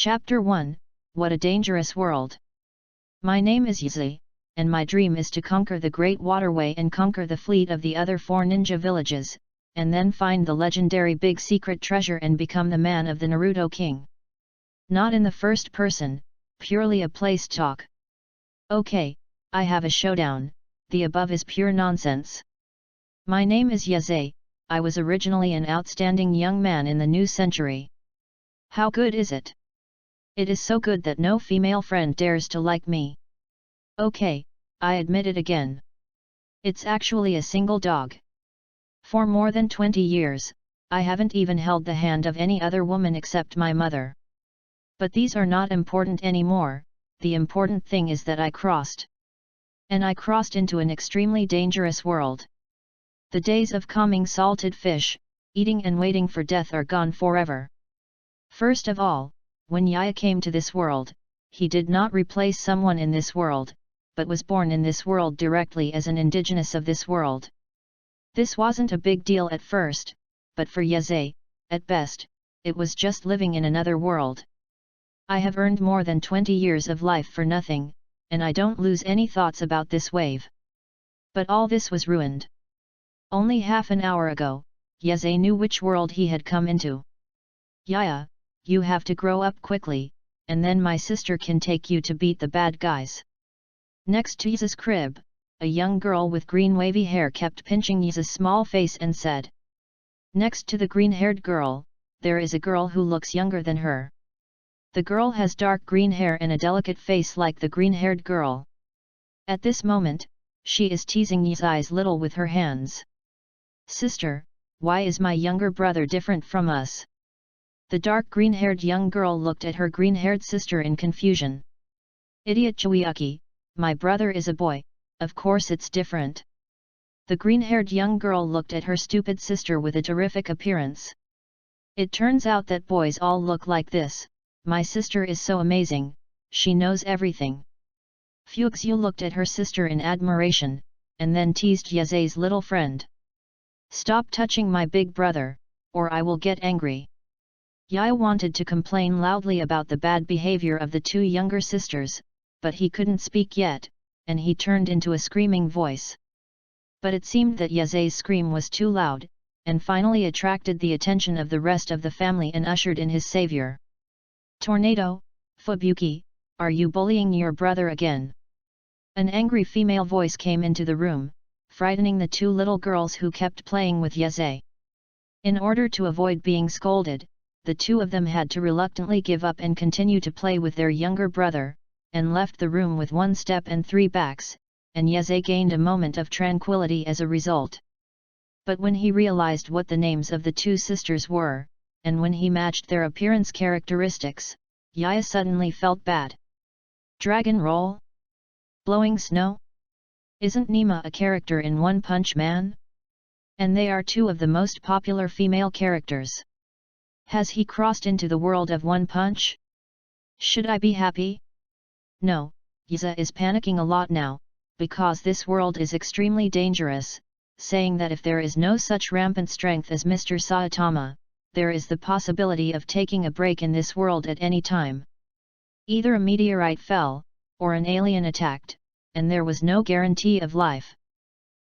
Chapter 1, What a Dangerous World. My name is Yaze, and my dream is to conquer the Great Waterway and conquer the fleet of the other 4 ninja villages, and then find the legendary big secret treasure and become the man of the Naruto King. Not in the first person, purely a place talk. Okay, I have a showdown, the above is pure nonsense. My name is Yaze, I was originally an outstanding young man in the new century. How good is it? It is so good that no female friend dares to like me. Okay, I admit it again. It's actually a single dog. For more than 20 years, I haven't even held the hand of any other woman except my mother. But these are not important anymore, the important thing is that I crossed. And I crossed into an extremely dangerous world. The days of calming salted fish, eating and waiting for death are gone forever. First of all, when Yaya came to this world, he did not replace someone in this world, but was born in this world directly as an indigenous of this world. This wasn't a big deal at first, but for Yaze, at best, it was just living in another world. I have earned more than 20 years of life for nothing, and I don't lose any thoughts about this wave. But all this was ruined. Only half an hour ago, Yaze knew which world he had come into. Yaya, you have to grow up quickly, and then my sister can take you to beat the bad guys. Next to Yaze's crib, a young girl with green wavy hair kept pinching Yaze's small face and said. Next to the green-haired girl, there is a girl who looks younger than her. The girl has dark green hair and a delicate face like the green-haired girl. At this moment, she is teasing Yaze's little with her hands. Sister, why is my younger brother different from us? The dark green-haired young girl looked at her green-haired sister in confusion. Idiot Chiwiyuki, my brother is a boy, of course it's different. The green-haired young girl looked at her stupid sister with a terrific appearance. It turns out that boys all look like this, my sister is so amazing, she knows everything. Fuxu looked at her sister in admiration, and then teased Yaze's little friend. Stop touching my big brother, or I will get angry. Yaya wanted to complain loudly about the bad behavior of the 2 younger sisters, but he couldn't speak yet, and he turned into a screaming voice. But it seemed that Yaze's scream was too loud, and finally attracted the attention of the rest of the family and ushered in his savior. Tornado, Fubuki, are you bullying your brother again? An angry female voice came into the room, frightening the 2 little girls who kept playing with Yaze. In order to avoid being scolded, the 2 of them had to reluctantly give up and continue to play with their younger brother, and left the room with 1 step and 3 backs, and Yaze gained a moment of tranquility as a result. But when he realized what the names of the 2 sisters were, and when he matched their appearance characteristics, Yaya suddenly felt bad. Dragon Roll? Blowing Snow? Isn't Nima a character in One Punch Man? And they are 2 of the most popular female characters. Has he crossed into the world of One Punch? Should I be happy? No, Yaze is panicking a lot now, because this world is extremely dangerous, saying that if there is no such rampant strength as Mr. Saitama, there is the possibility of taking a break in this world at any time. Either a meteorite fell, or an alien attacked, and there was no guarantee of life.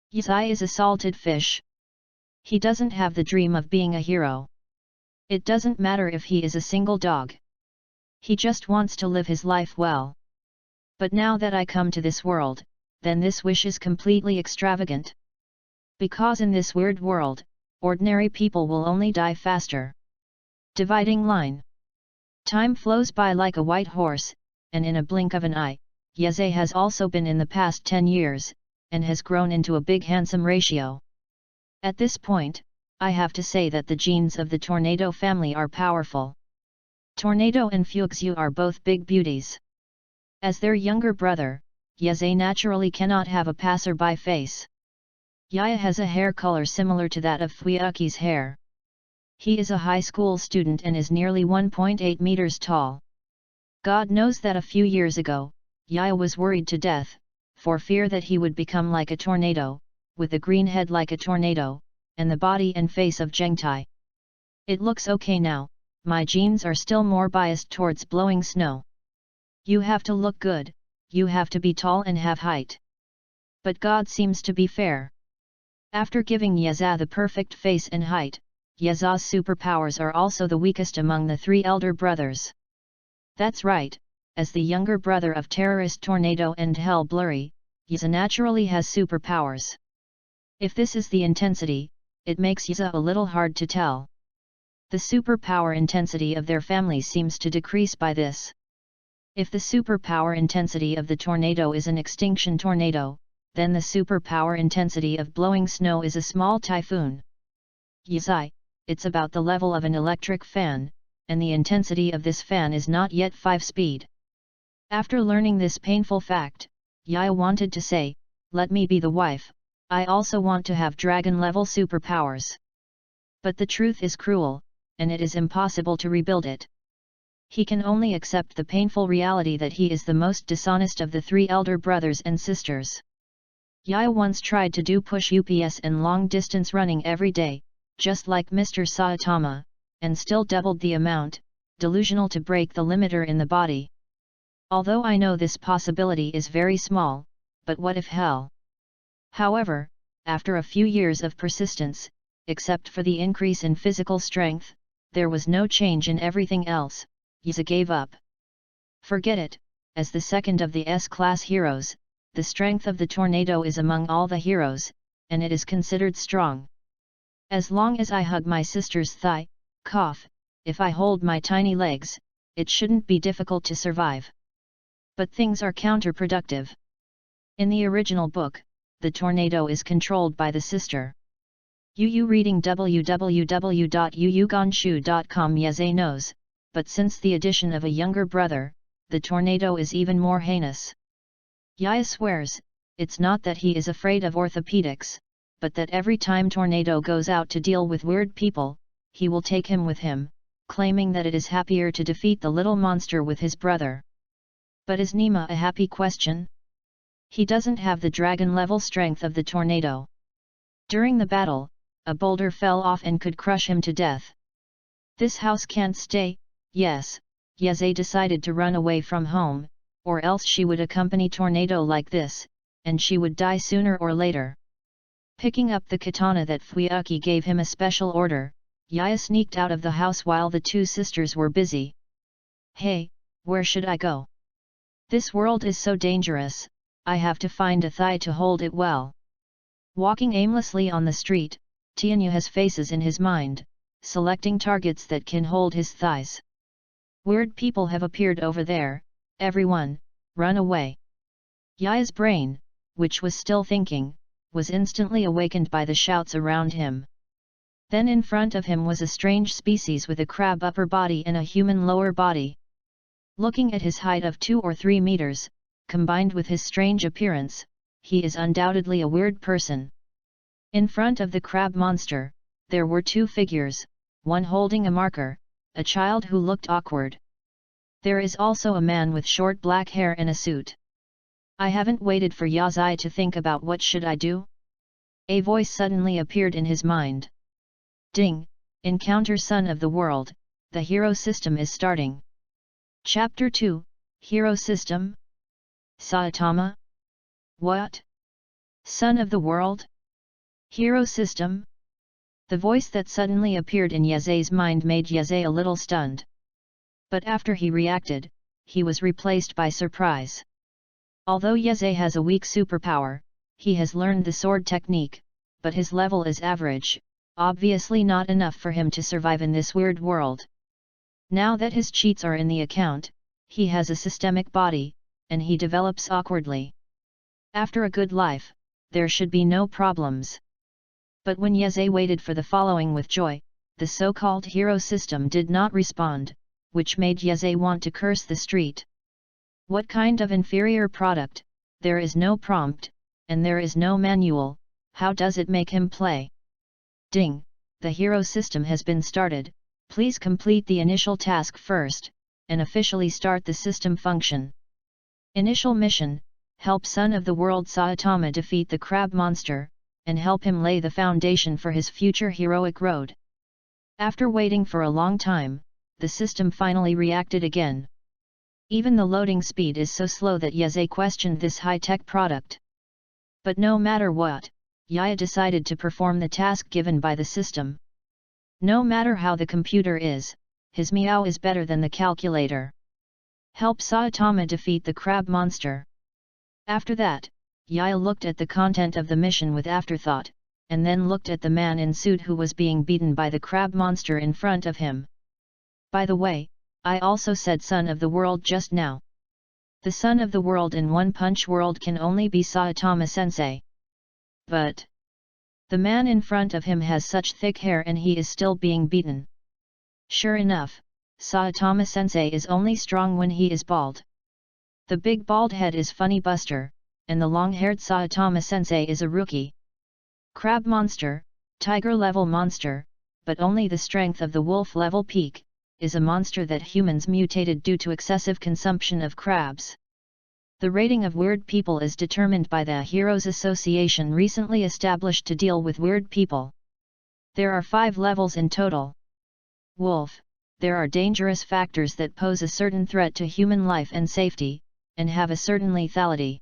Yaze is a salted fish. He doesn't have the dream of being a hero. It doesn't matter if he is a single dog. He just wants to live his life well. But now that I come to this world, then this wish is completely extravagant. Because in this weird world, ordinary people will only die faster. Dividing line. Time flows by like a white horse, and in a blink of an eye, Yaze has also been in the past 10 years, and has grown into a big handsome ratio. At this point, I have to say that the genes of the Tornado family are powerful. Tornado and Fuxu are both big beauties. As their younger brother, Yaze naturally cannot have a passerby face. Yaya has a hair color similar to that of Fuyuki's hair. He is a high school student and is nearly 1.8 meters tall. God knows that a few years ago, Yaya was worried to death, for fear that he would become like a tornado, with a green head like a tornado, and the body and face of Zhengtai. It looks okay now, my genes are still more biased towards blowing snow. You have to look good, you have to be tall and have height. But God seems to be fair. After giving Yaza the perfect face and height, Yaza's superpowers are also the weakest among the 3 elder brothers. That's right, as the younger brother of terrorist Tornado and Hell Blurry, Yaza naturally has superpowers. If this is the intensity, it makes Yaza a little hard to tell. The superpower intensity of their family seems to decrease by this. If the superpower intensity of the tornado is an extinction tornado, then the superpower intensity of blowing snow is a small typhoon. Yazai, it's about the level of an electric fan, and the intensity of this fan is not yet 5 speed. After learning this painful fact, Yaya wanted to say, let me be the wife, I also want to have dragon-level superpowers. But the truth is cruel, and it is impossible to rebuild it. He can only accept the painful reality that he is the most dishonest of the 3 elder brothers and sisters. Yaya once tried to do push UPS and long-distance running every day, just like Mr. Saitama, and still doubled the amount, delusional to break the limiter in the body. Although I know this possibility is very small, but what if hell? However, after a few years of persistence, except for the increase in physical strength, there was no change in everything else. Yaza gave up. Forget it, as the second of the S-class heroes, the strength of the tornado is among all the heroes, and it is considered strong. As long as I hug my sister's thigh, cough, if I hold my tiny legs, it shouldn't be difficult to survive. But things are counterproductive. In the original book, the tornado is controlled by the sister. Yu reading www.yuyuganshu.com. Yaza knows, but since the addition of a younger brother, the tornado is even more heinous. Yaya swears, it's not that he is afraid of orthopedics, but that every time tornado goes out to deal with weird people, he will take him with him, claiming that it is happier to defeat the little monster with his brother. But is Nima a happy question? He doesn't have the dragon-level strength of the tornado. During the battle, a boulder fell off and could crush him to death. This house can't stay. Yes, Yaza decided to run away from home, or else she would accompany tornado like this, and she would die sooner or later. Picking up the katana that Fuyuki gave him a special order, Yaya sneaked out of the house while the 2 sisters were busy. Hey, where should I go? This world is so dangerous, I have to find a thigh to hold it well. Walking aimlessly on the street, Tianyu has faces in his mind, selecting targets that can hold his thighs. Weird people have appeared over there, everyone, run away. Yaya's brain, which was still thinking, was instantly awakened by the shouts around him. Then in front of him was a strange species with a crab upper body and a human lower body. Looking at his height of 2 or 3 meters, combined with his strange appearance, he is undoubtedly a weird person. In front of the crab monster, there were 2 figures, one holding a marker, a child who looked awkward. There is also a man with short black hair and a suit. I haven't waited for Yazai to think about what should I do? A voice suddenly appeared in his mind. Ding! Encounter Son of the World, the hero system is starting. Chapter 2, Hero System? Saitama? What? Son of the World? Hero System? The voice that suddenly appeared in Yazai's mind made Yazai a little stunned. But after he reacted, he was replaced by surprise. Although Yazai has a weak superpower, he has learned the sword technique, but his level is average, obviously not enough for him to survive in this weird world. Now that his cheats are in the account, he has a systemic body, and he develops awkwardly. After a good life, there should be no problems. But when Yazai waited for the following with joy, the so-called hero system did not respond, which made Yazai want to curse the street. What kind of inferior product? There is no prompt, and there is no manual, how does it make him play? Ding! The hero system has been started, please complete the initial task first, and officially start the system function. Initial mission, help Son of the World Saitama defeat the crab monster, and help him lay the foundation for his future heroic road. After waiting for a long time, the system finally reacted again. Even the loading speed is so slow that Yeze questioned this high-tech product. But no matter what, Yaya decided to perform the task given by the system. No matter how the computer is, his meow is better than the calculator. Help Saitama defeat the crab monster. After that, Yaya looked at the content of the mission with afterthought, and then looked at the man in suit who was being beaten by the crab monster in front of him. By the way, I also said son of the world just now. The son of the world in One Punch World can only be Saitama-sensei. But the man in front of him has such thick hair and he is still being beaten. Sure enough, Saitama-sensei is only strong when he is bald. The big bald head is Funny Buster, and the long-haired Saitama-sensei is a rookie. Crab monster, tiger-level monster, but only the strength of the wolf-level peak, is a monster that humans mutated due to excessive consumption of crabs. The rating of weird people is determined by the Heroes Association recently established to deal with weird people. There are 5 levels in total. Wolf, there are dangerous factors that pose a certain threat to human life and safety, and have a certain lethality.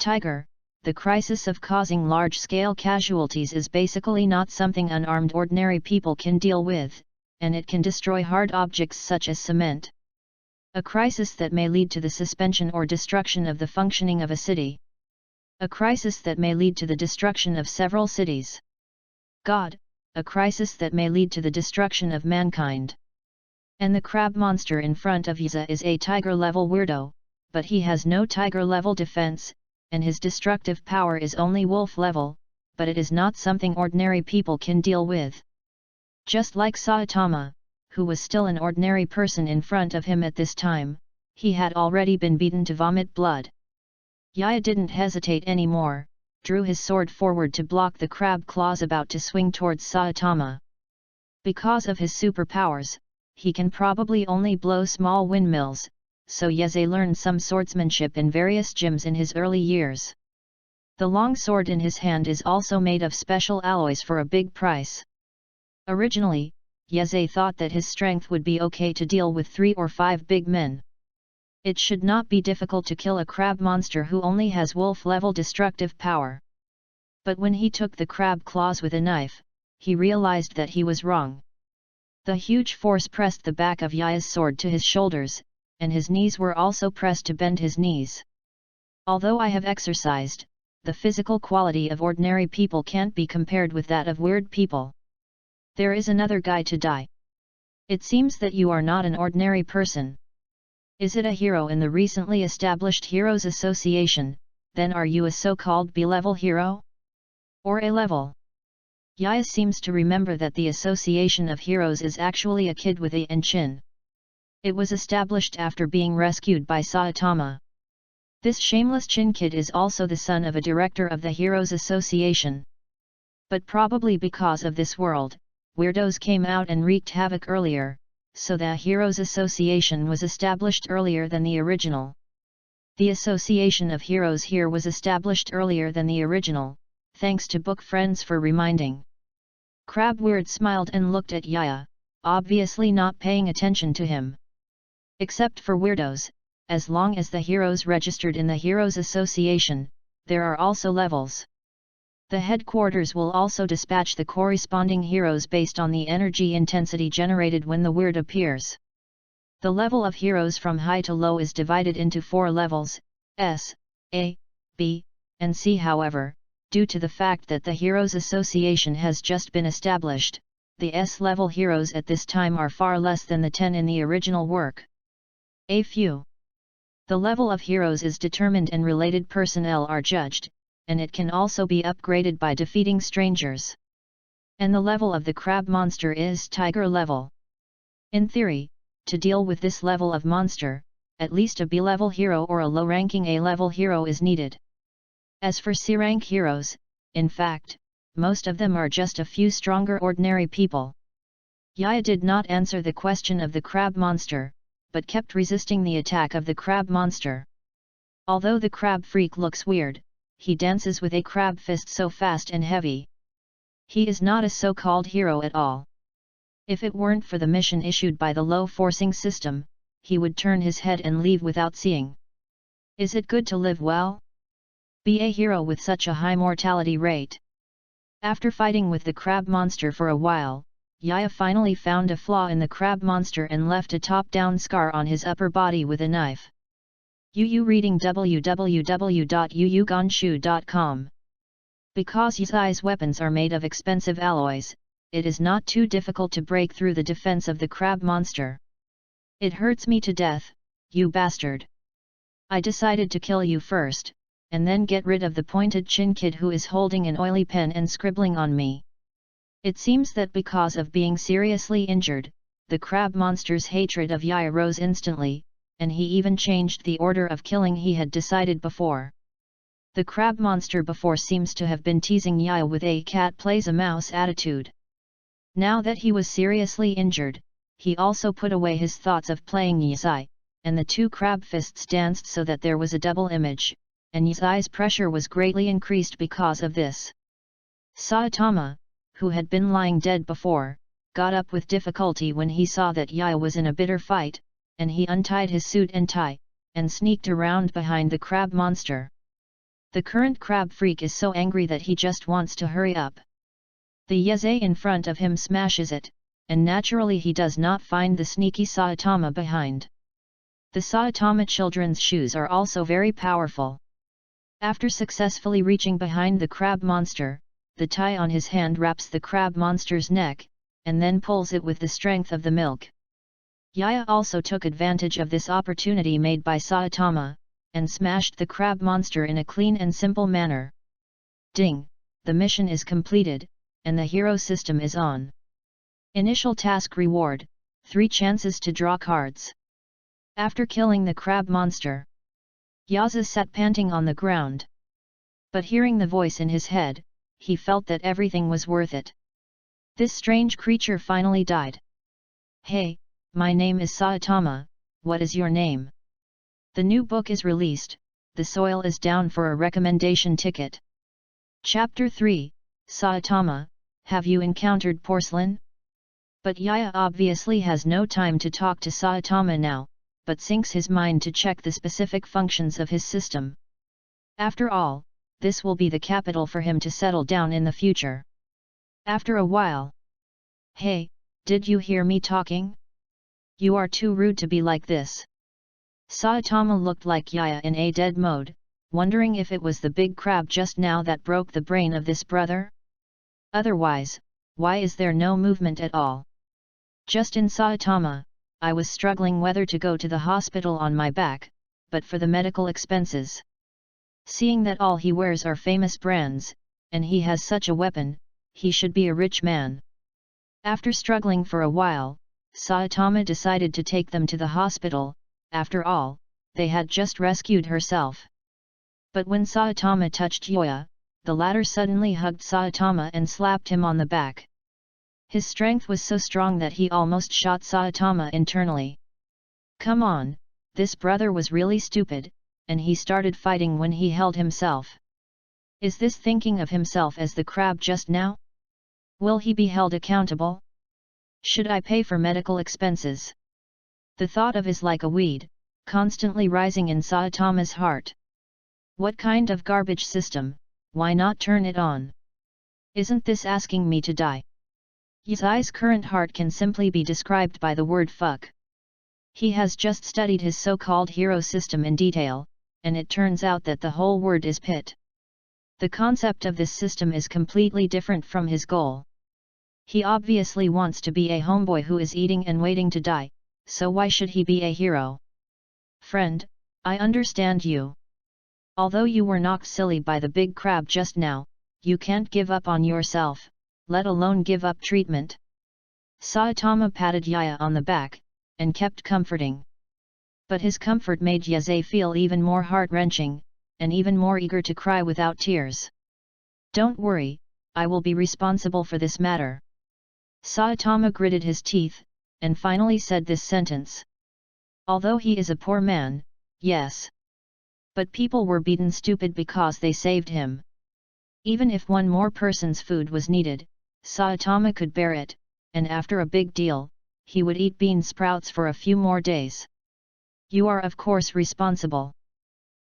Tiger, the crisis of causing large-scale casualties is basically not something unarmed ordinary people can deal with, and it can destroy hard objects such as cement. A crisis that may lead to the suspension or destruction of the functioning of a city. A crisis that may lead to the destruction of several cities. God, a crisis that may lead to the destruction of mankind. And the crab monster in front of Yaza is a tiger-level weirdo, but he has no tiger-level defense, and his destructive power is only wolf-level, but it is not something ordinary people can deal with. Just like Saitama, who was still an ordinary person in front of him at this time, he had already been beaten to vomit blood. Yaya didn't hesitate anymore, drew his sword forward to block the crab claws about to swing towards Saitama. Because of his superpowers, he can probably only blow small windmills, so Yeze learned some swordsmanship in various gyms in his early years. The long sword in his hand is also made of special alloys for a big price. Originally, Yeze thought that his strength would be okay to deal with 3 or 5 big men. It should not be difficult to kill a crab monster who only has wolf-level destructive power. But when he took the crab claws with a knife, he realized that he was wrong. The huge force pressed the back of Yaya's sword to his shoulders, and his knees were also pressed to bend his knees. Although I have exercised, the physical quality of ordinary people can't be compared with that of weird people. There is another guy to die. It seems that you are not an ordinary person. Is it a hero in the recently established Heroes Association, then are you a so-called B-level hero? Or A-level? Yaya seems to remember that the Association of Heroes is actually a kid with a and chin. It was established after being rescued by Saitama. This shameless chin kid is also the son of a director of the Heroes Association. But probably because of this world, weirdos came out and wreaked havoc earlier, so the Heroes Association was established earlier than the original. The Association of Heroes here was established earlier than the original, thanks to book friends for reminding. Crab Weird smiled and looked at Yaya, obviously not paying attention to him. Except for weirdos, as long as the heroes registered in the Heroes Association, there are also levels. The headquarters will also dispatch the corresponding heroes based on the energy intensity generated when the weird appears. The level of heroes from high to low is divided into 4 levels, S, A, B, and C. However, due to the fact that the Heroes Association has just been established, the S-level heroes at this time are far less than the 10 in the original work. A few. The level of heroes is determined and related personnel are judged, and it can also be upgraded by defeating strangers. And the level of the crab monster is tiger level. In theory, to deal with this level of monster, at least a B-level hero or a low-ranking A-level hero is needed. As for C-rank heroes, in fact, most of them are just a few stronger ordinary people. Yaya did not answer the question of the crab monster, but kept resisting the attack of the crab monster. Although the crab freak looks weird, he dances with a crab fist so fast and heavy. He is not a so-called hero at all. If it weren't for the mission issued by the low forcing system, he would turn his head and leave without seeing. Is it good to live well? Be a hero with such a high mortality rate? After fighting with the crab monster for a while, Yaya finally found a flaw in the crab monster and left a top-down scar on his upper body with a knife. Yu reading www.yuyugonshu.com. Because Yuzai's weapons are made of expensive alloys, it is not too difficult to break through the defense of the crab monster. It hurts me to death, you bastard. I decided to kill you first, and then get rid of the pointed chin kid who is holding an oily pen and scribbling on me. It seems that because of being seriously injured, the crab monster's hatred of Yaya rose instantly, and he even changed the order of killing he had decided before. The crab monster before seems to have been teasing Yaya with a cat plays a mouse attitude. Now that he was seriously injured, he also put away his thoughts of playing Yuzai, and the two crab fists danced so that there was a double image, and Yuzai's pressure was greatly increased because of this. Saitama, who had been lying dead before, got up with difficulty when he saw that Yaya was in a bitter fight, and he untied his suit and tie, and sneaked around behind the crab monster. The current crab freak is so angry that he just wants to hurry up. The Yuzai in front of him smashes it, and naturally he does not find the sneaky Saitama behind. The Saitama children's shoes are also very powerful. After successfully reaching behind the crab monster, the tie on his hand wraps the crab monster's neck, and then pulls it with the strength of the milk. Yaya also took advantage of this opportunity made by Saitama, and smashed the crab monster in a clean and simple manner. Ding! The mission is completed, and the hero system is on. Initial task reward, 3 chances to draw cards. After killing the crab monster, Yaza sat panting on the ground. But hearing the voice in his head, he felt that everything was worth it. This strange creature finally died. Hey, my name is Saitama, what is your name? The new book is released, the soil is down for a recommendation ticket. Chapter 3, Saitama, have you encountered porcelain? But Yaya obviously has no time to talk to Saitama now, but sinks his mind to check the specific functions of his system. After all, this will be the capital for him to settle down in the future. After a while. Hey, did you hear me talking? You are too rude to be like this. Saitama looked like Yaya in a dead mode, wondering if it was the big crab just now that broke the brain of this brother? Otherwise, why is there no movement at all? Just in Saitama, I was struggling whether to go to the hospital on my back, but for the medical expenses. Seeing that all he wears are famous brands, and he has such a weapon, he should be a rich man. After struggling for a while, Saitama decided to take them to the hospital. After all, they had just rescued herself. But when Saitama touched Yoya, the latter suddenly hugged Saitama and slapped him on the back. His strength was so strong that he almost shot Saitama internally. Come on, this brother was really stupid, and he started fighting when he held himself. Is this thinking of himself as the crab just now? Will he be held accountable? Should I pay for medical expenses? The thought of is like a weed, constantly rising in Saitama's heart. What kind of garbage system, why not turn it on? Isn't this asking me to die? Yuzai's current heart can simply be described by the word fuck. He has just studied his so-called hero system in detail, and it turns out that the whole word is pit. The concept of this system is completely different from his goal. He obviously wants to be a homeboy who is eating and waiting to die, so why should he be a hero? Friend, I understand you. Although you were knocked silly by the big crab just now, you can't give up on yourself, let alone give up treatment. Saitama patted Yaya on the back, and kept comforting. But his comfort made Yuzai feel even more heart-wrenching, and even more eager to cry without tears. Don't worry, I will be responsible for this matter. Saitama gritted his teeth, and finally said this sentence. Although he is a poor man, yes. But people were beaten stupid because they saved him. Even if one more person's food was needed, Saitama could bear it, and after a big deal, he would eat bean sprouts for a few more days. You are of course responsible.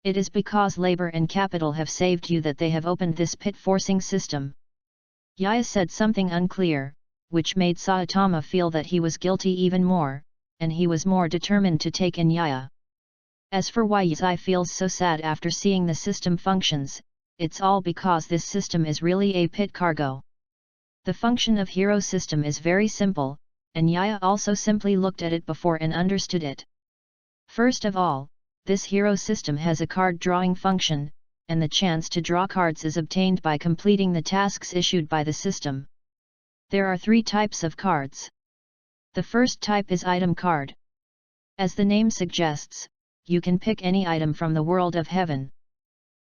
It is because labor and capital have saved you that they have opened this pit-forcing system. Yaya said something unclear, which made Saitama feel that he was guilty even more, and he was more determined to take in Yaya. As for why Yazai feels so sad after seeing the system functions, it's all because this system is really a pit cargo. The function of hero system is very simple, and Yaya also simply looked at it before and understood it. First of all, this hero system has a card drawing function, and the chance to draw cards is obtained by completing the tasks issued by the system. There are 3 types of cards. The first type is item card. As the name suggests, you can pick any item from the world of heaven.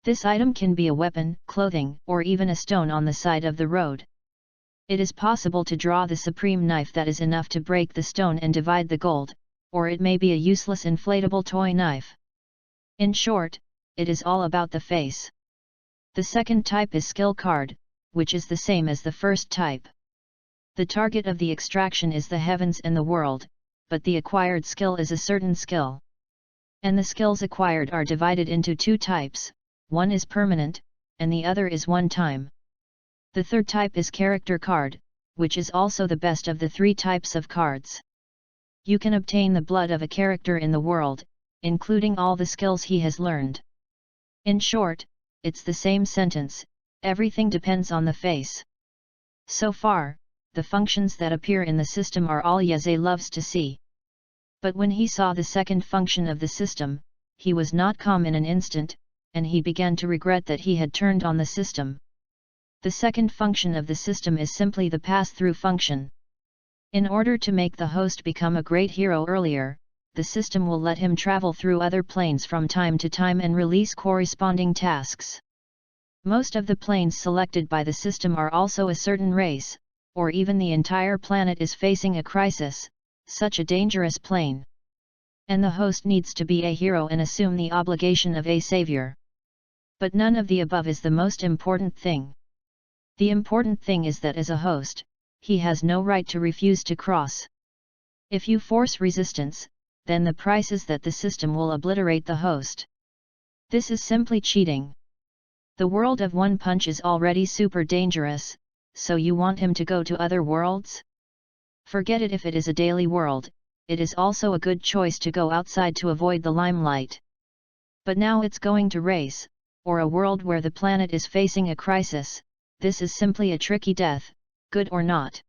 This item can be a weapon, clothing, or even a stone on the side of the road. It is possible to draw the supreme knife that is enough to break the stone and divide the gold, or it may be a useless inflatable toy knife. In short, it is all about the face. The second type is skill card, which is the same as the first type. The target of the extraction is the heavens and the world, but the acquired skill is a certain skill. And the skills acquired are divided into 2 types, one is permanent, and the other is one-time. The third type is character card, which is also the best of the 3 types of cards. You can obtain the blood of a character in the world, including all the skills he has learned. In short, it's the same sentence, everything depends on the face. So far, the functions that appear in the system are all Yazai loves to see. But when he saw the second function of the system, he was not calm in an instant, and he began to regret that he had turned on the system. The second function of the system is simply the pass-through function. In order to make the host become a great hero earlier, the system will let him travel through other planes from time to time and release corresponding tasks. Most of the planes selected by the system are also a certain race, or even the entire planet is facing a crisis, such a dangerous plane. And the host needs to be a hero and assume the obligation of a savior. But none of the above is the most important thing. The important thing is that as a host, he has no right to refuse to cross. If you force resistance, then the price is that the system will obliterate the host. This is simply cheating. The world of One Punch is already super dangerous, so you want him to go to other worlds? Forget it. If it is a daily world, it is also a good choice to go outside to avoid the limelight. But now it's going to race, or a world where the planet is facing a crisis. This is simply a tricky death, good or not.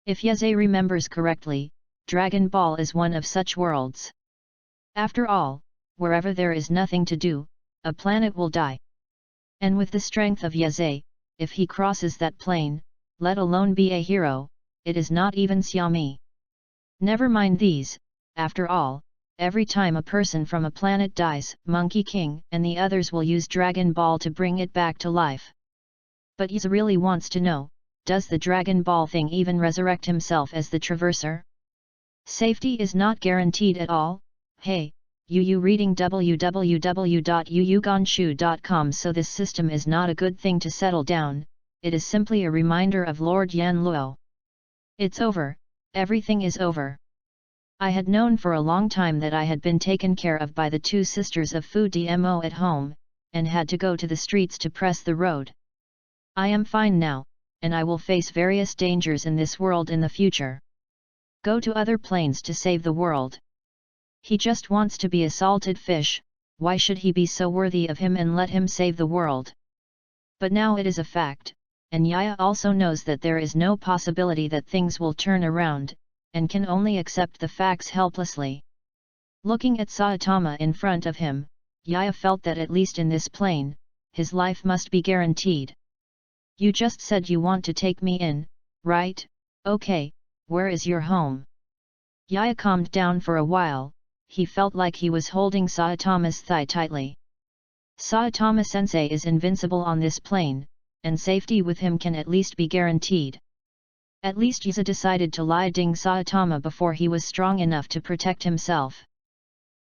If Yazai remembers correctly, Dragon Ball is one of such worlds. After all, wherever there is nothing to do, a planet will die. And with the strength of Yazai, if he crosses that plane, let alone be a hero, it is not even Xiaomi. Never mind these, after all, every time a person from a planet dies, Monkey King and the others will use Dragon Ball to bring it back to life. But Yazai really wants to know, does the Dragon Ball thing even resurrect himself as the Traverser? Safety is not guaranteed at all. Hey, you reading www.yuyugonshu.com. So this system is not a good thing to settle down, it is simply a reminder of Lord Yan Luo. It's over, everything is over. I had known for a long time that I had been taken care of by the 2 sisters of Fu Dmo at home, and had to go to the streets to press the road. I am fine now, and I will face various dangers in this world in the future. Go to other planes to save the world. He just wants to be a salted fish, why should he be so worthy of him and let him save the world? But now it is a fact, and Yaya also knows that there is no possibility that things will turn around, and can only accept the facts helplessly. Looking at Saitama in front of him, Yaya felt that at least in this plane, his life must be guaranteed. You just said you want to take me in, right? Okay, where is your home? Yaya calmed down for a while, he felt like he was holding Saitama's thigh tightly. Saitama-sensei is invincible on this plane, and safety with him can at least be guaranteed. At least Yaya decided to lie ding Saitama before he was strong enough to protect himself.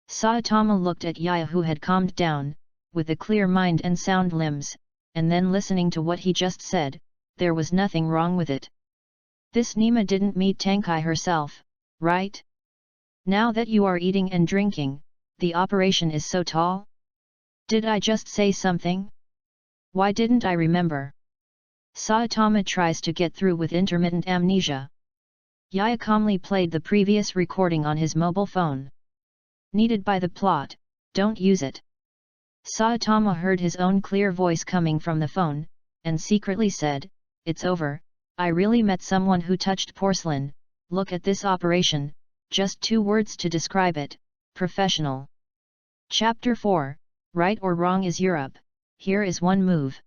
Saitama looked at Yaya, who had calmed down, with a clear mind and sound limbs, and then listening to what he just said, there was nothing wrong with it. This Nima didn't meet Tankai herself, right? Now that you are eating and drinking, the operation is so tall? Did I just say something? Why didn't I remember? Saitama tries to get through with intermittent amnesia. Yaya calmly played the previous recording on his mobile phone. Needed by the plot, don't use it. Saitama heard his own clear voice coming from the phone, and secretly said, "It's over, I really met someone who touched porcelain, look at this operation, just 2 words to describe it, professional." Chapter 4, Right or Wrong is Europe, here is one move.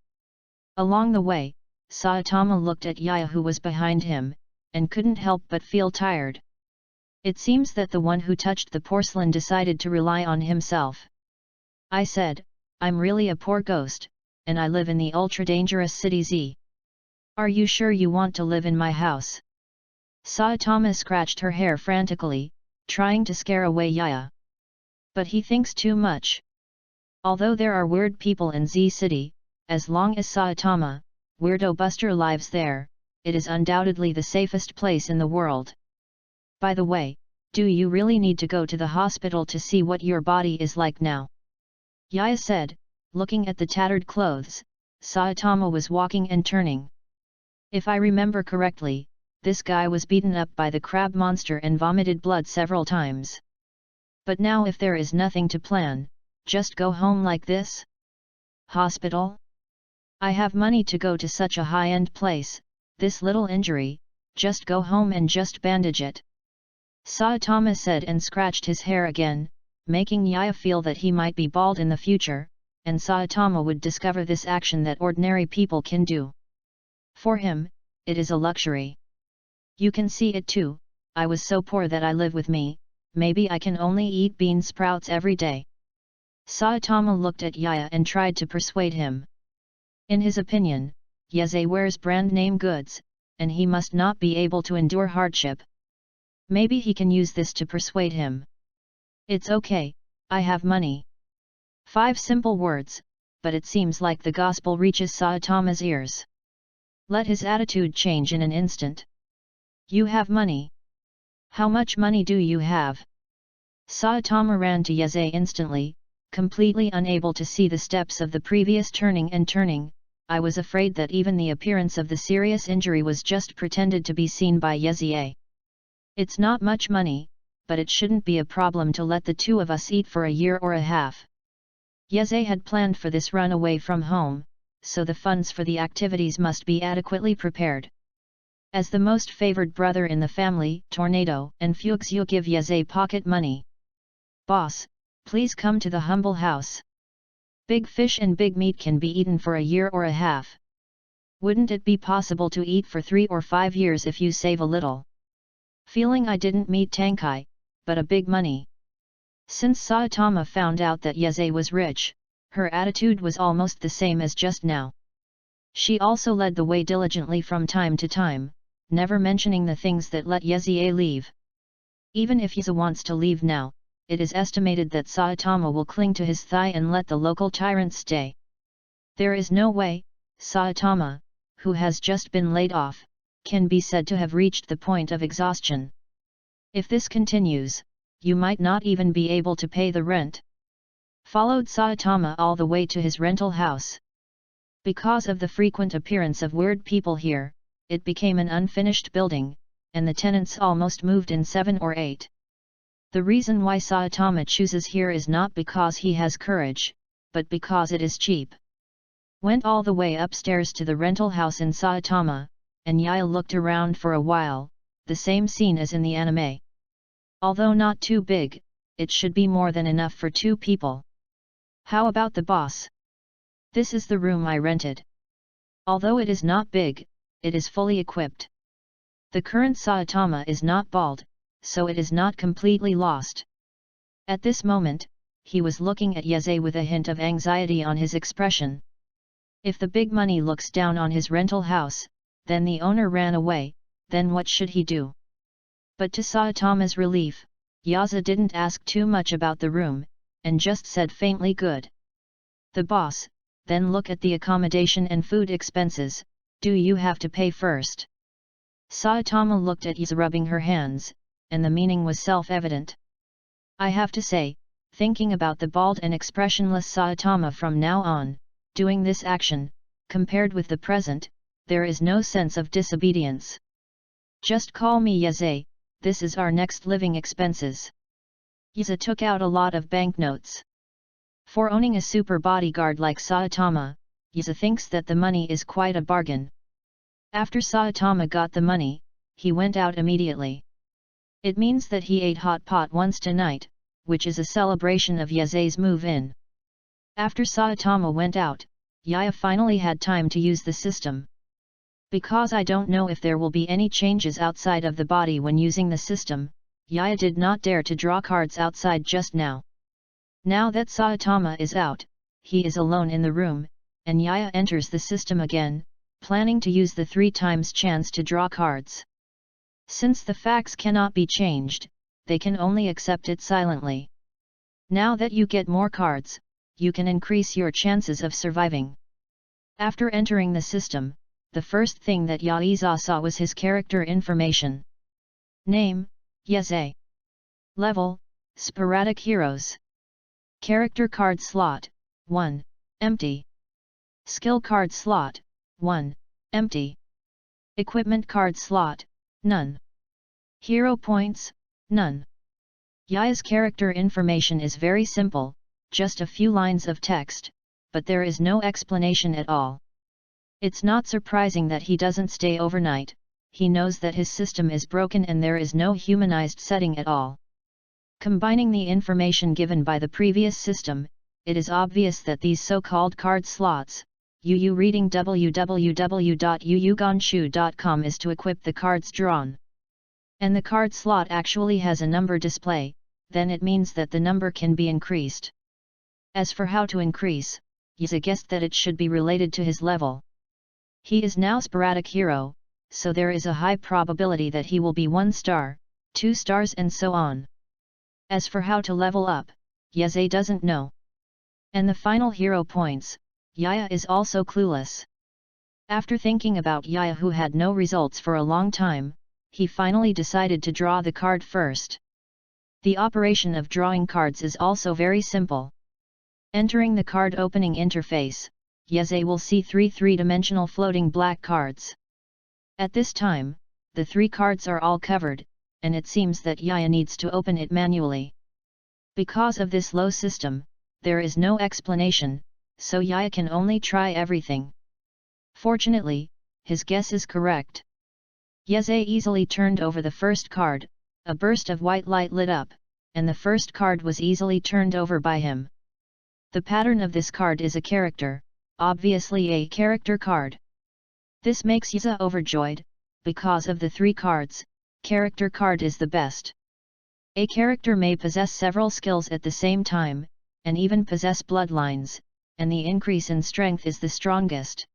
Along the way, Saitama looked at Yaya who was behind him, and couldn't help but feel tired. It seems that the one who touched the porcelain decided to rely on himself. I said, "I'm really a poor ghost, and I live in the ultra-dangerous city Z. Are you sure you want to live in my house?" Saitama scratched her hair frantically, trying to scare away Yaya. But he thinks too much. Although there are weird people in Z City, as long as Saitama, Weirdo Buster lives there, it is undoubtedly the safest place in the world. By the way, do you really need to go to the hospital to see what your body is like now? Yaya said, looking at the tattered clothes. Saitama was walking and turning. If I remember correctly, this guy was beaten up by the crab monster and vomited blood several times. But now if there is nothing to plan, just go home like this? Hospital? I have money to go to such a high-end place, this little injury, just go home and just bandage it. Saitama said and scratched his hair again, making Yaya feel that he might be bald in the future, and Saitama would discover this action that ordinary people can do. For him, it is a luxury. You can see it too, I was so poor that I live with me, maybe I can only eat bean sprouts every day. Saitama looked at Yaya and tried to persuade him. In his opinion, Yeze wears brand name goods, and he must not be able to endure hardship. Maybe he can use this to persuade him. It's okay, I have money. 5 simple words, but it seems like the gospel reaches Saitama's ears. Let his attitude change in an instant. You have money. How much money do you have? Saitama ran to Yeze instantly, completely unable to see the steps of the previous turning and turning. I was afraid that even the appearance of the serious injury was just pretended to be seen by Yeze. It's not much money, but it shouldn't be a problem to let the 2 of us eat for a year or a half. Yeze had planned for this run away from home, so the funds for the activities must be adequately prepared. As the most favored brother in the family, Tornado and Fuxio give Yeze pocket money. "Boss, please come to the humble house. Big fish and big meat can be eaten for a year or a half. Wouldn't it be possible to eat for 3 or 5 years if you save a little?" Feeling I didn't meet Tankai, but a big money. Since Saitama found out that Yeze was rich, her attitude was almost the same as just now. She also led the way diligently from time to time, never mentioning the things that let Yeze leave. Even if Yeze wants to leave now, it is estimated that Saitama will cling to his thigh and let the local tyrant stay. There is no way, Saitama, who has just been laid off, can be said to have reached the point of exhaustion. If this continues, you might not even be able to pay the rent. Followed Saitama all the way to his rental house. Because of the frequent appearance of weird people here, it became an unfinished building, and the tenants almost moved in 7 or 8. The reason why Saitama chooses here is not because he has courage, but because it is cheap. Went all the way upstairs to the rental house in Saitama, and Yaya looked around for a while, the same scene as in the anime. Although not too big, it should be more than enough for 2 people. How about the boss? This is the room I rented. Although it is not big, it is fully equipped. The current Saitama is not bald, so it is not completely lost. At this moment, he was looking at Yeze with a hint of anxiety on his expression. If the big money looks down on his rental house, then the owner ran away, then what should he do? But to Saitama's relief, Yeze didn't ask too much about the room, and just said faintly good. The boss, then look at the accommodation and food expenses, do you have to pay first? Saitama looked at Yuza rubbing her hands, and the meaning was self-evident. I have to say, thinking about the bald and expressionless Saitama from now on, doing this action, compared with the present, there is no sense of disobedience. Just call me Yuza, this is our next living expenses. Yuza took out a lot of banknotes. For owning a super bodyguard like Saitama, Yuza thinks that the money is quite a bargain. After Saitama got the money, he went out immediately. It means that he ate hot pot once tonight, which is a celebration of Yuza's move-in. After Saitama went out, Yaya finally had time to use the system. Because I don't know if there will be any changes outside of the body when using the system, Yaya did not dare to draw cards outside just now. Now that Saitama is out, he is alone in the room, and Yaya enters the system again, planning to use the 3 times chance to draw cards. Since the facts cannot be changed, they can only accept it silently. Now that you get more cards, you can increase your chances of surviving. After entering the system, the first thing that Yaiza saw was his character information. Name, Yuza. Level, Sporadic Heroes. Character card slot, 1, empty. Skill card slot, 1, empty. Equipment card slot, none. Hero points, none. Yaya's character information is very simple, just a few lines of text, but there is no explanation at all. It's not surprising that he doesn't stay overnight, he knows that his system is broken and there is no humanized setting at all. Combining the information given by the previous system, it is obvious that these so-called card slots, reading www.yuyuganshu.com is to equip the cards drawn. And the card slot actually has a number display, then it means that the number can be increased. As for how to increase, Yuza guessed that it should be related to his level. He is now sporadic hero, so there is a high probability that he will be 1 star, 2 stars and so on. As for how to level up, Yuza doesn't know. And the final hero points, Yaya is also clueless. After thinking about Yaya who had no results for a long time, he finally decided to draw the card first. The operation of drawing cards is also very simple. Entering the card opening interface, Yuza will see 3 three-dimensional floating black cards. At this time, the 3 cards are all covered, and it seems that Yaya needs to open it manually. Because of this low system, there is no explanation, so Yaya can only try everything. Fortunately, his guess is correct. Yuza easily turned over the first card, a burst of white light lit up, and the first card was easily turned over by him. The pattern of this card is a character, obviously a character card. This makes Yuza overjoyed, because of the 3 cards, character card is the best. A character may possess several skills at the same time, and even possess bloodlines, and the increase in strength is the strongest.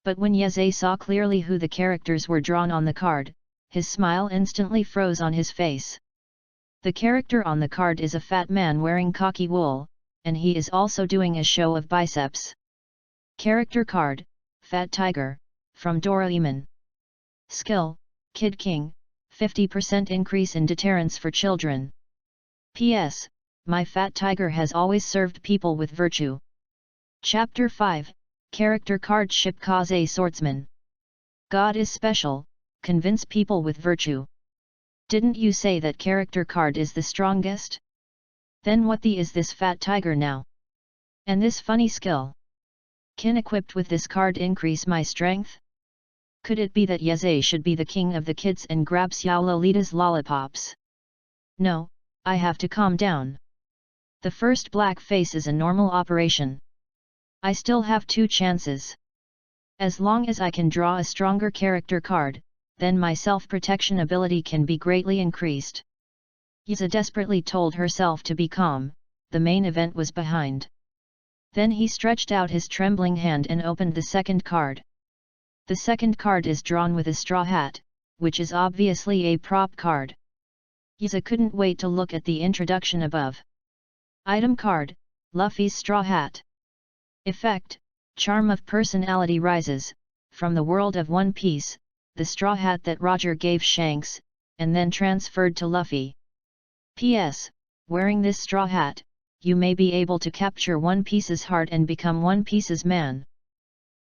But when Yuza saw clearly who the characters were drawn on the card, his smile instantly froze on his face. The character on the card is a fat man wearing khaki wool, and he is also doing a show of biceps. Character card, Fat Tiger, from Doraemon. Skill, Kid King, 50% increase in deterrence for children. P.S. My fat tiger has always served people with virtue. Chapter 5, Character card Shipkaze Swordsman. God is special, convince people with virtue. Didn't you say that character card is the strongest? Then what the is this fat tiger now? And this funny skill? Can equipped with this card increase my strength? Could it be that Yuza should be the king of the kids and grab Xiao Lolita's lollipops? No, I have to calm down. The first black face is a normal operation. I still have 2 chances. As long as I can draw a stronger character card, then my self-protection ability can be greatly increased. Yuza desperately told herself to be calm, the main event was behind. Then he stretched out his trembling hand and opened the second card. The second card is drawn with a straw hat, which is obviously a prop card. Yuza couldn't wait to look at the introduction above. Item card, Luffy's straw hat. Effect, charm of personality rises, from the world of One Piece, the straw hat that Roger gave Shanks, and then transferred to Luffy. P.S. Wearing this straw hat, you may be able to capture One Piece's heart and become One Piece's man.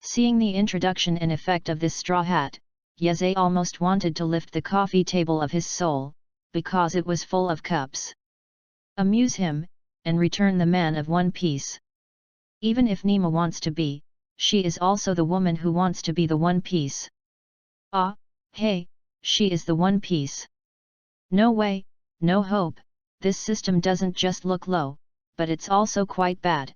Seeing the introduction and effect of this straw hat, Yeze almost wanted to lift the coffee table of his soul, because it was full of cups. Amuse him, and return the man of One Piece. Even if Nima wants to be, she is also the woman who wants to be the One Piece. Ah, hey, she is the One Piece. No way, no hope, this system doesn't just look low, but it's also quite bad.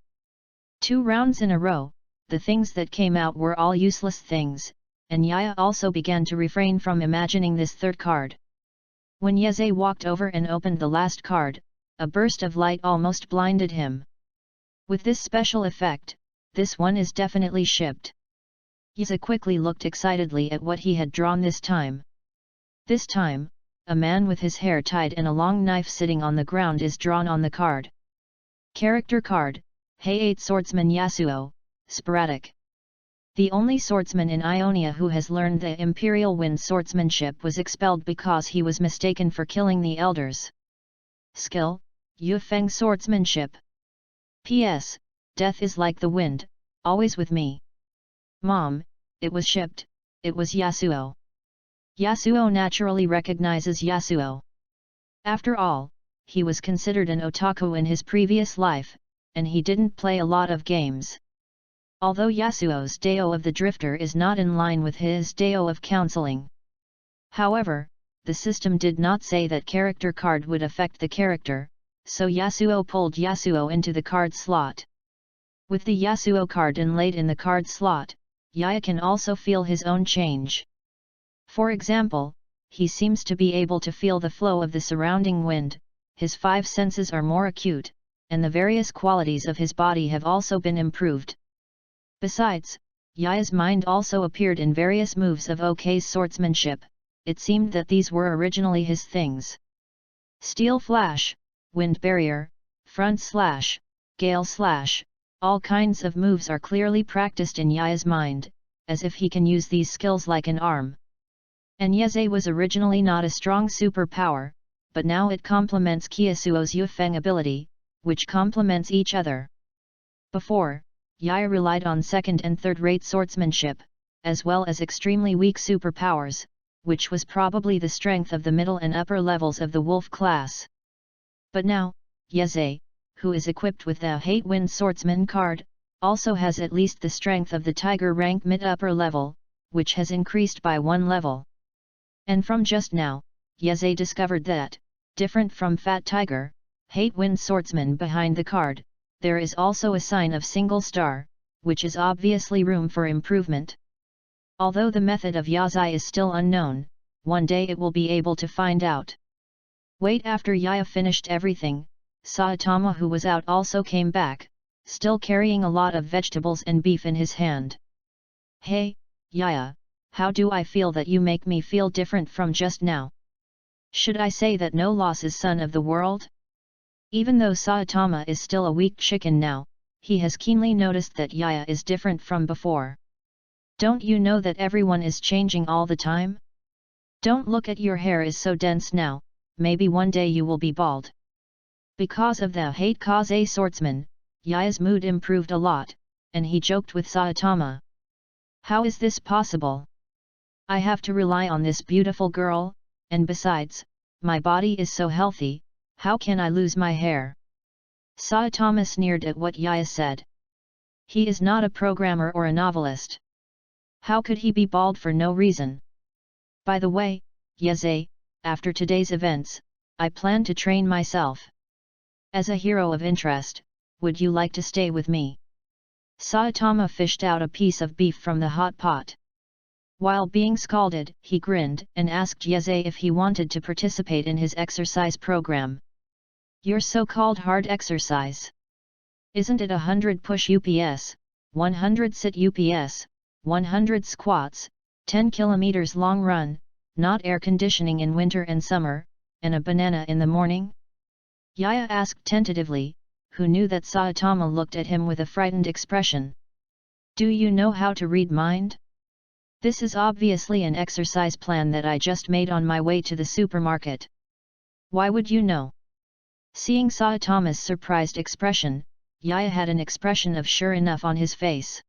2 rounds in a row, the things that came out were all useless things, and Yaya also began to refrain from imagining this third card. When Yeze walked over and opened the last card, a burst of light almost blinded him. With this special effect, this one is definitely shipped. Yeze quickly looked excitedly at what he had drawn this time. This time, a man with his hair tied and a long knife sitting on the ground is drawn on the card. Character card, Hey 8 Swordsman Yasuo, sporadic. The only swordsman in Ionia who has learned the Imperial Wind swordsmanship was expelled because he was mistaken for killing the elders. Skill, Yufeng swordsmanship. P.S. Death is like the wind, always with me. Mom, it was shipped, it was Yasuo. Yasuo naturally recognizes Yasuo. After all, he was considered an otaku in his previous life, and he didn't play a lot of games. Although Yasuo's Deo of the Drifter is not in line with his Deo of Counseling. However, the system did not say that character card would affect the character, so Yasuo pulled Yasuo into the card slot. With the Yasuo card inlaid in the card slot, Yaya can also feel his own change. For example, he seems to be able to feel the flow of the surrounding wind, his 5 senses are more acute, and the various qualities of his body have also been improved. Besides, Yaya's mind also appeared in various moves of OK's swordsmanship. It seemed that these were originally his things. Steel Flash, Wind Barrier, Front Slash, Gale Slash, all kinds of moves are clearly practiced in Yaya's mind, as if he can use these skills like an arm. And Yeze was originally not a strong superpower, but now it complements Kiyasuo's Yufeng ability, which complements each other. Before, Yaya relied on second and third-rate swordsmanship, as well as extremely weak superpowers, which was probably the strength of the middle and upper levels of the wolf class. But now, Yeze, who is equipped with the Hate Wind Swordsman card, also has at least the strength of the Tiger rank mid-upper level, which has increased by 1 level. And from just now, Yeze discovered that, different from Fat Tiger, Hate Wind Swordsman behind the card, there is also a sign of single star, which is obviously room for improvement. Although the method of Yazai is still unknown, one day it will be able to find out. Wait, after Yaya finished everything, Saitama, who was out, also came back, still carrying a lot of vegetables and beef in his hand. Hey, Yaya, how do I feel that you make me feel different from just now? Should I say that no loss is son of the world? Even though Saitama is still a weak chicken now, he has keenly noticed that Yaya is different from before. Don't you know that everyone is changing all the time? Don't look at your hair is so dense now, maybe one day you will be bald. Because of the Hate Kaze swordsman, Yaya's mood improved a lot, and he joked with Saitama. How is this possible? I have to rely on this beautiful girl, and besides, my body is so healthy, how can I lose my hair? Saitama sneered at what Yaya said. He is not a programmer or a novelist. How could he be bald for no reason? By the way, Yeze, after today's events, I plan to train myself. As a hero of interest, would you like to stay with me? Saitama fished out a piece of beef from the hot pot. While being scalded, he grinned and asked Yeze if he wanted to participate in his exercise program. Your so-called hard exercise. Isn't it 100 push UPS, 100 sit UPS, 100 squats, 10 kilometers long run, not air conditioning in winter and summer, and a banana in the morning? Yaya asked tentatively, who knew that Saitama looked at him with a frightened expression. Do you know how to read mind? This is obviously an exercise plan that I just made on my way to the supermarket. Why would you know? Seeing Saitama's surprised expression, Yaya had an expression of sure enough on his face.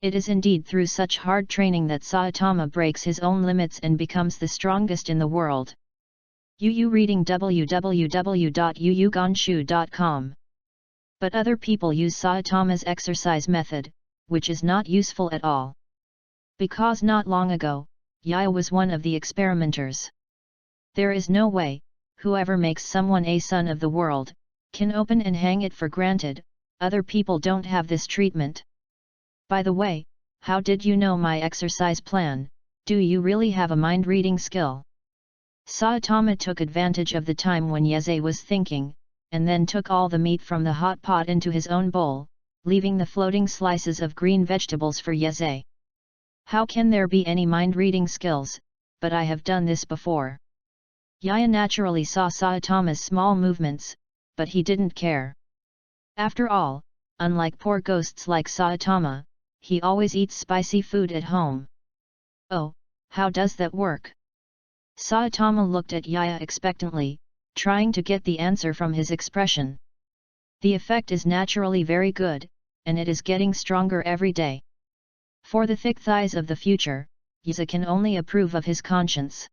It is indeed through such hard training that Saitama breaks his own limits and becomes the strongest in the world. Yu reading www.yuyugonshu.com. But other people use Saitama's exercise method, which is not useful at all. Because not long ago, Yaya was one of the experimenters. There is no way, whoever makes someone a son of the world, can open and hang it for granted. Other people don't have this treatment. By the way, how did you know my exercise plan? Do you really have a mind-reading skill? Saitama took advantage of the time when Yeze was thinking, and then took all the meat from the hot pot into his own bowl, leaving the floating slices of green vegetables for Yeze. How can there be any mind-reading skills? But I have done this before. Yaya naturally saw Saitama's small movements, but he didn't care. After all, unlike poor ghosts like Saitama, he always eats spicy food at home. Oh, how does that work? Saitama looked at Yaya expectantly, trying to get the answer from his expression. The effect is naturally very good, and it is getting stronger every day. For the thick thighs of the future, Yaya can only approve of his conscience.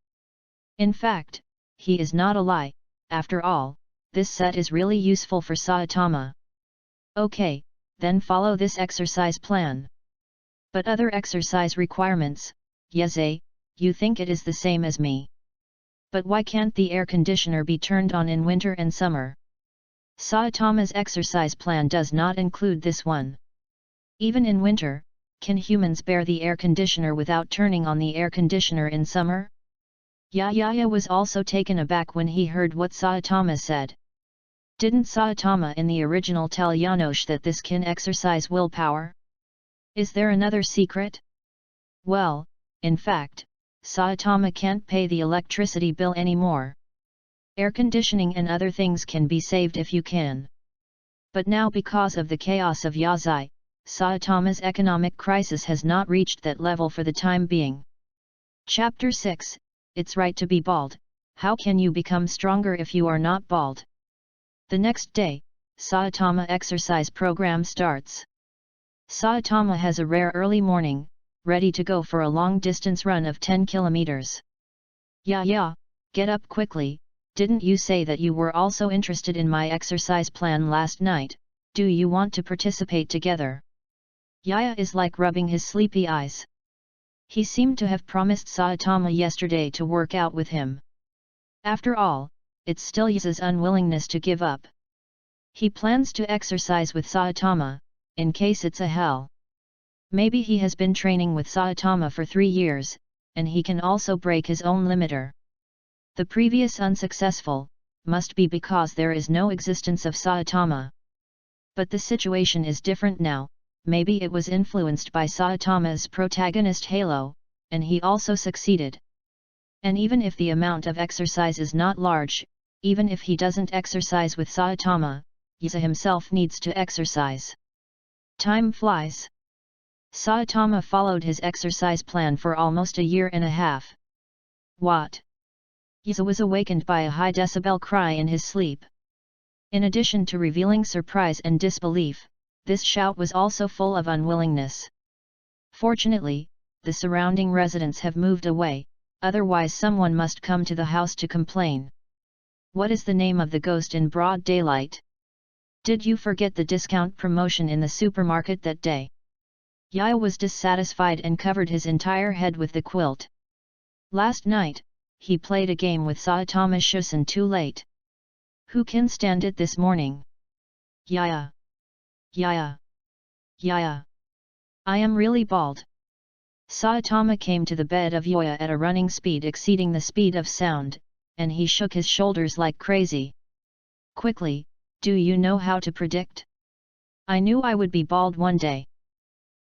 In fact, he is not a lie. After all, this set is really useful for Saitama. Okay, then follow this exercise plan. But other exercise requirements, Yeze, you think it is the same as me. But why can't the air conditioner be turned on in winter and summer? Saitama's exercise plan does not include this one. Even in winter, can humans bear the air conditioner without turning on the air conditioner in summer? Yaya was also taken aback when he heard what Saitama said. Didn't Saitama in the original tell Janosch that this can exercise willpower? Is there another secret? Well, in fact, Saitama can't pay the electricity bill anymore. Air conditioning and other things can be saved if you can. But now because of the chaos of Yazai, Saitama's economic crisis has not reached that level for the time being. Chapter 6, It's Right to be Bald. How can you become stronger if you are not bald? The next day, Saitama exercise program starts. Saitama has a rare early morning, ready to go for a long-distance run of 10 kilometers. Yeah, get up quickly, didn't you say that you were also interested in my exercise plan last night? Do you want to participate together? Yaya is like rubbing his sleepy eyes. He seemed to have promised Saitama yesterday to work out with him. After all, it's still Yaya's unwillingness to give up. He plans to exercise with Saitama, in case it's a hell. Maybe he has been training with Saitama for 3 years, and he can also break his own limiter. The previous unsuccessful, must be because there is no existence of Saitama. But the situation is different now. Maybe it was influenced by Saitama's protagonist Halo, and he also succeeded. And even if the amount of exercise is not large, even if he doesn't exercise with Saitama, Yaya himself needs to exercise. Time flies. Saitama followed his exercise plan for almost a year and a half. What? Yaya was awakened by a high decibel cry in his sleep. In addition to revealing surprise and disbelief, this shout was also full of unwillingness. Fortunately, the surrounding residents have moved away, otherwise someone must come to the house to complain. What is the name of the ghost in broad daylight? Did you forget the discount promotion in the supermarket that day? Yaya was dissatisfied and covered his entire head with the quilt. Last night, he played a game with Saitama Shusen too late. Who can stand it this morning? Yaya. Yaya. I am really bald. Saitama came to the bed of Yaya at a running speed exceeding the speed of sound, and he shook his shoulders like crazy. Quickly, do you know how to predict? I knew I would be bald one day.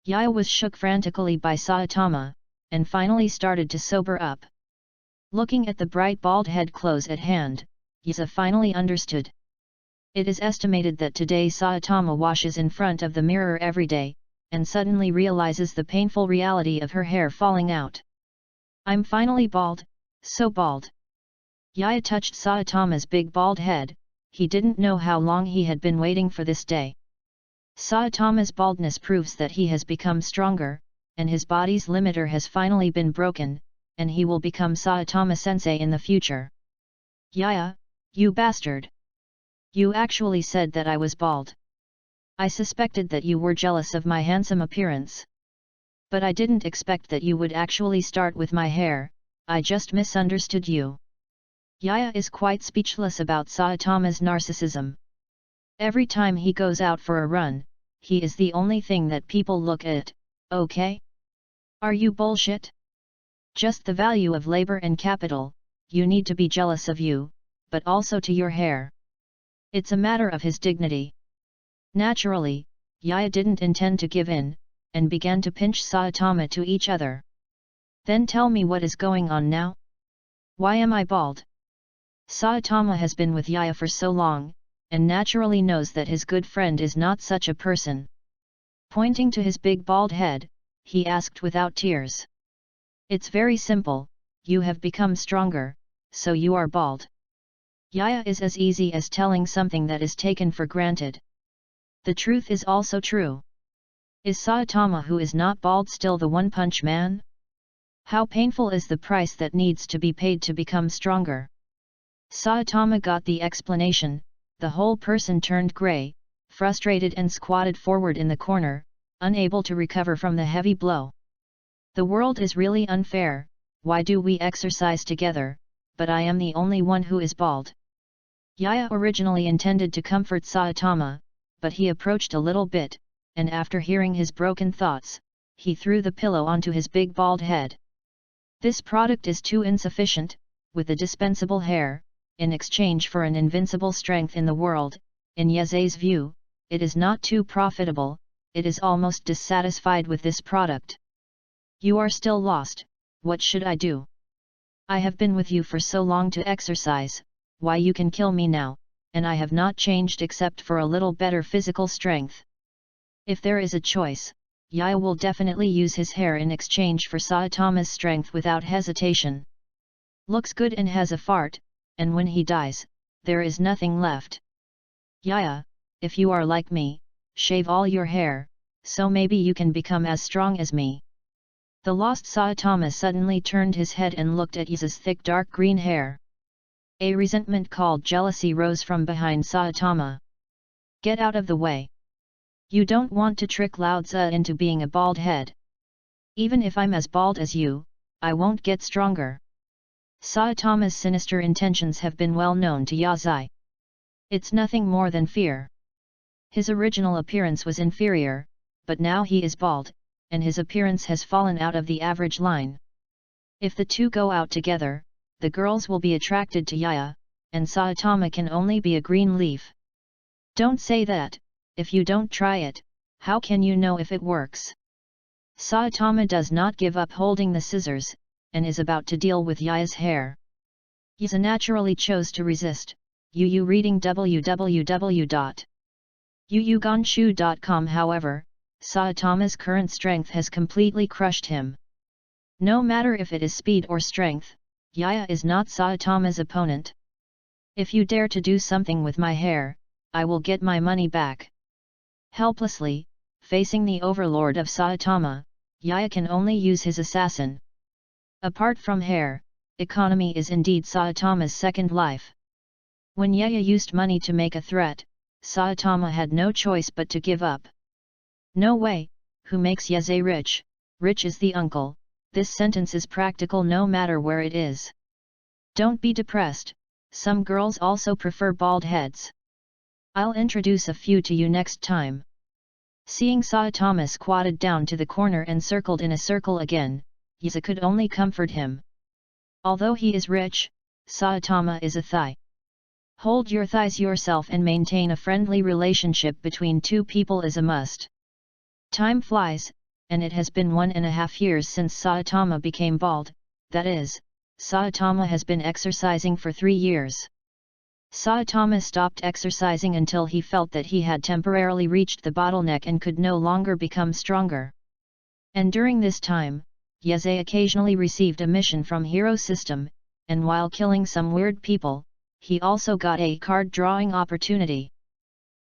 Yaya was shook frantically by Saitama, and finally started to sober up. Looking at the bright bald head close at hand, Yaya finally understood. It is estimated that today Saitama washes in front of the mirror every day, and suddenly realizes the painful reality of her hair falling out. I'm finally bald, so bald. Yaya touched Saitama's big bald head. He didn't know how long he had been waiting for this day. Saitama's baldness proves that he has become stronger, and his body's limiter has finally been broken, and he will become Saitama-sensei in the future. Yaya, you bastard! You actually said that I was bald. I suspected that you were jealous of my handsome appearance. But I didn't expect that you would actually start with my hair. I just misunderstood you. Yaya is quite speechless about Saitama's narcissism. Every time he goes out for a run, he is the only thing that people look at, okay? Are you bullshit? Just the value of labor and capital, you need to be jealous of you, but also to your hair. It's a matter of his dignity. Naturally, Yaya didn't intend to give in, and began to pinch Saitama to each other. Then tell me what is going on now? Why am I bald? Saitama has been with Yaya for so long, and naturally knows that his good friend is not such a person. Pointing to his big bald head, he asked without tears. It's very simple, you have become stronger, so you are bald. Yaya is as easy as telling something that is taken for granted. The truth is also true. Is Saitama, who is not bald, still the One-Punch Man? How painful is the price that needs to be paid to become stronger? Saitama got the explanation. The whole person turned grey, frustrated, and squatted forward in the corner, unable to recover from the heavy blow. The world is really unfair. Why do we exercise together, but I am the only one who is bald? Yaya originally intended to comfort Saitama, but he approached a little bit, and after hearing his broken thoughts, he threw the pillow onto his big bald head. This product is too insufficient, with the dispensable hair, in exchange for an invincible strength in the world. In Yaze's view, it is not too profitable, it is almost dissatisfied with this product. You are still lost, what should I do? I have been with you for so long to exercise, why you can kill me now, and I have not changed except for a little better physical strength. If there is a choice, Yaya will definitely use his hair in exchange for Saitama's strength without hesitation. Looks good and has a fart, and when he dies, there is nothing left. Yaya, if you are like me, shave all your hair, so maybe you can become as strong as me. The lost Saitama suddenly turned his head and looked at Yaza's thick dark green hair. A resentment called jealousy rose from behind Saitama. Get out of the way. You don't want to trick Lao-tzu into being a bald head. Even if I'm as bald as you, I won't get stronger. Saitama's sinister intentions have been well known to Yazai. It's nothing more than fear. His original appearance was inferior, but now he is bald, and his appearance has fallen out of the average line. If the two go out together, the girls will be attracted to Yaya, and Saitama can only be a green leaf. Don't say that. If you don't try it, how can you know if it works? Saitama does not give up holding the scissors, and is about to deal with Yaya's hair. Yaza naturally chose to resist. Yu reading www.yuyugonshu.com. However, Saitama's current strength has completely crushed him. No matter if it is speed or strength, Yaya is not Saitama's opponent. If you dare to do something with my hair, I will get my money back. Helplessly, facing the overlord of Saitama, Yaya can only use his assassin. Apart from hair, economy is indeed Saitama's second life. When Yaya used money to make a threat, Saitama had no choice but to give up. No way, who makes Yaze rich? Rich is the uncle. This sentence is practical no matter where it is. Don't be depressed, some girls also prefer bald heads. I'll introduce a few to you next time. Seeing Saitama squatted down to the corner and circled in a circle again, Yaza could only comfort him. Although he is rich, Saitama is a thigh. Hold your thighs yourself and maintain a friendly relationship between two people is a must. Time flies, and it has been 1.5 years since Saitama became bald, that is, Saitama has been exercising for 3 years. Saitama stopped exercising until he felt that he had temporarily reached the bottleneck and could no longer become stronger. And during this time, Yeze occasionally received a mission from Hero System, and while killing some weird people, he also got a card drawing opportunity.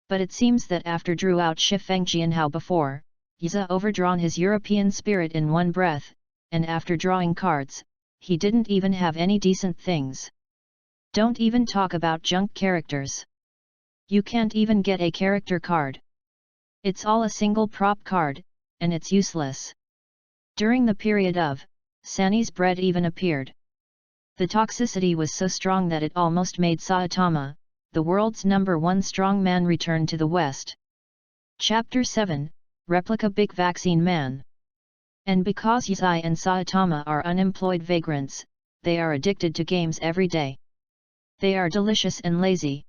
But it seems that after drew out Shifeng Jianhao before, Yeze overdrawn his European spirit in one breath, and after drawing cards, he didn't even have any decent things. Don't even talk about junk characters. You can't even get a character card. It's all a single prop card, and it's useless. During the period of Sani's bread even appeared. The toxicity was so strong that it almost made Saitama, the world's #1 strongman, return to the West. Chapter 7, Replica Big Vaccine Man. And because Yuzai and Saitama are unemployed vagrants, they are addicted to games every day. They are delicious and lazy.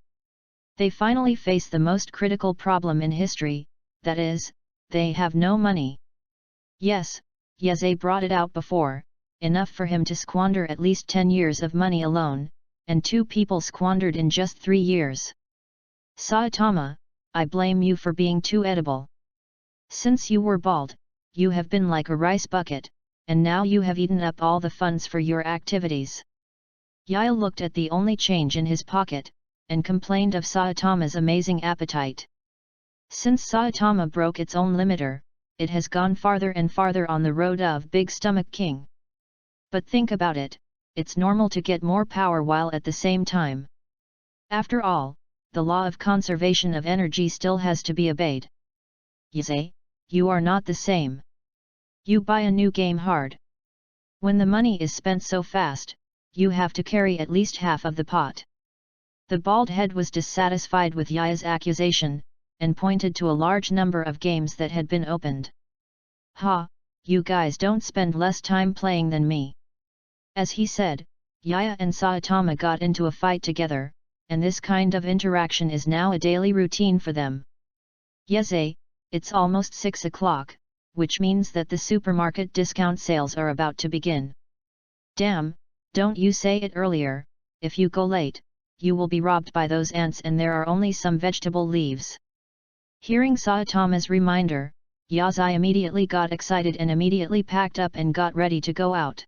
They finally face the most critical problem in history, that is, they have no money. Yes, Yeze brought it out before, enough for him to squander at least 10 years of money alone, and 2 people squandered in just 3 years. Saitama, I blame you for being too edible. Since you were bald, you have been like a rice bucket, and now you have eaten up all the funds for your activities. Yaya looked at the only change in his pocket, and complained of Saitama's amazing appetite. Since Saitama broke its own limiter, it has gone farther and farther on the road of Big Stomach King. But think about it, it's normal to get more power while at the same time. After all, the law of conservation of energy still has to be obeyed. Yeze, you are not the same. You buy a new game hard. When the money is spent so fast, you have to carry at least half of the pot. The bald head was dissatisfied with Yaya's accusation, and pointed to a large number of games that had been opened. Ha, you guys don't spend less time playing than me. As he said, Yaya and Saitama got into a fight together, and this kind of interaction is now a daily routine for them. Yeze, it's almost 6 o'clock, which means that the supermarket discount sales are about to begin. Damn, don't you say it earlier, if you go late, you will be robbed by those ants and there are only some vegetable leaves. Hearing Saitama's reminder, Yazai immediately got excited and immediately packed up and got ready to go out.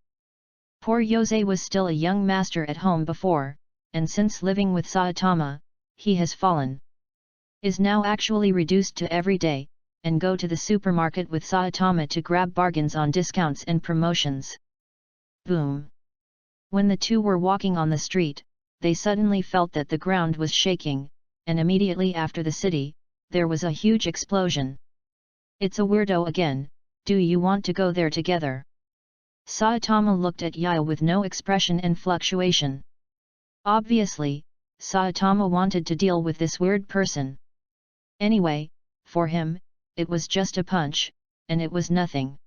Poor Yose was still a young master at home before, and since living with Saitama, he has fallen. Is now actually reduced to every day, and go to the supermarket with Saitama to grab bargains on discounts and promotions. Boom! When the two were walking on the street, they suddenly felt that the ground was shaking, and immediately after the city, there was a huge explosion. It's a weirdo again, do you want to go there together? Saitama looked at Yaya with no expression and fluctuation. Obviously, Saitama wanted to deal with this weird person. Anyway, for him, it was just a punch, and it was nothing.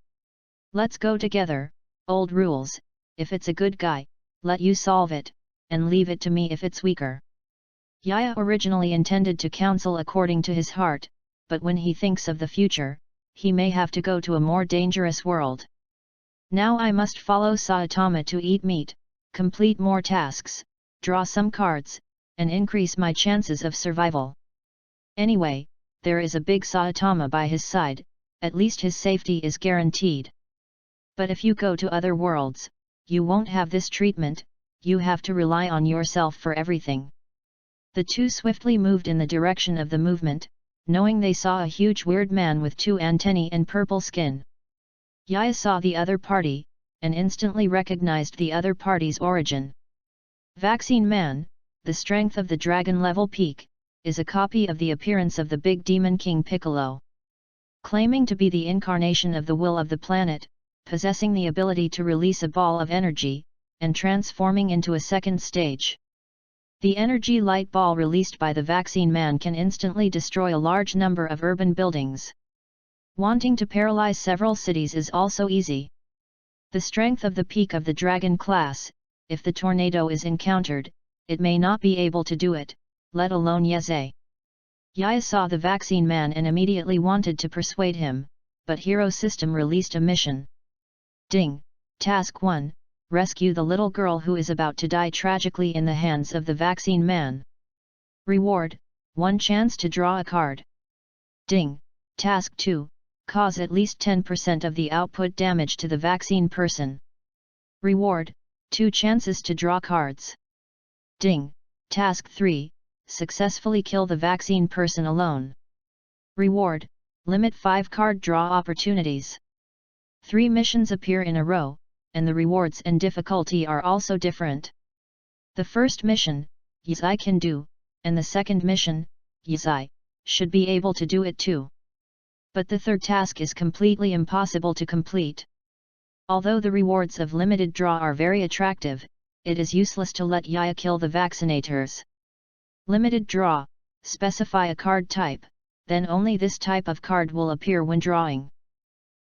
Let's go together, old rules, if it's a good guy, let you solve it, and leave it to me if it's weaker. Yaya originally intended to counsel according to his heart, but when he thinks of the future, he may have to go to a more dangerous world. Now I must follow Saitama to eat meat, complete more tasks, draw some cards, and increase my chances of survival. Anyway, there is a big Saitama by his side, at least his safety is guaranteed. But if you go to other worlds, you won't have this treatment, you have to rely on yourself for everything. The two swiftly moved in the direction of the movement, knowing they saw a huge weird man with 2 antennae and purple skin. Yaya saw the other party, and instantly recognized the other party's origin. Vaccine Man, the strength of the dragon level peak, is a copy of the appearance of the big demon king Piccolo. Claiming to be the incarnation of the will of the planet, possessing the ability to release a ball of energy, and transforming into a second stage. The energy light ball released by the Vaccine Man can instantly destroy a large number of urban buildings. Wanting to paralyze several cities is also easy. The strength of the peak of the dragon class, if the tornado is encountered, it may not be able to do it, let alone Yeze. Yaya saw the Vaccine Man and immediately wanted to persuade him, but Hero System released a mission. Ding! Task 1, rescue the little girl who is about to die tragically in the hands of the Vaccine Man. Reward, 1 chance to draw a card. Ding! Task 2, cause at least 10% of the output damage to the vaccine person. Reward, 2 chances to draw cards. Ding! Task 3, successfully kill the vaccine person alone. Reward, limit 5 card draw opportunities. 3 missions appear in a row, and the rewards and difficulty are also different. The first mission, yes I can do, and the second mission, yes I should be able to do it too. But the third task is completely impossible to complete. Although the rewards of limited draw are very attractive, it is useless to let Yaya kill the vaccinators. Limited draw, specify a card type, then only this type of card will appear when drawing.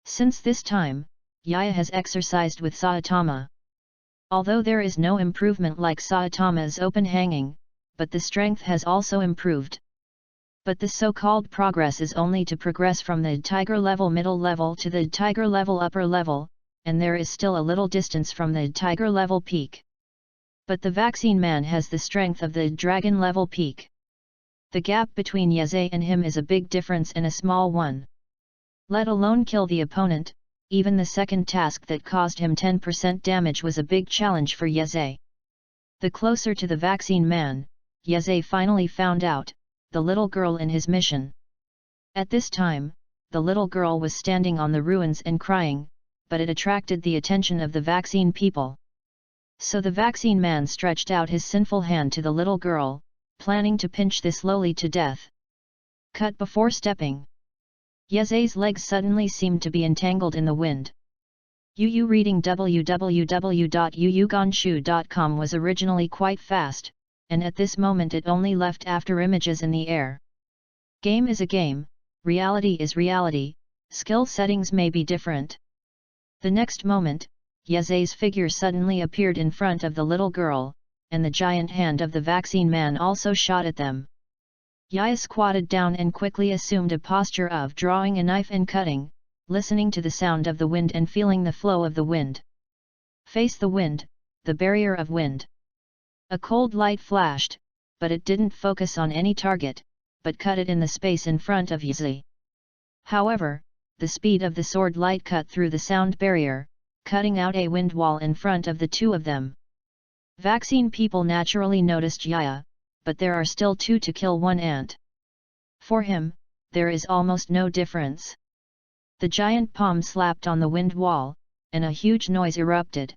Since this time, Yaya has exercised with Saitama. Although there is no improvement like Saitama's open hanging, but the strength has also improved. But the so-called progress is only to progress from the tiger level middle level to the tiger level upper level, and there is still a little distance from the tiger level peak. But the vaccine man has the strength of the dragon level peak. The gap between Yeze and him is a big difference and a small one. Let alone kill the opponent, even the second task that caused him 10% damage was a big challenge for Yeze. The closer to the vaccine man, Yeze finally found out the little girl in his mission. At this time, the little girl was standing on the ruins and crying, but it attracted the attention of the vaccine people. So the vaccine man stretched out his sinful hand to the little girl, planning to pinch this lowly to death. Cut before stepping. Yeze's legs suddenly seemed to be entangled in the wind. Yu reading www.yuyugonshu.com was originally quite fast, and at this moment it only left after images in the air. Game is a game, reality is reality, skill settings may be different. The next moment, Yeze's figure suddenly appeared in front of the little girl, and the giant hand of the vaccine man also shot at them. Yaya squatted down and quickly assumed a posture of drawing a knife and cutting, listening to the sound of the wind and feeling the flow of the wind. Face the wind, the barrier of wind. A cold light flashed, but it didn't focus on any target, but cut it in the space in front of Yeze. However, the speed of the sword light cut through the sound barrier, cutting out a wind wall in front of the two of them. Vaccine people naturally noticed Yaya, but there are still 2 to kill 1 ant. For him, there is almost no difference. The giant palm slapped on the wind wall, and a huge noise erupted.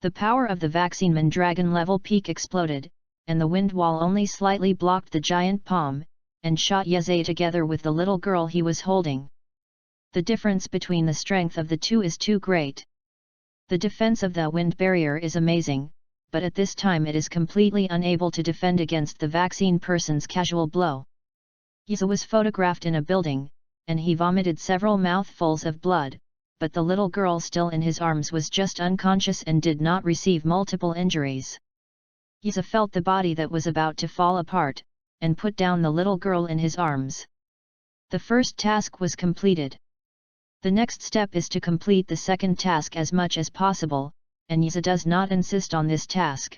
The power of the vaccineman dragon level peak exploded, and the wind wall only slightly blocked the giant palm, and shot Yeze together with the little girl he was holding. The difference between the strength of the two is too great. The defense of the wind barrier is amazing, but at this time it is completely unable to defend against the vaccine person's casual blow. Yeze was photographed in a building, and he vomited several mouthfuls of blood, but the little girl still in his arms was just unconscious and did not receive multiple injuries. Yeze felt the body that was about to fall apart, and put down the little girl in his arms. The first task was completed. The next step is to complete the second task as much as possible, and Yeze does not insist on this task.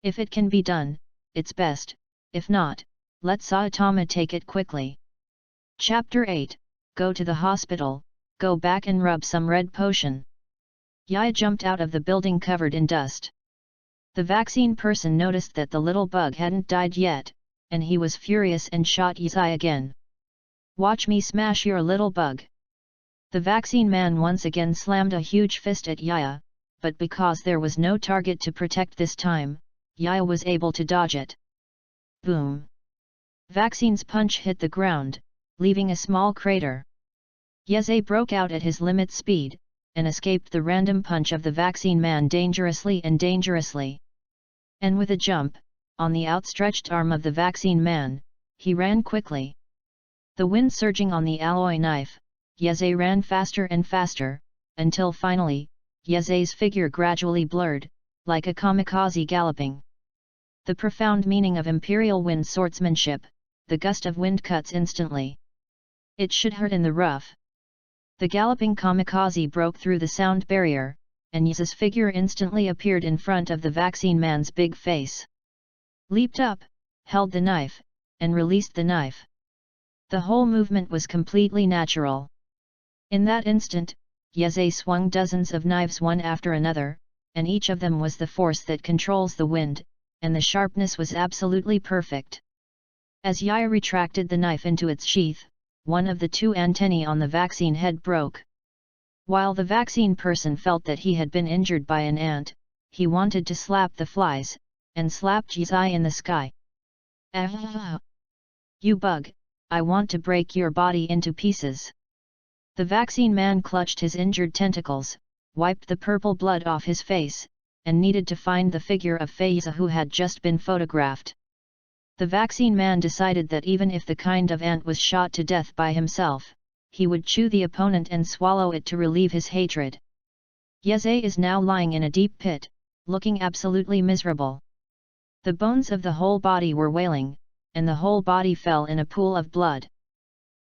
If it can be done, it's best, if not, let Saitama take it quickly. Chapter 8, Go to the hospital, go back and rub some red potion. Yaya jumped out of the building covered in dust. The vaccine person noticed that the little bug hadn't died yet, and he was furious and shot Yeze again. Watch me smash your little bug. The vaccine man once again slammed a huge fist at Yaya, but because there was no target to protect this time, Yaya was able to dodge it. Boom! Vaccine's punch hit the ground, leaving a small crater. Yeze broke out at his limit speed, and escaped the random punch of the vaccine man dangerously. And with a jump, on the outstretched arm of the vaccine man, he ran quickly. The wind surging on the alloy knife, Yeze ran faster and faster, until finally, Yeze's figure gradually blurred, like a kamikaze galloping. The profound meaning of imperial wind swordsmanship, the gust of wind cuts instantly. It should hurt in the rough. The galloping kamikaze broke through the sound barrier, and Yeze's figure instantly appeared in front of the vaccine man's big face. Leaped up, held the knife, and released the knife. The whole movement was completely natural. In that instant, Yeze swung dozens of knives one after another, and each of them was the force that controls the wind, and the sharpness was absolutely perfect. As Yaya retracted the knife into its sheath, one of the two antennae on the vaccine head broke. While the vaccine person felt that he had been injured by an ant, he wanted to slap the flies, and slapped Yizai in the sky. "Ah! You bug, I want to break your body into pieces." The vaccine man clutched his injured tentacles, wiped the purple blood off his face, and needed to find the figure of Faiza who had just been photographed. The vaccine man decided that even if the kind of ant was shot to death by himself, he would chew the opponent and swallow it to relieve his hatred. Yeze is now lying in a deep pit, looking absolutely miserable. The bones of the whole body were wailing, and the whole body fell in a pool of blood.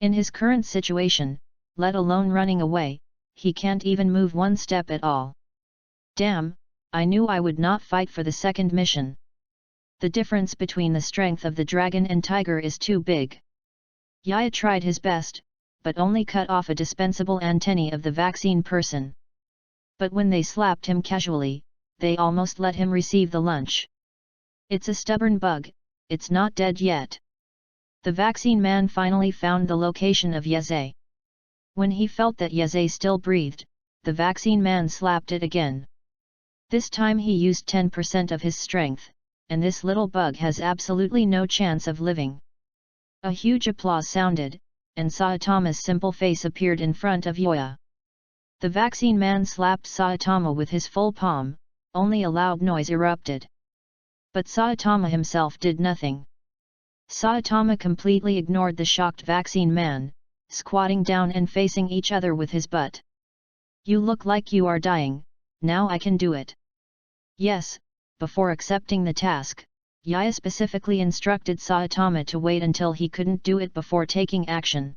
In his current situation, let alone running away, he can't even move one step at all. Damn, I knew I would not fight for the second mission. The difference between the strength of the dragon and tiger is too big. Yaya tried his best, but only cut off a dispensable antennae of the vaccine person. But when they slapped him casually, they almost let him receive the lunch. It's a stubborn bug, it's not dead yet. The vaccine man finally found the location of Yeze. When he felt that Yeze still breathed, the vaccine man slapped it again. This time he used 10% of his strength, and this little bug has absolutely no chance of living. A huge applause sounded, and Saitama's simple face appeared in front of Yoya. The vaccine man slapped Saitama with his full palm, only a loud noise erupted. But Saitama himself did nothing. Saitama completely ignored the shocked vaccine man, squatting down and facing each other with his butt. "You look like you are dying, now I can do it." Yes, before accepting the task, Yaya specifically instructed Saitama to wait until he couldn't do it before taking action.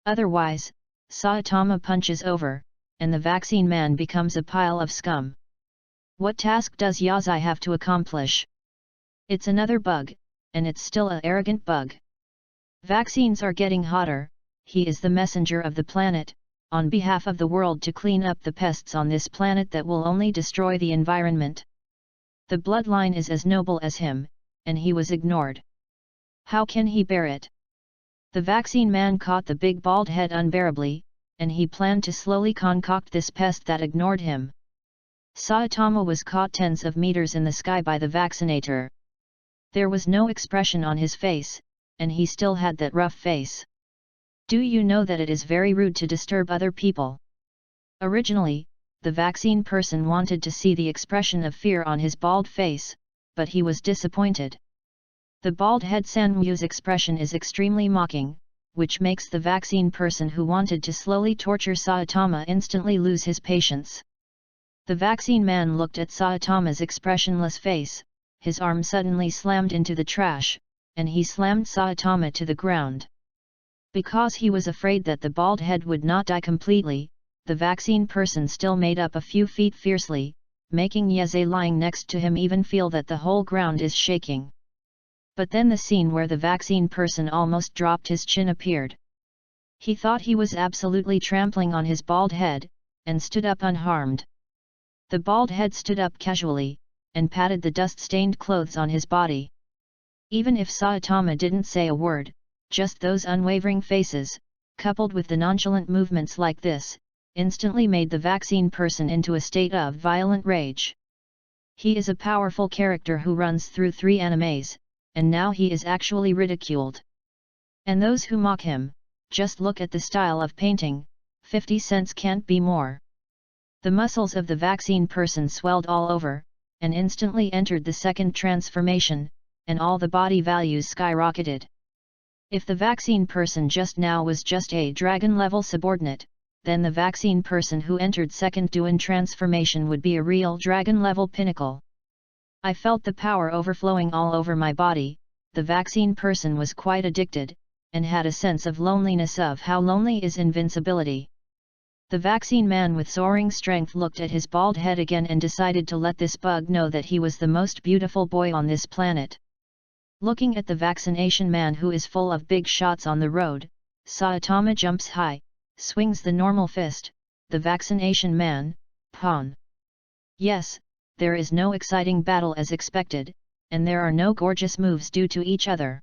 Otherwise, Saitama punches over, and the vaccine man becomes a pile of scum. What task does Yazai have to accomplish? It's another bug, and it's still an arrogant bug. Vaccines are getting hotter, he is the messenger of the planet, on behalf of the world to clean up the pests on this planet that will only destroy the environment. The bloodline is as noble as him, and he was ignored. How can he bear it? The vaccine man caught the big bald head unbearably, and he planned to slowly concoct this pest that ignored him. Saitama was caught tens of meters in the sky by the vaccinator. There was no expression on his face, and he still had that rough face. Do you know that it is very rude to disturb other people? Originally, the vaccine person wanted to see the expression of fear on his bald face, but he was disappointed. The bald head Sanmu's expression is extremely mocking, which makes the vaccine person who wanted to slowly torture Saitama instantly lose his patience. The vaccine man looked at Saitama's expressionless face, his arm suddenly slammed into the trash, and he slammed Saitama to the ground. Because he was afraid that the bald head would not die completely, the vaccine person still made up a few feet fiercely, making Yeze lying next to him even feel that the whole ground is shaking. But then the scene where the vaccine person almost dropped his chin appeared. He thought he was absolutely trampling on his bald head, and stood up unharmed. The bald head stood up casually, and patted the dust-stained clothes on his body. Even if Saitama didn't say a word, just those unwavering faces, coupled with the nonchalant movements like this, instantly made the vaccine person into a state of violent rage. He is a powerful character who runs through 3 animes, and now he is actually ridiculed. And those who mock him, just look at the style of painting, 50 cents can't be more. The muscles of the vaccine person swelled all over, and instantly entered the second transformation, and all the body values skyrocketed. If the vaccine person just now was just a dragon-level subordinate, then the vaccine person who entered second Duan transformation would be a real dragon-level pinnacle. I felt the power overflowing all over my body. The vaccine person was quite addicted, and had a sense of loneliness of how lonely is invincibility. The vaccine man with soaring strength looked at his bald head again and decided to let this bug know that he was the most beautiful boy on this planet. Looking at the vaccination man who is full of big shots on the road, Saitama jumps high, swings the normal fist, the vaccination man, pawn. Yes, there is no exciting battle as expected, and there are no gorgeous moves due to each other.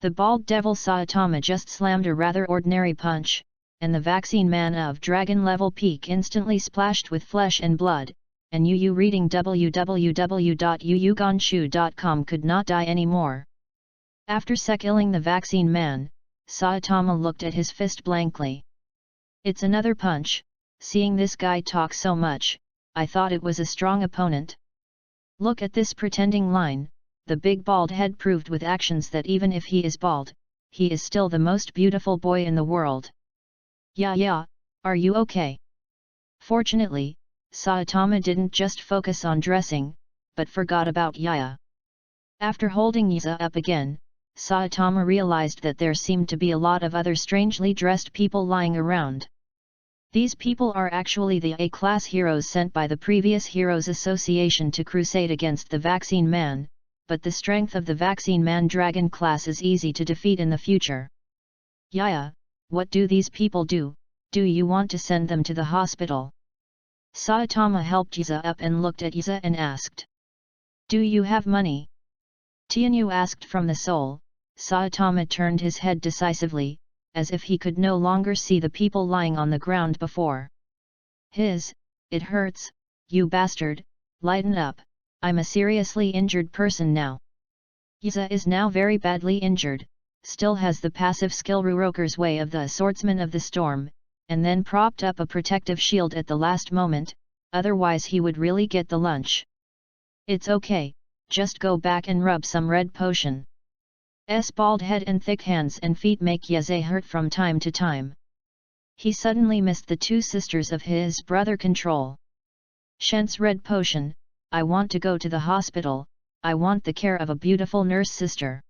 The bald devil Saitama just slammed a rather ordinary punch, and the vaccine man of dragon level peak instantly splashed with flesh and blood, and Yu reading www.yuyugonshu.com could not die anymore. After killing the vaccine man, Saitama looked at his fist blankly. It's another punch. Seeing this guy talk so much, I thought it was a strong opponent. Look at this pretending line, the big bald head proved with actions that even if he is bald, he is still the most beautiful boy in the world. Yeah, are you okay? Fortunately, Saitama didn't just focus on dressing, but forgot about Yaya. After holding Yiza up again, Saitama realized that there seemed to be a lot of other strangely dressed people lying around. These people are actually the A-class heroes sent by the previous Heroes Association to crusade against the vaccine man, but the strength of the vaccine man dragon class is easy to defeat in the future. Yaya, what do these people do? Do you want to send them to the hospital? Saitama helped Yiza up and looked at Yiza and asked. Do you have money? Tianyu asked from the soul. Saitama turned his head decisively, as if he could no longer see the people lying on the ground before. It hurts, you bastard, lighten up, I'm a seriously injured person now. Yiza is now very badly injured, still has the passive skill Ruroker's way of the swordsman of the storm, and then propped up a protective shield at the last moment, otherwise he would really get the lunch. It's okay, just go back and rub some red potion. Bald head and thick hands and feet make Yeze hurt from time to time. He suddenly missed the two sisters of his brother control. Shen's red potion, I want to go to the hospital, I want the care of a beautiful nurse sister.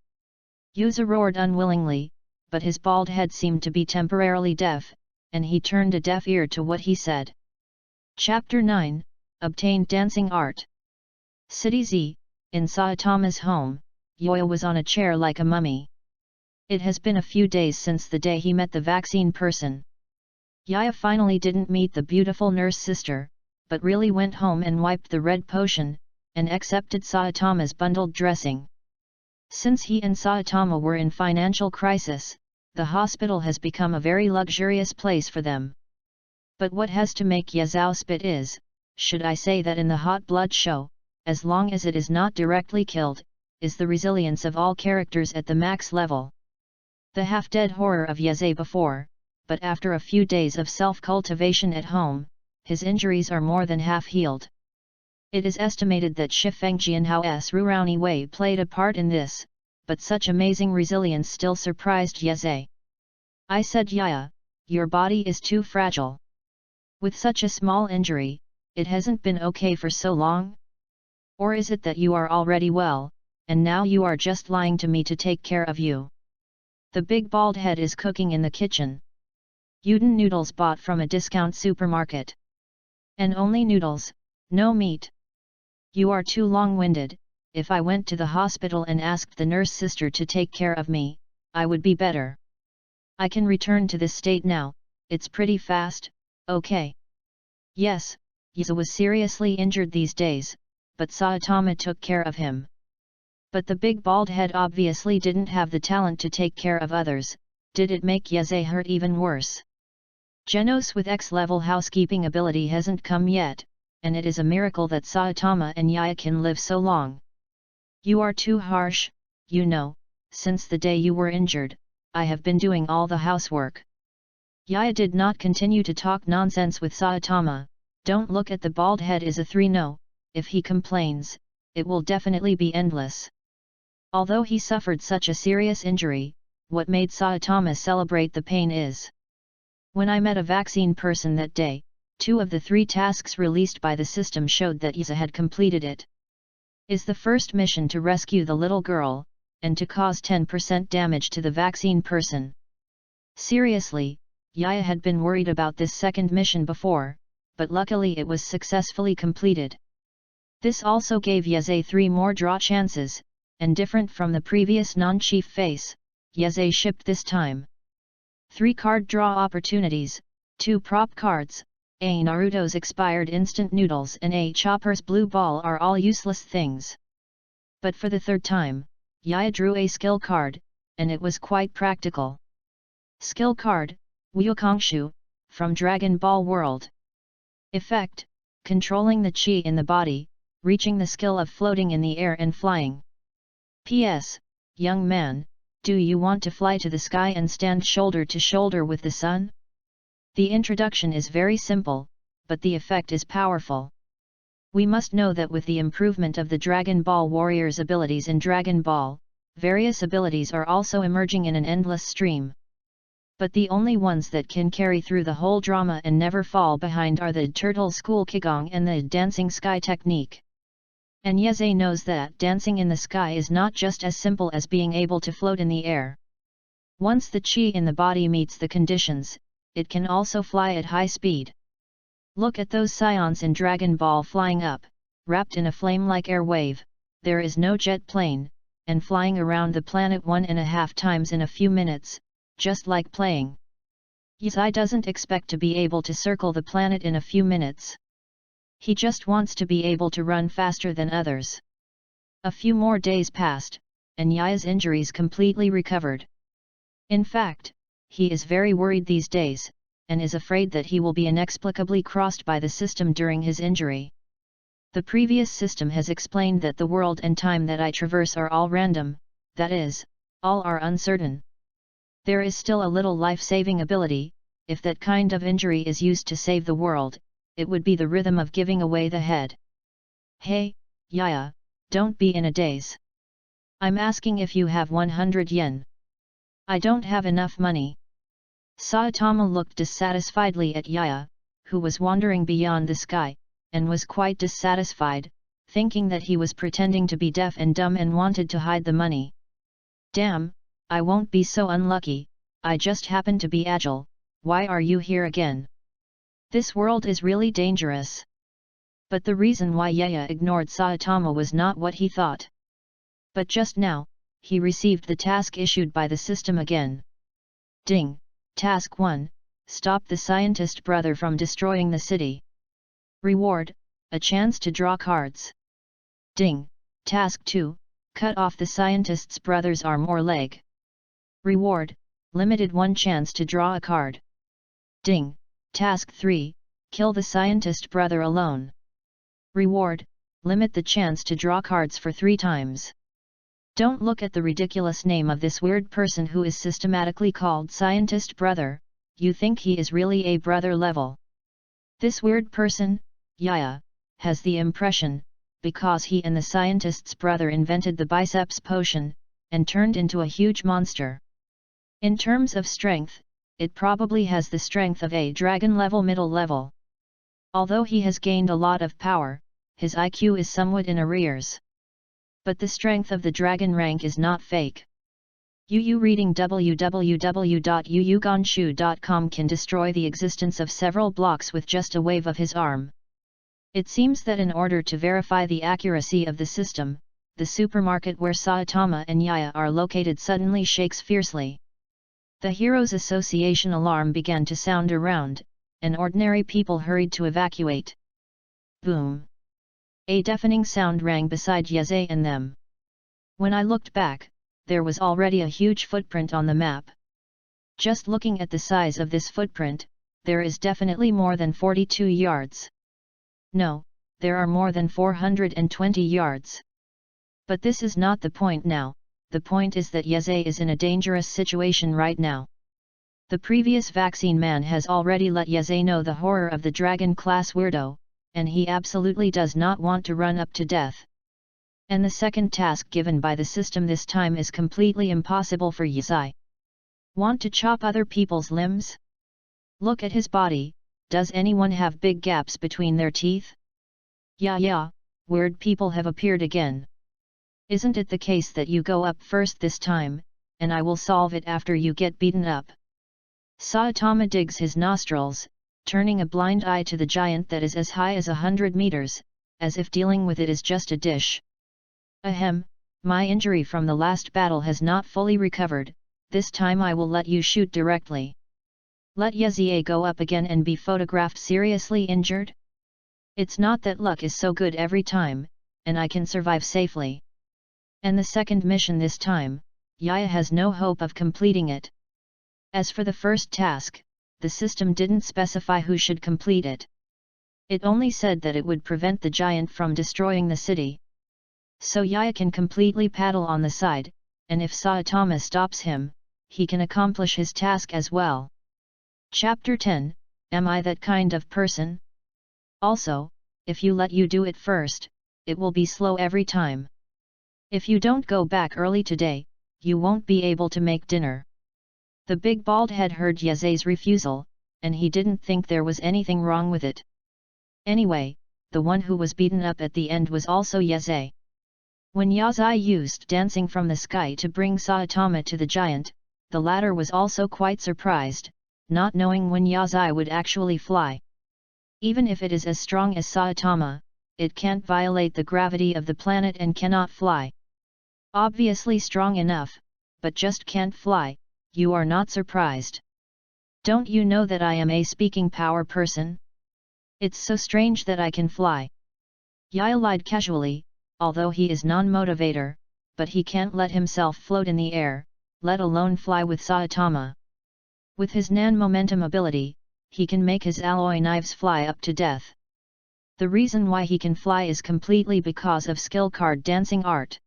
Yuza roared unwillingly, but his bald head seemed to be temporarily deaf, and he turned a deaf ear to what he said. Chapter 9, Obtained Dancing Art. City Z, in Saitama's home, Yoya was on a chair like a mummy. It has been a few days since the day he met the vaccine person. Yaya finally didn't meet the beautiful nurse sister, but really went home and wiped the red potion, and accepted Saitama's bundled dressing. Since he and Saitama were in financial crisis, the hospital has become a very luxurious place for them. But what has to make Yazao spit is, should I say that in the hot blood show, as long as it is not directly killed, is the resilience of all characters at the max level. The half-dead horror of Yeze before, but after a few days of self-cultivation at home, his injuries are more than half healed. It is estimated that Shifeng Jianhao's Rurouni Wei played a part in this, but such amazing resilience still surprised Yeze. I said, Yaya, your body is too fragile. With such a small injury, it hasn't been okay for so long? Or is it that you are already well, and now you are just lying to me to take care of you? The big bald head is cooking in the kitchen. Udon noodles bought from a discount supermarket. And only noodles, no meat. You are too long-winded. If I went to the hospital and asked the nurse sister to take care of me, I would be better. I can return to this state now, it's pretty fast, okay? Yes, Yiza was seriously injured these days, but Saitama took care of him. But the big bald head obviously didn't have the talent to take care of others. Did it make Yeze hurt even worse? Genos with X-level housekeeping ability hasn't come yet, and it is a miracle that Saitama and Yaya can live so long. You are too harsh, you know, since the day you were injured, I have been doing all the housework. Yaya did not continue to talk nonsense with Saitama. Don't look at the bald head is a 3 no, if he complains, it will definitely be endless. Although he suffered such a serious injury, what made Saitama celebrate the pain is, when I met a vaccine person that day, 2 of the 3 tasks released by the system showed that Yiza had completed it. Is the first mission to rescue the little girl, and to cause 10% damage to the vaccine person. Seriously, Yaya had been worried about this second mission before, but luckily it was successfully completed. This also gave Yeze 3 more draw chances, and different from the previous non-chief face, Yeze shipped this time. 3 card draw opportunities, 2 prop cards, a Naruto's expired instant noodles and a Chopper's blue ball are all useless things. But for the 3rd time, Yaya drew a skill card, and it was quite practical. Skill card, Wukongxu, from Dragon Ball World. Effect, controlling the chi in the body, reaching the skill of floating in the air and flying. P.S. Young man, do you want to fly to the sky and stand shoulder to shoulder with the sun? The introduction is very simple, but the effect is powerful. We must know that with the improvement of the Dragon Ball warriors' abilities in Dragon Ball, various abilities are also emerging in an endless stream. But the only ones that can carry through the whole drama and never fall behind are the Turtle School Qigong and the Dancing Sky technique. And Yeze knows that dancing in the sky is not just as simple as being able to float in the air. Once the chi in the body meets the conditions, it can also fly at high speed. Look at those scions in Dragon Ball flying up, wrapped in a flame-like air wave, there is no jet plane, and flying around the planet 1.5 times in a few minutes, just like playing. Yeze doesn't expect to be able to circle the planet in a few minutes. He just wants to be able to run faster than others. A few more days passed, and Yaya's injuries completely recovered. In fact, he is very worried these days, and is afraid that he will be inexplicably crossed by the system during his injury. The previous system has explained that the world and time that I traverse are all random, that is, all are uncertain. There is still a little life-saving ability. If that kind of injury is used to save the world, it would be the rhythm of giving away the head. Hey, Yaya, don't be in a daze. I'm asking if you have 100 yen. I don't have enough money. Saitama looked dissatisfiedly at Yaya, who was wandering beyond the sky, and was quite dissatisfied, thinking that he was pretending to be deaf and dumb and wanted to hide the money. Damn, I won't be so unlucky, I just happen to be agile. Why are you here again? This world is really dangerous. But the reason why Yaya ignored Saitama was not what he thought. But just now, he received the task issued by the system again. Ding! Task 1, stop the scientist brother from destroying the city. Reward, a chance to draw cards. Ding! Task 2, cut off the scientist's brother's arm or leg. Reward, limited 1 chance to draw a card. Ding! Task 3, kill the scientist brother alone. Reward, limit the chance to draw cards for 3 times. Don't look at the ridiculous name of this weird person who is systematically called Scientist Brother, you think he is really a brother level. This weird person, Yaya, has the impression, because he and the scientist's brother invented the biceps potion, and turned into a huge monster. In terms of strength, it probably has the strength of a dragon level middle level. Although he has gained a lot of power, his IQ is somewhat in arrears. But the strength of the dragon rank is not fake. Yu reading www.yuyugonshu.com can destroy the existence of several blocks with just a wave of his arm. It seems that in order to verify the accuracy of the system, the supermarket where Saitama and Yaya are located suddenly shakes fiercely. The Heroes Association alarm began to sound around, and ordinary people hurried to evacuate. Boom! A deafening sound rang beside Yeze and them. When I looked back, there was already a huge footprint on the map. Just looking at the size of this footprint, there is definitely more than 42 yards. No, there are more than 420 yards. But this is not the point now, the point is that Yeze is in a dangerous situation right now. The previous vaccine man has already let Yeze know the horror of the dragon class weirdo, and he absolutely does not want to run up to death. And the second task given by the system this time is completely impossible for Yeze. Want to chop other people's limbs? Look at his body, does anyone have big gaps between their teeth? Yeah, weird people have appeared again. Isn't it the case that you go up first this time, and I will solve it after you get beaten up? Saitama digs his nostrils, turning a blind eye to the giant that is as high as 100 meters, as if dealing with it is just a dish. Ahem, My injury from the last battle has not fully recovered, this time I will let you shoot directly. Let Yaze go up again and be photographed seriously injured? It's not that luck is so good every time, and I can survive safely. And the second mission this time, Yaya has no hope of completing it. As for the first task, the system didn't specify who should complete it. It only said that it would prevent the giant from destroying the city. So Yaya can completely paddle on the side, and if Saitama stops him, he can accomplish his task as well. Chapter 10, Am I that kind of person? Also, if you let you do it first, it will be slow every time. If you don't go back early today, you won't be able to make dinner. The big bald head heard Yaze's refusal, and he didn't think there was anything wrong with it. Anyway, the one who was beaten up at the end was also Yaze. When Yaze used dancing from the sky to bring Saitama to the giant, the latter was also quite surprised, not knowing when Yaze would actually fly. Even if it is as strong as Saitama, it can't violate the gravity of the planet and cannot fly. Obviously strong enough, but just can't fly, you are not surprised. Don't you know that I am a speaking power person? It's so strange that I can fly. Yaya lied casually, although he is non-motivator, but he can't let himself float in the air, let alone fly with Saitama. With his nan-momentum ability, he can make his alloy knives fly up to death. The reason why he can fly is completely because of skill card dancing art.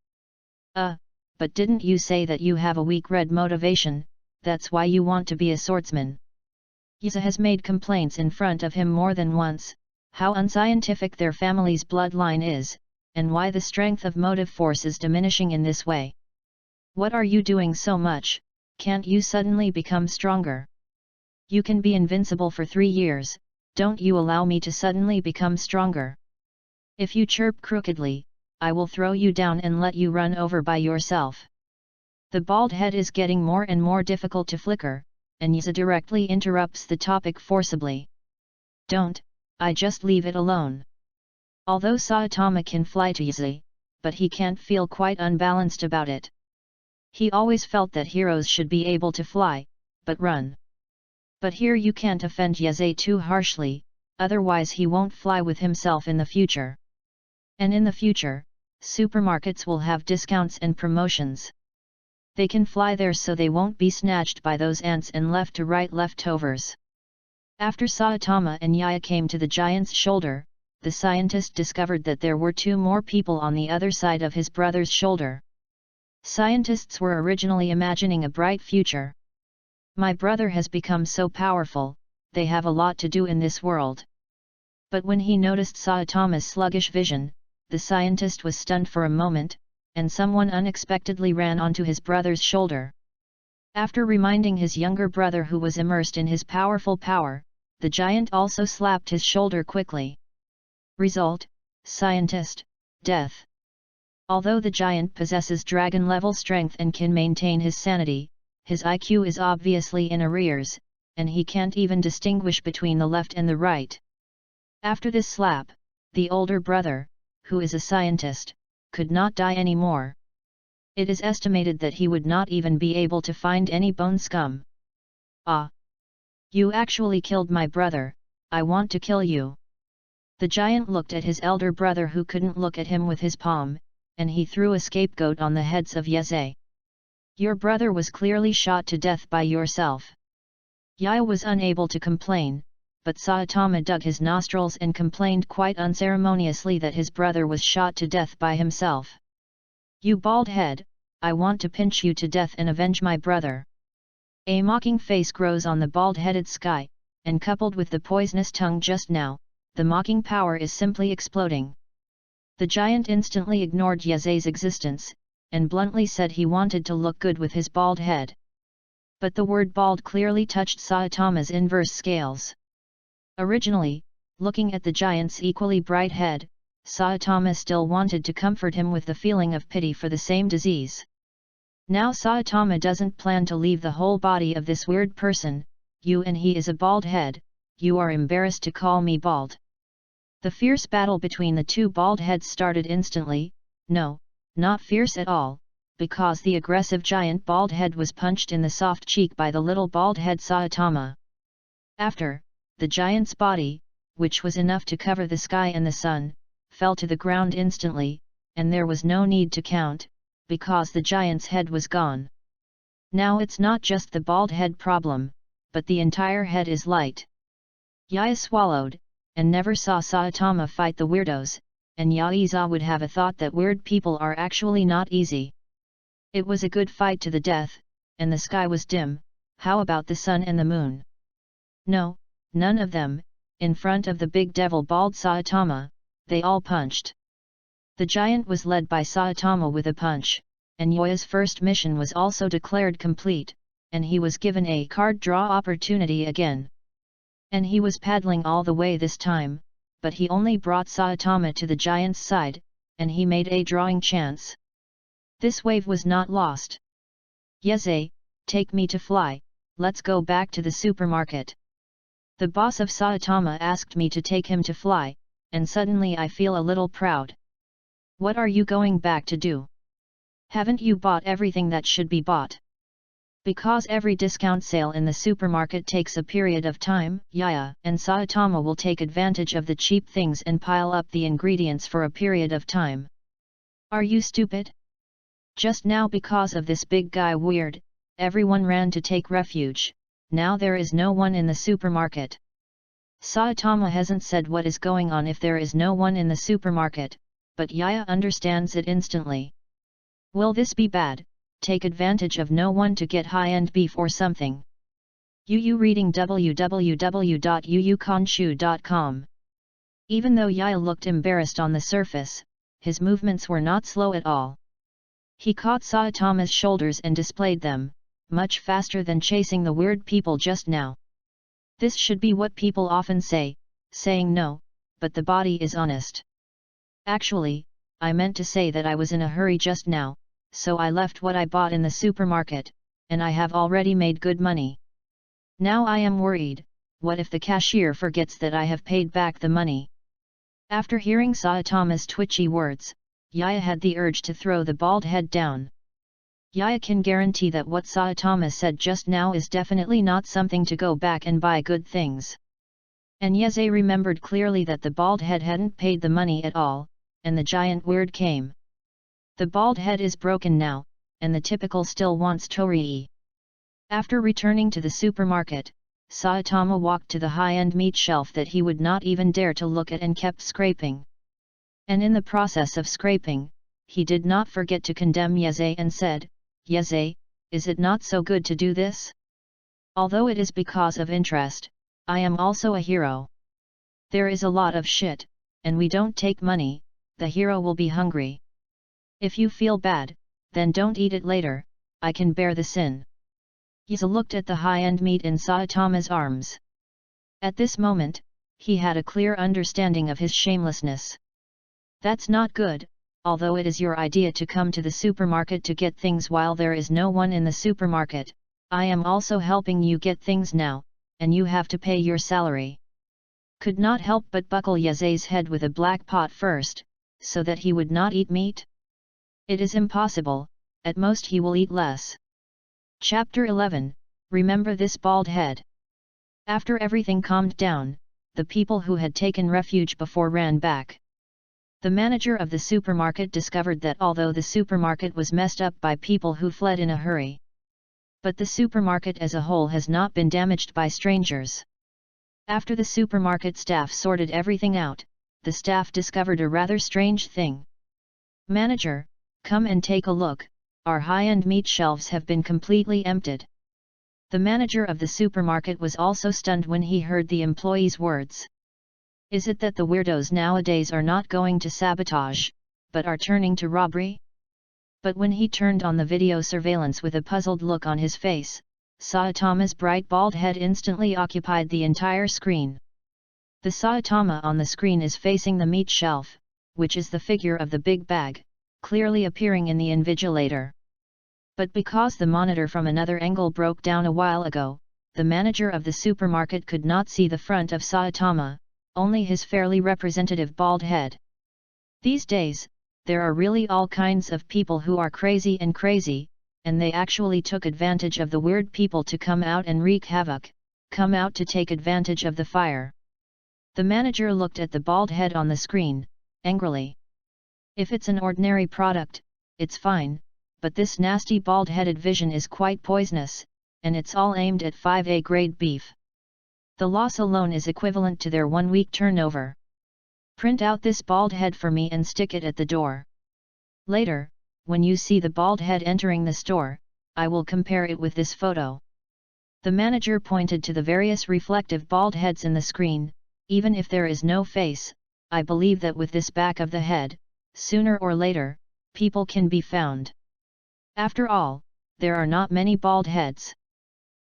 But didn't you say that you have a weak red motivation, that's why you want to be a swordsman? Yaze has made complaints in front of him more than once, how unscientific their family's bloodline is, and why the strength of motive force is diminishing in this way. What are you doing so much, can't you suddenly become stronger? You can be invincible for 3 years, don't you allow me to suddenly become stronger. If you chirp crookedly, I will throw you down and let you run over by yourself. The bald head is getting more and more difficult to flicker, and Yaze directly interrupts the topic forcibly. Don't, I just leave it alone. Although Saitama can fly to Yaze, but he can't feel quite unbalanced about it. He always felt that heroes should be able to fly, but run. But here you can't offend Yaze too harshly, otherwise he won't fly with himself in the future. And in the future, supermarkets will have discounts and promotions. They can fly there so they won't be snatched by those ants and left to right leftovers. After Saitama and Yaya came to the giant's shoulder, the scientist discovered that there were 2 more people on the other side of his brother's shoulder. Scientists were originally imagining a bright future. My brother has become so powerful, they have a lot to do in this world. But when he noticed Saitama's sluggish vision, the scientist was stunned for a moment, and someone unexpectedly ran onto his brother's shoulder. After reminding his younger brother who was immersed in his powerful power, the giant also slapped his shoulder quickly. Result: scientist, death. Although the giant possesses dragon-level strength and can maintain his sanity, his IQ is obviously in arrears, and he can't even distinguish between the left and the right. After this slap, the older brother, who is a scientist, could not die anymore. It is estimated that he would not even be able to find any bone scum. Ah! You actually killed my brother, I want to kill you. The giant looked at his elder brother who couldn't look at him with his palm, and he threw a scapegoat on the heads of Yaze. Your brother was clearly shot to death by yourself. Yaya was unable to complain, but Saitama dug his nostrils and complained quite unceremoniously that his brother was shot to death by himself. You bald head, I want to pinch you to death and avenge my brother. A mocking face grows on the bald-headed sky, and coupled with the poisonous tongue just now, the mocking power is simply exploding. The giant instantly ignored Yaze's existence, and bluntly said he wanted to look good with his bald head. But the word bald clearly touched Saitama's inverse scales. Originally, looking at the giant's equally bright head, Saitama still wanted to comfort him with the feeling of pity for the same disease. Now Saitama doesn't plan to leave the whole body of this weird person, and he is a bald head, you are embarrassed to call me bald. The fierce battle between the 2 bald heads started instantly. No, not fierce at all, because the aggressive giant bald head was punched in the soft cheek by the little bald head Saitama. After, the giant's body, which was enough to cover the sky and the sun, fell to the ground instantly, and there was no need to count, because the giant's head was gone. Now it's not just the bald head problem, but the entire head is light. Yaya swallowed, and never saw Saitama fight the weirdos, and Yaiza would have a thought that weird people are actually not easy. It was a good fight to the death, and the sky was dim. How about the sun and the moon? No, none of them. In front of the big devil bald Saitama, they all punched. The giant was led by Saitama with a punch, and Yaya's first mission was also declared complete, and he was given a card draw opportunity again. And he was paddling all the way this time, but he only brought Saitama to the giant's side, and he made a drawing chance. This wave was not lost. Yeze, take me to fly, let's go back to the supermarket. The boss of Saitama asked me to take him to fly, and suddenly I feel a little proud. What are you going back to do? Haven't you bought everything that should be bought? Because every discount sale in the supermarket takes a period of time, Yaya and Saitama will take advantage of the cheap things and pile up the ingredients for a period of time. Are you stupid? Just now because of this big guy weird, everyone ran to take refuge. Now there is no one in the supermarket. Saitama hasn't said what is going on if there is no one in the supermarket, but Yaya understands it instantly. Will this be bad? Take advantage of no one to get high-end beef or something. Yu reading www.yuyukanshu.com. Even though Yaya looked embarrassed on the surface, his movements were not slow at all. He caught Saitama's shoulders and displayed them, much faster than chasing the weird people just now. This should be what people often say, saying no, but the body is honest. Actually, I meant to say that I was in a hurry just now, so I left what I bought in the supermarket, and I have already made good money. Now I am worried, what if the cashier forgets that I have paid back the money? After hearing Saitama's twitchy words, Yaya had the urge to throw the bald head down. Yaya can guarantee that what Saitama said just now is definitely not something to go back and buy good things. And Yeze remembered clearly that the bald head hadn't paid the money at all, and the giant word came. The bald head is broken now, and the typical still wants torii. After returning to the supermarket, Saitama walked to the high-end meat shelf that he would not even dare to look at and kept scraping. And in the process of scraping, he did not forget to condemn Yeze and said, Yeze, is it not so good to do this? Although it is because of interest, I am also a hero. There is a lot of shit, and we don't take money, the hero will be hungry. If you feel bad, then don't eat it later, I can bear the sin. Yeze looked at the high-end meat in Saitama's arms. At this moment, he had a clear understanding of his shamelessness. That's not good, although it is your idea to come to the supermarket to get things while there is no one in the supermarket, I am also helping you get things now, and you have to pay your salary. Could not help but buckle Yeze's head with a black pot first, so that he would not eat meat? It is impossible, at most he will eat less. Chapter 11, Remember this bald head. After everything calmed down, the people who had taken refuge before ran back. The manager of the supermarket discovered that although the supermarket was messed up by people who fled in a hurry, but the supermarket as a whole has not been damaged by strangers. After the supermarket staff sorted everything out, the staff discovered a rather strange thing. Manager, come and take a look, our high-end meat shelves have been completely emptied. The manager of the supermarket was also stunned when he heard the employee's words. Is it that the weirdos nowadays are not going to sabotage, but are turning to robbery? But when he turned on the video surveillance with a puzzled look on his face, Saitama's bright bald head instantly occupied the entire screen. The Saitama on the screen is facing the meat shelf, which is the figure of the big bag, clearly appearing in the invigilator. But because the monitor from another angle broke down a while ago, the manager of the supermarket could not see the front of Saitama, only his fairly representative bald head. These days, there are really all kinds of people who are crazy, and they actually took advantage of the weird people to come out and wreak havoc, come out to take advantage of the fire. The manager looked at the bald head on the screen, angrily. If it's an ordinary product, it's fine, but this nasty bald-headed vision is quite poisonous, and it's all aimed at 5A grade beef. The loss alone is equivalent to their 1-week turnover. Print out this bald head for me and stick it at the door. Later, when you see the bald head entering the store, I will compare it with this photo. The manager pointed to the various reflective bald heads in the screen. Even if there is no face, I believe that with this back of the head, sooner or later, people can be found. After all, there are not many bald heads.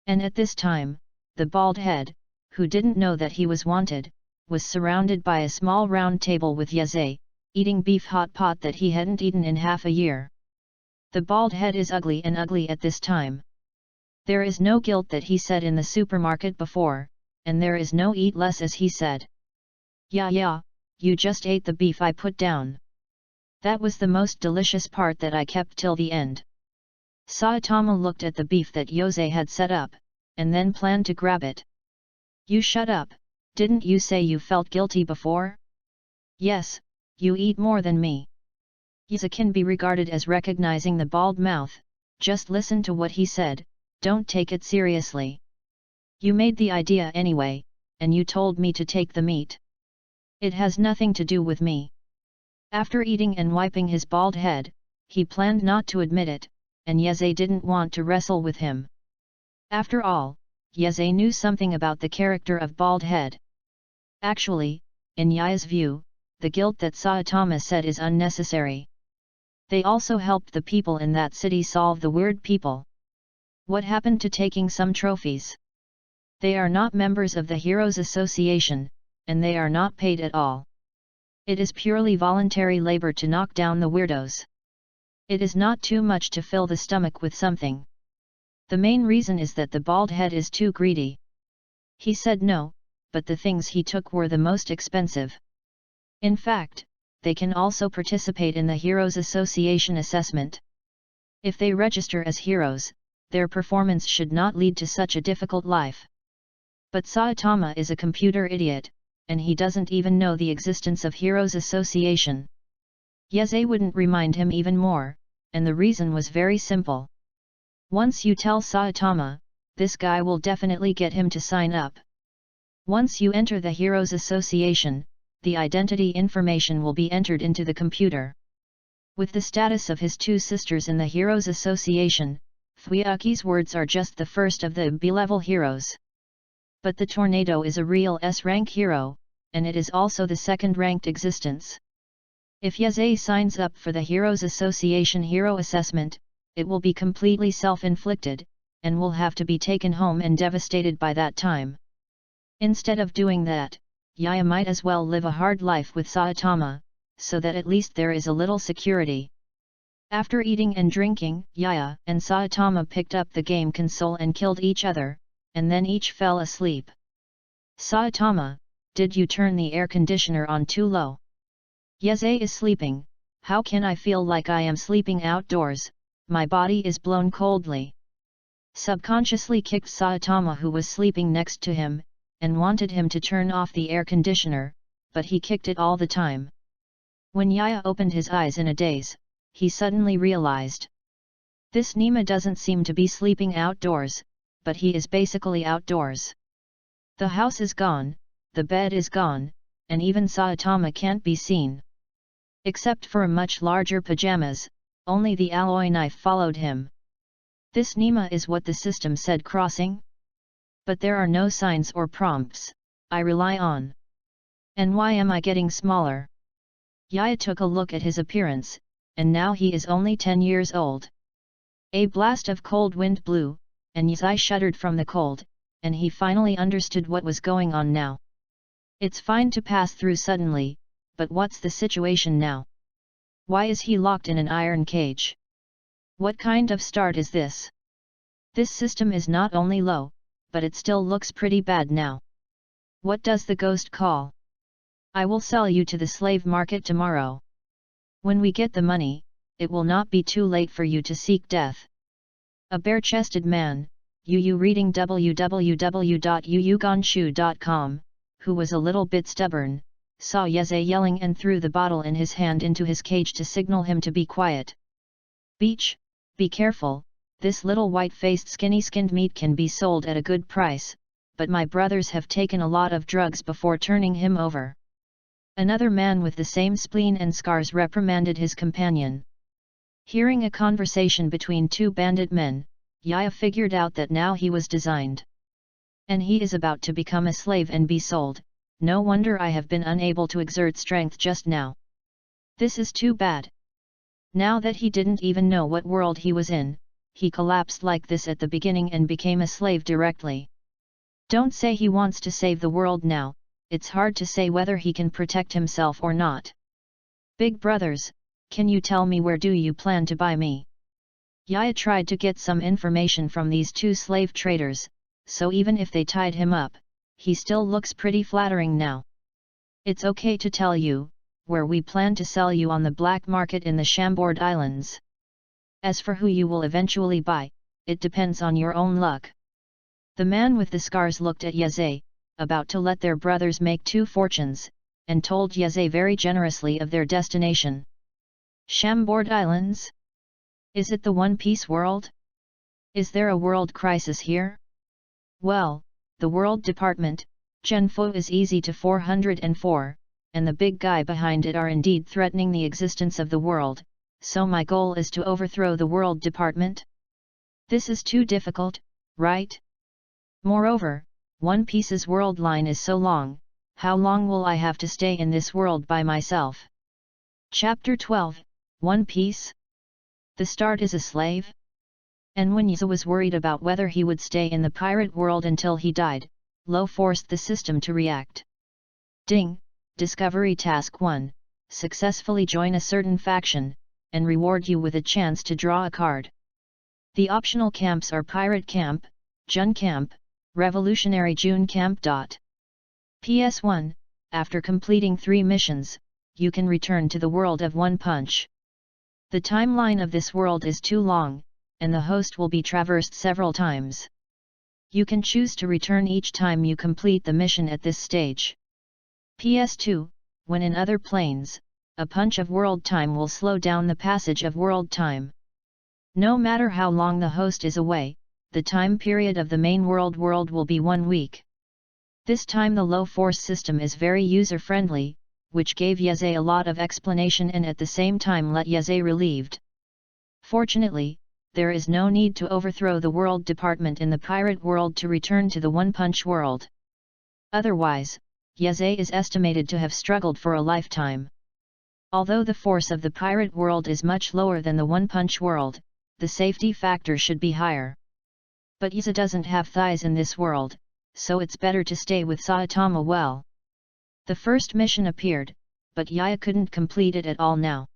And at this time, the bald head, who didn't know that he was wanted, was surrounded by a small round table with Yeze, eating beef hot pot that he hadn't eaten in half a year. The bald head is ugly and ugly at this time. There is no guilt that he said in the supermarket before, and there is no eat less as he said. Yeah, you just ate the beef I put down. That was the most delicious part that I kept till the end. Saitama looked at the beef that Yose had set up, and then planned to grab it. You shut up, didn't you say you felt guilty before? Yes, you eat more than me. Yose can be regarded as recognizing the bald mouth. Just listen to what he said, don't take it seriously. You made the idea anyway, and you told me to take the meat. It has nothing to do with me. After eating and wiping his bald head, he planned not to admit it, and Yeze didn't want to wrestle with him. After all, Yeze knew something about the character of bald head. Actually, in Yaya's view, the guilt that Saitama said is unnecessary. They also helped the people in that city solve the weird people. What happened to taking some trophies? They are not members of the Heroes Association, and they are not paid at all. It is purely voluntary labor to knock down the weirdos. It is not too much to fill the stomach with something. The main reason is that the bald head is too greedy. He said no, but the things he took were the most expensive. In fact, they can also participate in the Heroes Association assessment. If they register as heroes, their performance should not lead to such a difficult life. But Saitama is a computer idiot, and he doesn't even know the existence of Heroes Association. Yeze wouldn't remind him even more, and the reason was very simple. Once you tell Saitama, this guy will definitely get him to sign up. Once you enter the Heroes Association, the identity information will be entered into the computer. With the status of his two sisters in the Heroes Association, Fuyuki's words are just the first of the B-level heroes. But the Tornado is a real S-rank hero, and it is also the second-ranked existence. If Yeze signs up for the Heroes Association hero assessment, it will be completely self-inflicted, and will have to be taken home and devastated by that time. Instead of doing that, Yaya might as well live a hard life with Saitama, so that at least there is a little security. After eating and drinking, Yaya and Saitama picked up the game console and killed each other, and then each fell asleep. Saitama, did you turn the air conditioner on too low? Yeze is sleeping, how can I feel like I am sleeping outdoors, my body is blown coldly. Subconsciously kicked Saitama, who was sleeping next to him, and wanted him to turn off the air conditioner, but he kicked it all the time. When Yaya opened his eyes in a daze, he suddenly realized. This Nima doesn't seem to be sleeping outdoors, but he is basically outdoors. The house is gone, the bed is gone, and even Saitama can't be seen. Except for a much larger pajamas, only the alloy knife followed him. This Nima is what the system said crossing? But there are no signs or prompts, I rely on. And why am I getting smaller? Yaya took a look at his appearance, and now he is only 10 years old. A blast of cold wind blew, and Yizai shuddered from the cold, and he finally understood what was going on now. It's fine to pass through suddenly, but what's the situation now? Why is he locked in an iron cage? What kind of start is this? This system is not only low, but it still looks pretty bad now. What does the ghost call? I will sell you to the slave market tomorrow. When we get the money, it will not be too late for you to seek death. A bare-chested man, Yu reading www.yuyugonshu.com, who was a little bit stubborn, saw Yeze yelling and threw the bottle in his hand into his cage to signal him to be quiet. Beach, be careful, this little white-faced skinny-skinned meat can be sold at a good price, but my brothers have taken a lot of drugs before turning him over. Another man with the same spleen and scars reprimanded his companion. Hearing a conversation between two bandit men, Yaya figured out that now he was designed. And he is about to become a slave and be sold. No wonder I have been unable to exert strength just now. This is too bad. Now that he didn't even know what world he was in, he collapsed like this at the beginning and became a slave directly. Don't say he wants to save the world now, it's hard to say whether he can protect himself or not. Big brothers, can you tell me where do you plan to buy me? Yaya tried to get some information from these two slave traders, so even if they tied him up, he still looks pretty flattering now. It's okay to tell you, where we plan to sell you on the black market in the Chambord Islands. As for who you will eventually buy, it depends on your own luck. The man with the scars looked at Yeze, about to let their brothers make two fortunes, and told Yeze very generously of their destination. Chambord Islands? Is it the One Piece world? Is there a world crisis here? Well, the World Department, Genfo is easy to 404, and the big guy behind it are indeed threatening the existence of the world, so my goal is to overthrow the World Department? This is too difficult, right? Moreover, One Piece's world line is so long, how long will I have to stay in this world by myself? Chapter 12, One Piece? The start is a slave? And when Yeze was worried about whether he would stay in the pirate world until he died, Lo forced the system to react. Ding! Discovery Task 1, successfully join a certain faction, and reward you with a chance to draw a card. The optional camps are Pirate Camp, Jun Camp, Revolutionary June Camp. PS1, after completing 3 missions, you can return to the world of One Punch. The timeline of this world is too long, and the host will be traversed several times. You can choose to return each time you complete the mission at this stage. PS2, when in other planes, a punch of world time will slow down the passage of world time. No matter how long the host is away, the time period of the main world will be 1 week. This time the low force system is very user-friendly, which gave Yeze a lot of explanation and at the same time let Yeze relieved. Fortunately, there is no need to overthrow the World Department in the pirate world to return to the One Punch world. Otherwise, Yeze is estimated to have struggled for a lifetime. Although the force of the pirate world is much lower than the One Punch world, the safety factor should be higher. But Yeze doesn't have thighs in this world, so it's better to stay with Saitama well. The first mission appeared, but Yaya couldn't complete it at all now.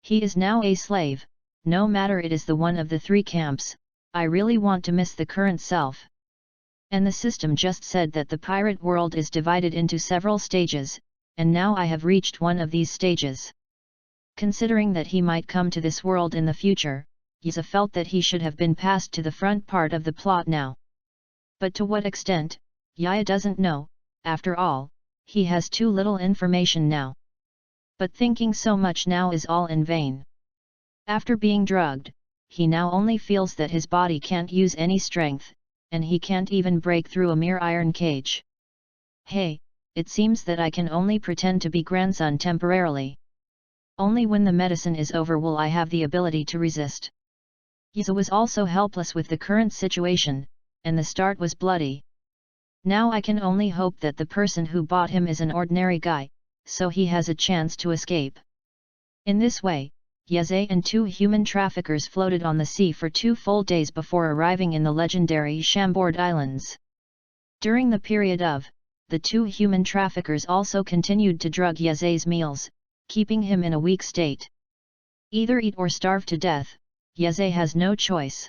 He is now a slave, no matter it is the one of the 3 camps, I really want to miss the current self. And the system just said that the pirate world is divided into several stages, and now I have reached one of these stages. Considering that he might come to this world in the future, Yeze felt that he should have been passed to the front part of the plot now. But to what extent, Yaya doesn't know, after all, he has too little information now. But thinking so much now is all in vain. After being drugged, he now only feels that his body can't use any strength, and he can't even break through a mere iron cage. Hey, it seems that I can only pretend to be grandson temporarily. Only when the medicine is over will I have the ability to resist. Yeze was also helpless with the current situation, and the start was bloody. Now I can only hope that the person who bought him is an ordinary guy, so he has a chance to escape. In this way, Yeze and 2 human traffickers floated on the sea for 2 full days before arriving in the legendary Chambord Islands. During the period of, the 2 human traffickers also continued to drug Yeze's meals, keeping him in a weak state. Either eat or starve to death, Yeze has no choice.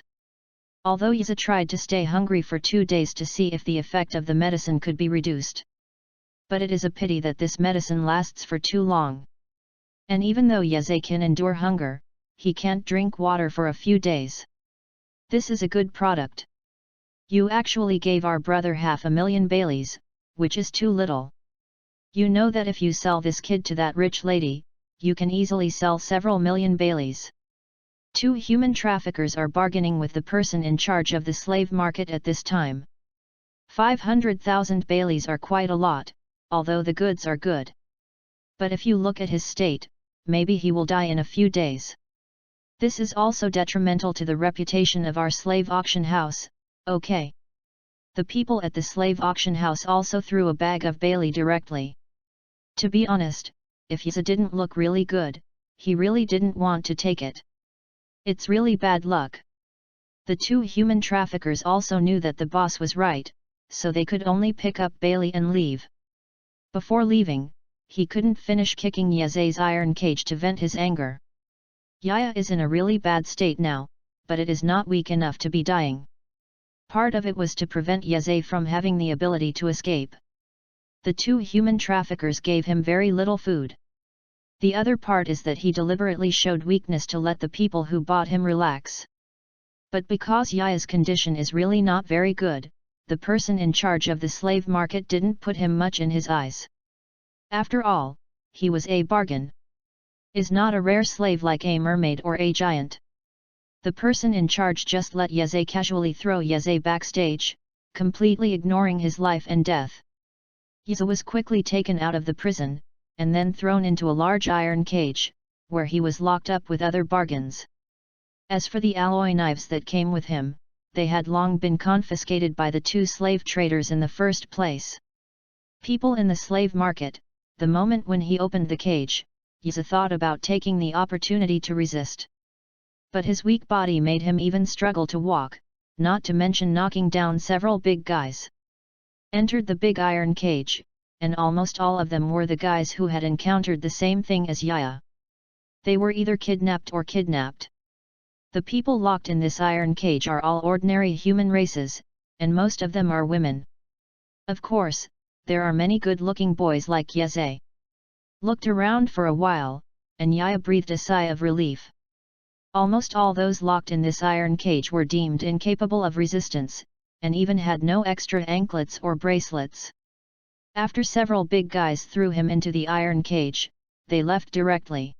Although Yeze tried to stay hungry for 2 days to see if the effect of the medicine could be reduced. But it is a pity that this medicine lasts for too long. And even though Yeze can endure hunger, he can't drink water for a few days. This is a good product. You actually gave our brother 500,000 Baileys, which is too little. You know that if you sell this kid to that rich lady, you can easily sell several million Baileys. 2 human traffickers are bargaining with the person in charge of the slave market at this time. 500,000 Baileys are quite a lot, although the goods are good. But if you look at his state, maybe he will die in a few days. This is also detrimental to the reputation of our slave auction house, okay? The people at the slave auction house also threw a bag of Bailey directly. To be honest, if Yeze didn't look really good, he really didn't want to take it. It's really bad luck. The 2 human traffickers also knew that the boss was right, so they could only pick up Bailey and leave. Before leaving, he couldn't finish kicking Yeze's iron cage to vent his anger. Yaya is in a really bad state now, but it is not weak enough to be dying. Part of it was to prevent Yeze from having the ability to escape. The 2 human traffickers gave him very little food. The other part is that he deliberately showed weakness to let the people who bought him relax. But because Yaya's condition is really not very good, the person in charge of the slave market didn't put him much in his eyes. After all, he was a bargain. Is not a rare slave like a mermaid or a giant. The person in charge just let Yeze casually throw Yeze backstage, completely ignoring his life and death. Yeze was quickly taken out of the prison, and then thrown into a large iron cage, where he was locked up with other bargains. As for the alloy knives that came with him, they had long been confiscated by the 2 slave traders in the first place. People in the slave market, the moment when he opened the cage, Yeze thought about taking the opportunity to resist. But his weak body made him even struggle to walk, not to mention knocking down several big guys. Entered the big iron cage, and almost all of them were the guys who had encountered the same thing as Yaya. They were either kidnapped or kidnapped. The people locked in this iron cage are all ordinary human races, and most of them are women. Of course, there are many good-looking boys like Yeze. Looked around for a while, and Yaya breathed a sigh of relief. Almost all those locked in this iron cage were deemed incapable of resistance, and even had no extra anklets or bracelets. After several big guys threw him into the iron cage, they left directly.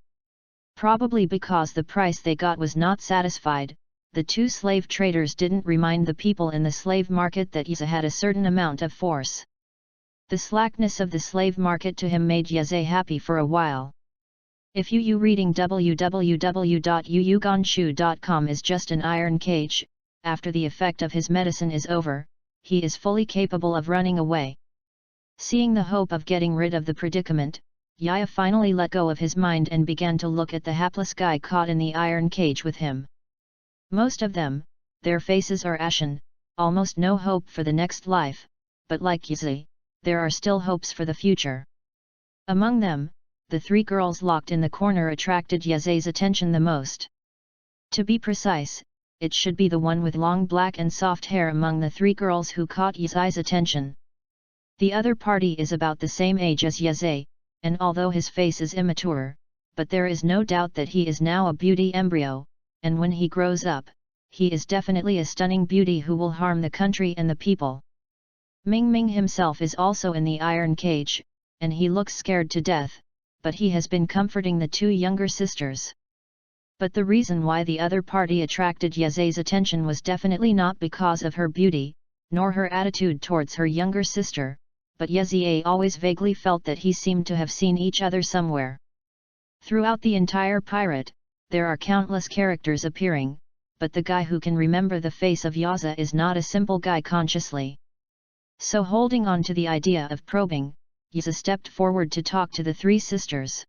Probably because the price they got was not satisfied, the 2 slave traders didn't remind the people in the slave market that Yeze had a certain amount of force. The slackness of the slave market to him made Yeze happy for a while. If you reading www.yuyuganshu.com is just an iron cage, after the effect of his medicine is over, he is fully capable of running away. Seeing the hope of getting rid of the predicament, Yaya finally let go of his mind and began to look at the hapless guy caught in the iron cage with him. Most of them, their faces are ashen, almost no hope for the next life, but like Yeze, there are still hopes for the future. Among them, the 3 girls locked in the corner attracted Yeze's attention the most. To be precise, it should be the one with long black and soft hair among the 3 girls who caught Yeze's attention. The other party is about the same age as Yeze, and although his face is immature, but there is no doubt that he is now a beauty embryo, and when he grows up, he is definitely a stunning beauty who will harm the country and the people. Ming Ming himself is also in the iron cage, and he looks scared to death, but he has been comforting the 2 younger sisters. But the reason why the other party attracted Yeze's attention was definitely not because of her beauty, nor her attitude towards her younger sister, but Yeze always vaguely felt that he seemed to have seen each other somewhere. Throughout the entire pirate, there are countless characters appearing, but the guy who can remember the face of Yeze is not a simple guy consciously. So holding on to the idea of probing, Yeze stepped forward to talk to the 3 sisters.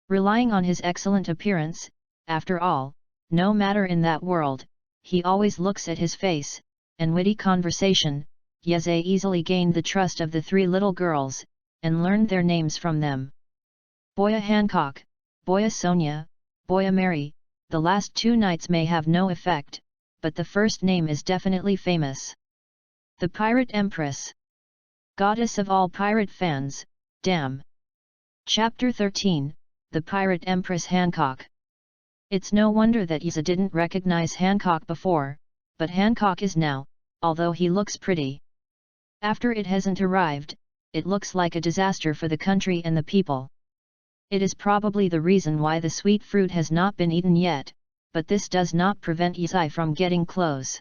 Relying on his excellent appearance, after all, no matter in that world, he always looks at his face, and witty conversation, Yeze easily gained the trust of the 3 little girls, and learned their names from them. Boya Hancock, Boya Sonia, Boya Mary, the last 2 nights may have no effect, but the first name is definitely famous. The Pirate Empress. Goddess of all pirate fans, damn. Chapter 13, the pirate Empress Hancock. It's no wonder that Isa didn't recognize Hancock before, but Hancock is now, although he looks pretty. After it hasn't arrived, it looks like a disaster for the country and the people. It is probably the reason why the sweet fruit has not been eaten yet, but this does not prevent Isa from getting close.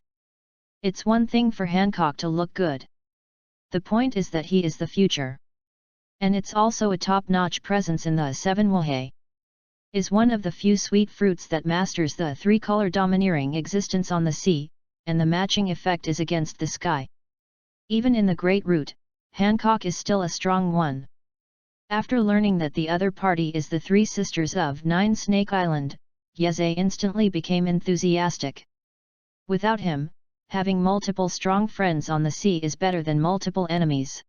It's one thing for Hancock to look good. The point is that he is the future. And it's also a top-notch presence in the Seven Wahey. Is one of the few sweet fruits that masters the three-color domineering existence on the sea, and the matching effect is against the sky. Even in the Great Root, Hancock is still a strong one. After learning that the other party is the three sisters of Nine Snake Island, Yeze instantly became enthusiastic. Without him, having multiple strong friends on the sea is better than multiple enemies.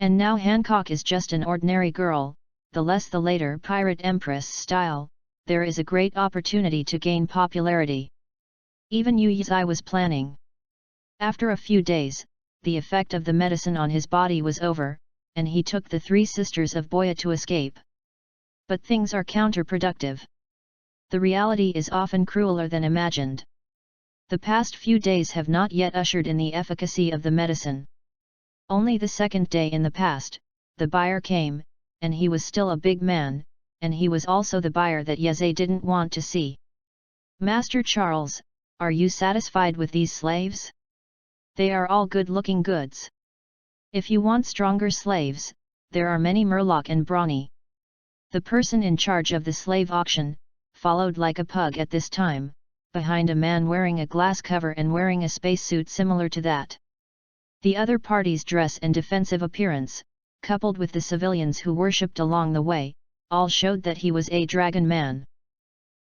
And now Hancock is just an ordinary girl, the less the later pirate empress style, there is a great opportunity to gain popularity. Even Yeze was planning. After a few days, the effect of the medicine on his body was over, and he took the three sisters of Boya to escape. But things are counterproductive. The reality is often crueler than imagined. The past few days have not yet ushered in the efficacy of the medicine. Only the second day in the past, the buyer came, and he was still a big man, and he was also the buyer that Yeze didn't want to see. Master Charles, are you satisfied with these slaves? They are all good-looking goods. If you want stronger slaves, there are many Murloc and Brawny. The person in charge of the slave auction, followed like a pug at this time, behind a man wearing a glass cover and wearing a spacesuit similar to that. The other party's dress and defensive appearance, coupled with the civilians who worshipped along the way, all showed that he was a dragon man.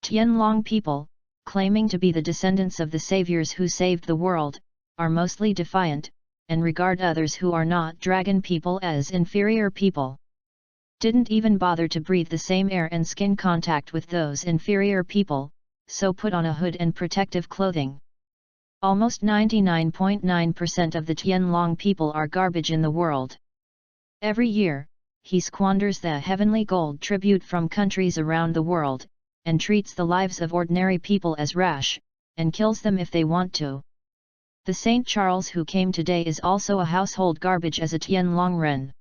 Tianlong people, claiming to be the descendants of the saviors who saved the world, are mostly defiant, and regard others who are not dragon people as inferior people. Didn't even bother to breathe the same air and skin contact with those inferior people, so put on a hood and protective clothing. Almost 99.9% of the Tianlong people are garbage in the world. Every year, he squanders the heavenly gold tribute from countries around the world, and treats the lives of ordinary people as rash, and kills them if they want to. The St. Charles who came today is also a household garbage as a Tianlong Ren.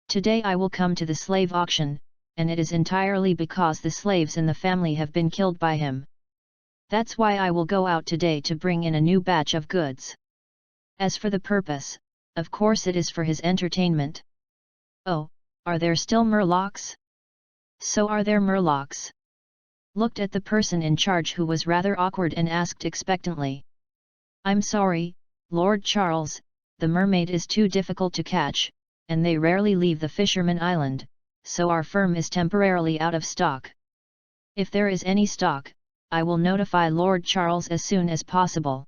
Today I will come to the slave auction, and it is entirely because the slaves in the family have been killed by him. That's why I will go out today to bring in a new batch of goods. As for the purpose, of course it is for his entertainment. Oh, are there still Murlocs? So are there Murlocs. Looked at the person in charge who was rather awkward and asked expectantly. I'm sorry, Lord Charles, the mermaid is too difficult to catch, and they rarely leave the Fisherman Island, so our firm is temporarily out of stock. If there is any stock, I will notify Lord Charles as soon as possible.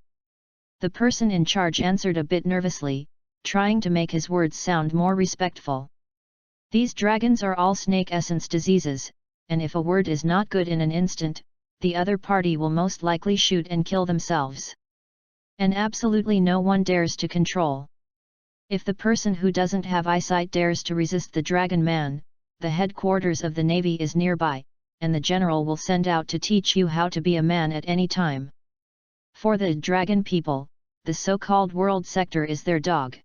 The person in charge answered a bit nervously, trying to make his words sound more respectful. These dragons are all snake essence diseases, and if a word is not good in an instant, the other party will most likely shoot and kill themselves. And absolutely no one dares to control. If the person who doesn't have eyesight dares to resist the dragon man, the headquarters of the navy is nearby, and the general will send out to teach you how to be a man at any time. For the dragon people, the so-called world sector is their dog.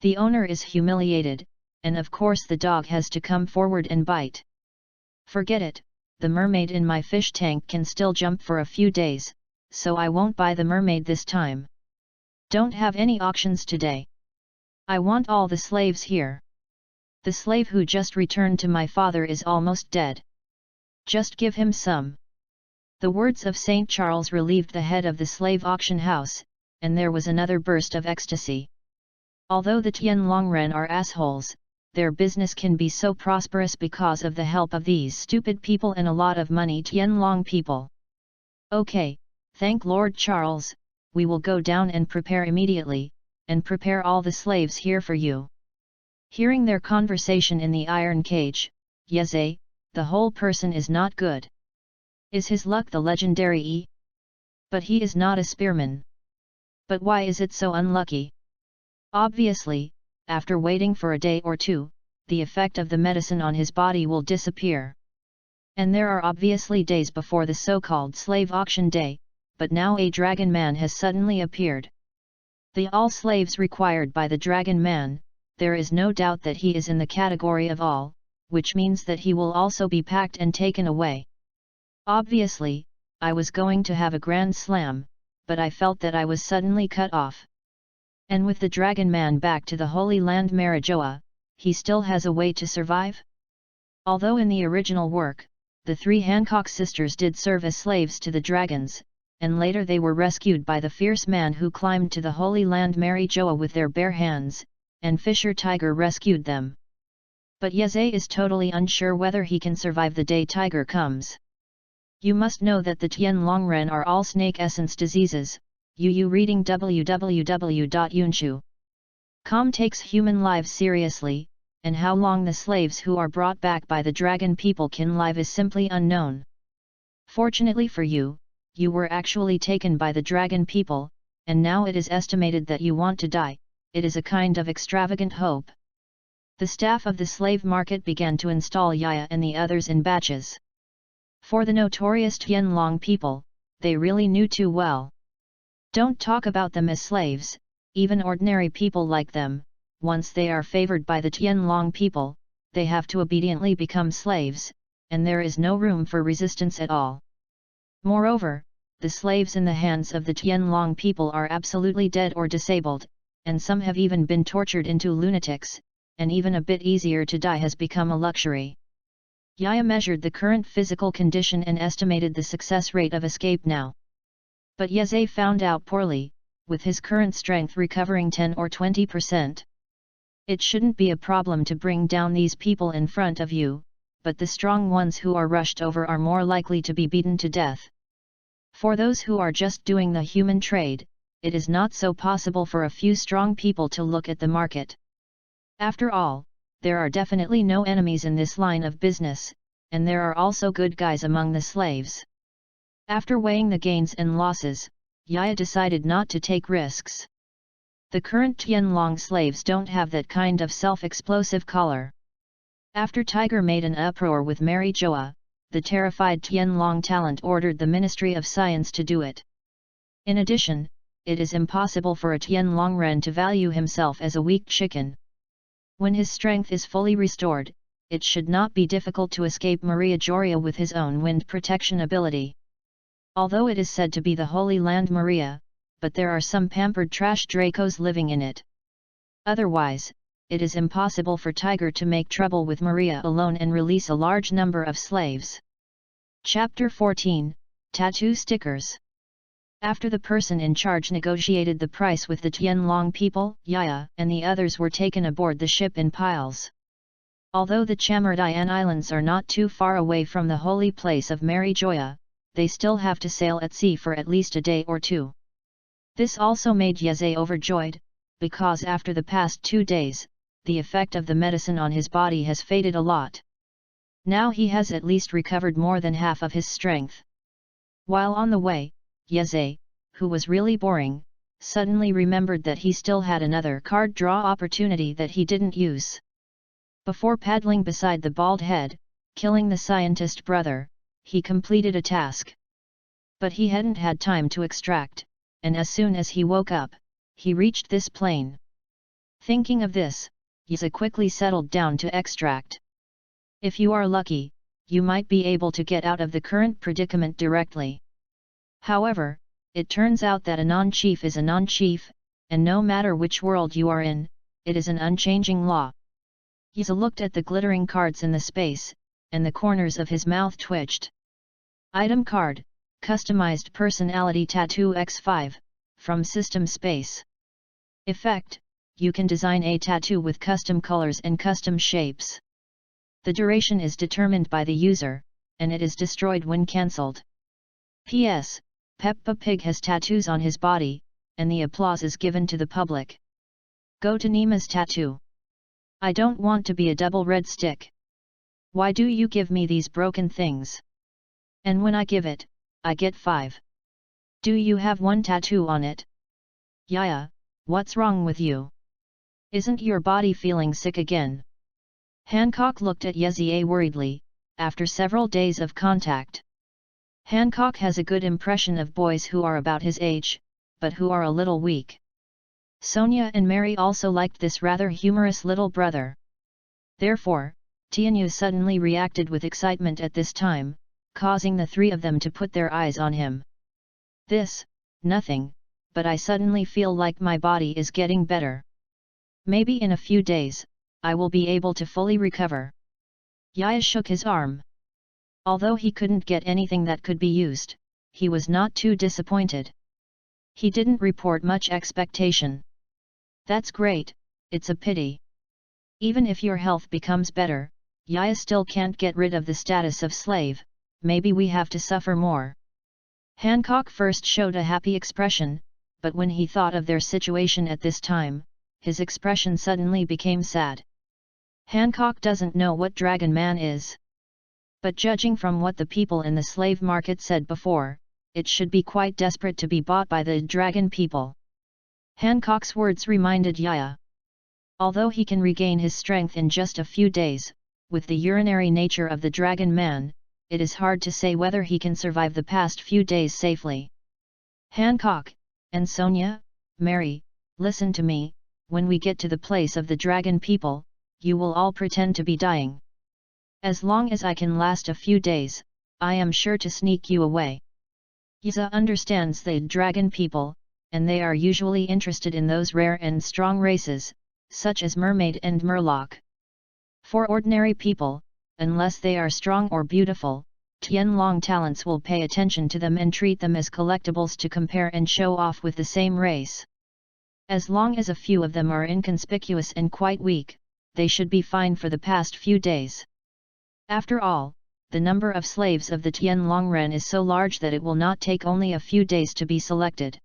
The owner is humiliated, and of course the dog has to come forward and bite. Forget it, the mermaid in my fish tank can still jump for a few days, so I won't buy the mermaid this time. Don't have any auctions today. I want all the slaves here. The slave who just returned to my father is almost dead. Just give him some. The words of St. Charles relieved the head of the slave auction house, and there was another burst of ecstasy. Although the Tianlongren are assholes, their business can be so prosperous because of the help of these stupid people and a lot of money Tianlong people. Okay, thank Lord Charles, we will go down and prepare immediately, and prepare all the slaves here for you. Hearing their conversation in the iron cage, Yeze, the whole person is not good. Is his luck the legendary E? But he is not a spearman. But why is it so unlucky? Obviously, after waiting for a day or two, the effect of the medicine on his body will disappear. And there are obviously days before the so-called slave auction day, but now a dragon man has suddenly appeared. The all slaves required by the dragon man, there is no doubt that he is in the category of all, which means that he will also be packed and taken away. Obviously, I was going to have a grand slam, but I felt that I was suddenly cut off. And with the dragon man back to the Holy Land Marijoa, he still has a way to survive? Although in the original work, the three Hancock sisters did serve as slaves to the dragons, and later they were rescued by the fierce man who climbed to the Holy Land Marijoa with their bare hands, and Fisher Tiger rescued them. But Yeze is totally unsure whether he can survive the day Tiger comes. You must know that the Tian Longren are all snake essence diseases. Reading www.yunshu.com takes human lives seriously, and how long the slaves who are brought back by the dragon people can live is simply unknown. Fortunately for you, you were actually taken by the dragon people, and now it is estimated that you want to die. It is a kind of extravagant hope. The staff of the slave market began to install Yaya and the others in batches. For the notorious Tianlong people, they really knew too well. Don't talk about them as slaves, even ordinary people like them, once they are favored by the Tianlong people, they have to obediently become slaves, and there is no room for resistance at all. Moreover, the slaves in the hands of the Tianlong people are absolutely dead or disabled, and some have even been tortured into lunatics, and even a bit easier to die has become a luxury. Yaya measured the current physical condition and estimated the success rate of escape now. But Yeze found out poorly, with his current strength recovering 10 or 20%. It shouldn't be a problem to bring down these people in front of you, but the strong ones who are rushed over are more likely to be beaten to death. For those who are just doing the human trade, it is not so possible for a few strong people to look at the market. After all, there are definitely no enemies in this line of business, and there are also good guys among the slaves. After weighing the gains and losses, Yaya decided not to take risks. The current Tianlong slaves don't have that kind of self-explosive collar. After Tiger made an uproar with Marijoa, the terrified Tianlong talent ordered the Ministry of Science to do it. In addition, it is impossible for a Tianlongren to value himself as a weak chicken. When his strength is fully restored, it should not be difficult to escape Maria Joria with his own wind protection ability. Although it is said to be the Holy Land Maria, but there are some pampered trash Dracos living in it. Otherwise, it is impossible for Tiger to make trouble with Maria alone and release a large number of slaves. Chapter 14, Tattoo Stickers. After the person in charge negotiated the price with the Tianlong people, Yaya and the others were taken aboard the ship in piles. Although the Chamardayan Islands are not too far away from the holy place of Marijoya, they still have to sail at sea for at least a day or two. This also made Yeze overjoyed, because after the past 2 days, the effect of the medicine on his body has faded a lot. Now he has at least recovered more than half of his strength. While on the way, Yeze, who was really boring, suddenly remembered that he still had another card draw opportunity that he didn't use. Before paddling beside the bald head, killing the scientist brother, he completed a task. But he hadn't had time to extract, and as soon as he woke up, he reached this plane. Thinking of this, Yeze quickly settled down to extract. If you are lucky, you might be able to get out of the current predicament directly. However, it turns out that a non-chief is a non-chief, and no matter which world you are in, it is an unchanging law. Yeze looked at the glittering cards in the space, and the corners of his mouth twitched. Item card, Customized Personality Tattoo X5, from System Space. Effect, you can design a tattoo with custom colors and custom shapes. The duration is determined by the user, and it is destroyed when cancelled. P.S. Peppa Pig has tattoos on his body, and the applause is given to the public. Go to Nima's tattoo. I don't want to be a double red stick. Why do you give me these broken things? And when I give it, I get 5. Do you have 1 tattoo on it? Yaya, what's wrong with you? Isn't your body feeling sick again? Hancock looked at Yeze worriedly, after several days of contact. Hancock has a good impression of boys who are about his age, but who are a little weak. Sonia and Mary also liked this rather humorous little brother. Therefore, Tianyu suddenly reacted with excitement at this time, causing the three of them to put their eyes on him. Nothing, but I suddenly feel like my body is getting better. Maybe in a few days, I will be able to fully recover. Yaya shook his arm. Although he couldn't get anything that could be used, he was not too disappointed. He didn't report much expectation. That's great, it's a pity. Even if your health becomes better, Yaya still can't get rid of the status of slave, maybe we have to suffer more. Hancock first showed a happy expression, but when he thought of their situation at this time, his expression suddenly became sad. Hancock doesn't know what Dragon Man is. But judging from what the people in the slave market said before, it should be quite desperate to be bought by the dragon people. Hancock's words reminded Yaya. Although he can regain his strength in just a few days, with the urinary nature of the Dragon Man, it is hard to say whether he can survive the past few days safely. Hancock, and Sonia, Mary, listen to me, when we get to the place of the dragon people, you will all pretend to be dying. As long as I can last a few days, I am sure to sneak you away. Yiza understands the dragon people, and they are usually interested in those rare and strong races, such as mermaid and murloc. For ordinary people, unless they are strong or beautiful, Tianlong talents will pay attention to them and treat them as collectibles to compare and show off with the same race. As long as a few of them are inconspicuous and quite weak, they should be fine for the past few days. After all, the number of slaves of the Tianlongren is so large that it will not take only a few days to be selected.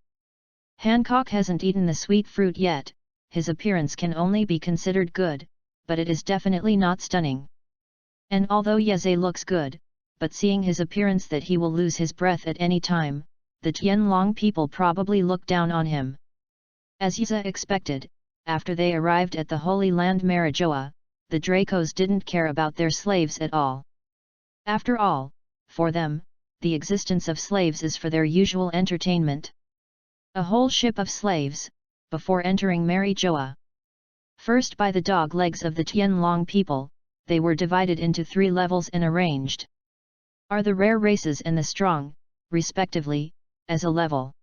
Hancock hasn't eaten the sweet fruit yet, his appearance can only be considered good, but it is definitely not stunning. And although Yeze looks good, but seeing his appearance that he will lose his breath at any time, the Tianlong people probably look down on him. As Yeze expected, after they arrived at the Holy Land Marijoa, the Dracos didn't care about their slaves at all. After all, for them, the existence of slaves is for their usual entertainment. A whole ship of slaves, before entering Marijoa. First by the dog legs of the Tianlong people, they were divided into 3 levels and arranged. Are the rare races and the strong, respectively, as a level.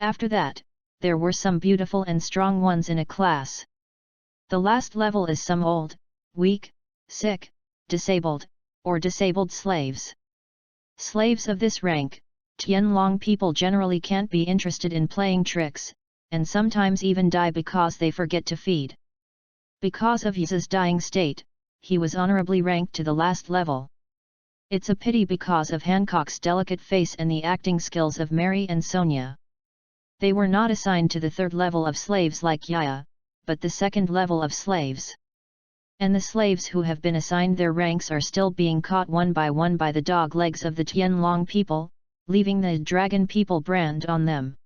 After that, there were some beautiful and strong ones in a class. The last level is some old, weak, sick, disabled, or disabled slaves. Slaves of this rank, Tianlong people generally can't be interested in playing tricks, and sometimes even die because they forget to feed. Because of Yiza's dying state, he was honorably ranked to the last level. It's a pity because of Hancock's delicate face and the acting skills of Mary and Sonia. They were not assigned to the 3rd level of slaves like Yaya, but the 2nd level of slaves. And the slaves who have been assigned their ranks are still being caught one by one by the dog legs of the Tianlong people, leaving the dragon people brand on them.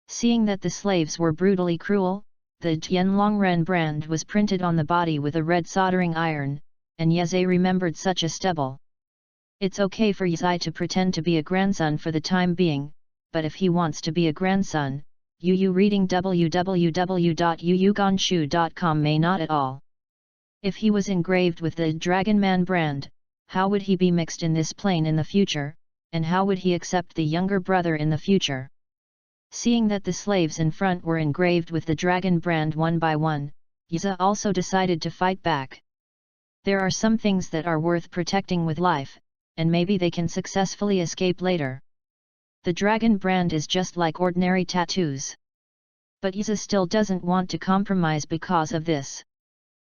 Seeing that the slaves were brutally cruel, the Tianlongren brand was printed on the body with a red soldering iron, and Yeze remembered such a stubble. It's okay for Yeze to pretend to be a grandson for the time being, but if he wants to be a grandson, Yu reading www.yuyugonshu.com may not at all. If he was engraved with the Dragon Man brand, how would he be mixed in this plane in the future, and how would he accept the younger brother in the future? Seeing that the slaves in front were engraved with the dragon brand one by one, Yeze also decided to fight back. There are some things that are worth protecting with life, and maybe they can successfully escape later. The dragon brand is just like ordinary tattoos. But Yeze still doesn't want to compromise because of this.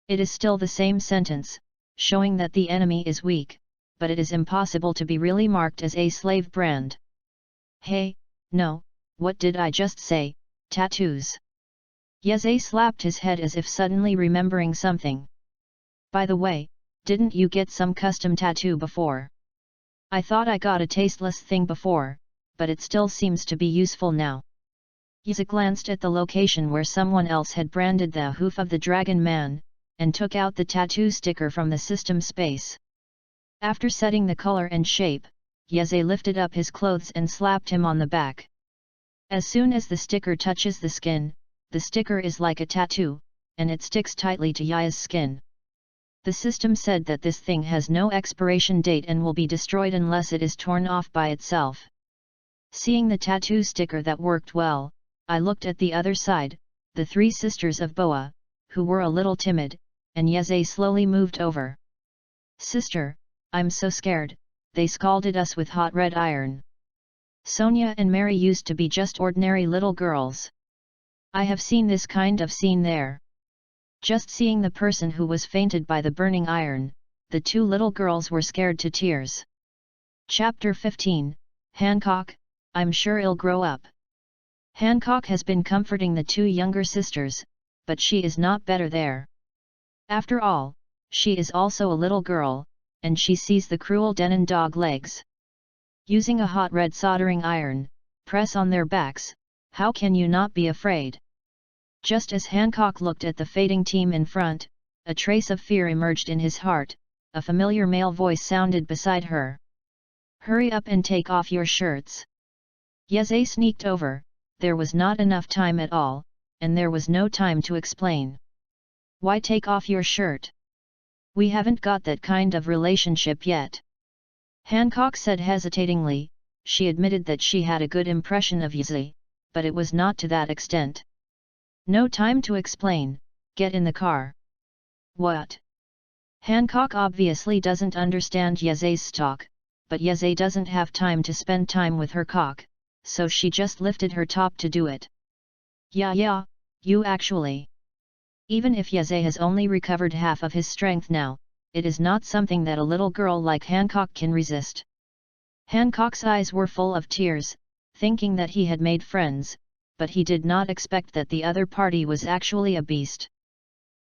It is still the same sentence, showing that the enemy is weak, but it is impossible to be really marked as a slave brand. Hey, no, what did I just say, tattoos? Yeze slapped his head as if suddenly remembering something. By the way, didn't you get some custom tattoo before? I thought I got a tasteless thing before, but it still seems to be useful now. Yeze glanced at the location where someone else had branded the hoof of the Dragon Man, and took out the tattoo sticker from the system space. After setting the color and shape, Yeze lifted up his clothes and slapped him on the back. As soon as the sticker touches the skin, the sticker is like a tattoo, and it sticks tightly to Yaya's skin. The system said that this thing has no expiration date and will be destroyed unless it is torn off by itself. Seeing the tattoo sticker that worked well, I looked at the other side, the three sisters of Boa, who were a little timid, and Yeze slowly moved over. "Sister, I'm so scared," they scalded us with hot red iron. Sonia and Mary used to be just ordinary little girls. I have seen this kind of scene there. Just seeing the person who was fainted by the burning iron, the two little girls were scared to tears. Chapter 15, Hancock, I'm sure he'll grow up. Hancock has been comforting the two younger sisters, but she is not better there. After all, she is also a little girl, and she sees the cruel Denon dog legs. Using a hot red soldering iron, press on their backs, how can you not be afraid? Just as Hancock looked at the fading team in front, a trace of fear emerged in his heart. A familiar male voice sounded beside her. "Hurry up and take off your shirts." Yeze sneaked over. There was not enough time at all, and there was no time to explain. "Why take off your shirt? We haven't got that kind of relationship yet." Hancock said hesitatingly. She admitted that she had a good impression of Yeze, but it was not to that extent. "No time to explain, get in the car." "What?" Hancock obviously doesn't understand Yeze's talk, but Yeze doesn't have time to spend time with her cock, so she just lifted her top to do it. Yeah, you actually. Even if Yeze has only recovered half of his strength now, it is not something that a little girl like Hancock can resist. Hancock's eyes were full of tears, thinking that he had made friends, but he did not expect that the other party was actually a beast.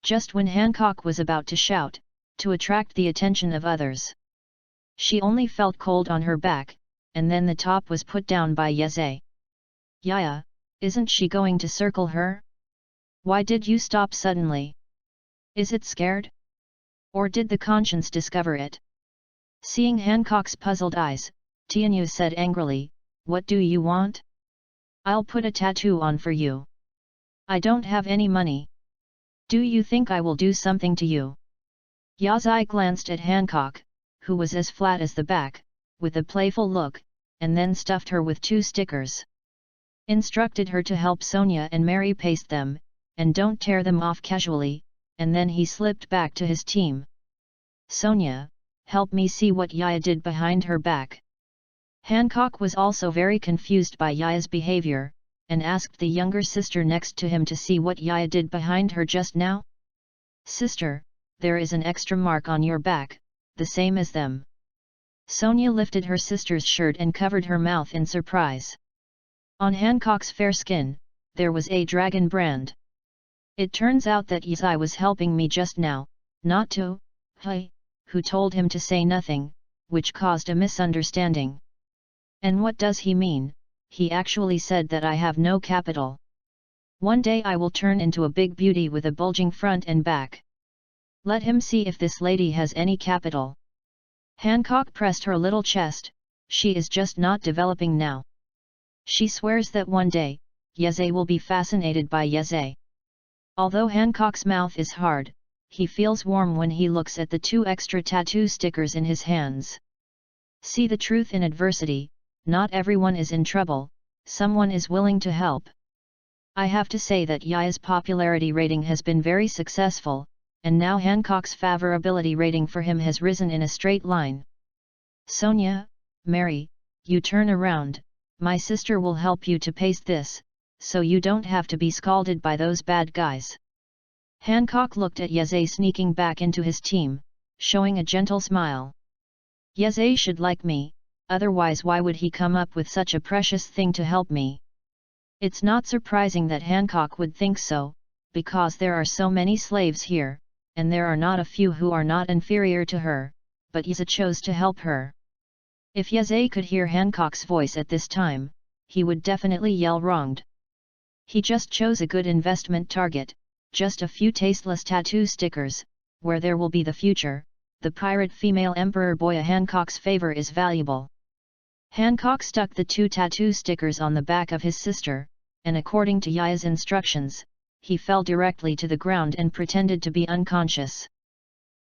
Just when Hancock was about to shout, to attract the attention of others, she only felt cold on her back, and then the top was put down by Yeze. "Yaya, isn't she going to circle her? Why did you stop suddenly? Is it scared? Or did the conscience discover it?" Seeing Hancock's puzzled eyes, Tianyu said angrily, "What do you want? I'll put a tattoo on for you. I don't have any money. Do you think I will do something to you?" Yazai glanced at Hancock, who was as flat as the back, with a playful look, and then stuffed her with 2 stickers. Instructed her to help Sonia and Mary paste them, and don't tear them off casually, and then he slipped back to his team. "Sonia, help me see what Yaya did behind her back." Hancock was also very confused by Yaya's behavior, and asked the younger sister next to him to see what Yaya did behind her just now. "Sister, there is an extra mark on your back, the same as them." Sonia lifted her sister's shirt and covered her mouth in surprise. On Hancock's fair skin, there was a dragon brand. "It turns out that Yizai was helping me just now, not to, who told him to say nothing, which caused a misunderstanding. And what does he mean? He actually said that I have no capital. One day I will turn into a big beauty with a bulging front and back. Let him see if this lady has any capital." Hancock pressed her little chest. She is just not developing now. She swears that one day, Yeze will be fascinated by Yeze. Although Hancock's mouth is hard, he feels warm when he looks at the 2 extra tattoo stickers in his hands. See the truth in adversity, not everyone is in trouble, someone is willing to help. I have to say that Yaya's popularity rating has been very successful, and now Hancock's favorability rating for him has risen in a straight line. "Sonia, Mary, you turn around, my sister will help you to paste this, so you don't have to be scalded by those bad guys." Hancock looked at Yeze sneaking back into his team, showing a gentle smile. "Yeze should like me, otherwise why would he come up with such a precious thing to help me?" It's not surprising that Hancock would think so, because there are so many slaves here, and there are not a few who are not inferior to her, but Yeze chose to help her. If Yeze could hear Hancock's voice at this time, he would definitely yell wronged. He just chose a good investment target, just a few tasteless tattoo stickers, where there will be the future, the pirate female Emperor Boya Hancock's favor is valuable. Hancock stuck the 2 tattoo stickers on the back of his sister, and according to Yaya's instructions, he fell directly to the ground and pretended to be unconscious.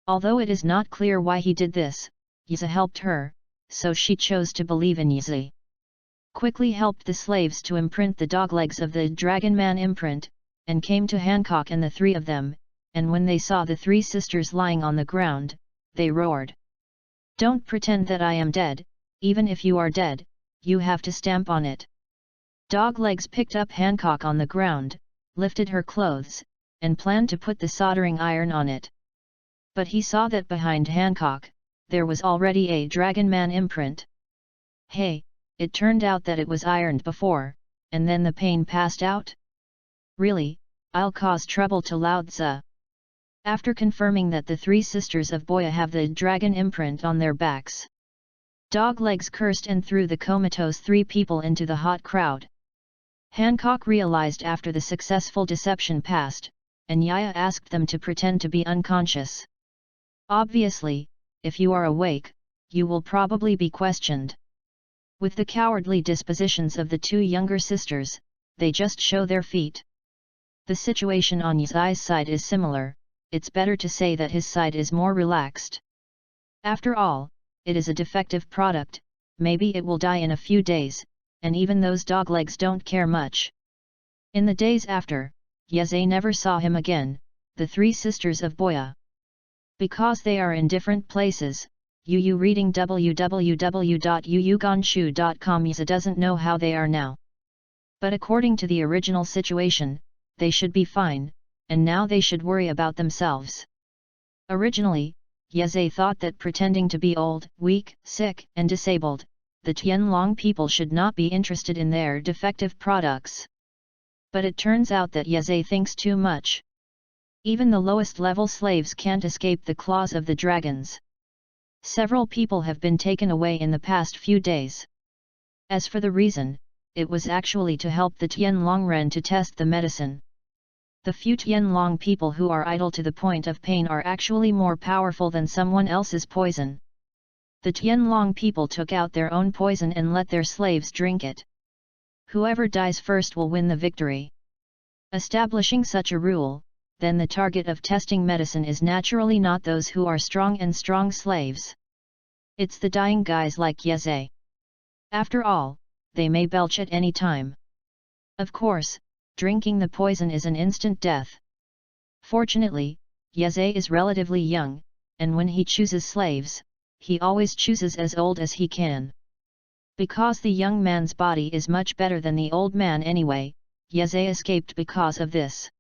Although it is not clear why he did this, Yaza helped her, so she chose to believe in Yaza. Quickly helped the slaves to imprint the doglegs of the Dragon Man imprint, and came to Hancock and the 3 of them, and when they saw the 3 sisters lying on the ground, they roared. "Don't pretend that I am dead, even if you are dead, you have to stamp on it." Doglegs picked up Hancock on the ground, lifted her clothes, and planned to put the soldering iron on it. But he saw that behind Hancock, there was already a Dragon Man imprint. Hey, it turned out that it was ironed before, and then the pain passed out? Really, I'll cause trouble to Lao Tzu. After confirming that the 3 sisters of Boya have the dragon imprint on their backs, Doglegs cursed and threw the comatose 3 people into the hot crowd. Hancock realized after the successful deception passed, and Yaya asked them to pretend to be unconscious. Obviously, if you are awake, you will probably be questioned. With the cowardly dispositions of the 2 younger sisters, they just show their feet. The situation on Yaza's side is similar, it's better to say that his side is more relaxed. After all, it is a defective product, maybe it will die in a few days, and even those doglegs don't care much. In the days after, Yaza never saw him again, the 3 sisters of Boya. Because they are in different places, Yu reading www.yuyugonshu.com. Yaza doesn't know how they are now. But according to the original situation, they should be fine, and now they should worry about themselves. Originally, Yaza thought that pretending to be old, weak, sick, and disabled, the Tianlong people should not be interested in their defective products. But it turns out that Yaza thinks too much. Even the lowest level slaves can't escape the claws of the dragons. Several people have been taken away in the past few days. As for the reason, it was actually to help the Tianlongren to test the medicine. The few Tianlong people who are idle to the point of pain are actually more powerful than someone else's poison. The Tianlong people took out their own poison and let their slaves drink it. Whoever dies first will win the victory. Establishing such a rule, then the target of testing medicine is naturally not those who are strong and strong slaves. It's the dying guys like Yaza. After all, they may belch at any time. Of course, drinking the poison is an instant death. Fortunately, Yaza is relatively young, and when he chooses slaves, he always chooses as old as he can. Because the young man's body is much better than the old man anyway, Yaza escaped because of this.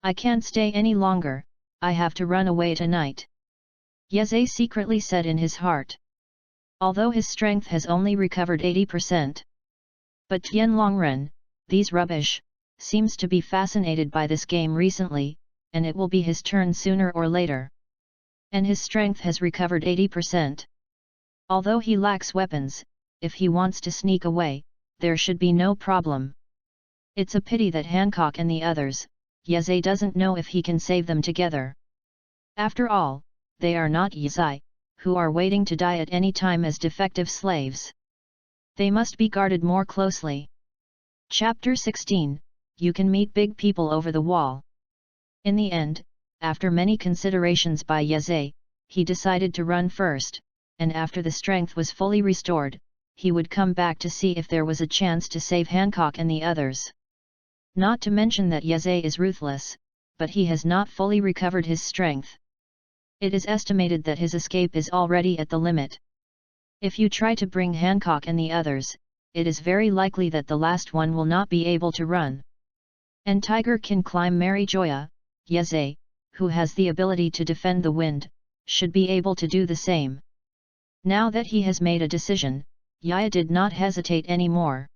"I can't stay any longer, I have to run away tonight," Yaza secretly said in his heart. Although his strength has only recovered 80%. But Tianlongren, these rubbish, seems to be fascinated by this game recently, and it will be his turn sooner or later. And his strength has recovered 80%. Although he lacks weapons, if he wants to sneak away, there should be no problem. It's a pity that Hancock and the others, Yaza doesn't know if he can save them together. After all, they are not Yaza, who are waiting to die at any time as defective slaves. They must be guarded more closely. Chapter 16, You can meet big people over the wall. In the end, after many considerations by Yaza, he decided to run first, and after the strength was fully restored, he would come back to see if there was a chance to save Hancock and the others. Not to mention that Yaza is ruthless, but he has not fully recovered his strength. It is estimated that his escape is already at the limit. If you try to bring Hancock and the others, it is very likely that the last one will not be able to run. And Tiger can climb Mary Joya, Yaza, who has the ability to defend the wind, should be able to do the same. Now that he has made a decision, Yaya did not hesitate anymore.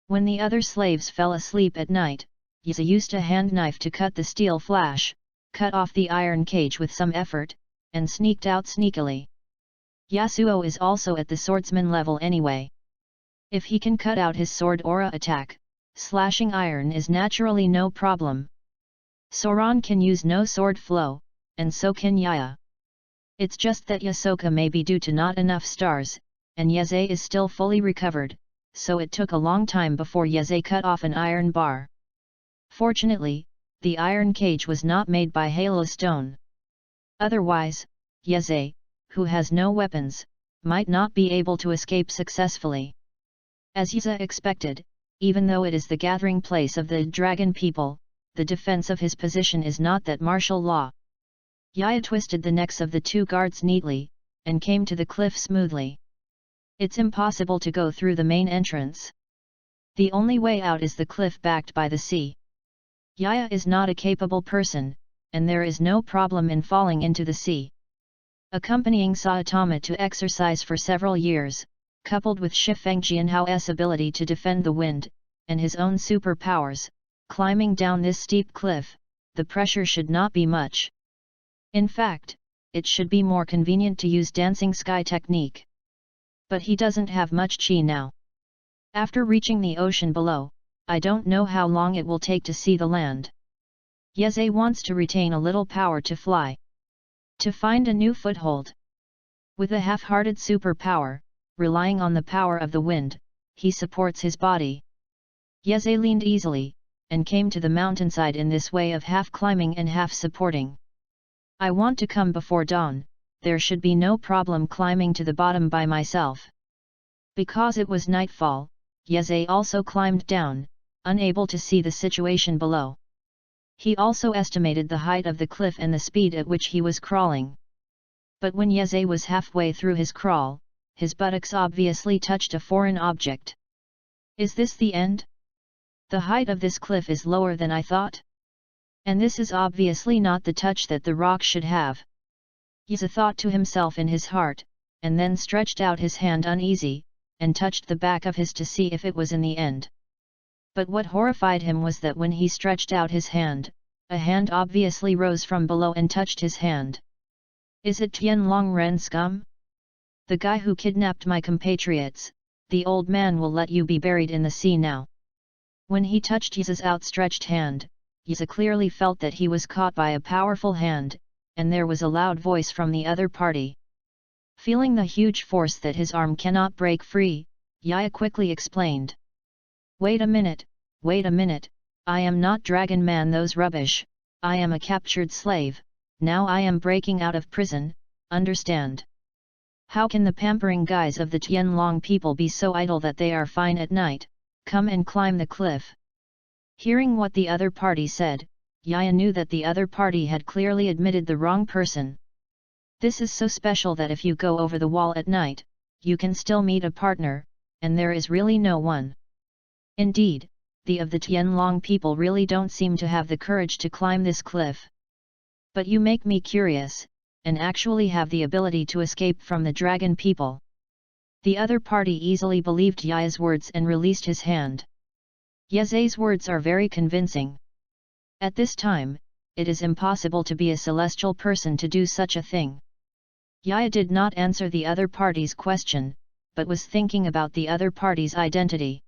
When the other slaves fell asleep at night, Yaza used a hand knife to cut the steel flash, cut off the iron cage with some effort, and sneaked out sneakily. Yasuo is also at the swordsman level anyway. If he can cut out his sword aura attack, slashing iron is naturally no problem. Soran can use no sword flow, and so can Yaya. It's just that Yasoka may be due to not enough stars, and Yeze is still fully recovered, so it took a long time before Yeze cut off an iron bar. Fortunately, the iron cage was not made by Halo stone. Otherwise, Yeze, who has no weapons, might not be able to escape successfully. As Yeze expected, even though it is the gathering place of the dragon people, the defense of his position is not that martial law. Yaya twisted the necks of the two guards neatly, and came to the cliff smoothly. It's impossible to go through the main entrance. The only way out is the cliff backed by the sea. Yaya is not a capable person, and there is no problem in falling into the sea. Accompanying Saitama to exercise for several years, coupled with Shifeng Jianhao's ability to defend the wind, and his own superpowers, climbing down this steep cliff, the pressure should not be much. In fact, it should be more convenient to use dancing sky technique. But he doesn't have much chi now. After reaching the ocean below, I don't know how long it will take to see the land. Yeze wants to retain a little power to fly. To find a new foothold. With a half-hearted superpower, relying on the power of the wind, he supports his body. Yeze leaned easily, and came to the mountainside in this way of half climbing and half supporting. I want to come before dawn, there should be no problem climbing to the bottom by myself. Because it was nightfall, Yeze also climbed down, unable to see the situation below. He also estimated the height of the cliff and the speed at which he was crawling. But when Yeze was halfway through his crawl, his buttocks obviously touched a foreign object. Is this the end? The height of this cliff is lower than I thought? And this is obviously not the touch that the rock should have. Yeze thought to himself in his heart, and then stretched out his hand uneasy, and touched the back of his to see if it was in the end. But what horrified him was that when he stretched out his hand, a hand obviously rose from below and touched his hand. Is it Tian Long Ren scum? The guy who kidnapped my compatriots, the old man will let you be buried in the sea now. When he touched Yeze's outstretched hand, Yeze clearly felt that he was caught by a powerful hand, and there was a loud voice from the other party. Feeling the huge force that his arm cannot break free, Yaya quickly explained. Wait a minute, I am not Dragon Man, those rubbish, I am a captured slave, now I am breaking out of prison, understand? How can the pampering guys of the Tianlong people be so idle that they are fine at night, come and climb the cliff? Hearing what the other party said, Yaya knew that the other party had clearly admitted the wrong person. This is so special that if you go over the wall at night, you can still meet a partner, and there is really no one. Indeed, the Tianlong people really don't seem to have the courage to climb this cliff. But you make me curious, and actually have the ability to escape from the dragon people. The other party easily believed Yaya's words and released his hand. Yeze's words are very convincing. At this time, it is impossible to be a celestial person to do such a thing. Yaya did not answer the other party's question, but was thinking about the other party's identity.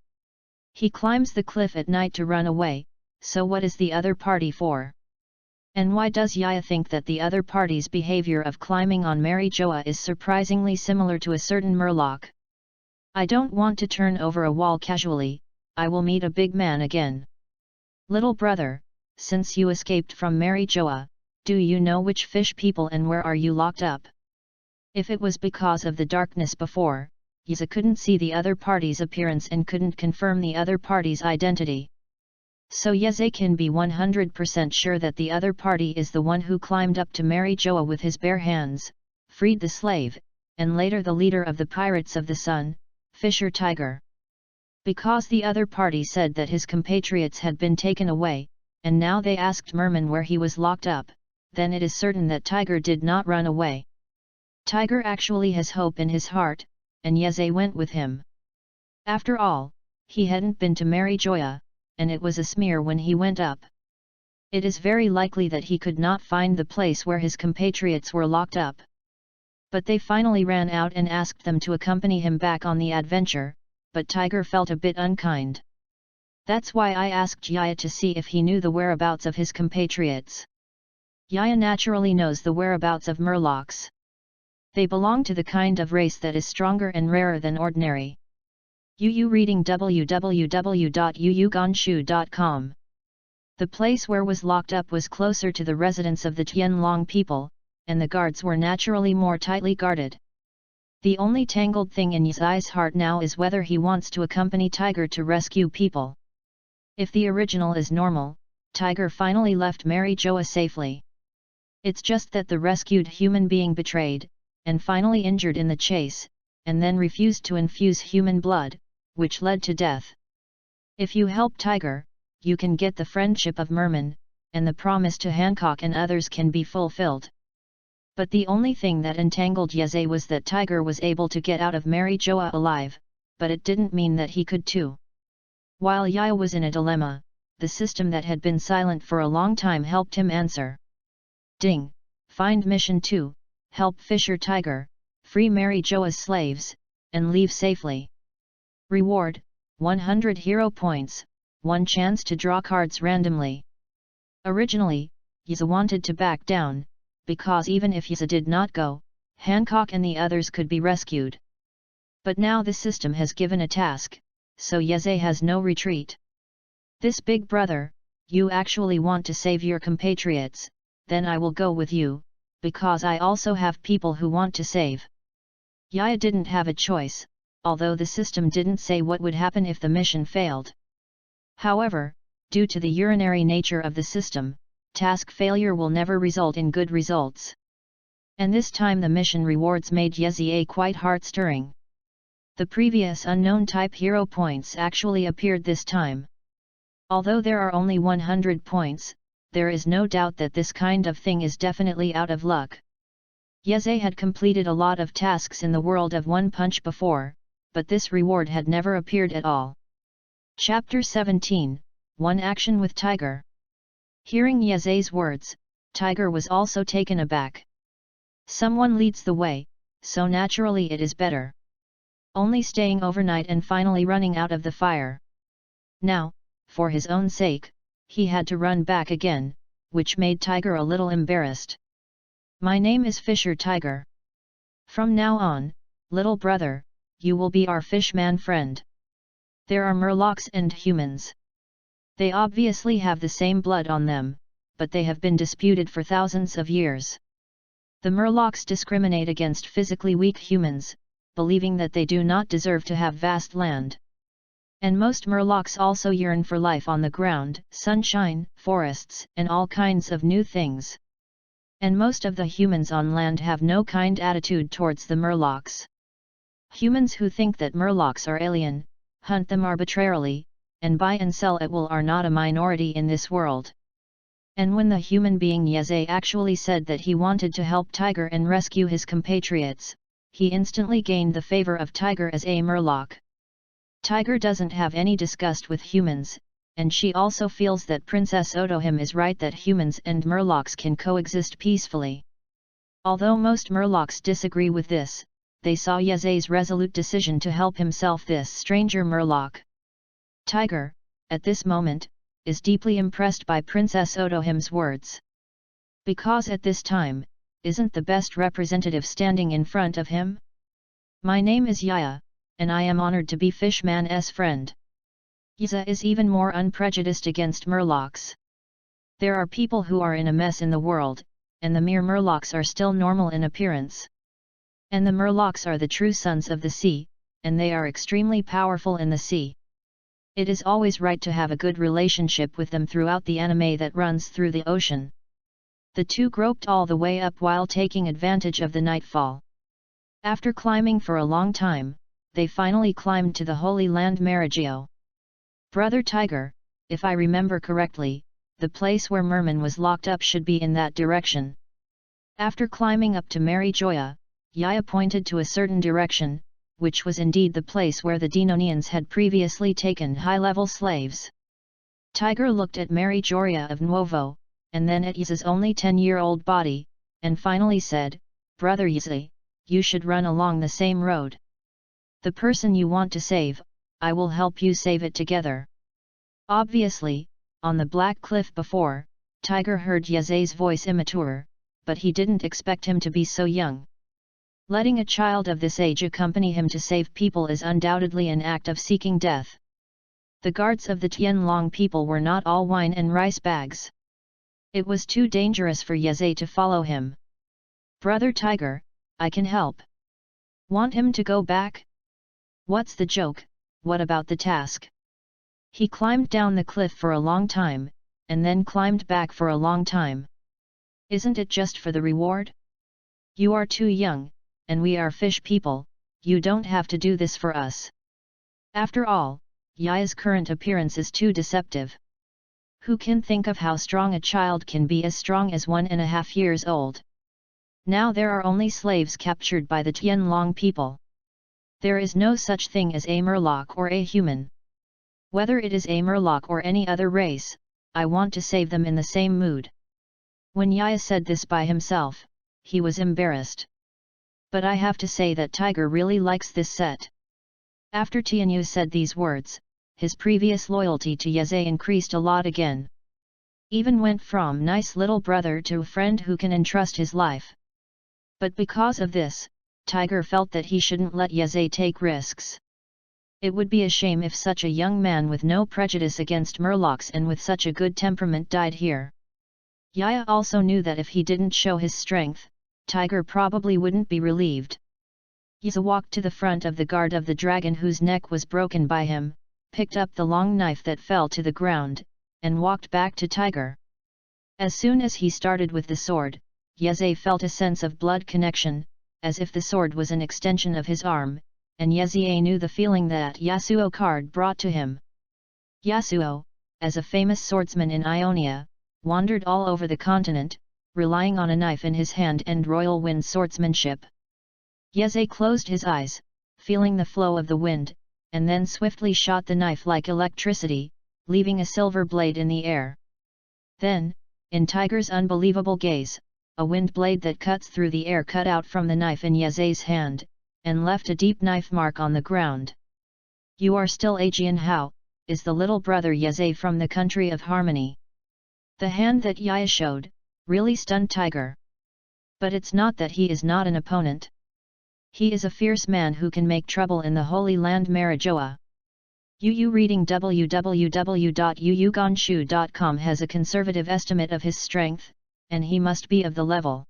He climbs the cliff at night to run away, so what is the other party for? And why does Yaya think that the other party's behavior of climbing on Mary Joa is surprisingly similar to a certain Murloc? I don't want to turn over a wall casually, I will meet a big man again. Little brother, since you escaped from Mary Joa, do you know which fish people and where are you locked up? If it was because of the darkness before, Yeze couldn't see the other party's appearance and couldn't confirm the other party's identity. So Yeze can be 100% sure that the other party is the one who climbed up to Mary Joa with his bare hands, freed the slave, and later the leader of the Pirates of the Sun, Fisher Tiger. Because the other party said that his compatriots had been taken away, and now they asked Merman where he was locked up, then it is certain that Tiger did not run away. Tiger actually has hope in his heart, and Yeze went with him. After all, he hadn't been to Mary Joya, and it was a smear when he went up. It is very likely that he could not find the place where his compatriots were locked up. But they finally ran out and asked them to accompany him back on the adventure, but Tiger felt a bit unkind. That's why I asked Yaya to see if he knew the whereabouts of his compatriots. Yaya naturally knows the whereabouts of Murlocs. They belong to the kind of race that is stronger and rarer than ordinary. Yu reading www.yuyugonshu.com. The place where was locked up was closer to the residence of the Tianlong people, and the guards were naturally more tightly guarded. The only tangled thing in Yizai's heart now is whether he wants to accompany Tiger to rescue people. If the original is normal, Tiger finally left Mary Joa safely. It's just that the rescued human being betrayed, and finally injured in the chase, and then refused to infuse human blood, which led to death. If you help Tiger, you can get the friendship of Merman, and the promise to Hancock and others can be fulfilled. But the only thing that entangled Yeze was that Tiger was able to get out of Mary Joa alive, but it didn't mean that he could too. While Yaya was in a dilemma, the system that had been silent for a long time helped him answer. Ding! Find mission 2, help Fisher Tiger, free Mary Joa's slaves, and leave safely. Reward, 100 hero points, 1 chance to draw cards randomly. Originally, Yeze wanted to back down, because even if Yeze did not go, Hancock and the others could be rescued. But now the system has given a task, so Yeze has no retreat. This big brother, you actually want to save your compatriots, then I will go with you, because I also have people who want to save. Yaya didn't have a choice, although the system didn't say what would happen if the mission failed. However, due to the urinary nature of the system, task failure will never result in good results. And this time the mission rewards made Yeze quite heart-stirring. The previous unknown type hero points actually appeared this time. Although there are only 100 points, there is no doubt that this kind of thing is definitely out of luck. Yeze had completed a lot of tasks in the world of One Punch before, but this reward had never appeared at all. Chapter 17, One Action with Tiger. Hearing Yeze's words, Tiger was also taken aback. Someone leads the way, so naturally it is better. Only staying overnight and finally running out of the fire. Now, for his own sake, he had to run back again, which made Tiger a little embarrassed. My name is Fisher Tiger. From now on, little brother, you will be our fishman friend. There are Murlocs and humans. They obviously have the same blood on them, but they have been disputed for thousands of years. The Murlocs discriminate against physically weak humans, believing that they do not deserve to have vast land. And most Murlocs also yearn for life on the ground, sunshine, forests, and all kinds of new things. And most of the humans on land have no kind attitude towards the Murlocs. Humans who think that Murlocs are alien, hunt them arbitrarily, and buy and sell at will are not a minority in this world. And when the human being Yeze actually said that he wanted to help Tiger and rescue his compatriots, he instantly gained the favor of Tiger as a Murloc. Tiger doesn't have any disgust with humans, and she also feels that Princess Otohim is right that humans and Murlocs can coexist peacefully. Although most Murlocs disagree with this, they saw Yeze's resolute decision to help himself this stranger Murloc. Tiger, at this moment, is deeply impressed by Princess Otohim's words. Because at this time, isn't the best representative standing in front of him? My name is Yaya, and I am honored to be Fishman's friend. Yeze is even more unprejudiced against Murlocs. There are people who are in a mess in the world, and the mere Murlocs are still normal in appearance. And the Murlocs are the true sons of the sea, and they are extremely powerful in the sea. It is always right to have a good relationship with them throughout the anime that runs through the ocean. The two groped all the way up while taking advantage of the nightfall. After climbing for a long time, they finally climbed to the Holy Land Marigio. Brother Tiger, if I remember correctly, the place where Merman was locked up should be in that direction. After climbing up to Mary Joya, Yaya pointed to a certain direction, which was indeed the place where the Denonians had previously taken high-level slaves. Tiger looked at Mary Joya of Nuovo, and then at Yeze's only 10-year-old body, and finally said, Brother Yeze, you should run along the same road. The person you want to save, I will help you save it together. Obviously, on the Black Cliff before, Tiger heard Yeze's voice immature, but he didn't expect him to be so young. Letting a child of this age accompany him to save people is undoubtedly an act of seeking death. The guards of the Tianlong people were not all wine and rice bags. It was too dangerous for Yeze to follow him. "Brother Tiger, I can help. Want him to go back? What's the joke, what about the task?" He climbed down the cliff for a long time, and then climbed back for a long time. "Isn't it just for the reward? You are too young, and we are fish people, you don't have to do this for us. After all, Yaya's current appearance is too deceptive. Who can think of how strong a child can be as strong as 1.5 years old? Now there are only slaves captured by the Tianlong people. There is no such thing as a Murloc or a human. Whether it is a Murloc or any other race, I want to save them in the same mood." When Yaya said this by himself, he was embarrassed. "But I have to say that Tiger really likes this set." After Tianyu said these words, his previous loyalty to Yeze increased a lot again. Even went from nice little brother to a friend who can entrust his life. But because of this, Tiger felt that he shouldn't let Yeze take risks. It would be a shame if such a young man with no prejudice against Murlocs and with such a good temperament died here. Yaya also knew that if he didn't show his strength, Tiger probably wouldn't be relieved. Yeze walked to the front of the guard of the dragon whose neck was broken by him, picked up the long knife that fell to the ground, and walked back to Tiger. As soon as he started with the sword, Yeze felt a sense of blood connection, as if the sword was an extension of his arm, and Yeze knew the feeling that Yasuo card brought to him. Yasuo, as a famous swordsman in Ionia, wandered all over the continent, relying on a knife in his hand and royal wind swordsmanship. Yeze closed his eyes, feeling the flow of the wind, and then swiftly shot the knife like electricity, leaving a silver blade in the air. Then, in Tiger's unbelievable gaze, a wind blade that cuts through the air cut out from the knife in Yeze's hand, and left a deep knife mark on the ground. "You are still Aegean Hao, is the little brother Yeze from the country of harmony." The hand that Yaya showed, really stunned Tiger. But it's not that he is not an opponent. He is a fierce man who can make trouble in the Holy Land Marijoa. Yu reading www.yuyugonshu.com has a conservative estimate of his strength, and he must be of the level.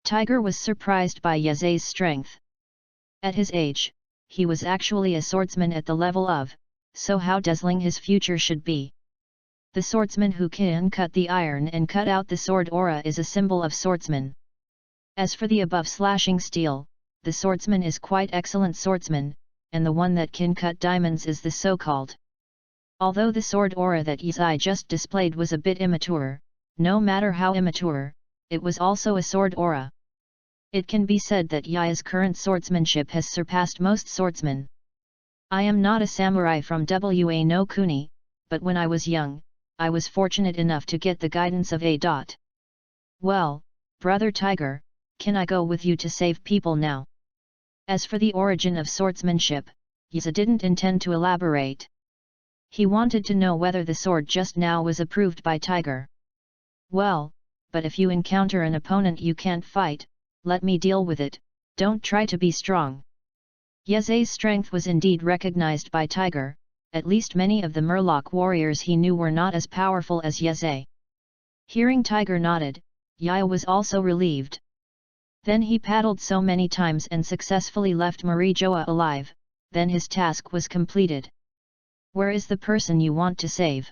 Tiger was surprised by Yeze's strength. At his age, he was actually a swordsman at the level of, so how dazzling his future should be. The swordsman who can cut the iron and cut out the sword aura is a symbol of swordsman. As for the above slashing steel, the swordsman is quite excellent swordsman, and the one that can cut diamonds is the so-called. Although the sword aura that Yeze just displayed was a bit immature, no matter how immature, it was also a sword aura. It can be said that Yaya's current swordsmanship has surpassed most swordsmen. "I am not a samurai from Wa no Kuni, but when I was young, I was fortunate enough to get the guidance of a. Well, brother Tiger, can I go with you to save people now?" As for the origin of swordsmanship, Yeze didn't intend to elaborate. He wanted to know whether the sword just now was approved by Tiger. "Well, but if you encounter an opponent you can't fight, let me deal with it, don't try to be strong." Yeze's strength was indeed recognized by Tiger, at least many of the Murloc warriors he knew were not as powerful as Yeze. Hearing Tiger nodded, Yaya was also relieved. Then he paddled so many times and successfully left Marijoa alive, then his task was completed. "Where is the person you want to save?"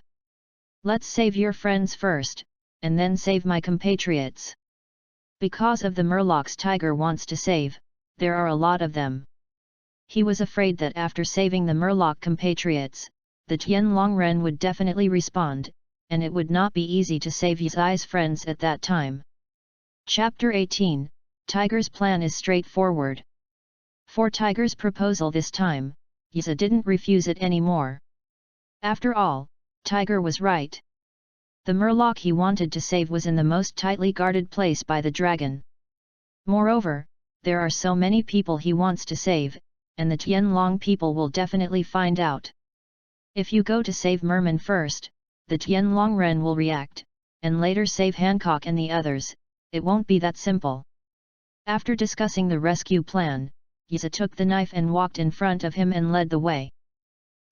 "Let's save your friends first, and then save my compatriots." Because of the Murlocs Tiger wants to save, there are a lot of them. He was afraid that after saving the Murloc compatriots, the Tianlongren would definitely respond, and it would not be easy to save Yeze's friends at that time. Chapter 18, Tiger's plan is straightforward. For Tiger's proposal this time, Yeze didn't refuse it anymore. After all, Tiger was right. The Murloc he wanted to save was in the most tightly guarded place by the dragon. Moreover, there are so many people he wants to save, and the Tianlong people will definitely find out. If you go to save Merman first, the Tianlongren will react, and later save Hancock and the others, it won't be that simple. After discussing the rescue plan, Yiza took the knife and walked in front of him and led the way.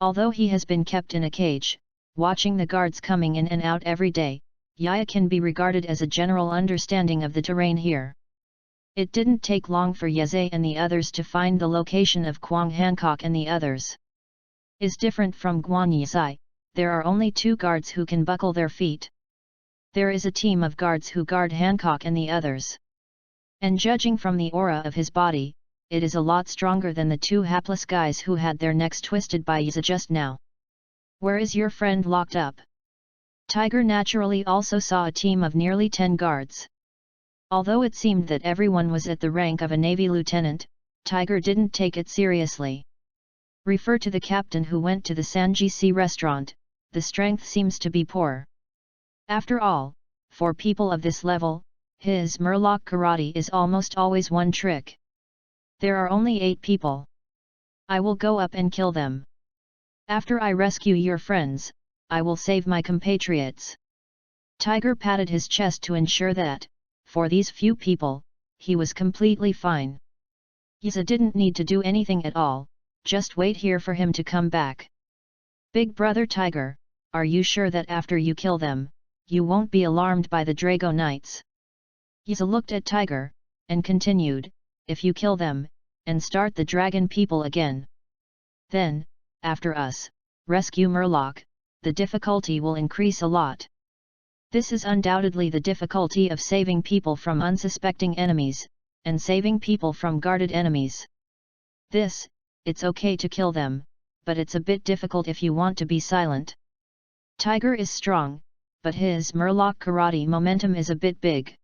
Although he has been kept in a cage, watching the guards coming in and out every day, Yaya can be regarded as a general understanding of the terrain here. It didn't take long for Yeze and the others to find the location of Kwang Hancock and the others. Is different from Guan Yizai, there are only 2 guards who can buckle their feet. There is a team of guards who guard Hancock and the others. And judging from the aura of his body, it is a lot stronger than the 2 hapless guys who had their necks twisted by Yiza just now. Where is your friend locked up? Tiger naturally also saw a team of nearly 10 guards. Although it seemed that everyone was at the rank of a Navy lieutenant, Tiger didn't take it seriously. Refer to the captain who went to the Sanji restaurant, the strength seems to be poor. After all, for people of this level, his Murloc karate is almost always one trick. There are only 8 people. I will go up and kill them. After I rescue your friends, I will save my compatriots. Tiger patted his chest to ensure that, for these few people, he was completely fine. Yiza didn't need to do anything at all, just wait here for him to come back. Big brother Tiger, are you sure that after you kill them, you won't be alarmed by the Drago Knights? Yiza looked at Tiger, and continued, if you kill them, and start the dragon people again. Then, after us, rescue Murloc, the difficulty will increase a lot. This is undoubtedly the difficulty of saving people from unsuspecting enemies, and saving people from guarded enemies. It's okay to kill them, but it's a bit difficult if you want to be silent. Tiger is strong, but his Murloc karate momentum is a bit big.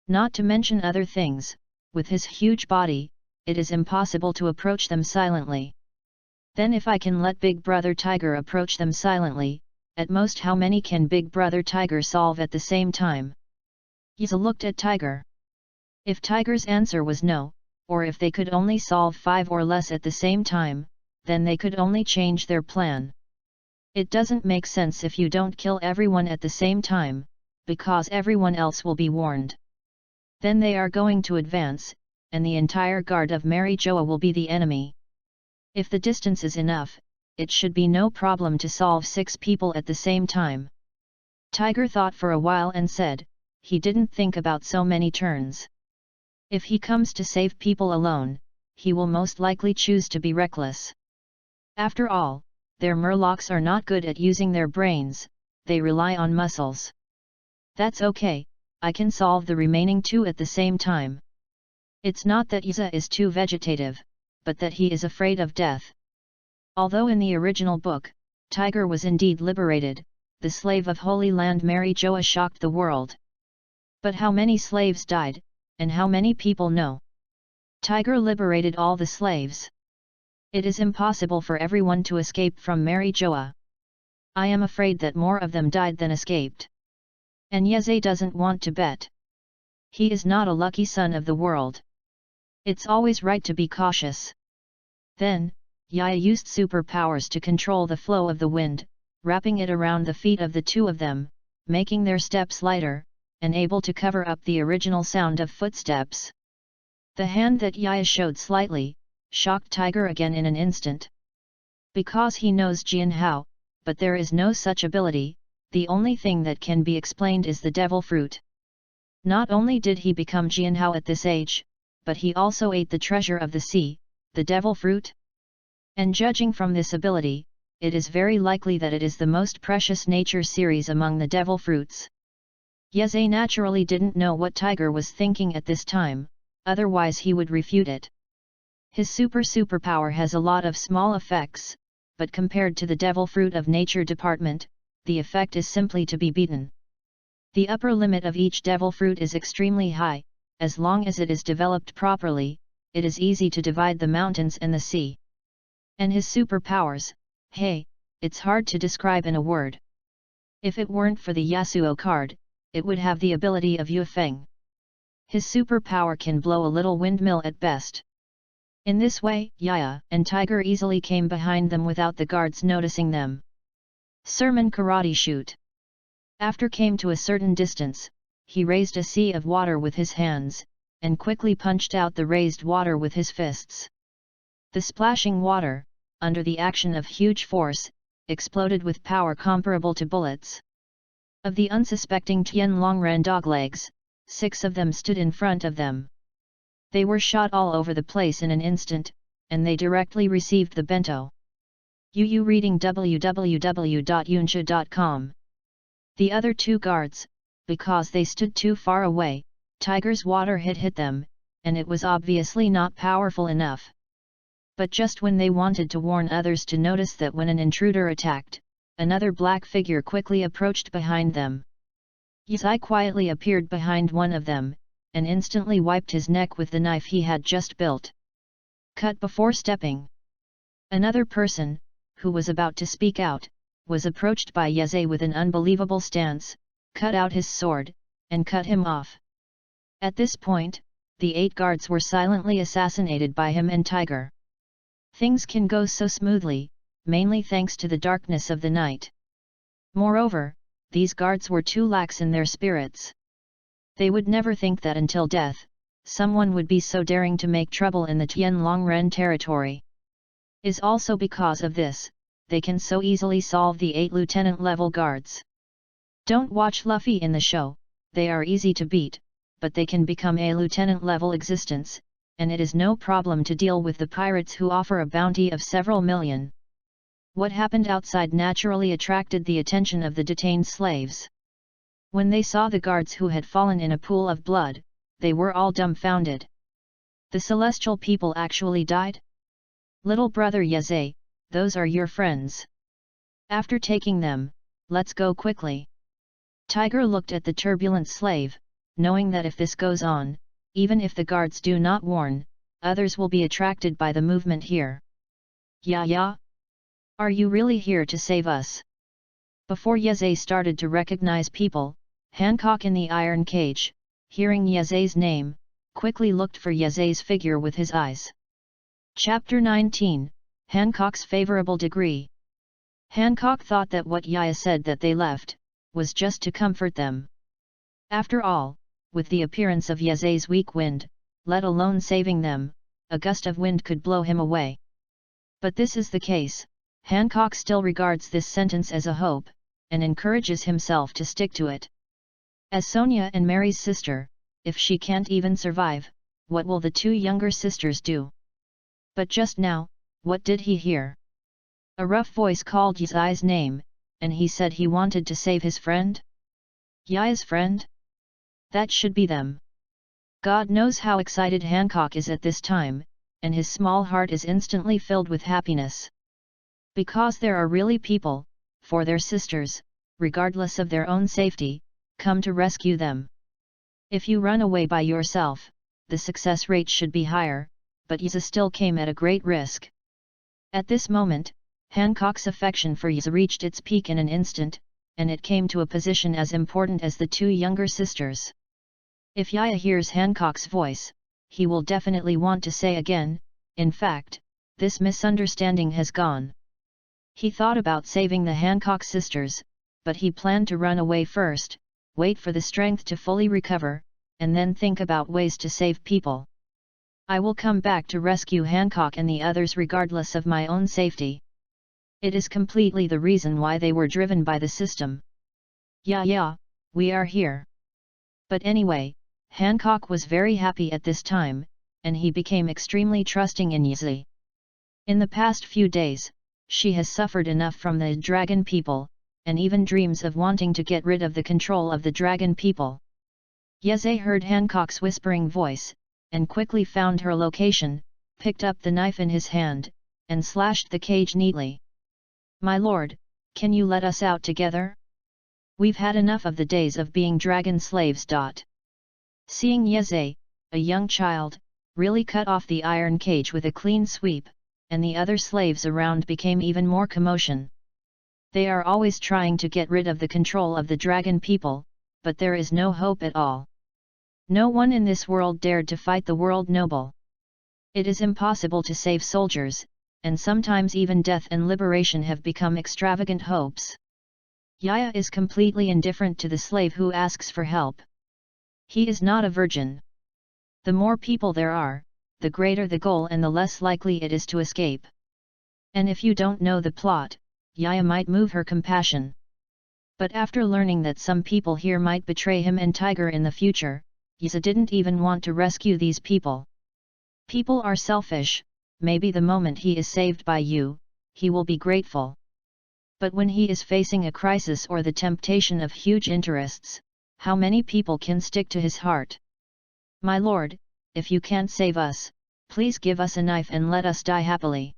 Not to mention other things, with his huge body, it is impossible to approach them silently. Then if I can let Big Brother Tiger approach them silently, at most how many can Big Brother Tiger solve at the same time? Yiza looked at Tiger. If Tiger's answer was no, or if they could only solve 5 or less at the same time, then they could only change their plan. It doesn't make sense if you don't kill everyone at the same time, because everyone else will be warned. Then they are going to advance, and the entire guard of Mary Joa will be the enemy. If the distance is enough, it should be no problem to solve 6 people at the same time. Tiger thought for a while and said, he didn't think about so many turns. If he comes to save people alone, he will most likely choose to be reckless. After all, their Murlocs are not good at using their brains, they rely on muscles. That's okay, I can solve the remaining 2 at the same time. It's not that Yiza is too vegetative, but that he is afraid of death. Although in the original book, Tiger was indeed liberated, the slave of Holy Land Mary Joa shocked the world. But how many slaves died, and how many people know? Tiger liberated all the slaves. It is impossible for everyone to escape from Mary Joa. I am afraid that more of them died than escaped. And Yeze doesn't want to bet. He is not a lucky son of the world. It's always right to be cautious. Then, Yaya used superpowers to control the flow of the wind, wrapping it around the feet of the 2 of them, making their steps lighter, and able to cover up the original sound of footsteps. The hand that Yaya showed slightly, shocked Tiger again in an instant. Because he knows Jianhao, but there is no such ability, the only thing that can be explained is the devil fruit. Not only did he become Jianhao at this age, but he also ate the treasure of the sea, the devil fruit. And judging from this ability, it is very likely that it is the most precious nature series among the devil fruits. Yeze naturally didn't know what Tiger was thinking at this time, otherwise he would refute it. His superpower has a lot of small effects, but compared to the devil fruit of nature department, the effect is simply to be beaten. The upper limit of each devil fruit is extremely high, as long as it is developed properly, it is easy to divide the mountains and the sea. And his superpowers, hey, it's hard to describe in a word. If it weren't for the Yasuo card, it would have the ability of Yufeng. His superpower can blow a little windmill at best. In this way, Yaya and Tiger easily came behind them without the guards noticing them. Sermon Karate Shoot. After came to a certain distance, he raised a sea of water with his hands, and quickly punched out the raised water with his fists. The splashing water, under the action of huge force, exploded with power comparable to bullets. Of the unsuspecting Tianlongren doglegs, 6 of them stood in front of them. They were shot all over the place in an instant, and they directly received the bento. UU reading www.yunsha.com. The other 2 guards, because they stood too far away, Tiger's water hit them, and it was obviously not powerful enough. But just when they wanted to warn others to notice that when an intruder attacked, another black figure quickly approached behind them. Yizai quietly appeared behind one of them, and instantly wiped his neck with the knife he had just built. Cut before stepping. Another person, who was about to speak out, was approached by Yizai with an unbelievable stance, cut out his sword, and cut him off. At this point, the 8 guards were silently assassinated by him and Tiger. Things can go so smoothly, mainly thanks to the darkness of the night. Moreover, these guards were too lax in their spirits. They would never think that until death, someone would be so daring to make trouble in the Tianlongren territory. Is also because of this, they can so easily solve the 8 lieutenant-level guards. Don't watch Luffy in the show, they are easy to beat, but they can become a lieutenant-level existence, and it is no problem to deal with the pirates who offer a bounty of several million. What happened outside naturally attracted the attention of the detained slaves. When they saw the guards who had fallen in a pool of blood, they were all dumbfounded. The celestial people actually died? Little brother Yezei, those are your friends. After taking them, let's go quickly. Tiger looked at the turbulent slave, knowing that if this goes on, even if the guards do not warn, others will be attracted by the movement here. Yeah. Are you really here to save us? Before Yezei started to recognize people, Hancock in the iron cage, hearing Yezei's name, quickly looked for Yezei's figure with his eyes. Chapter 19, Hancock's favorable degree. Hancock thought that what Yaya said that they left, was just to comfort them. After all, with the appearance of Yezei's weak wind, let alone saving them, a gust of wind could blow him away. But this is the case, Hancock still regards this sentence as a hope, and encourages himself to stick to it. As Sonia and Mary's sister, if she can't even survive, what will the 2 younger sisters do? But just now, what did he hear? A rough voice called Yizai's name, and he said he wanted to save his friend? Yaya's friend? That should be them. God knows how excited Hancock is at this time, and his small heart is instantly filled with happiness. Because there are really people, for their sisters, regardless of their own safety, come to rescue them. If you run away by yourself, the success rate should be higher, but Yiza still came at a great risk. At this moment, Hancock's affection for Yiza reached its peak in an instant, and it came to a position as important as the 2 younger sisters. If Yaya hears Hancock's voice, he will definitely want to say again, in fact, this misunderstanding has gone. He thought about saving the Hancock sisters, but he planned to run away first, wait for the strength to fully recover, and then think about ways to save people. I will come back to rescue Hancock and the others regardless of my own safety. It is completely the reason why they were driven by the system. Yeah, we are here. But anyway, Hancock was very happy at this time, and he became extremely trusting in Yizi. In the past few days, she has suffered enough from the dragon people, and even dreams of wanting to get rid of the control of the dragon people. Yeze heard Hancock's whispering voice, and quickly found her location, picked up the knife in his hand, and slashed the cage neatly. My lord, can you let us out together? We've had enough of the days of being dragon slaves. Seeing Yeze, a young child, really cut off the iron cage with a clean sweep, and the other slaves around became even more commotion. They are always trying to get rid of the control of the dragon people, but there is no hope at all. No one in this world dared to fight the world noble. It is impossible to save soldiers, and sometimes even death and liberation have become extravagant hopes. Yaya is completely indifferent to the slave who asks for help. He is not a virgin. The more people there are, the greater the goal and the less likely it is to escape. And if you don't know the plot, Yaya might move her compassion. But after learning that some people here might betray him and Tiger in the future, Yaya didn't even want to rescue these people. People are selfish, maybe the moment he is saved by you, he will be grateful. But when he is facing a crisis or the temptation of huge interests, how many people can stick to his heart? My lord, if you can't save us, please give us a knife and let us die happily.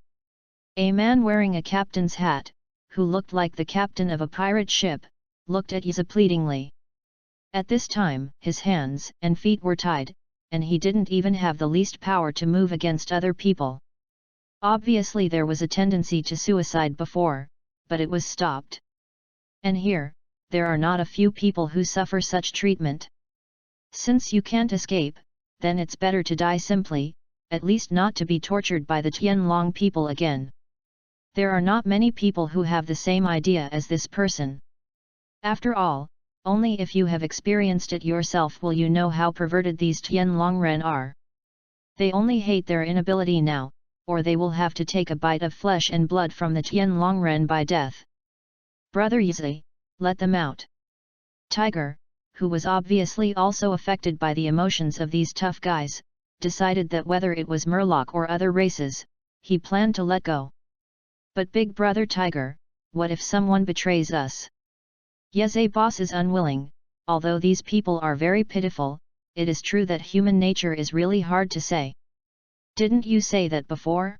A man wearing a captain's hat, who looked like the captain of a pirate ship, looked at Yaya pleadingly. At this time, his hands and feet were tied, and he didn't even have the least power to move against other people. Obviously there was a tendency to suicide before, but it was stopped. And here, there are not a few people who suffer such treatment. Since you can't escape, then it's better to die simply, at least not to be tortured by the Tianlong people again. There are not many people who have the same idea as this person. After all, only if you have experienced it yourself will you know how perverted these Tianlongren are. They only hate their inability now, or they will have to take a bite of flesh and blood from the Tianlongren by death. Brother Yaya, let them out. Tiger, who was obviously also affected by the emotions of these tough guys, decided that whether it was Murloc or other races, he planned to let go. But big brother Tiger, what if someone betrays us? Yaya boss is unwilling, although these people are very pitiful, it is true that human nature is really hard to say. Didn't you say that before?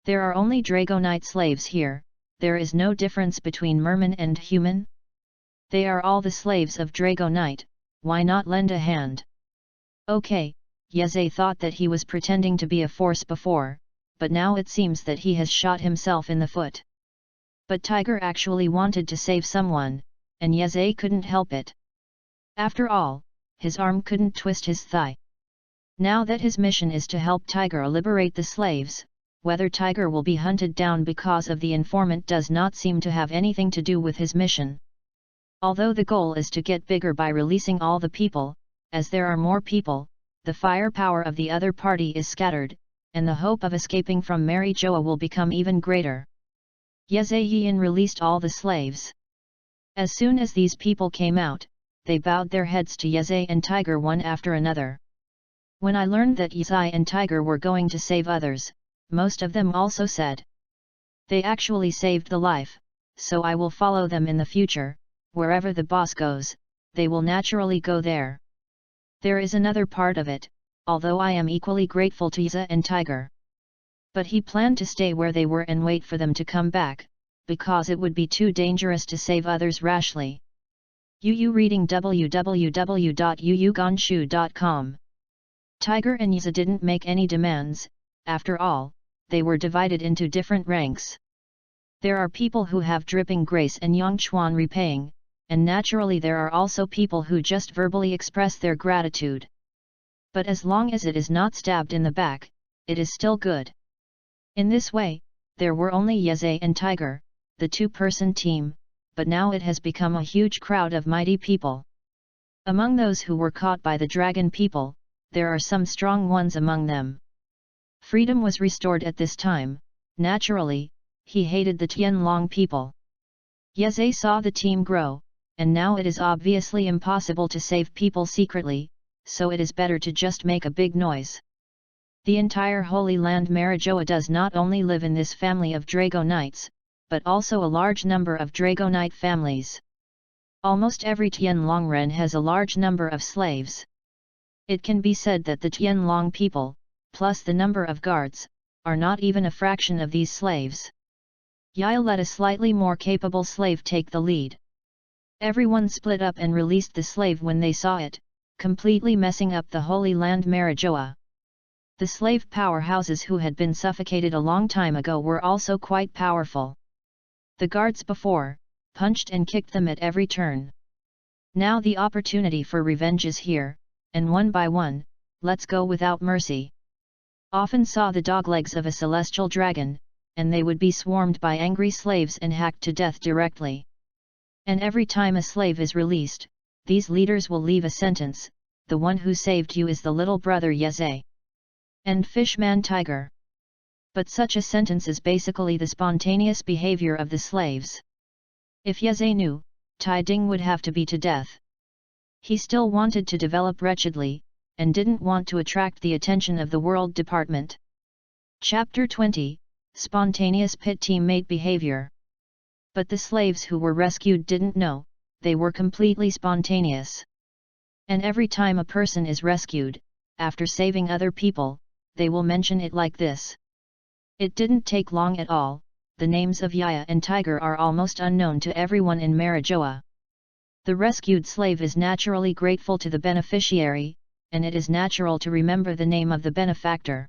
There are only Dragonite slaves here, there is no difference between merman and human? They are all the slaves of Dragonite, why not lend a hand? Okay, Yaya thought that he was pretending to be a force before, but now it seems that he has shot himself in the foot. But Tiger actually wanted to save someone, and Yaya couldn't help it. After all, his arm couldn't twist his thigh. Now that his mission is to help Tiger liberate the slaves, whether Tiger will be hunted down because of the informant does not seem to have anything to do with his mission. Although the goal is to get bigger by releasing all the people, as there are more people, the firepower of the other party is scattered, and the hope of escaping from Mary Joa will become even greater. Yaya released all the slaves. As soon as these people came out, they bowed their heads to Yaya and Tiger one after another. When I learned that Yaya and Tiger were going to save others, most of them also said. They actually saved the life, so I will follow them in the future, wherever the boss goes, they will naturally go there. There is another part of it, although I am equally grateful to Yaya and Tiger. But he planned to stay where they were and wait for them to come back, because it would be too dangerous to save others rashly. Reading www.yuyugonshu.com. Tiger and Yaya didn't make any demands, after all, they were divided into different ranks. There are people who have dripping grace and Yongchuan repaying, and naturally there are also people who just verbally express their gratitude. But as long as it is not stabbed in the back, it is still good. In this way, there were only Yaya and Tiger, the two-person team, but now it has become a huge crowd of mighty people. Among those who were caught by the dragon people, there are some strong ones among them. Freedom was restored at this time, naturally, he hated the Tianlong people. Yaya saw the team grow, and now it is obviously impossible to save people secretly, so it is better to just make a big noise. The entire Holy Land Marijoa does not only live in this family of Dragonites, but also a large number of Dragonite families. Almost every Tianlongren has a large number of slaves. It can be said that the Tianlong people, plus the number of guards, are not even a fraction of these slaves. Yaya let a slightly more capable slave take the lead. Everyone split up and released the slave when they saw it, completely messing up the Holy Land Marijoa. The slave powerhouses who had been suffocated a long time ago were also quite powerful. The guards before, punched and kicked them at every turn. Now the opportunity for revenge is here, and one by one, let's go without mercy. Often saw the doglegs of a celestial dragon, and they would be swarmed by angry slaves and hacked to death directly. And every time a slave is released, these leaders will leave a sentence, the one who saved you is the little brother Yeze. And Fishman Tiger. But such a sentence is basically the spontaneous behavior of the slaves. If Yeze knew, Tai Ding would have to be to death. He still wanted to develop wretchedly, and didn't want to attract the attention of the World Department. Chapter 20, Spontaneous Pit Teammate Behavior. But the slaves who were rescued didn't know, they were completely spontaneous. And every time a person is rescued, after saving other people, they will mention it like this. It didn't take long at all, the names of Yaya and Tiger are almost unknown to everyone in Marijoa. The rescued slave is naturally grateful to the beneficiary, and it is natural to remember the name of the benefactor.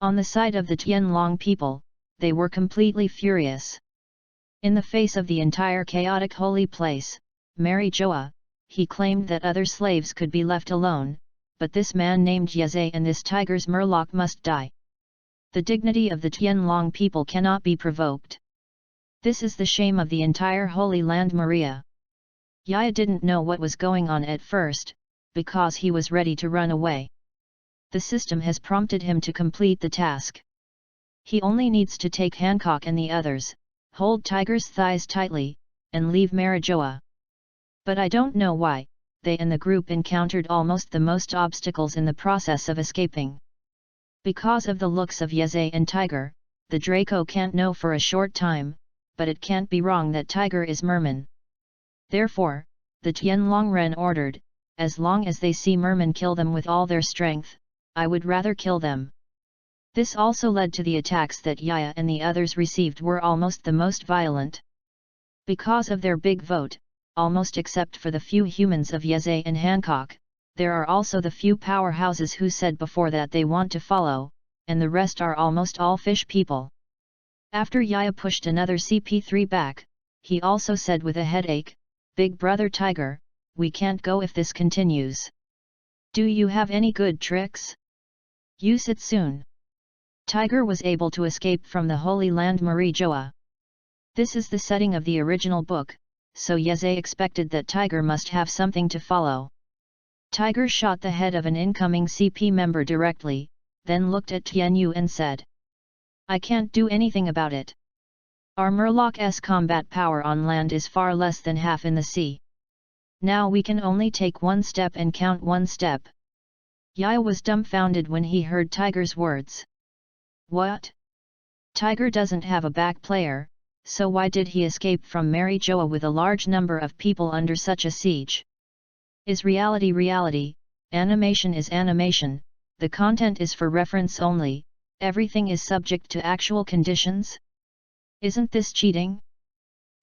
On the side of the Tianlong people, they were completely furious. In the face of the entire chaotic holy place, Marijoa, he claimed that other slaves could be left alone, but this man named Yeze and this tiger's murloc must die. The dignity of the Tianlong people cannot be provoked. This is the shame of the entire Holy Land Maria. Yaya didn't know what was going on at first, because he was ready to run away. The system has prompted him to complete the task. He only needs to take Hancock and the others, hold Tiger's thighs tightly, and leave Marijoa. But I don't know why, they and the group encountered almost the most obstacles in the process of escaping. Because of the looks of Yeze and Tiger, the Draco can't know for a short time, but it can't be wrong that Tiger is Merman. Therefore, the Tianlongren ordered, as long as they see Merman kill them with all their strength, I would rather kill them. This also led to the attacks that Yaya and the others received were almost the most violent. Because of their big vote, almost except for the few humans of Yeze and Hancock, there are also the few powerhouses who said before that they want to follow, and the rest are almost all fish people. After Yaya pushed another CP3 back, he also said with a headache, "Big brother Tiger, we can't go if this continues. Do you have any good tricks? Use it soon." Tiger was able to escape from the Holy Land Marijoa. This is the setting of the original book, so Yeze expected that Tiger must have something to follow. Tiger shot the head of an incoming CP member directly, then looked at Tianyu and said, "I can't do anything about it. Our Murloc's combat power on land is far less than half in the sea. Now we can only take one step and count one step." Yaya was dumbfounded when he heard Tiger's words. What? Tiger doesn't have a back player, so why did he escape from Marijoa with a large number of people under such a siege? Is reality reality, animation is animation, the content is for reference only, everything is subject to actual conditions? Isn't this cheating?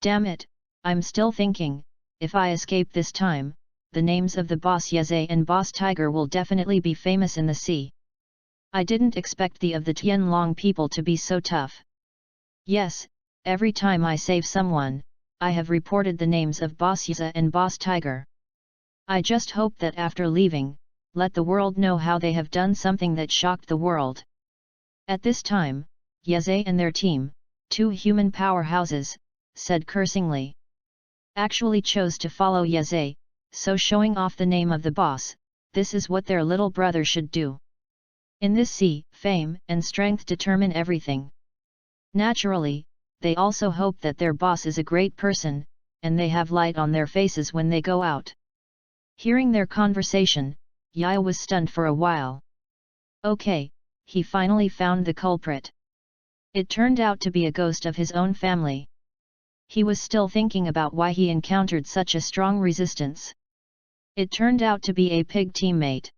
Damn it, I'm still thinking, if I escape this time, the names of the boss Yeze and boss Tiger will definitely be famous in the sea. I didn't expect the of the Tianlong people to be so tough. Yes, every time I save someone, I have reported the names of boss Yeze and boss Tiger. I just hope that after leaving, let the world know how they have done something that shocked the world. At this time, Yeze and their team, two human powerhouses, said cursingly. Actually chose to follow Yeze, so showing off the name of the boss, this is what their little brother should do. In this sea, fame and strength determine everything. Naturally, they also hope that their boss is a great person, and they have light on their faces when they go out. Hearing their conversation, Yaya was stunned for a while. Okay, he finally found the culprit. It turned out to be a ghost of his own family. He was still thinking about why he encountered such a strong resistance. It turned out to be a pig teammate.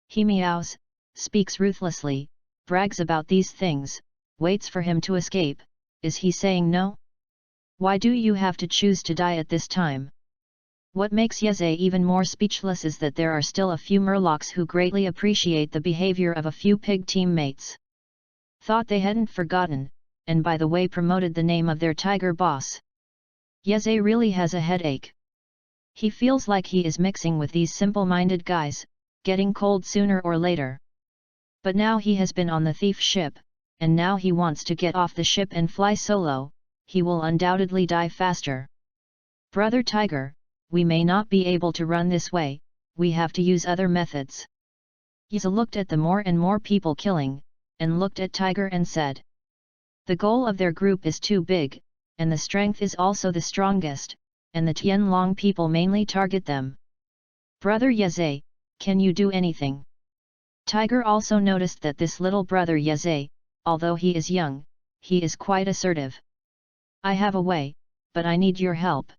He meows, speaks ruthlessly, brags about these things, waits for him to escape. Is he saying no? Why do you have to choose to die at this time? What makes Yeze even more speechless is that there are still a few Murlocs who greatly appreciate the behavior of a few pig teammates. Thought they hadn't forgotten, and by the way promoted the name of their tiger boss. Yeze really has a headache. He feels like he is mixing with these simple-minded guys, getting cold sooner or later. But now he has been on the thief ship, and now he wants to get off the ship and fly solo, he will undoubtedly die faster. Brother Tiger, we may not be able to run this way, we have to use other methods. Yza looked at the more and more people killing, and looked at Tiger and said. The goal of their group is too big, and the strength is also the strongest, and the Tianlong people mainly target them. Brother Yeze, can you do anything? Tiger also noticed that this little brother Yeze, although he is young, he is quite assertive. I have a way, but I need your help.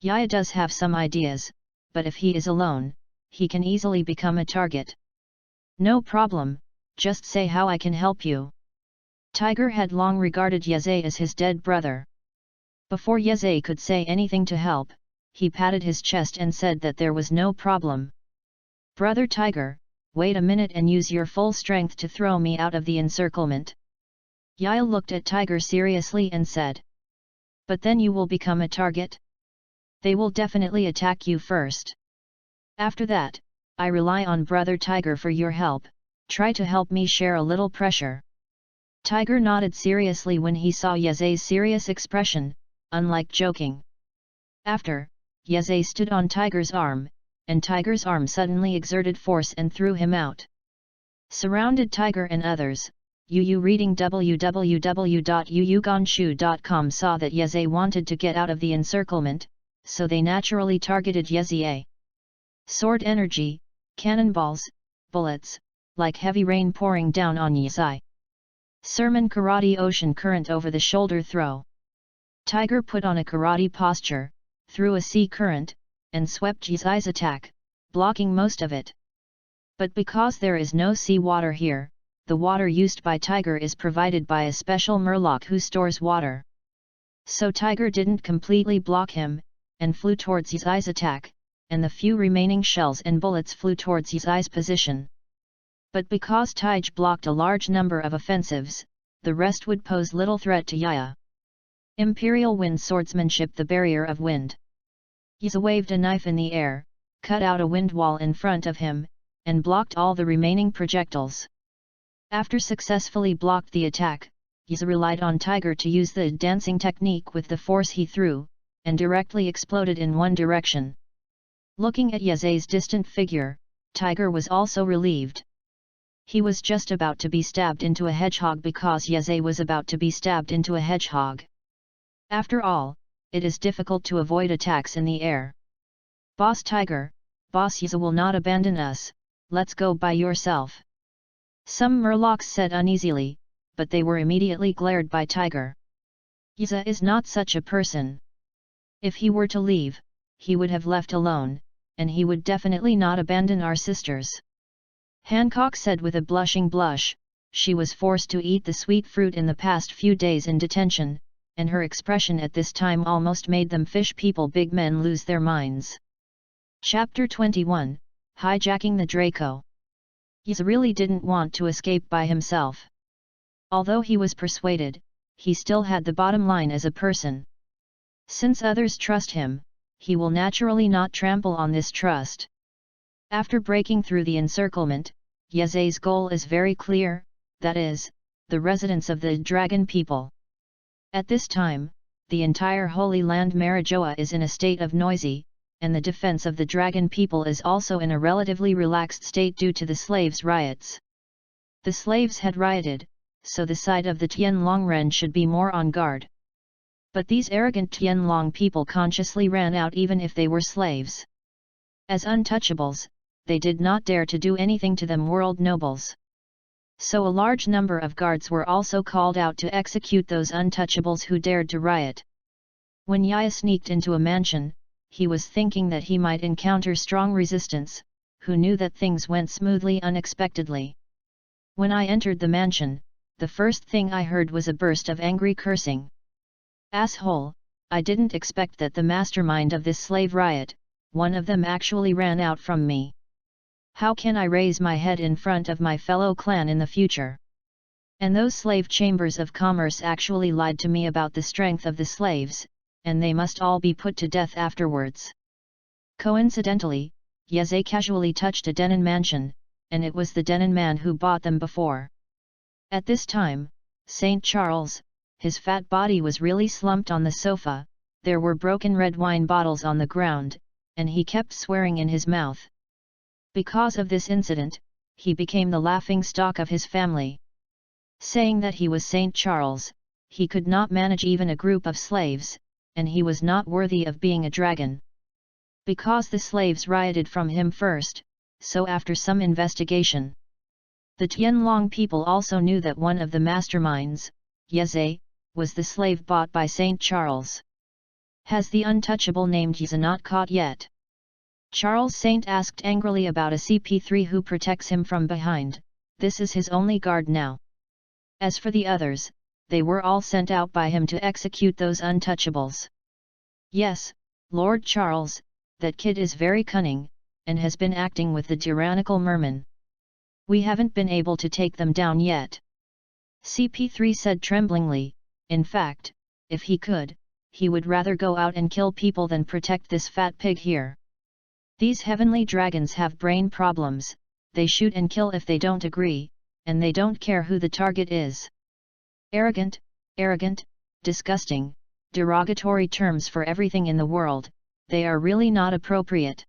Yaya does have some ideas, but if he is alone, he can easily become a target. No problem, just say how I can help you. Tiger had long regarded Yeze as his dead brother. Before Yeze could say anything to help, he patted his chest and said that there was no problem. Brother Tiger, wait a minute and use your full strength to throw me out of the encirclement. Yaya looked at Tiger seriously and said. But then you will become a target? They will definitely attack you first. After that, I rely on Brother Tiger for your help, try to help me share a little pressure. Tiger nodded seriously when he saw Yeze's serious expression, unlike joking. After, Yeze stood on Tiger's arm, and Tiger's arm suddenly exerted force and threw him out. Surrounded Tiger and others, Yu reading www.yuyugonshu.com saw that Yeze wanted to get out of the encirclement, so they naturally targeted Yeze. Sword energy, cannonballs, bullets, like heavy rain pouring down on Yeze. Sermon karate ocean current over the shoulder throw. Tiger put on a karate posture, threw a sea current, and swept Yeze's attack, blocking most of it. But because there is no sea water here, the water used by Tiger is provided by a special murloc who stores water. So Tiger didn't completely block him, and flew towards Yeze's attack, and the few remaining shells and bullets flew towards Yeze's position. But because Tiger blocked a large number of offensives, the rest would pose little threat to Yaya. Imperial Wind Swordsmanship. The barrier of wind. Yeze waved a knife in the air, cut out a wind wall in front of him, and blocked all the remaining projectiles. After successfully blocked the attack, Yeze relied on Tiger to use the dancing technique with the force he threw, and directly exploded in one direction. Looking at Yeze's distant figure, Tiger was also relieved. He was just about to be stabbed into a hedgehog because Yeze was about to be stabbed into a hedgehog. After all, it is difficult to avoid attacks in the air. Boss Tiger, Boss Yeze will not abandon us, let's go by yourself. Some murlocs said uneasily, but they were immediately glared by Tiger. Yeze is not such a person. If he were to leave, he would have left alone, and he would definitely not abandon our sisters. Hancock said with a blushing blush, she was forced to eat the sweet fruit in the past few days in detention, and her expression at this time almost made them fish people big men lose their minds. Chapter 21, Hijacking the Draco. Yeze really didn't want to escape by himself. Although he was persuaded, he still had the bottom line as a person. Since others trust him, he will naturally not trample on this trust. After breaking through the encirclement, Yeze's goal is very clear, that is, the residence of the dragon people. At this time, the entire Holy Land Marijoa is in a state of noisy, and the defense of the dragon people is also in a relatively relaxed state due to the slaves' riots. The slaves had rioted, so the side of the Tianlongren should be more on guard. But these arrogant Tianlong people consciously ran out even if they were slaves. As untouchables, they did not dare to do anything to them world nobles. So a large number of guards were also called out to execute those untouchables who dared to riot. When Yaya sneaked into a mansion, he was thinking that he might encounter strong resistance, who knew that things went smoothly unexpectedly. When I entered the mansion, the first thing I heard was a burst of angry cursing. Asshole, I didn't expect that the mastermind of this slave riot, one of them actually ran out from me. How can I raise my head in front of my fellow clan in the future? And those slave chambers of commerce actually lied to me about the strength of the slaves, and they must all be put to death afterwards. Coincidentally, Yeze casually touched a Denon mansion, and it was the Denon man who bought them before. At this time, St. Charles, his fat body was really slumped on the sofa, there were broken red wine bottles on the ground, and he kept swearing in his mouth, Because of this incident, he became the laughing stock of his family. Saying that he was Saint Charles, he could not manage even a group of slaves, and he was not worthy of being a dragon. Because the slaves rioted from him first, so after some investigation, the Tianlong people also knew that one of the masterminds, Yeze, was the slave bought by Saint Charles. Has the untouchable named Yeze not caught yet? Charles Saint asked angrily about a CP3 who protects him from behind. This is his only guard now. As for the others, they were all sent out by him to execute those untouchables. Yes, Lord Charles, that kid is very cunning, and has been acting with the tyrannical merman. We haven't been able to take them down yet. CP3 said tremblingly. In fact, if he could, he would rather go out and kill people than protect this fat pig here. These heavenly dragons have brain problems, they shoot and kill if they don't agree, and they don't care who the target is. Arrogant, disgusting, derogatory terms for everything in the world, they are really not appropriate.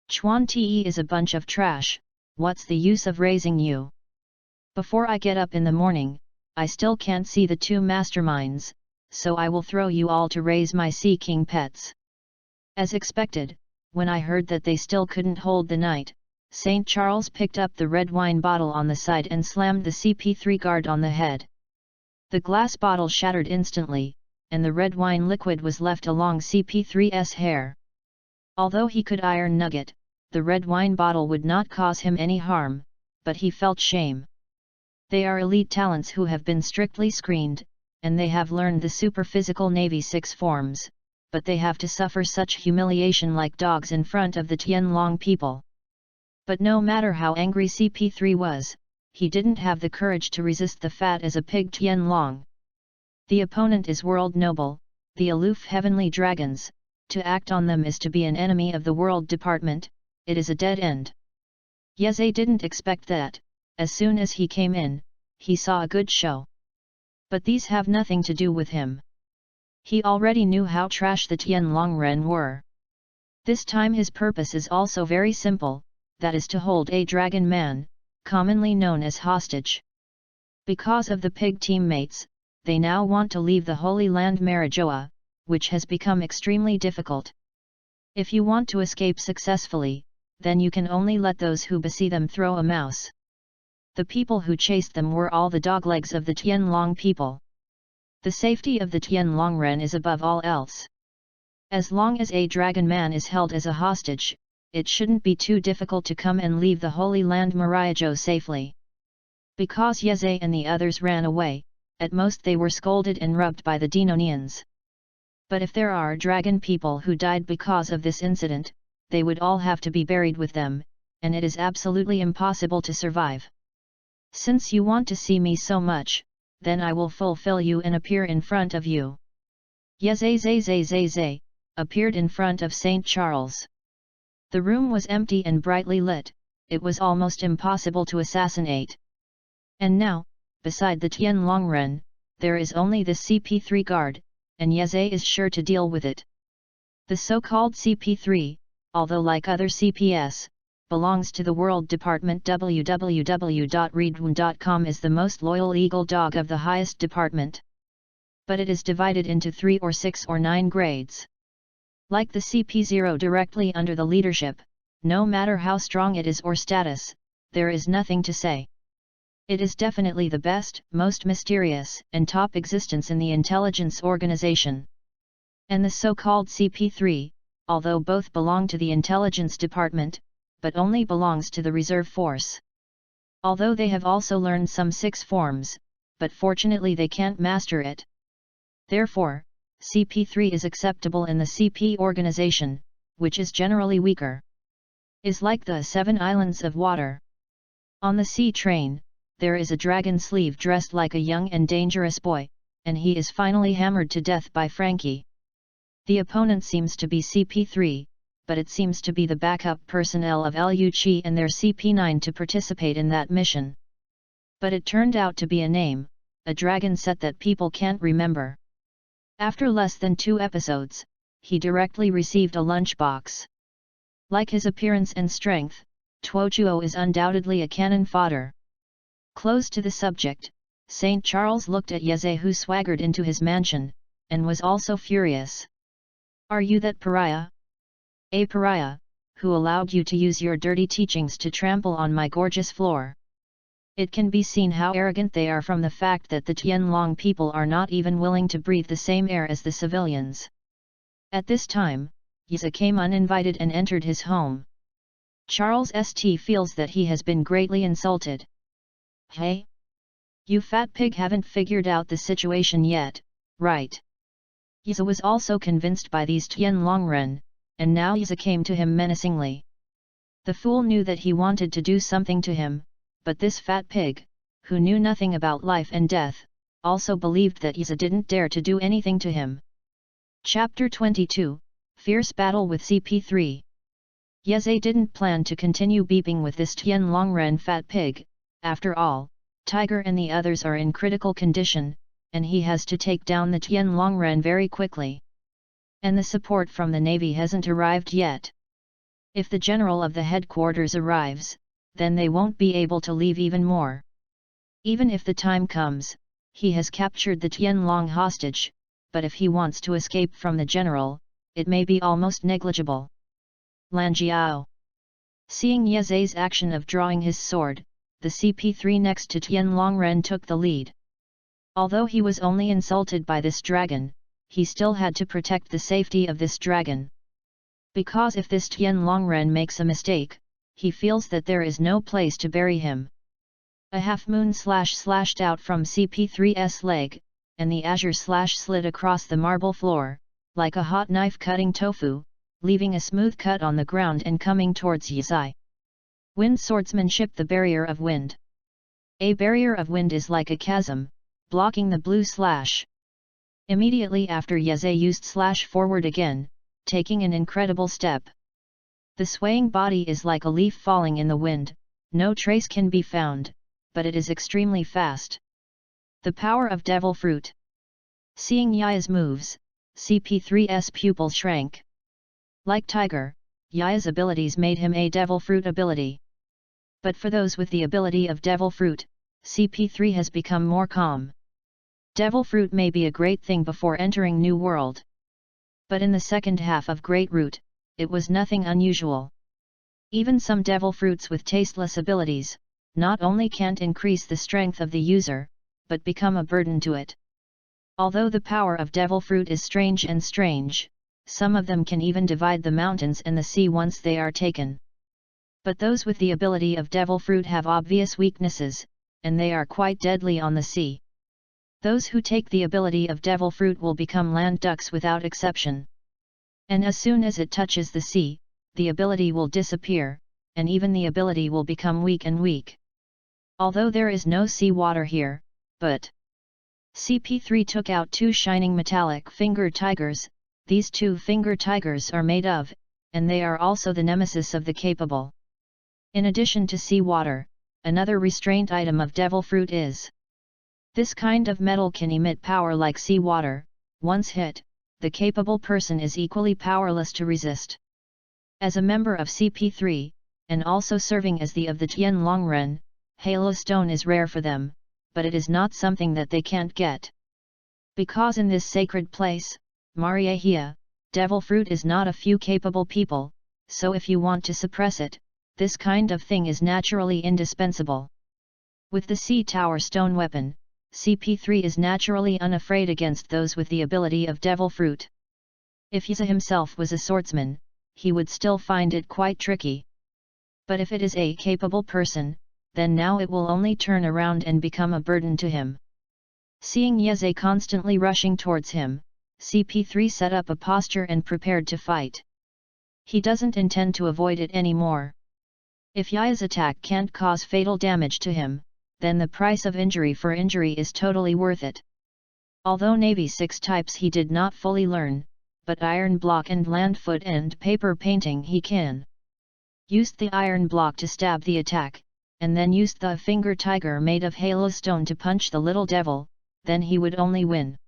Chuan Te is a bunch of trash, what's the use of raising you? Before I get up in the morning, I still can't see the two masterminds, so I will throw you all to raise my Sea King pets. As expected, when I heard that they still couldn't hold the night, St. Charles picked up the red wine bottle on the side and slammed the CP3 guard on the head. The glass bottle shattered instantly, and the red wine liquid was left along CP3's hair. Although he could iron nugget, the red wine bottle would not cause him any harm, but he felt shame. They are elite talents who have been strictly screened, and they have learned the super-physical Navy 6 forms, but they have to suffer such humiliation like dogs in front of the Tianlong people. But no matter how angry CP3 was, he didn't have the courage to resist the fat as a pig Tianlong. The opponent is world noble, the aloof heavenly dragons, to act on them is to be an enemy of the world department, it is a dead end. Yeze didn't expect that. As soon as he came in, he saw a good show. But these have nothing to do with him. He already knew how trash the Tianlongren were. This time his purpose is also very simple, that is to hold a dragon man, commonly known as hostage. Because of the pig teammates, they now want to leave the Holy Land Marijoa, which has become extremely difficult. If you want to escape successfully, then you can only let those who besie them throw a mouse. The people who chased them were all the doglegs of the Tianlong people. The safety of the Tianlongren is above all else. As long as a dragon man is held as a hostage, it shouldn't be too difficult to come and leave the Holy Land Marijo safely. Because Yeze and the others ran away, at most they were scolded and rubbed by the Denonians. But if there are dragon people who died because of this incident, they would all have to be buried with them, and it is absolutely impossible to survive. Since you want to see me so much, then I will fulfill you and appear in front of you. Yeze appeared in front of St. Charles. The room was empty and brightly lit, it was almost impossible to assassinate. And now, beside the Tianlongren, there is only the CP3 guard, and Yeze is sure to deal with it. The so-called CP3, although like other CPS, belongs to the World Department. www.readaloud.com is the most loyal eagle dog of the highest department. But it is divided into 3 or 6 or 9 grades. Like the CP0 directly under the leadership, no matter how strong it is or status, there is nothing to say. It is definitely the best, most mysterious, and top existence in the intelligence organization. And the so-called CP3, although both belong to the intelligence department, but only belongs to the reserve force. Although they have also learned some 6 forms, but fortunately they can't master it. Therefore, CP3 is acceptable in the CP organization, which is generally weaker. Is like the 7 islands of water. On the sea train, there is a dragon sleeve dressed like a young and dangerous boy, and he is finally hammered to death by Frankie. The opponent seems to be CP3, but it seems to be the backup personnel of Liu Qi and their CP9 to participate in that mission. But it turned out to be a name, a dragon set that people can't remember. After less than 2 episodes, he directly received a lunchbox. Like his appearance and strength, Tuochuo is undoubtedly a cannon fodder. Close to the subject, St. Charles looked at Yeze, who swaggered into his mansion, and was also furious. Are you that pariah? A pariah, who allowed you to use your dirty teachings to trample on my gorgeous floor? It can be seen how arrogant they are from the fact that the Tianlong people are not even willing to breathe the same air as the civilians. At this time, Yeze came uninvited and entered his home. Charles St. feels that he has been greatly insulted. Hey? You fat pig haven't figured out the situation yet, right? Yeze was also convinced by these Tianlongren, and now Yeze came to him menacingly. The fool knew that he wanted to do something to him, but this fat pig, who knew nothing about life and death, also believed that Yeze didn't dare to do anything to him. Chapter 22, Fierce Battle with CP3. Yeze didn't plan to continue beeping with this Tianlongren fat pig. After all, Tiger and the others are in critical condition, and he has to take down the Tianlongren very quickly. And the support from the navy hasn't arrived yet. If the general of the headquarters arrives, then they won't be able to leave even more. Even if the time comes, he has captured the Tianlong hostage, but if he wants to escape from the general, it may be almost negligible. Lan Jiao. Seeing Yeze's action of drawing his sword, the CP3 next to Tianlongren took the lead. Although he was only insulted by this dragon, he still had to protect the safety of this dragon. Because if this Tianlongren makes a mistake, he feels that there is no place to bury him. A half-moon slashed out from CP3's leg, and the azure slid across the marble floor, like a hot knife cutting tofu, leaving a smooth cut on the ground and coming towards Yeze. Wind swordsmanship. The barrier of wind. A barrier of wind is like a chasm, blocking the blue slash. Immediately after, Yeze used slash forward again, taking an incredible step. The swaying body is like a leaf falling in the wind, no trace can be found, but it is extremely fast. The power of devil fruit. Seeing Yaya's moves, CP3's pupil shrank. Like Tiger, Yaya's abilities made him a devil fruit ability. But for those with the ability of devil fruit, CP3 has become more calm. Devil fruit may be a great thing before entering new world. But in the second half of Great Root, it was nothing unusual. Even some devil fruits with tasteless abilities, not only can't increase the strength of the user, but become a burden to it. Although the power of devil fruit is strange, some of them can even divide the mountains and the sea once they are taken. But those with the ability of devil fruit have obvious weaknesses, and they are quite deadly on the sea. Those who take the ability of devil fruit will become land ducks without exception. And as soon as it touches the sea, the ability will disappear, and even the ability will become weak. Although there is no sea water here, but CP3 took out two shining metallic finger tigers. These two finger tigers are made of, and they are also the nemesis of the capable. In addition to sea water, another restraint item of devil fruit is. This kind of metal can emit power like sea water. Once hit, the capable person is equally powerless to resist. As a member of CP3, and also serving as the of the Tianlongren, Halo Stone is rare for them, but it is not something that they can't get. Because in this sacred place, Mariahia, devil fruit is not a few capable people, so if you want to suppress it, this kind of thing is naturally indispensable. With the Sea Tower Stone weapon, CP3 is naturally unafraid against those with the ability of devil fruit. If Yeze himself was a swordsman, he would still find it quite tricky. But if it is a capable person, then now it will only turn around and become a burden to him. Seeing Yeze constantly rushing towards him, CP3 set up a posture and prepared to fight. He doesn't intend to avoid it anymore. If Yaya's attack can't cause fatal damage to him, then the price of injury for injury is totally worth it. Although Navy 6 types he did not fully learn, but iron block and land foot and paper painting he can. Used the iron block to stab the attack, and then used the finger tiger made of halo stone to punch the little devil, then he would only win.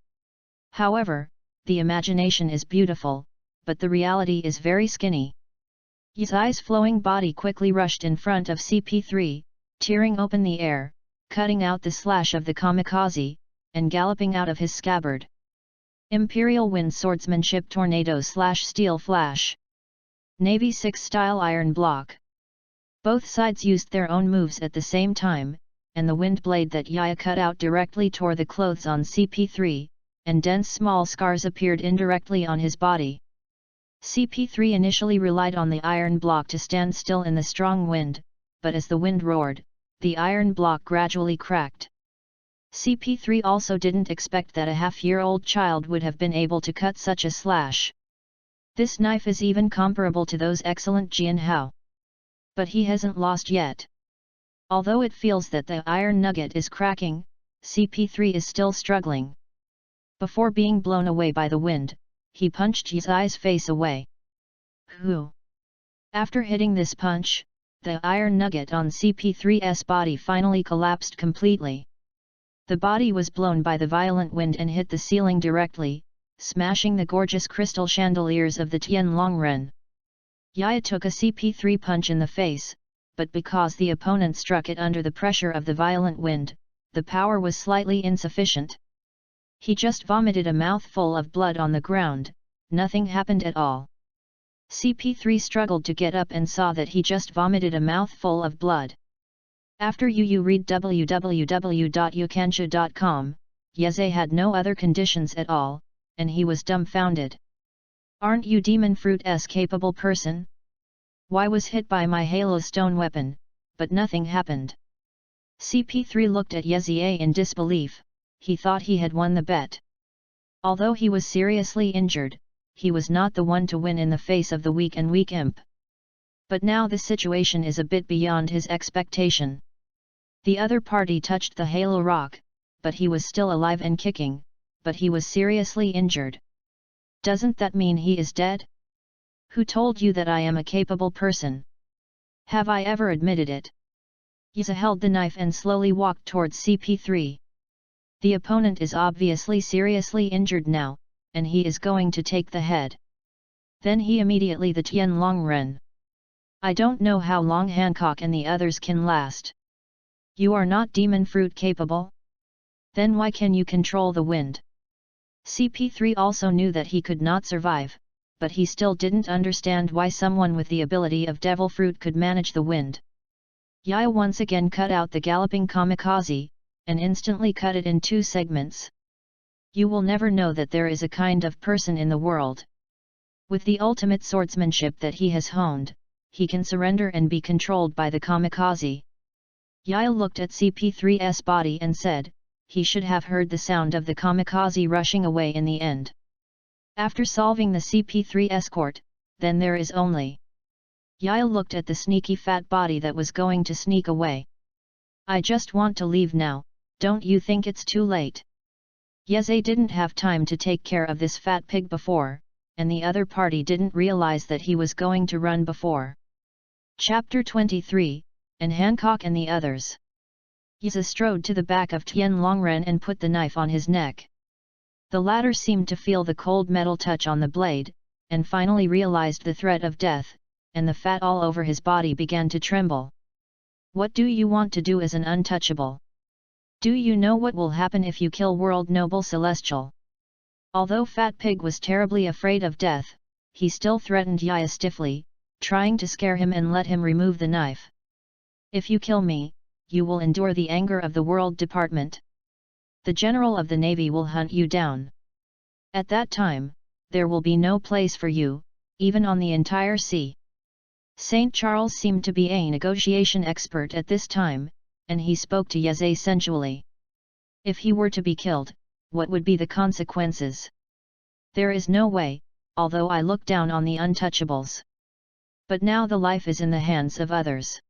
However, the imagination is beautiful, but the reality is very skinny. Yizai's flowing body quickly rushed in front of CP3, tearing open the air, cutting out the slash of the kamikaze, and galloping out of his scabbard. Imperial Wind Swordsmanship Tornado / Steel Flash. Navy 6 Style Iron Block. Both sides used their own moves at the same time, and the wind blade that Yaya cut out directly tore the clothes on CP3, and dense small scars appeared indirectly on his body. CP3 initially relied on the iron block to stand still in the strong wind, but as the wind roared, the iron block gradually cracked. CP3 also didn't expect that a half-year-old child would have been able to cut such a slash. This knife is even comparable to those excellent Jianhao. But he hasn't lost yet. Although it feels that the iron nugget is cracking, CP3 is still struggling. Before being blown away by the wind, he punched Yizai's face away. Hoo! After hitting this punch, the iron nugget on CP3's body finally collapsed completely. The body was blown by the violent wind and hit the ceiling directly, smashing the gorgeous crystal chandeliers of the Tianlongren. Yaya took a CP3 punch in the face, but because the opponent struck it under the pressure of the violent wind, the power was slightly insufficient. He just vomited a mouthful of blood on the ground, nothing happened at all. CP3 struggled to get up and saw that he just vomited a mouthful of blood. After you read www.yukansha.com, Yeze had no other conditions at all, and he was dumbfounded. Aren't you demon fruit's capable person? Why was hit by my halo stone weapon, but nothing happened? CP3 looked at Yeze in disbelief. He thought he had won the bet. Although he was seriously injured, he was not the one to win in the face of the weak imp. But now the situation is a bit beyond his expectation. The other party touched the halo rock, but he was still alive and kicking, but he was seriously injured. Doesn't that mean he is dead? Who told you that I am a capable person? Have I ever admitted it? Yeze held the knife and slowly walked towards CP3. The opponent is obviously seriously injured now, and he is going to take the head. Then he immediately the Tianlongren. I don't know how long Hancock and the others can last. You are not demon fruit capable? Then why can you control the wind? CP3 also knew that he could not survive, but he still didn't understand why someone with the ability of devil fruit could manage the wind. Yaya once again cut out the galloping kamikaze, and instantly cut it in 2 segments. You will never know that there is a kind of person in the world. With the ultimate swordsmanship that he has honed, he can surrender and be controlled by the kamikaze. Yaya looked at CP3's body and said, he should have heard the sound of the kamikaze rushing away in the end. After solving the CP3 escort, then there is only. Yaya looked at the sneaky fat body that was going to sneak away. I just want to leave now, don't you think it's too late? Yeze didn't have time to take care of this fat pig before, and the other party didn't realize that he was going to run before. Chapter 23, and Hancock and the others. Yeze strode to the back of Tianlongren and put the knife on his neck. The latter seemed to feel the cold metal touch on the blade, and finally realized the threat of death, and the fat all over his body began to tremble. What do you want to do as an untouchable? Do you know what will happen if you kill World Noble Celestial? Although Fat Pig was terribly afraid of death, he still threatened Yaya stiffly, trying to scare him and let him remove the knife. If you kill me, you will endure the anger of the World Department. The General of the Navy will hunt you down. At that time, there will be no place for you, even on the entire sea. St. Charles seemed to be a negotiation expert at this time, and he spoke to Yeze sensually. If he were to be killed, what would be the consequences? There is no way, although I look down on the untouchables. But now the life is in the hands of others.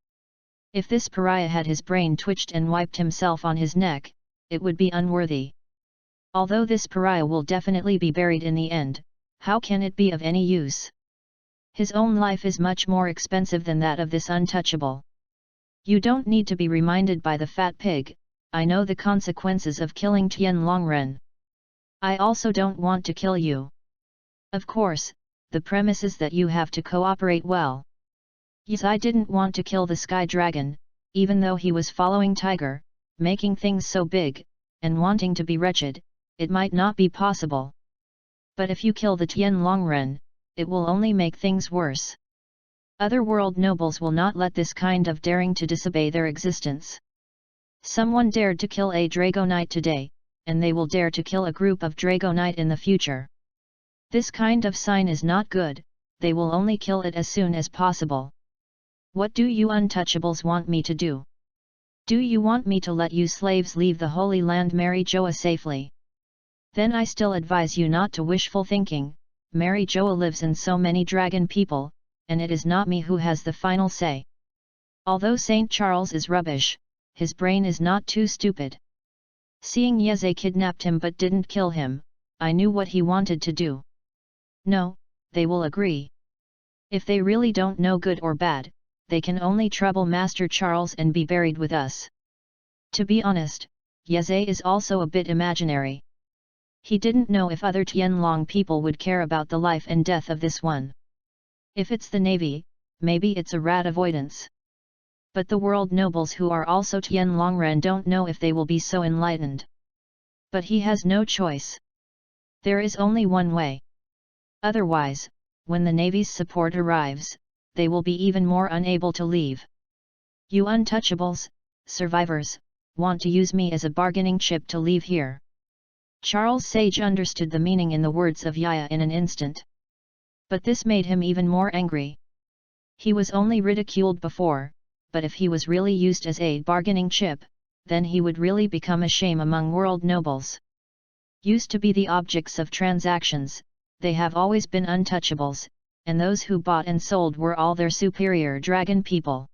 If this pariah had his brain twitched and wiped himself on his neck, it would be unworthy. Although this pariah will definitely be buried in the end, how can it be of any use? His own life is much more expensive than that of this untouchable. You don't need to be reminded by the fat pig, I know the consequences of killing Tianlongren. I also don't want to kill you. Of course, the premise is that you have to cooperate well. Yizai didn't want to kill the sky dragon, even though he was following Tiger, making things so big, and wanting to be wretched, it might not be possible. But if you kill the Tian Longren, it will only make things worse. Other world nobles will not let this kind of daring to disobey their existence. Someone dared to kill a Dragonite today, and they will dare to kill a group of Dragonite in the future. This kind of sign is not good, they will only kill it as soon as possible. What do you untouchables want me to do? Do you want me to let you slaves leave the Holy Land Mary Joa safely? Then I still advise you not to wishful thinking. Mary Joa lives in so many dragon people, and it is not me who has the final say. Although Saint Charles is rubbish, his brain is not too stupid. Seeing Yeze kidnapped him but didn't kill him, I knew what he wanted to do. No, they will agree. If they really don't know good or bad, they can only trouble Master Charles and be buried with us. To be honest, Yeze is also a bit imaginary. He didn't know if other Tianlong people would care about the life and death of this one. If it's the navy, maybe it's a rat avoidance. But the world nobles who are also Tianlongren don't know if they will be so enlightened. But he has no choice. There is only one way. Otherwise, when the navy's support arrives, they will be even more unable to leave. You untouchables, survivors, want to use me as a bargaining chip to leave here. Charles Sage understood the meaning in the words of Yaya in an instant. But this made him even more angry. He was only ridiculed before, but if he was really used as a bargaining chip, then he would really become a shame among world nobles. Used to be the objects of transactions, they have always been untouchables, and those who bought and sold were all their superior dragon people.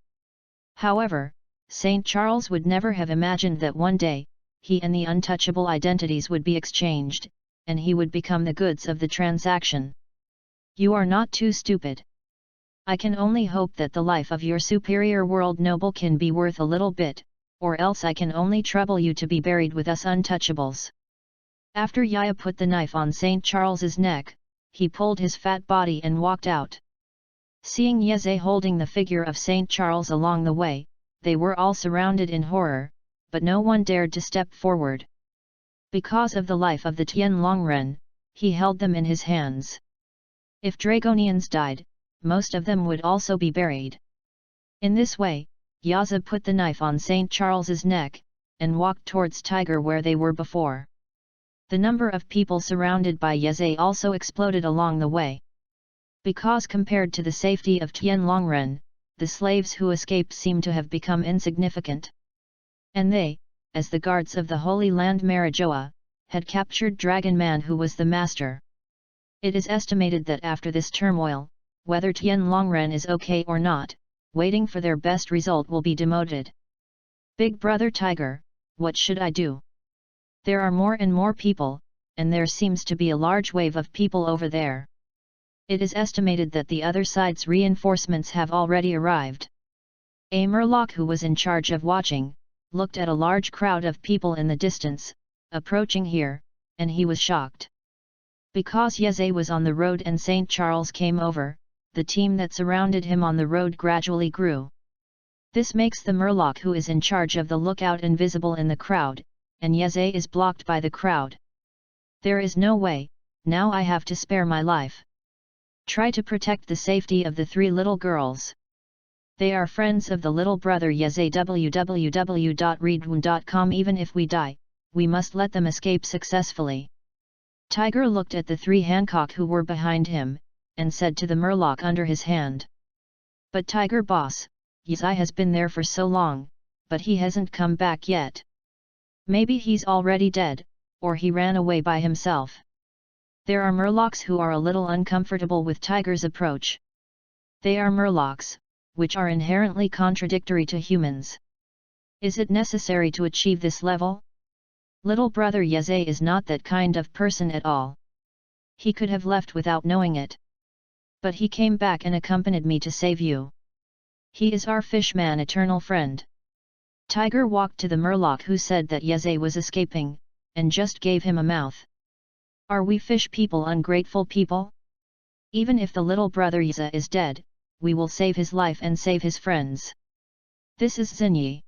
However, St. Charles would never have imagined that one day, he and the untouchable identities would be exchanged, and he would become the goods of the transaction. You are not too stupid. I can only hope that the life of your superior world noble can be worth a little bit, or else I can only trouble you to be buried with us untouchables. After Yaya put the knife on St. Charles's neck, he pulled his fat body and walked out. Seeing Yeze holding the figure of St. Charles along the way, they were all surrounded in horror, but no one dared to step forward. Because of the life of the Tian Longren, he held them in his hands. If Dragonians died, most of them would also be buried. In this way, Yaza put the knife on St. Charles's neck, and walked towards Tiger where they were before. The number of people surrounded by Yeze also exploded along the way. Because compared to the safety of Tian Longren, the slaves who escaped seemed to have become insignificant. And they, as the guards of the Holy Land Marijoa, had captured Dragon Man who was the master. It is estimated that after this turmoil, whether Tian Longren is okay or not, waiting for their best result will be demoted. Big Brother Tiger, what should I do? There are more and more people, and there seems to be a large wave of people over there. It is estimated that the other side's reinforcements have already arrived. A Murloc who was in charge of watching, looked at a large crowd of people in the distance, approaching here, and he was shocked. Because Yeze was on the road and St. Charles came over, the team that surrounded him on the road gradually grew. This makes the Murloc who is in charge of the lookout invisible in the crowd, and Yeze is blocked by the crowd. There is no way, now I have to spare my life. Try to protect the safety of the three little girls. They are friends of the little brother Yeze. www.readaloud.com. Even if we die, we must let them escape successfully. Tiger looked at the three Hancock who were behind him, and said to the Murloc under his hand. But Tiger boss, Yeze has been there for so long, but he hasn't come back yet. Maybe he's already dead, or he ran away by himself. There are Murlocs who are a little uncomfortable with Tiger's approach. They are Murlocs, which are inherently contradictory to humans. Is it necessary to achieve this level? Little brother Yeze is not that kind of person at all. He could have left without knowing it. But he came back and accompanied me to save you. He is our fishman eternal friend. Tiger walked to the Murloc who said that Yeze was escaping, and just gave him a mouth. Are we fish people ungrateful people? Even if the little brother Yeze is dead, we will save his life and save his friends. This is Xinyi.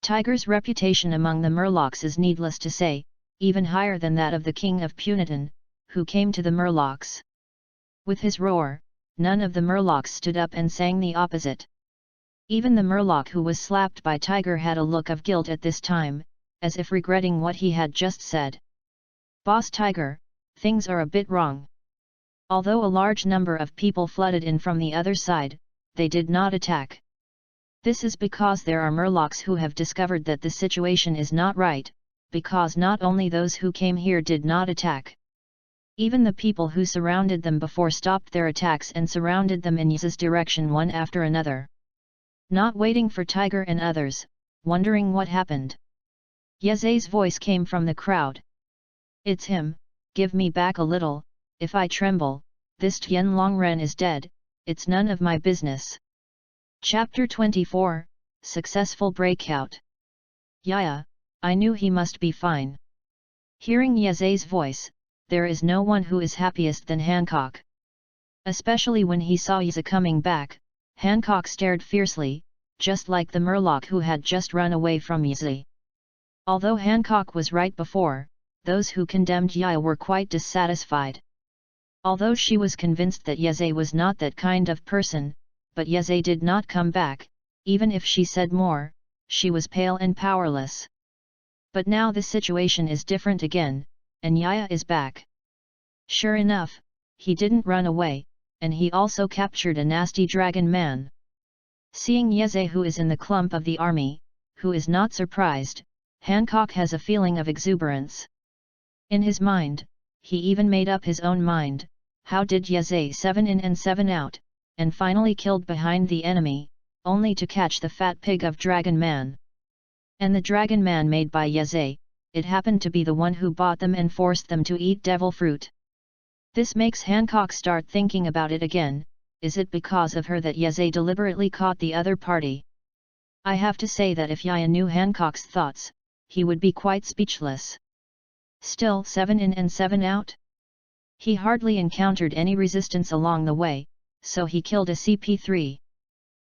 Tiger's reputation among the Murlocs is, needless to say, even higher than that of the king of Puniton, who came to the Murlocs. With his roar, none of the Murlocs stood up and sang the opposite. Even the Murloc who was slapped by Tiger had a look of guilt at this time, as if regretting what he had just said. Boss Tiger, things are a bit wrong. Although a large number of people flooded in from the other side, they did not attack. This is because there are Murlocs who have discovered that the situation is not right, because not only those who came here did not attack. Even the people who surrounded them before stopped their attacks and surrounded them in Yi's direction one after another. Not waiting for Tiger and others, wondering what happened. Yeze's voice came from the crowd. It's him, give me back a little, if I tremble, this Tian Longren is dead, it's none of my business. Chapter 24, Successful Breakout. Yaya, I knew he must be fine. Hearing Yeze's voice, there is no one who is happiest than Hancock. Especially when he saw Yeze coming back, Hancock stared fiercely, just like the Murloc who had just run away from Yeze. Although Hancock was right before, those who condemned Yaya were quite dissatisfied. Although she was convinced that Yeze was not that kind of person, but Yeze did not come back, even if she said more, she was pale and powerless. But now the situation is different again, and Yaya is back. Sure enough, he didn't run away, and he also captured a nasty dragon man. Seeing Yeze who is in the clump of the army, who is not surprised, Hancock has a feeling of exuberance. In his mind, he even made up his own mind, how did Yeze 7 in and 7 out, and finally killed behind the enemy, only to catch the fat pig of Dragon Man. And the Dragon Man made by Yeze, it happened to be the one who bought them and forced them to eat devil fruit. This makes Hancock start thinking about it again, is it because of her that Yeze deliberately caught the other party? I have to say that if Yaya knew Hancock's thoughts, he would be quite speechless. Still 7 in and 7 out? He hardly encountered any resistance along the way, so he killed a CP3.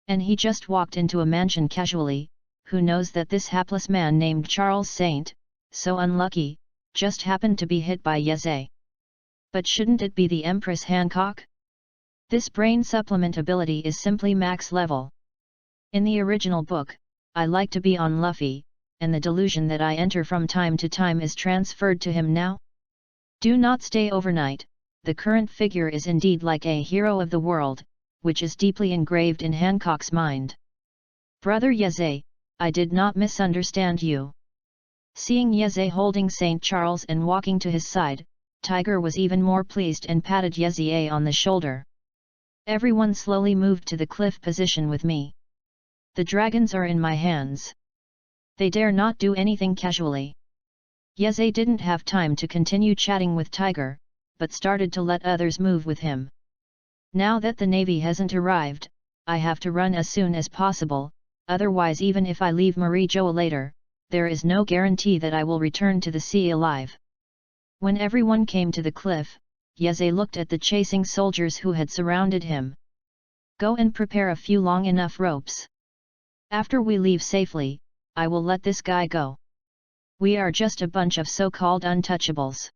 And he just walked into a mansion casually, who knows that this hapless man named Charles Saint, so unlucky, just happened to be hit by Yeze. But shouldn't it be the Empress Hancock? This brain supplement ability is simply max level. In the original book, I like to be on Luffy, and the delusion that I enter from time to time is transferred to him now. Do not stay overnight, the current figure is indeed like a hero of the world, which is deeply engraved in Hancock's mind. Brother Yeze, I did not misunderstand you. Seeing Yeze holding St. Charles and walking to his side, Tiger was even more pleased and patted Yeze on the shoulder. Everyone slowly moved to the cliff position with me. The dragons are in my hands. They dare not do anything casually. Yeze didn't have time to continue chatting with Tiger, but started to let others move with him. Now that the navy hasn't arrived, I have to run as soon as possible, otherwise even if I leave Marie Jo later, there is no guarantee that I will return to the sea alive. When everyone came to the cliff, Yeze looked at the chasing soldiers who had surrounded him. Go and prepare a few long enough ropes. After we leave safely, I will let this guy go. We are just a bunch of so-called untouchables.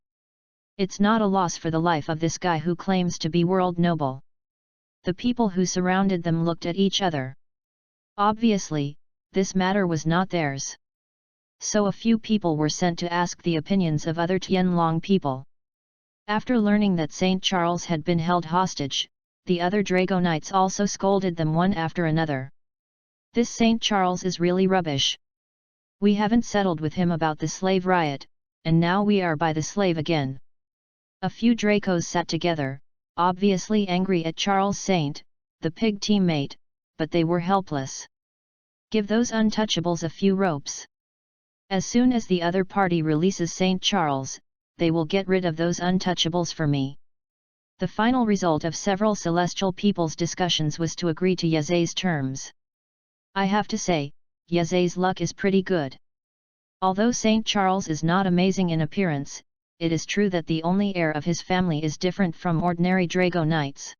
It's not a loss for the life of this guy who claims to be world noble. The people who surrounded them looked at each other. Obviously, this matter was not theirs. So a few people were sent to ask the opinions of other Tianlong people. After learning that St. Charles had been held hostage, the other Dragonites also scolded them one after another. This St. Charles is really rubbish. We haven't settled with him about the slave riot, and now we are by the slave again. A few Dracos sat together, obviously angry at Charles Saint, the pig teammate, but they were helpless. Give those untouchables a few ropes. As soon as the other party releases St. Charles, they will get rid of those untouchables for me. The final result of several celestial people's discussions was to agree to Yeze's terms. I have to say, Yeze's luck is pretty good. Although St. Charles is not amazing in appearance, it is true that the only heir of his family is different from ordinary Dragonites.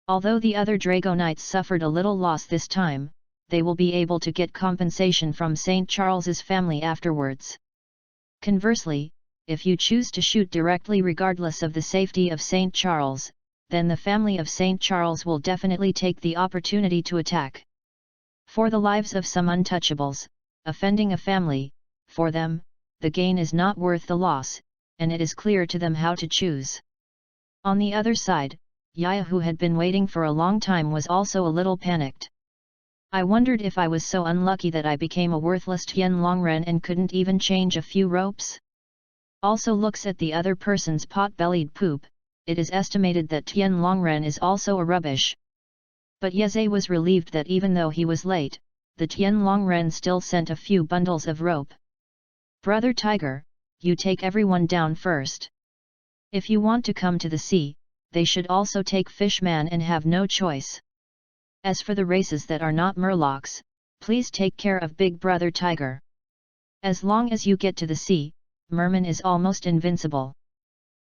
Although the other Dragonites suffered a little loss this time, they will be able to get compensation from St. Charles's family afterwards. Conversely, if you choose to shoot directly regardless of the safety of St. Charles, then the family of St. Charles will definitely take the opportunity to attack. For the lives of some untouchables, offending a family, for them, the gain is not worth the loss, and it is clear to them how to choose. On the other side, Yaya, who had been waiting for a long time, was also a little panicked. I wondered if I was so unlucky that I became a worthless Tian Longren and couldn't even change a few ropes. Also looks at the other person's pot-bellied poop. It is estimated that Tian Longren is also a rubbish. But Yeze was relieved that even though he was late, the Tian Longren still sent a few bundles of rope. Brother Tiger, you take everyone down first. If you want to come to the sea, they should also take Fishman and have no choice. As for the races that are not Murlocs, please take care of Big Brother Tiger. As long as you get to the sea, Merman is almost invincible.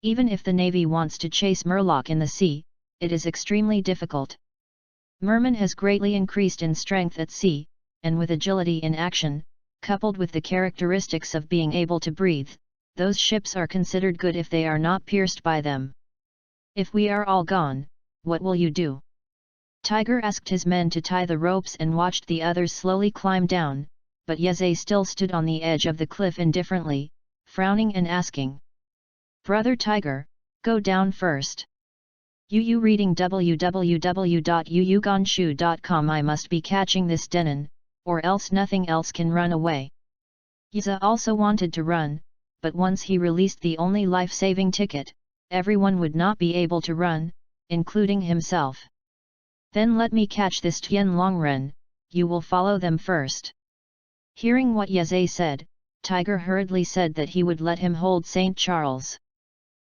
Even if the Navy wants to chase Murloc in the sea, it is extremely difficult. Merman has greatly increased in strength at sea, and with agility in action, coupled with the characteristics of being able to breathe, those ships are considered good if they are not pierced by them. If we are all gone, what will you do? Tiger asked his men to tie the ropes and watched the others slowly climb down, but Yeze still stood on the edge of the cliff indifferently, frowning and asking. Brother Tiger, go down first. Yu reading www.yuyuganshu.com. I must be catching this Denon, or else nothing else can run away. Yeze also wanted to run, but once he released the only life-saving ticket, everyone would not be able to run, including himself. Then let me catch this Tian Longren, you will follow them first. Hearing what Yeze said, Tiger hurriedly said that he would let him hold St. Charles.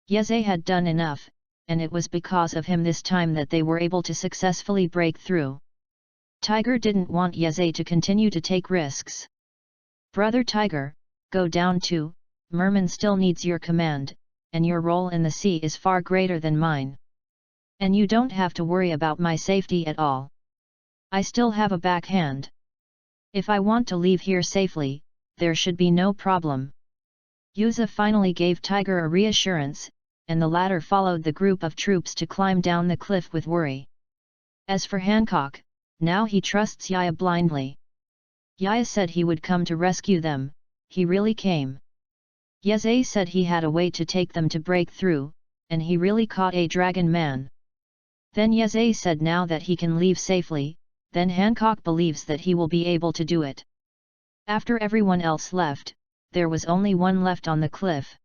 Yeze had done enough, and it was because of him this time that they were able to successfully break through. Tiger didn't want Yeze to continue to take risks. Brother Tiger, go down too. Merman still needs your command, and your role in the sea is far greater than mine. And you don't have to worry about my safety at all. I still have a backhand. If I want to leave here safely, there should be no problem. Yeze finally gave Tiger a reassurance, and the latter followed the group of troops to climb down the cliff with worry. As for Hancock, now he trusts Yaya blindly. Yaya said he would come to rescue them, he really came. Yeze said he had a way to take them to break through, and he really caught a dragon man. Then Yeze said now that he can leave safely, then Hancock believes that he will be able to do it. After everyone else left, there was only one left on the cliff.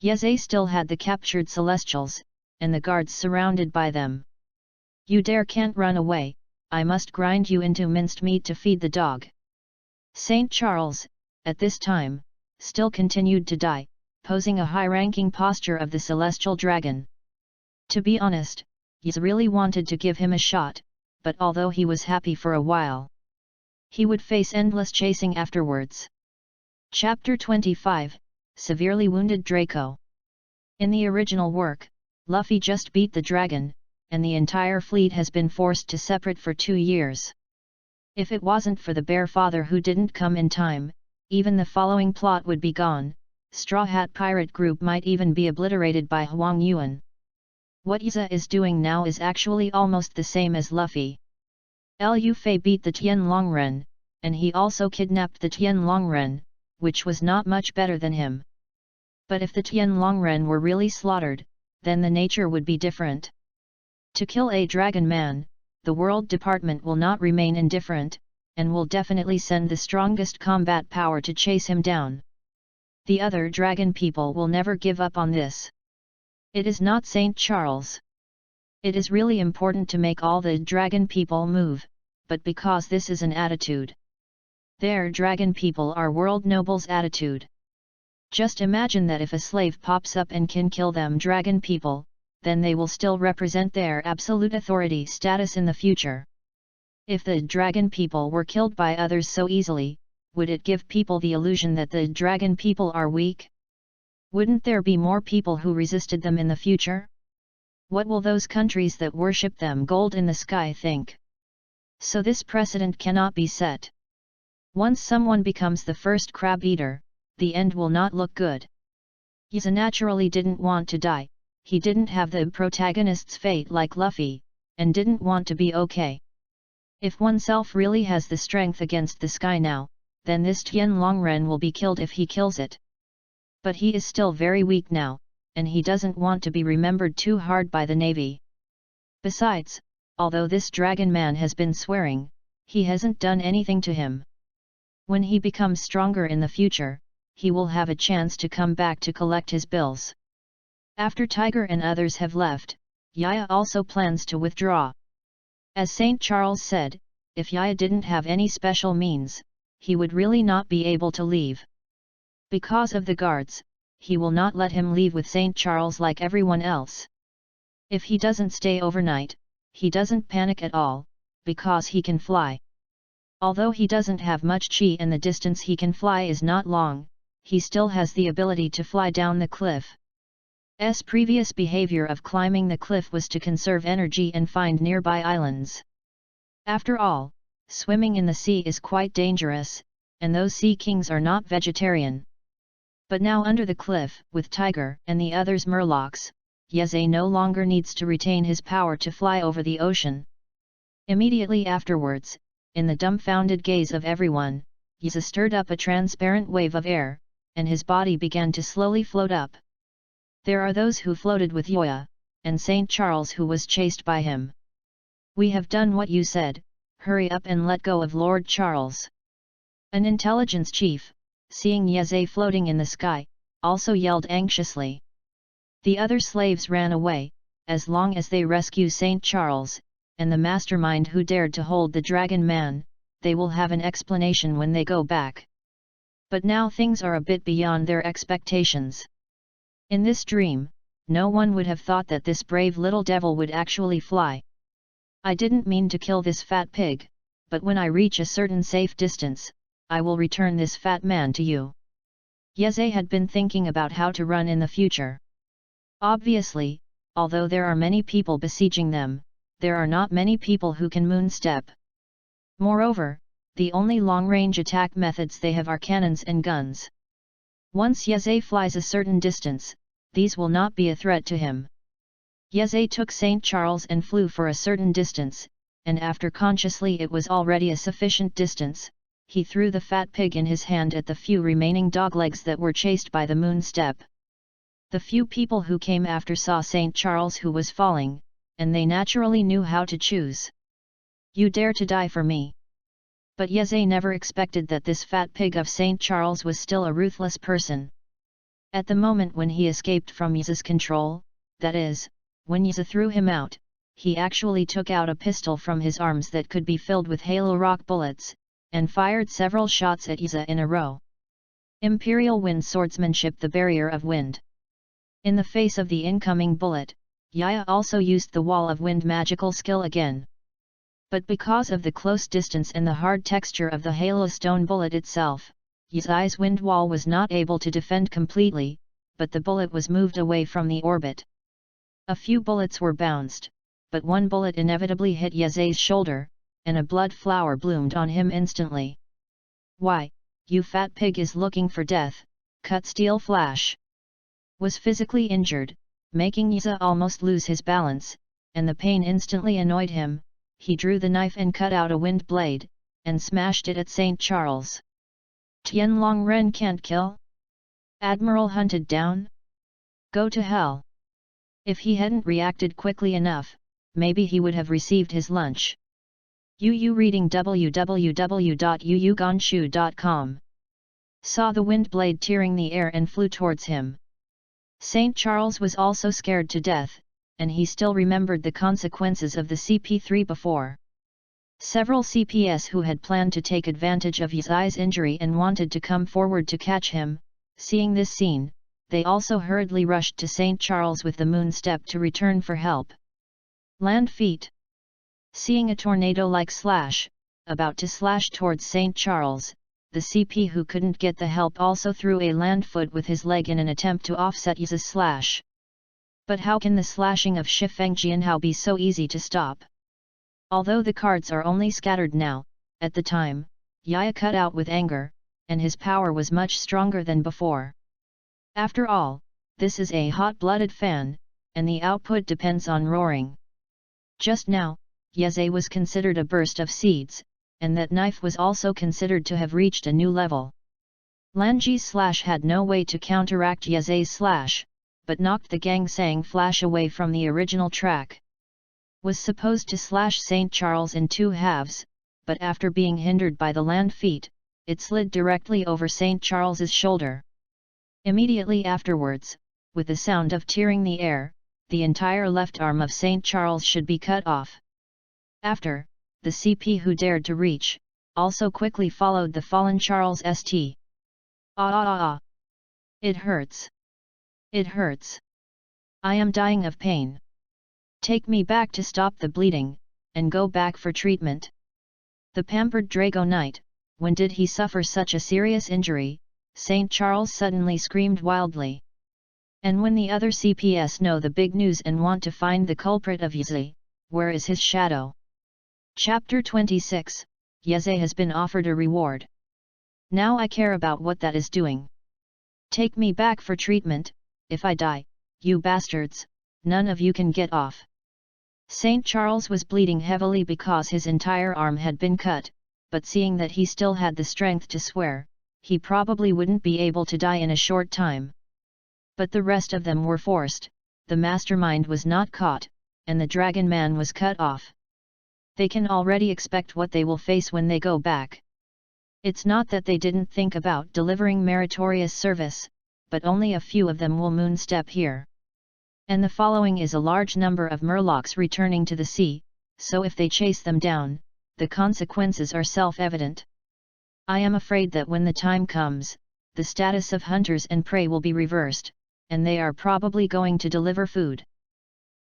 Yeze still had the captured Celestials, and the guards surrounded by them. You can't run away, I must grind you into minced meat to feed the dog. St. Charles, at this time, still continued to die, posing a high-ranking posture of the celestial dragon. To be honest, Yeze really wanted to give him a shot, but although he was happy for a while, he would face endless chasing afterwards. Chapter 25, Severely Wounded Draco. In the original work, Luffy just beat the dragon, and the entire fleet has been forced to separate for 2 years. If it wasn't for the Bear Father who didn't come in time, even the following plot would be gone. Straw Hat Pirate Group might even be obliterated by Huang Yuan. What Yeze is doing now is actually almost the same as Luffy. Lu Fei beat the Tian Longren, and he also kidnapped the Tian Longren, which was not much better than him. But if the Tian Longren were really slaughtered, then the nature would be different. To kill a dragon man, the World Department will not remain indifferent, and will definitely send the strongest combat power to chase him down. The other dragon people will never give up on this. It is not St. Charles. It is really important to make all the dragon people move, but because this is an attitude. Their dragon people are world nobles' attitude. Just imagine that if a slave pops up and can kill them dragon people, then they will still represent their absolute authority status in the future. If the dragon people were killed by others so easily, would it give people the illusion that the dragon people are weak? Wouldn't there be more people who resisted them in the future? What will those countries that worship them gold in the sky think? So this precedent cannot be set. Once someone becomes the first crab eater, the end will not look good. Yiza naturally didn't want to die, he didn't have the protagonist's fate like Luffy, and didn't want to be okay. If oneself really has the strength against the sky now, then this Tian Longren will be killed if he kills it. But he is still very weak now, and he doesn't want to be remembered too hard by the navy. Besides, although this dragon man has been swearing, he hasn't done anything to him. When he becomes stronger in the future, he will have a chance to come back to collect his bills. After Tiger and others have left, Yaya also plans to withdraw. As St. Charles said, if Yaya didn't have any special means, he would really not be able to leave. Because of the guards, he will not let him leave with St. Charles like everyone else. If he doesn't stay overnight, he doesn't panic at all, because he can fly. Although he doesn't have much chi and the distance he can fly is not long, he still has the ability to fly down the cliff. S previous behavior of climbing the cliff was to conserve energy and find nearby islands. After all, swimming in the sea is quite dangerous, and those sea kings are not vegetarian. But now under the cliff, with Tiger and the others Murlocs, Yeze no longer needs to retain his power to fly over the ocean. Immediately afterwards, in the dumbfounded gaze of everyone, Yeze stirred up a transparent wave of air, and his body began to slowly float up. There are those who floated with Yoya, and St. Charles who was chased by him. We have done what you said, hurry up and let go of Lord Charles. An intelligence chief, seeing Yeze floating in the sky, also yelled anxiously. The other slaves ran away, as long as they rescue St. Charles, and the mastermind who dared to hold the dragon man, they will have an explanation when they go back. But now things are a bit beyond their expectations. In this dream, no one would have thought that this brave little devil would actually fly. I didn't mean to kill this fat pig, but when I reach a certain safe distance, I will return this fat man to you. Yeze had been thinking about how to run in the future. Obviously, although there are many people besieging them, there are not many people who can moonstep. Moreover, the only long-range attack methods they have are cannons and guns. Once Yeze flies a certain distance, these will not be a threat to him. Yeze took St. Charles and flew for a certain distance, and after consciously it was already a sufficient distance, he threw the fat pig in his hand at the few remaining doglegs that were chased by the moonstep. The few people who came after saw St. Charles who was falling, and they naturally knew how to choose. You dare to die for me. But Yeze never expected that this fat pig of St. Charles was still a ruthless person. At the moment when he escaped from Yeze's control, that is, when Yeze threw him out, he actually took out a pistol from his arms that could be filled with halo rock bullets, and fired several shots at Yeze in a row. Imperial Wind Swordsmanship, the barrier of wind. In the face of the incoming bullet, Yaya also used the wall of wind magical skill again. But because of the close distance and the hard texture of the halo stone bullet itself, Yeze's wind wall was not able to defend completely, but the bullet was moved away from the orbit. A few bullets were bounced, but one bullet inevitably hit Yeze's shoulder, and a blood flower bloomed on him instantly. Why, you fat pig is looking for death, cut steel flash. Was physically injured, making Yeze almost lose his balance, and the pain instantly annoyed him. He drew the knife and cut out a wind blade, and smashed it at St. Charles. Tian Longren can't kill? Admiral hunted down? Go to hell! If he hadn't reacted quickly enough, maybe he would have received his lunch. Yu reading www.yuyugonshu.com. Saw the wind blade tearing the air and flew towards him. St. Charles was also scared to death, and he still remembered the consequences of the CP3 before. Several CPS who had planned to take advantage of Yeze's injury and wanted to come forward to catch him, seeing this scene, they also hurriedly rushed to St. Charles with the moonstep to return for help. Land feet. Seeing a tornado-like slash, about to slash towards St. Charles, the CP who couldn't get the help also threw a land foot with his leg in an attempt to offset Yeze's slash. But how can the slashing of Shifeng Jianhao be so easy to stop? Although the cards are only scattered now, at the time, Yaya cut out with anger, and his power was much stronger than before. After all, this is a hot-blooded fan, and the output depends on roaring. Just now, Yeze was considered a burst of seeds, and that knife was also considered to have reached a new level. Lanji's slash had no way to counteract Yeze's slash, but knocked the Gangsang flash away from the original track. Was supposed to slash St. Charles in two halves, but after being hindered by the land feet, it slid directly over St. Charles's shoulder. Immediately afterwards, with the sound of tearing the air, the entire left arm of St. Charles should be cut off. After, the CP who dared to reach, also quickly followed the fallen Charles St. Ah! It hurts. It hurts. I am dying of pain. Take me back to stop the bleeding, and go back for treatment. The pampered Drago Knight, when did he suffer such a serious injury? St. Charles suddenly screamed wildly. And when the other CPS know the big news and want to find the culprit of Yeze, where is his shadow? Chapter 26, Yeze has been offered a reward. Now I care about what that is doing. Take me back for treatment. If I die, you bastards, none of you can get off. St. Charles was bleeding heavily because his entire arm had been cut, but seeing that he still had the strength to swear, he probably wouldn't be able to die in a short time. But the rest of them were forced, the mastermind was not caught, and the Dragon Man was cut off. They can already expect what they will face when they go back. It's not that they didn't think about delivering meritorious service, but only a few of them will moonstep here. And the following is a large number of murlocs returning to the sea, so if they chase them down, the consequences are self-evident. I am afraid that when the time comes, the status of hunters and prey will be reversed, and they are probably going to deliver food.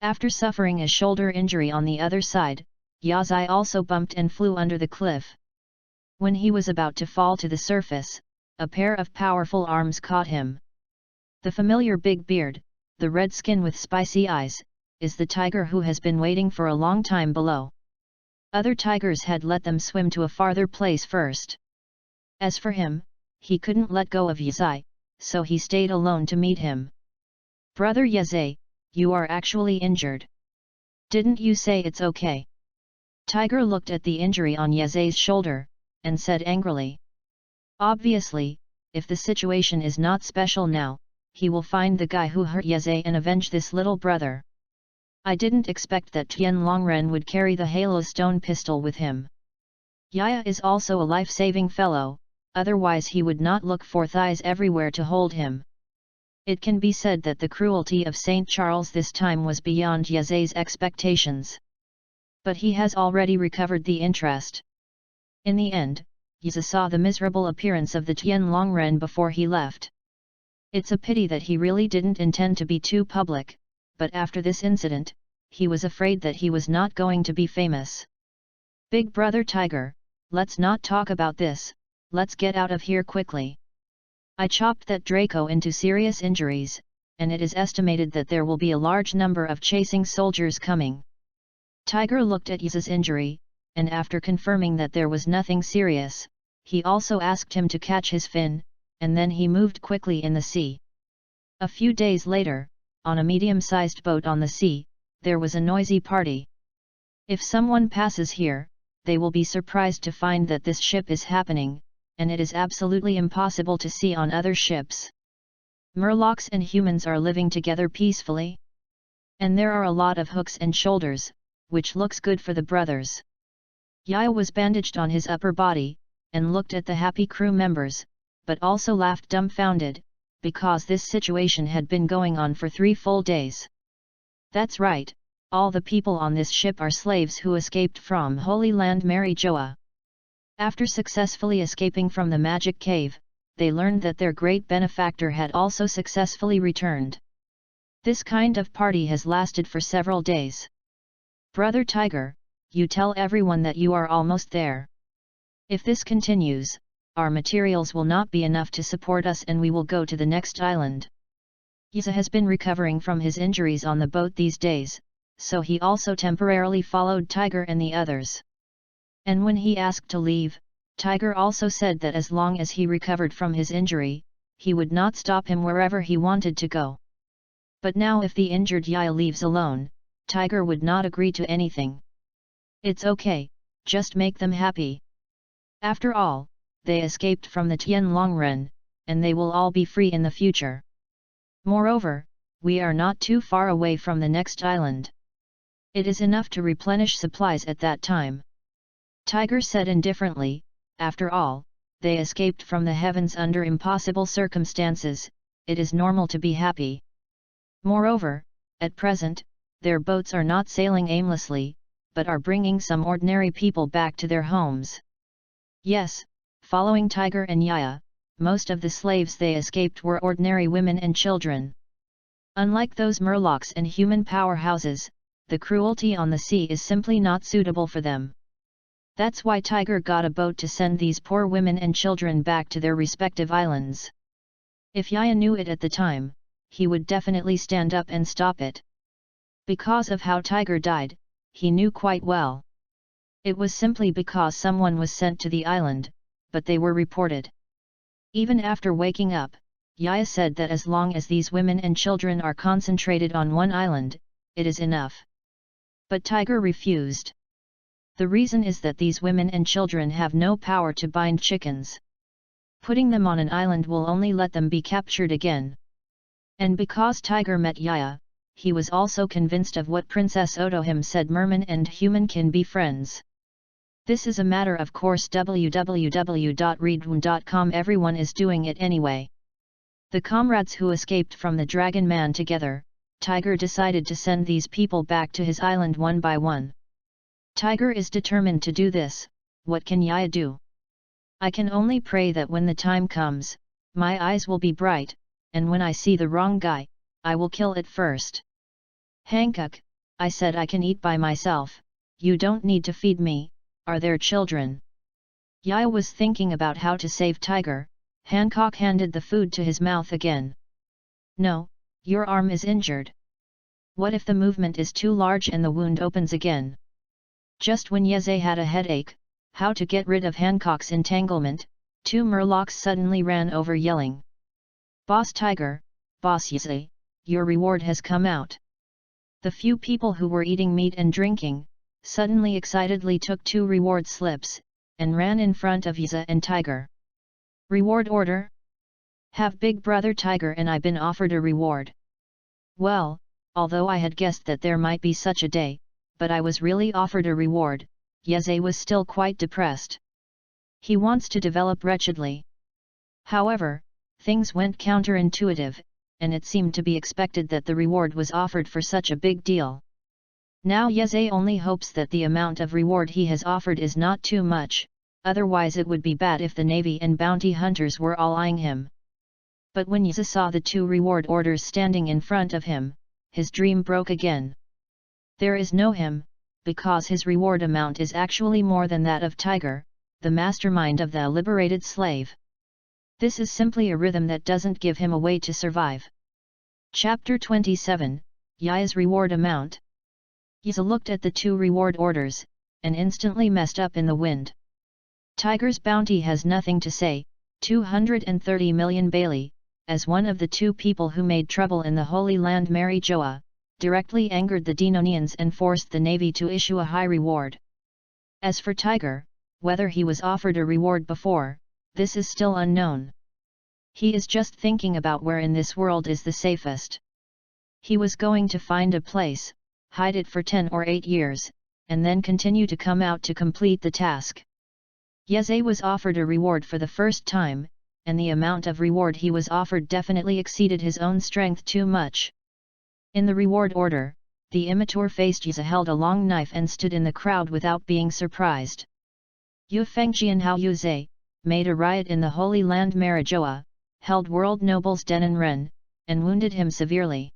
After suffering a shoulder injury on the other side, Yazai also bumped and flew under the cliff. When he was about to fall to the surface, a pair of powerful arms caught him. The familiar big beard, the red skin with spicy eyes, is the tiger who has been waiting for a long time below. Other tigers had let them swim to a farther place first. As for him, he couldn't let go of Yazai, so he stayed alone to meet him. Brother Yazai, you are actually injured. Didn't you say it's okay? Tiger looked at the injury on Yazai's shoulder, and said angrily. Obviously, if the situation is not special now, he will find the guy who hurt Yazai and avenge this little brother. I didn't expect that Tian Longren would carry the Halo Stone pistol with him. Yaya is also a life-saving fellow, otherwise he would not look for thighs everywhere to hold him. It can be said that the cruelty of St. Charles this time was beyond Yazai's expectations. But he has already recovered the interest. In the end, Yaze saw the miserable appearance of the Tian Longren before he left. It's a pity that he really didn't intend to be too public, but after this incident, he was afraid that he was not going to be famous. Big brother Tiger, let's not talk about this, let's get out of here quickly. I chopped that Draco into serious injuries, and it is estimated that there will be a large number of chasing soldiers coming. Tiger looked at Yaze's injury, and after confirming that there was nothing serious, he also asked him to catch his fin, and then he moved quickly in the sea. A few days later, on a medium-sized boat on the sea, there was a noisy party. If someone passes here, they will be surprised to find that this ship is happening, and it is absolutely impossible to see on other ships. Murlocs and humans are living together peacefully. And there are a lot of hooks and shoulders, which looks good for the brothers. Yaya was bandaged on his upper body, and looked at the happy crew members, but also laughed dumbfounded, because this situation had been going on for 3 full days. That's right, all the people on this ship are slaves who escaped from Holy Land Mary Joa. After successfully escaping from the magic cave, they learned that their great benefactor had also successfully returned. This kind of party has lasted for several days. Brother Tiger, you tell everyone that you are almost there. If this continues, our materials will not be enough to support us and we will go to the next island. Yiza has been recovering from his injuries on the boat these days, so he also temporarily followed Tiger and the others. And when he asked to leave, Tiger also said that as long as he recovered from his injury, he would not stop him wherever he wanted to go. But now if the injured Yaya leaves alone, Tiger would not agree to anything. It's okay, just make them happy. After all, they escaped from the Tianlongren, and they will all be free in the future. Moreover, we are not too far away from the next island. It is enough to replenish supplies at that time. Tiger said indifferently, after all, they escaped from the heavens under impossible circumstances, it is normal to be happy. Moreover, at present, their boats are not sailing aimlessly, but are bringing some ordinary people back to their homes. Yes, following Tiger and Yaya, most of the slaves they escaped were ordinary women and children. Unlike those murlocs and human powerhouses, the cruelty on the sea is simply not suitable for them. That's why Tiger got a boat to send these poor women and children back to their respective islands. If Yaya knew it at the time, he would definitely stand up and stop it. Because of how Tiger died, he knew quite well. It was simply because someone was sent to the island, but they were reported. Even after waking up, Yaya said that as long as these women and children are concentrated on one island, it is enough. But Tiger refused. The reason is that these women and children have no power to bind chickens. Putting them on an island will only let them be captured again. And because Tiger met Yaya, he was also convinced of what Princess Otohim said: merman and human can be friends. This is a matter of course. www.readaloud.com. Everyone is doing it anyway. The comrades who escaped from the Dragon Man together, Tiger decided to send these people back to his island one by one. Tiger is determined to do this. What can Yaya do? I can only pray that when the time comes, my eyes will be bright, and when I see the wrong guy, I will kill it first. Hankook, I said I can eat by myself, you don't need to feed me, are there children? Yaya was thinking about how to save Tiger. Hancock handed the food to his mouth again. No, your arm is injured. What if the movement is too large and the wound opens again? Just when Yeze had a headache, how to get rid of Hancock's entanglement, two murlocs suddenly ran over yelling. Boss Tiger, Boss Yeze, your reward has come out. The few people who were eating meat and drinking, suddenly excitedly took two reward slips, and ran in front of Yeze and Tiger. Reward order? Have Big Brother Tiger and I been offered a reward? Well, although I had guessed that there might be such a day, but I was really offered a reward. Yeze was still quite depressed. He wants to develop wretchedly. However, things went counterintuitive, and it seemed to be expected that the reward was offered for such a big deal. Now Yeze only hopes that the amount of reward he has offered is not too much, otherwise it would be bad if the navy and bounty hunters were all eyeing him. But when Yeze saw the two reward orders standing in front of him, his dream broke again. There is no him, because his reward amount is actually more than that of Tiger, the mastermind of the liberated slave. This is simply a rhythm that doesn't give him a way to survive. Chapter 27, Yaya's Reward Amount. Yeze looked at the two reward orders, and instantly messed up in the wind. Tiger's bounty has nothing to say, 230 million Bailey, as one of the two people who made trouble in the Holy Land Mary Joa, directly angered the Dinonians and forced the navy to issue a high reward. As for Tiger, whether he was offered a reward before, this is still unknown. He is just thinking about where in this world is the safest. He was going to find a place, hide it for 10 or 8 years, and then continue to come out to complete the task. Yeze was offered a reward for the first time, and the amount of reward he was offered definitely exceeded his own strength too much. In the reward order, the immature-faced Yeze held a long knife and stood in the crowd without being surprised. Yu Fengjian Hao Yuze, made a riot in the Holy Land Marijoa, held world nobles Denon Ren, and wounded him severely.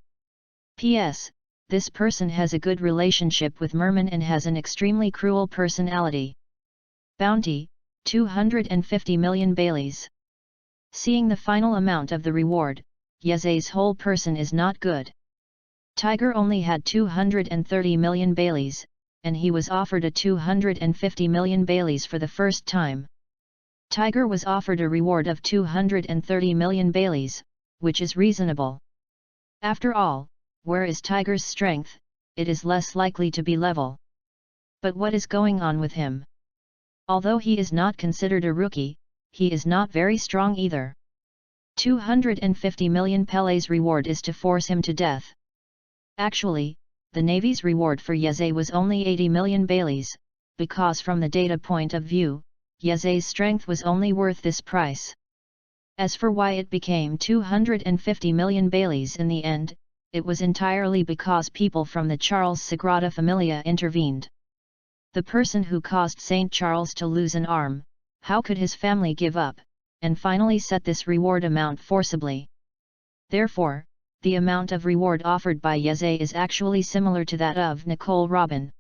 P.S. This person has a good relationship with Merman and has an extremely cruel personality. Bounty, 250 million Baileys. Seeing the final amount of the reward, Yeze's whole person is not good. Tiger only had 230 million baileys, and he was offered a 250 million baileys for the first time. Tiger was offered a reward of 230 million baileys, which is reasonable. After all, where is Tiger's strength? It is less likely to be level. But what is going on with him? Although he is not considered a rookie, he is not very strong either. 250 million Pele's reward is to force him to death. Actually, the Navy's reward for Yeze was only 80 million baileys, because from the data point of view, Yeze's strength was only worth this price. As for why it became 250 million baileys in the end, it was entirely because people from the Charles Sagrada Familia intervened. The person who caused Saint Charles to lose an arm, how could his family give up, and finally set this reward amount forcibly? Therefore, the amount of reward offered by Yeze is actually similar to that of Nicole Robin.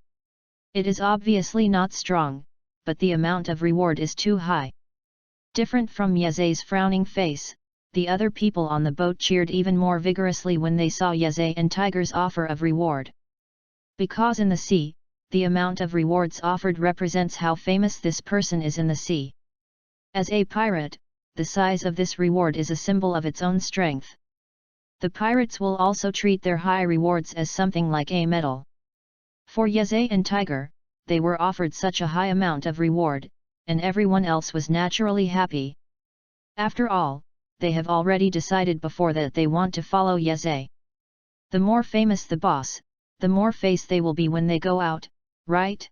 It is obviously not strong, but the amount of reward is too high. Different from Yeze's frowning face, the other people on the boat cheered even more vigorously when they saw Yeze and Tiger's offer of reward. Because in the sea, the amount of rewards offered represents how famous this person is in the sea. As a pirate, the size of this reward is a symbol of its own strength. The pirates will also treat their high rewards as something like a medal. For Yeze and Tiger, they were offered such a high amount of reward, and everyone else was naturally happy. After all, they have already decided before that they want to follow Yeze. The more famous the boss, the more face they will be when they go out, right?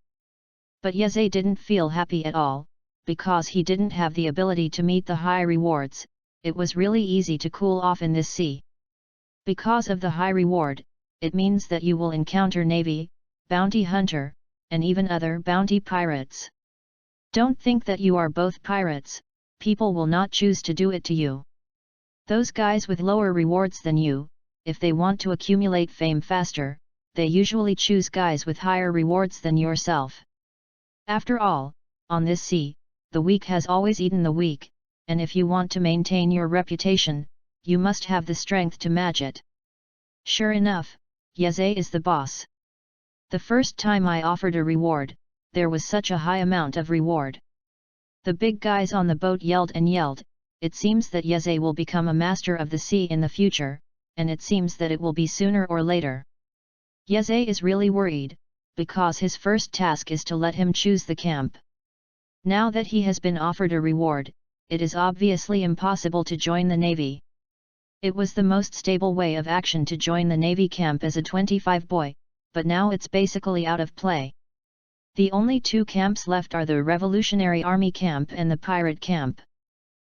But Yeze didn't feel happy at all, because he didn't have the ability to meet the high rewards. It was really easy to cool off in this sea. Because of the high reward, it means that you will encounter navy, bounty hunter, and even other bounty pirates. Don't think that you are both pirates, people will not choose to do it to you. Those guys with lower rewards than you, if they want to accumulate fame faster, they usually choose guys with higher rewards than yourself. After all, on this sea, the weak has always eaten the weak, and if you want to maintain your reputation, you must have the strength to match it. Sure enough, Yeze is the boss. The first time I offered a reward, there was such a high amount of reward. The big guys on the boat yelled and yelled. It seems that Yeze will become a master of the sea in the future, and it seems that it will be sooner or later. Yeze is really worried, because his first task is to let him choose the camp. Now that he has been offered a reward, it is obviously impossible to join the Navy. It was the most stable way of action to join the Navy camp as a 25 boy, but now it's basically out of play. The only two camps left are the Revolutionary Army camp and the Pirate camp.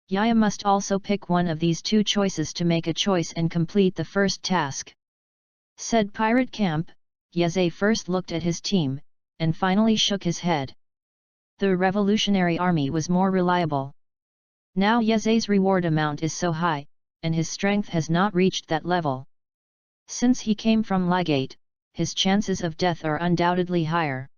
Yaya must also pick one of these two choices to make a choice and complete the first task. Said Pirate camp, Yeze first looked at his team, and finally shook his head. The Revolutionary Army was more reliable. Now Yeze's reward amount is so high, and his strength has not reached that level. Since he came from Ligate, his chances of death are undoubtedly higher.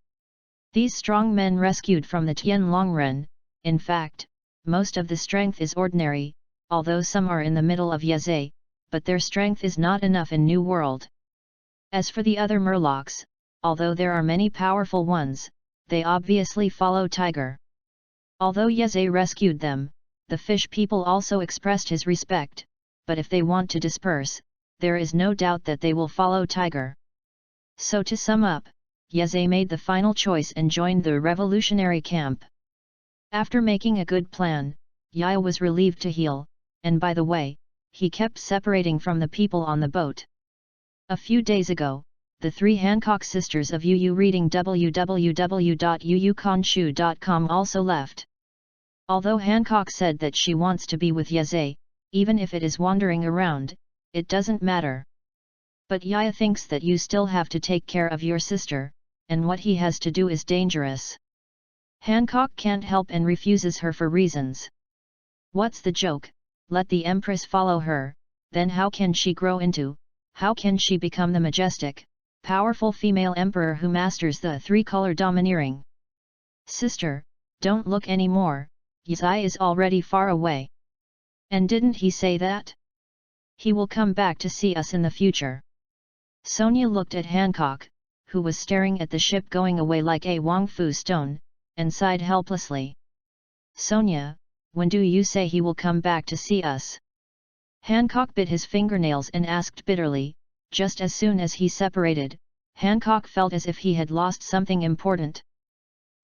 These strong men rescued from the Tian Longren, in fact, most of the strength is ordinary, although some are in the middle of Yeze, but their strength is not enough in New World. As for the other Murlocs, although there are many powerful ones, they obviously follow Tiger. Although Yeze rescued them, the fish people also expressed his respect, but if they want to disperse, there is no doubt that they will follow Tiger. So to sum up, Yeze made the final choice and joined the revolutionary camp. After making a good plan, Yaya was relieved to heal, and by the way, he kept separating from the people on the boat. A few days ago, the three Hancock sisters of UU reading www.uukonshu.com also left. Although Hancock said that she wants to be with Yeze, even if it is wandering around, it doesn't matter. But Yaya thinks that you still have to take care of your sister, and what he has to do is dangerous. Hancock can't help and refuses her for reasons. What's the joke? Let the Empress follow her, then how can she grow into, how can she become the majestic, powerful female emperor who masters the three-color domineering? Sister, don't look anymore, Yeze is already far away. And didn't he say that? He will come back to see us in the future. Sonia looked at Hancock, who was staring at the ship going away like a Wong Fu stone, and sighed helplessly. Sonia, when do you say he will come back to see us? Hancock bit his fingernails and asked bitterly. Just as soon as he separated, Hancock felt as if he had lost something important.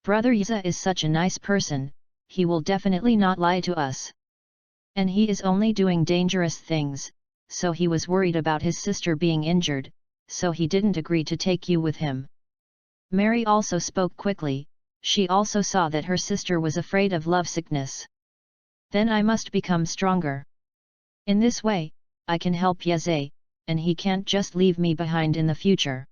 Brother Yiza is such a nice person, he will definitely not lie to us. And he is only doing dangerous things, so he was worried about his sister being injured, so he didn't agree to take you with him. Mary also spoke quickly, she also saw that her sister was afraid of lovesickness. Then I must become stronger. In this way, I can help Yeze, and he can't just leave me behind in the future.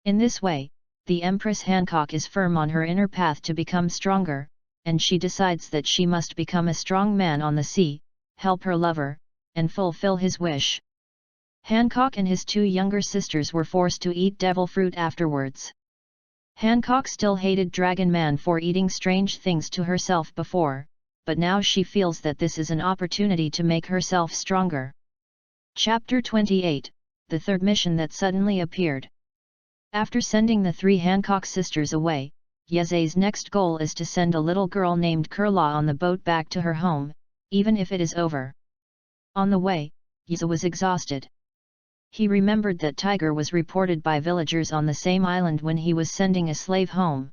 In this way, the Empress Hancock is firm on her inner path to become stronger, and she decides that she must become a strong man on the sea, help her lover, and fulfill his wish. Hancock and his two younger sisters were forced to eat devil fruit afterwards. Hancock still hated Dragon Man for eating strange things to herself before, but now she feels that this is an opportunity to make herself stronger. Chapter 28, the third mission that suddenly appeared. After sending the three Hancock sisters away, Yeze's next goal is to send a little girl named Kurla on the boat back to her home, even if it is over. On the way, Yeze was exhausted. He remembered that Tiger was reported by villagers on the same island when he was sending a slave home.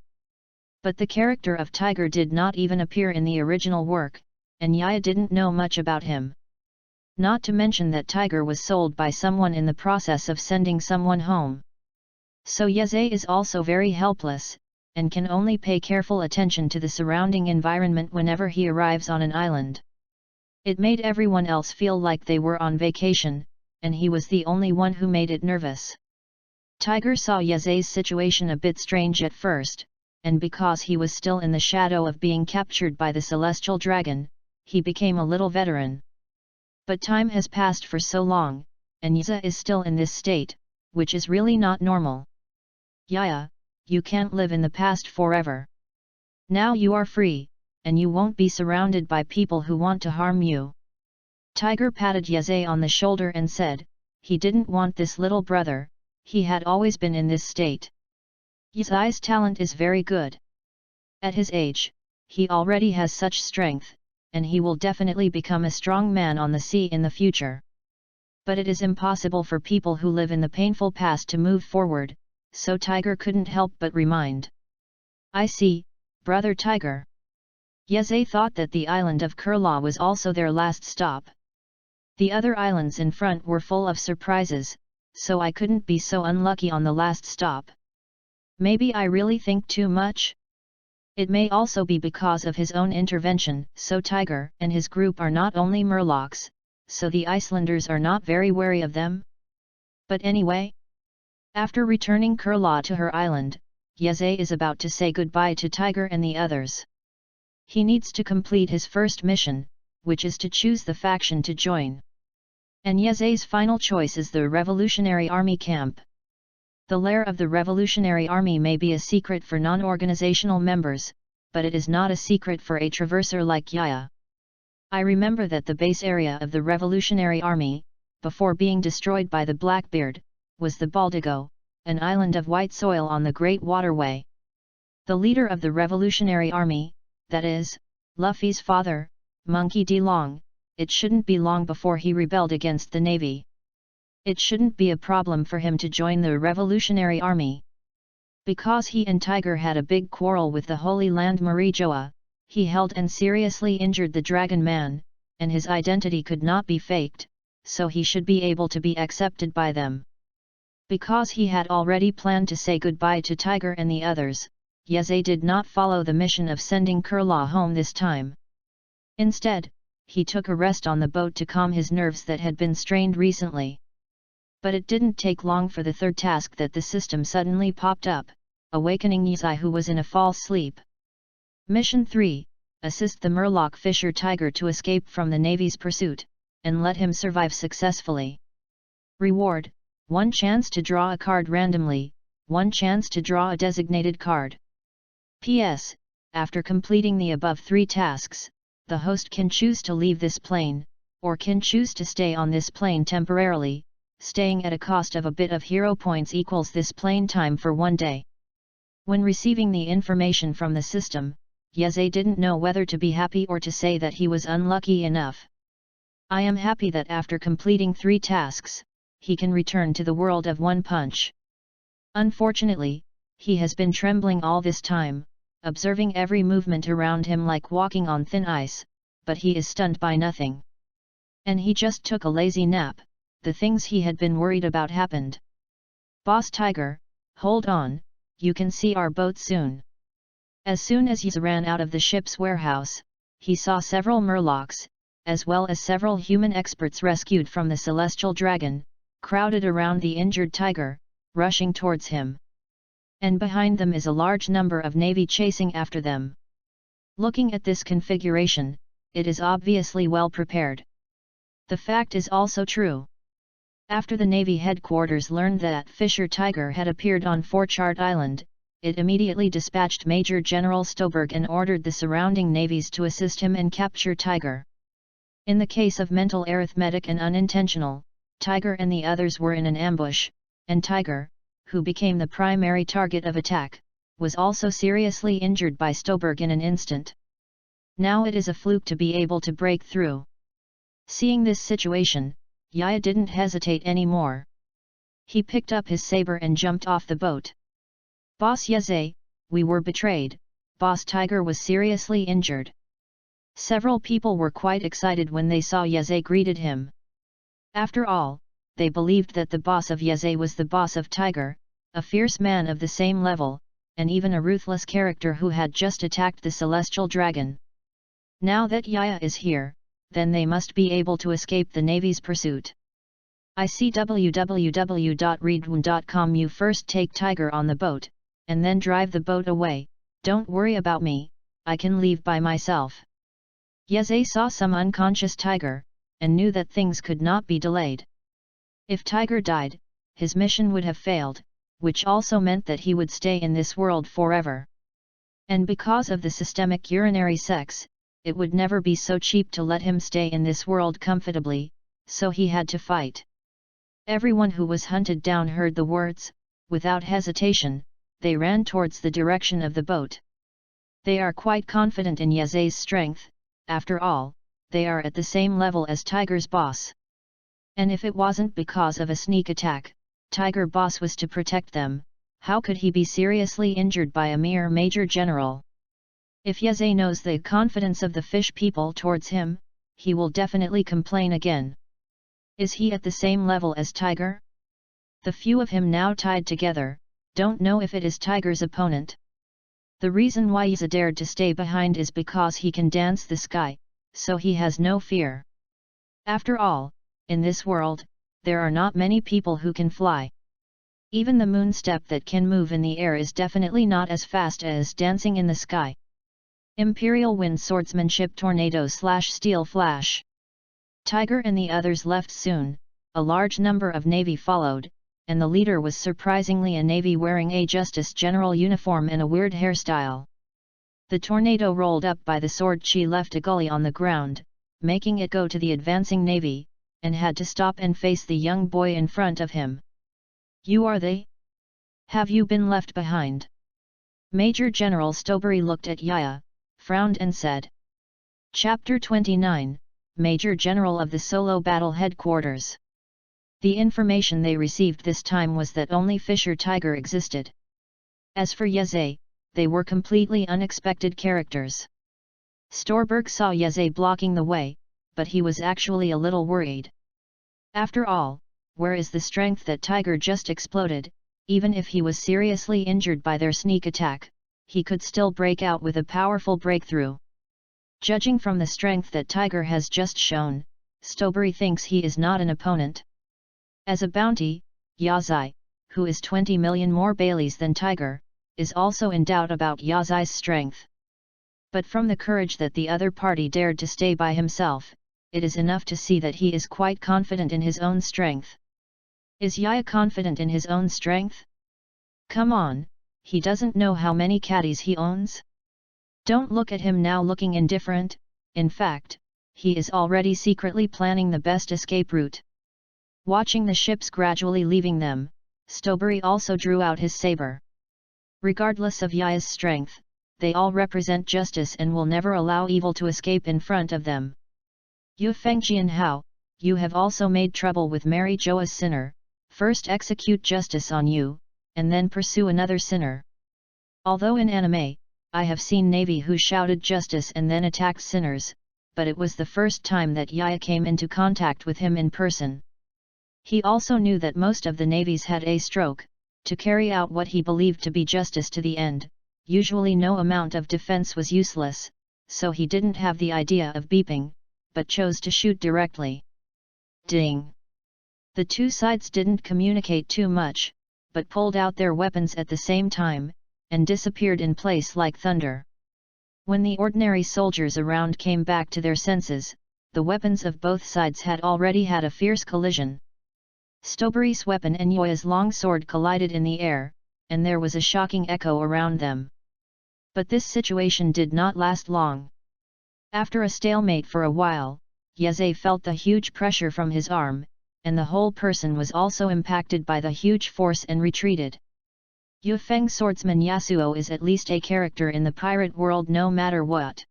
But the character of Tiger did not even appear in the original work, and Yaya didn't know much about him. Not to mention that Tiger was sold by someone in the process of sending someone home. So Yeze is also very helpless, and can only pay careful attention to the surrounding environment whenever he arrives on an island. It made everyone else feel like they were on vacation, and he was the only one who made it nervous. Tiger saw Yeze's situation a bit strange at first, and because he was still in the shadow of being captured by the celestial dragon, he became a little veteran. But time has passed for so long, and Yeze is still in this state, which is really not normal. Yaya, you can't live in the past forever. Now you are free, and you won't be surrounded by people who want to harm you. Tiger patted Yeze on the shoulder and said, he didn't want this little brother, he had always been in this state. Yeze's talent is very good. At his age, he already has such strength, and he will definitely become a strong man on the sea in the future. But it is impossible for people who live in the painful past to move forward, so Tiger couldn't help but remind. I see, brother Tiger. Yeze thought that the island of Kurla was also their last stop. The other islands in front were full of surprises, so I couldn't be so unlucky on the last stop. Maybe I really think too much? It may also be because of his own intervention, so Tiger and his group are not only Murlocs, so the Icelanders are not very wary of them. But anyway, after returning Kurla to her island, Yeze is about to say goodbye to Tiger and the others. He needs to complete his first mission, which is to choose the faction to join. And Yeze's final choice is the Revolutionary Army camp. The lair of the Revolutionary Army may be a secret for non-organizational members, but it is not a secret for a traverser like Yaya. I remember that the base area of the Revolutionary Army, before being destroyed by the Blackbeard, was the Baldigo, an island of white soil on the Great Waterway. The leader of the Revolutionary Army, that is, Luffy's father, Monkey D. Long, it shouldn't be long before he rebelled against the Navy. It shouldn't be a problem for him to join the Revolutionary Army. Because he and Tiger had a big quarrel with the Holy Land Marijoa, he held and seriously injured the Dragon Man, and his identity could not be faked, so he should be able to be accepted by them. Because he had already planned to say goodbye to Tiger and the others, Yeze did not follow the mission of sending Kurla home this time. Instead, he took a rest on the boat to calm his nerves that had been strained recently. But it didn't take long for the third task that the system suddenly popped up, awakening Yeze who was in a false sleep. Mission 3, assist the Murloc fisher Tiger to escape from the Navy's pursuit, and let him survive successfully. Reward, 1 chance to draw a card randomly, 1 chance to draw a designated card. P.S. After completing the above 3 tasks, the host can choose to leave this plane, or can choose to stay on this plane temporarily, staying at a cost of a bit of hero points equals this plane time for 1 day. When receiving the information from the system, Yeze didn't know whether to be happy or to say that he was unlucky enough. I am happy that after completing 3 tasks, he can return to the world of One Punch. Unfortunately, he has been trembling all this time, observing every movement around him like walking on thin ice, but he is stunned by nothing. And he just took a lazy nap. The things he had been worried about happened. Boss Tiger, hold on, you can see our boat soon. As soon as Yeze ran out of the ship's warehouse, he saw several murlocs, as well as several human experts rescued from the celestial dragon, crowded around the injured tiger, rushing towards him. And behind them is a large number of navy chasing after them. Looking at this configuration, it is obviously well prepared. The fact is also true. After the Navy headquarters learned that Fisher Tiger had appeared on Forchart Island, it immediately dispatched Major General Stoberg and ordered the surrounding navies to assist him and capture Tiger. In the case of mental arithmetic and unintentional, Tiger and the others were in an ambush, and Tiger, who became the primary target of attack, was also seriously injured by Stoberg in an instant. Now it is a fluke to be able to break through. Seeing this situation, Yaya didn't hesitate anymore. He picked up his saber and jumped off the boat. Boss Yeze, we were betrayed. Boss Tiger was seriously injured. Several people were quite excited when they saw Yeze greeted him. After all, they believed that the boss of Yeze was the boss of Tiger, a fierce man of the same level, and even a ruthless character who had just attacked the celestial dragon. Now that Yaya is here, then they must be able to escape the Navy's pursuit. I see www.readaloud.com. You first take Tiger on the boat, and then drive the boat away. Don't worry about me, I can leave by myself. Yeze saw some unconscious Tiger, and knew that things could not be delayed. If Tiger died, his mission would have failed, which also meant that he would stay in this world forever. And because of the systemic urinary sex, it would never be so cheap to let him stay in this world comfortably, so he had to fight. Everyone who was hunted down heard the words. Without hesitation, they ran towards the direction of the boat. They are quite confident in Yeze's strength. After all, they are at the same level as Tiger's boss. And if it wasn't because of a sneak attack, Tiger boss was to protect them, how could he be seriously injured by a mere major general? If Yeze knows the confidence of the fish people towards him, he will definitely complain again. Is he at the same level as Tiger? The few of him now tied together, don't know if it is Tiger's opponent. The reason why Yeze dared to stay behind is because he can dance the sky, so he has no fear. After all, in this world, there are not many people who can fly. Even the moonstep that can move in the air is definitely not as fast as dancing in the sky. Imperial Wind Swordsmanship Tornado/Steel Flash. Tiger and the others left soon, a large number of Navy followed, and the leader was surprisingly a Navy wearing a Justice General uniform and a weird hairstyle. The tornado rolled up by the sword chi left a gully on the ground, making it go to the advancing Navy, and had to stop and face the young boy in front of him. You are they? Have you been left behind? Major General Stoberg looked at Yaya, frowned and said. Chapter 29, Major General of the Solo Battle Headquarters. The information they received this time was that only Fisher Tiger existed. As for Yeze, they were completely unexpected characters. Stoberg saw Yeze blocking the way, but he was actually a little worried. After all, where is the strength that Tiger just exploded? Even if he was seriously injured by their sneak attack, he could still break out with a powerful breakthrough. Judging from the strength that Tiger has just shown, Stoberg thinks he is not an opponent. As a bounty, Yeze, who is 20 million more Baileys than Tiger, is also in doubt about Yaze's strength. But from the courage that the other party dared to stay by himself, it is enough to see that he is quite confident in his own strength. Is Yaya confident in his own strength? Come on, he doesn't know how many caddies he owns? Don't look at him now looking indifferent. In fact, he is already secretly planning the best escape route. Watching the ships gradually leaving them, Stowberry also drew out his saber. Regardless of Yaya's strength, they all represent justice and will never allow evil to escape in front of them. Yu Fengjian Hao, you have also made trouble with Mary Joa's sinner. First execute justice on you, and then pursue another sinner. Although in anime, I have seen Navy who shouted justice and then attacked sinners, but it was the first time that Yaya came into contact with him in person. He also knew that most of the navies had a stroke, to carry out what he believed to be justice to the end. Usually no amount of defense was useless, so he didn't have the idea of beeping, but chose to shoot directly. Ding! The two sides didn't communicate too much, but pulled out their weapons at the same time, and disappeared in place like thunder. When the ordinary soldiers around came back to their senses, the weapons of both sides had already had a fierce collision. Stowberry's weapon and Yaya's long sword collided in the air, and there was a shocking echo around them. But this situation did not last long. After a stalemate for a while, Yaze felt the huge pressure from his arm, and the whole person was also impacted by the huge force and retreated. Yu Feng swordsman Yasuo is at least a character in the pirate world no matter what.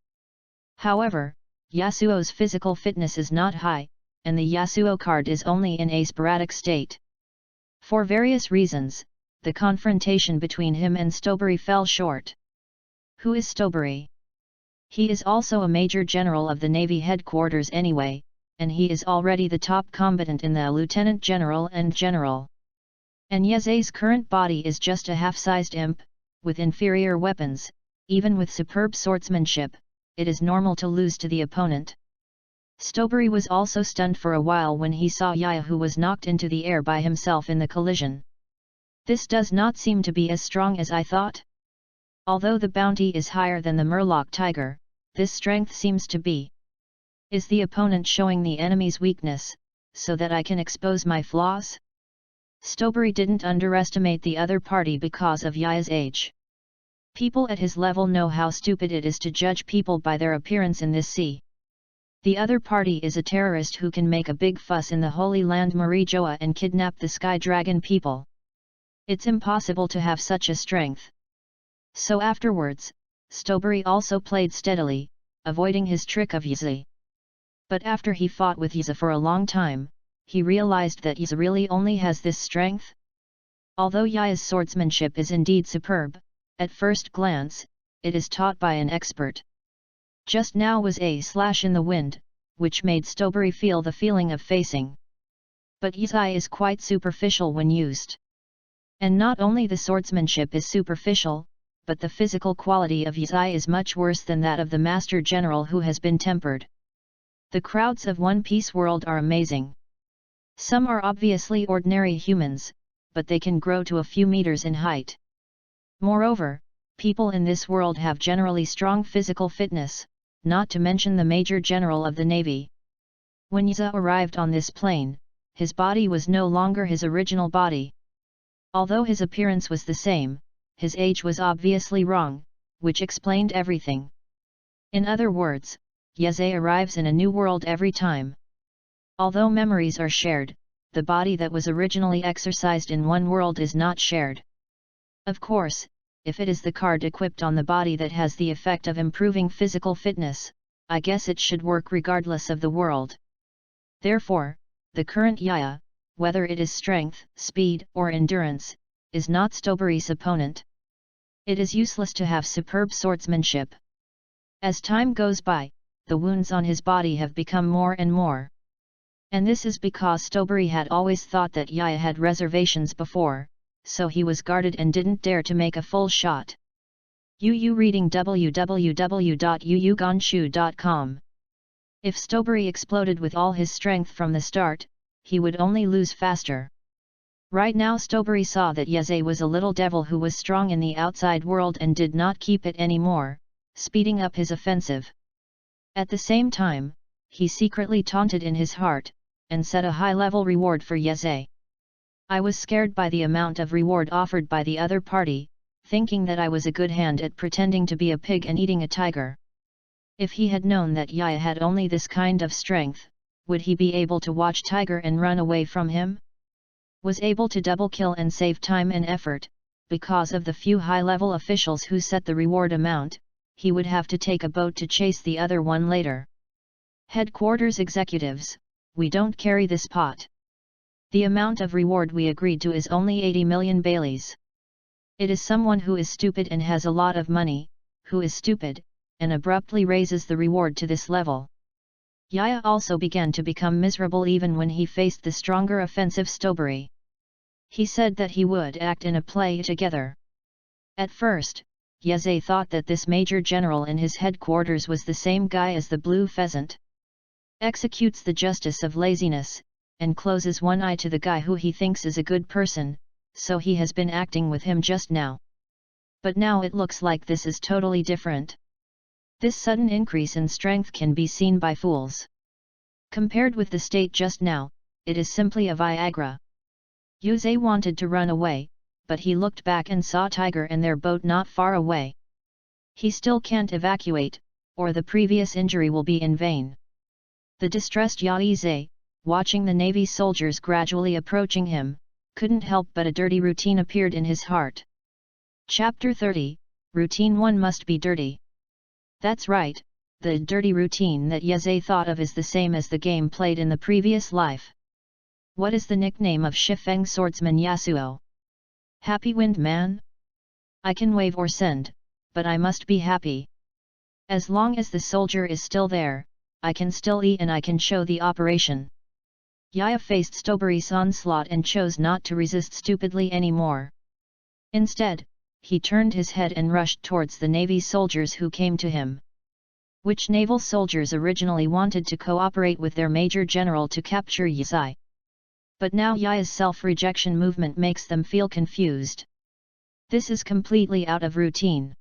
However, Yasuo's physical fitness is not high, and the Yasuo card is only in a sporadic state. For various reasons, the confrontation between him and Stowberry fell short. Who is Stowberry? He is also a major general of the Navy headquarters anyway, and he is already the top combatant in the Lieutenant General and General. And Yaze's current body is just a half-sized imp, with inferior weapons. Even with superb swordsmanship, it is normal to lose to the opponent. Stowberry was also stunned for a while when he saw Yaya, who was knocked into the air by himself in the collision. This does not seem to be as strong as I thought. Although the bounty is higher than the Murloc Tiger, this strength seems to be. Is the opponent showing the enemy's weakness, so that I can expose my flaws? Stowberry didn't underestimate the other party because of Yaya's age. People at his level know how stupid it is to judge people by their appearance in this sea. The other party is a terrorist who can make a big fuss in the Holy Land Mary Joa and kidnap the Sky Dragon people. It's impossible to have such a strength. So afterwards, Stowberry also played steadily, avoiding his trick of Yaze. But after he fought with Yaze for a long time, he realized that Yaze really only has this strength. Although Yaya's swordsmanship is indeed superb, at first glance, it is taught by an expert. Just now was a slash in the wind, which made Stowberry feel the feeling of facing. But Yaze is quite superficial when used. And not only the swordsmanship is superficial, but the physical quality of Yaze is much worse than that of the Master General who has been tempered. The crowds of One Piece world are amazing. Some are obviously ordinary humans, but they can grow to a few meters in height. Moreover, people in this world have generally strong physical fitness, not to mention the Major General of the Navy. When Yaze arrived on this plane, his body was no longer his original body. Although his appearance was the same, his age was obviously wrong, which explained everything. In other words, Yaze arrives in a new world every time. Although memories are shared, the body that was originally exercised in one world is not shared. Of course, if it is the card equipped on the body that has the effect of improving physical fitness, I guess it should work regardless of the world. Therefore, the current Yaya, whether it is strength, speed, or endurance, is not Stowberry's opponent. It is useless to have superb swordsmanship. As time goes by, the wounds on his body have become more and more. And this is because Stowberry had always thought that Yaya had reservations before, so he was guarded and didn't dare to make a full shot. Yu reading www.yuyugonshu.com. If Stowberry exploded with all his strength from the start, he would only lose faster. Right now Stowberry saw that Yaze was a little devil who was strong in the outside world and did not keep it anymore, speeding up his offensive. At the same time, he secretly taunted in his heart, and set a high-level reward for Yaze. I was scared by the amount of reward offered by the other party, thinking that I was a good hand at pretending to be a pig and eating a tiger. If he had known that Yaya had only this kind of strength, would he be able to watch Tiger and run away from him? Was able to double kill and save time and effort, because of the few high-level officials who set the reward amount, he would have to take a boat to chase the other one later. Headquarters executives, we don't carry this pot. The amount of reward we agreed to is only 80 million Baileys. It is someone who is stupid and has a lot of money, who is stupid, and abruptly raises the reward to this level. Yaya also began to become miserable even when he faced the stronger offensive Stoberi. He said that he would act in a play together. At first, Yeze thought that this major general in his headquarters was the same guy as the blue pheasant. Executes the justice of laziness, and closes one eye to the guy who he thinks is a good person, so he has been acting with him just now. But now it looks like this is totally different. This sudden increase in strength can be seen by fools. Compared with the state just now, it is simply a Viagra. Yuze wanted to run away, but he looked back and saw Tiger and their boat not far away. He still can't evacuate, or the previous injury will be in vain. The distressed Yaize, watching the Navy soldiers gradually approaching him, couldn't help but a dirty routine appeared in his heart. Chapter 30, Routine 1 must be dirty. That's right, the dirty routine that Yeze thought of is the same as the game played in the previous life. What is the nickname of Shifeng swordsman Yasuo? Happy Wind Man? I can wave or send, but I must be happy. As long as the soldier is still there, I can still eat and I can show the operation. Yaya faced Stoberi's onslaught and chose not to resist stupidly anymore. Instead, he turned his head and rushed towards the Navy soldiers who came to him. Which naval soldiers originally wanted to cooperate with their major general to capture Yizai. But now Yaya's self-rejection movement makes them feel confused. This is completely out of routine.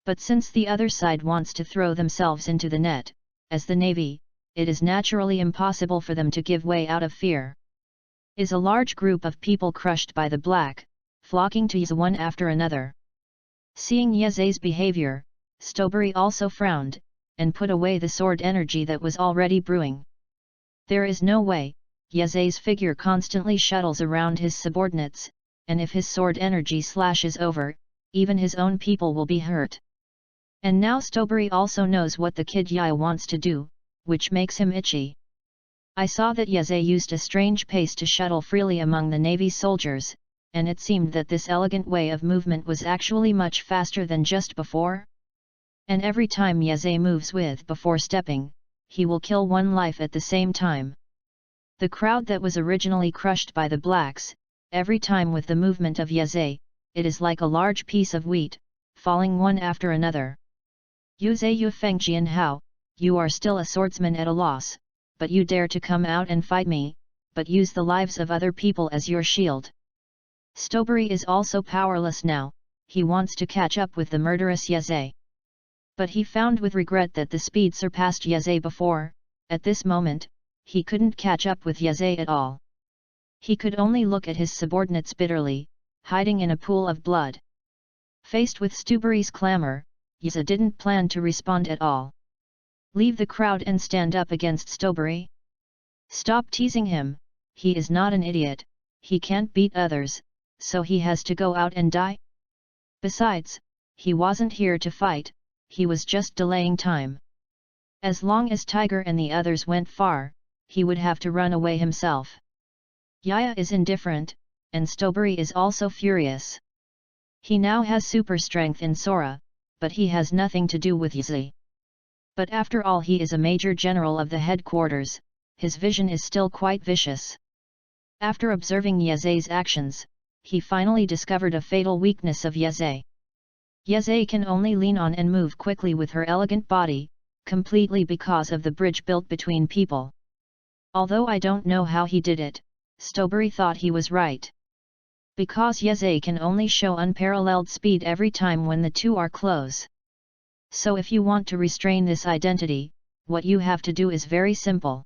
But since the other side wants to throw themselves into the net, as the Navy, it is naturally impossible for them to give way out of fear. Is a large group of people crushed by the black, flocking to Yeze one after another. Seeing Yeze's behavior, Stoberi also frowned, and put away the sword energy that was already brewing. There is no way, Yeze's figure constantly shuttles around his subordinates, and if his sword energy slashes over, even his own people will be hurt. And now Stoberi also knows what the kid Yaya wants to do, which makes him itchy. I saw that Yeze used a strange pace to shuttle freely among the Navy soldiers, and it seemed that this elegant way of movement was actually much faster than just before. And every time Yeze moves with before stepping, he will kill one life at the same time. The crowd that was originally crushed by the blacks, every time with the movement of Yeze, it is like a large piece of wheat, falling one after another. Yuze Yu Fengjian Hao, you are still a swordsman at a loss, but you dare to come out and fight me, but use the lives of other people as your shield. Stoberi is also powerless now, he wants to catch up with the murderous Yeze. But he found with regret that the speed surpassed Yeze before. At this moment, he couldn't catch up with Yeze at all. He could only look at his subordinates bitterly, hiding in a pool of blood. Faced with Stoberi's clamor, Yeze didn't plan to respond at all. Leave the crowd and stand up against Stoberi? Stop teasing him, he is not an idiot, he can't beat others, so he has to go out and die? Besides, he wasn't here to fight, he was just delaying time. As long as Tiger and the others went far, he would have to run away himself. Yaya is indifferent, and Stoberi is also furious. He now has super strength in Sora, but he has nothing to do with Yeze. But after all he is a major general of the headquarters, his vision is still quite vicious. After observing Yeze's actions, he finally discovered a fatal weakness of Yeze. Yeze can only lean on and move quickly with her elegant body, completely because of the bridge built between people. Although I don't know how he did it, Stoberi thought he was right. Because Yeze can only show unparalleled speed every time when the two are close. So if you want to restrain this identity, what you have to do is very simple.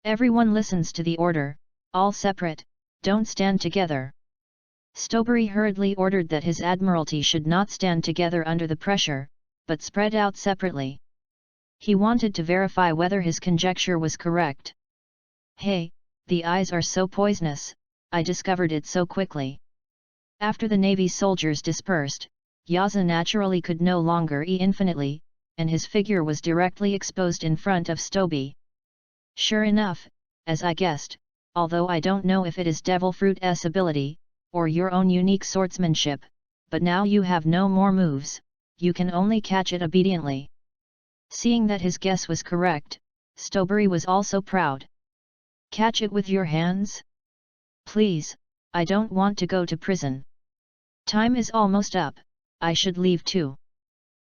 Everyone listens to the order, all separate, don't stand together. Stoberi hurriedly ordered that his admiralty should not stand together under the pressure, but spread out separately. He wanted to verify whether his conjecture was correct. Hey, the eyes are so poisonous, I discovered it so quickly. After the Navy soldiers dispersed, Yaza naturally could no longer eat infinitely, and his figure was directly exposed in front of Stoby. Sure enough, as I guessed, although I don't know if it is Devil Fruit's ability, or your own unique swordsmanship, but now you have no more moves, you can only catch it obediently. Seeing that his guess was correct, Stobury was also proud. Catch it with your hands? Please, I don't want to go to prison. Time is almost up, I should leave too.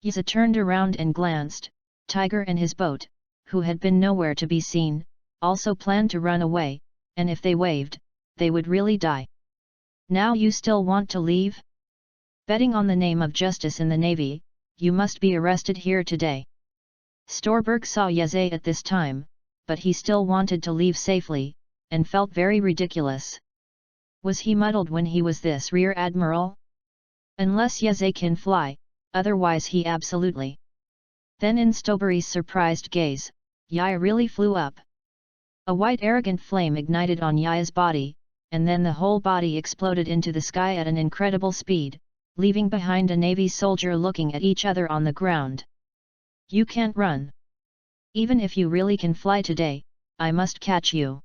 Yaza turned around and glanced. Tiger and his boat, who had been nowhere to be seen, also planned to run away, and if they waved, they would really die. Now you still want to leave? Betting on the name of justice in the Navy, you must be arrested here today. Storberg saw Yaza at this time, but he still wanted to leave safely, and felt very ridiculous. Was he muddled when he was this rear admiral? Unless Yaza can fly, otherwise he absolutely. Then in Stobury's surprised gaze, Yaza really flew up. A white arrogant flame ignited on Yaya's body, and then the whole body exploded into the sky at an incredible speed, leaving behind a Navy soldier looking at each other on the ground. You can't run. Even if you really can fly today, I must catch you.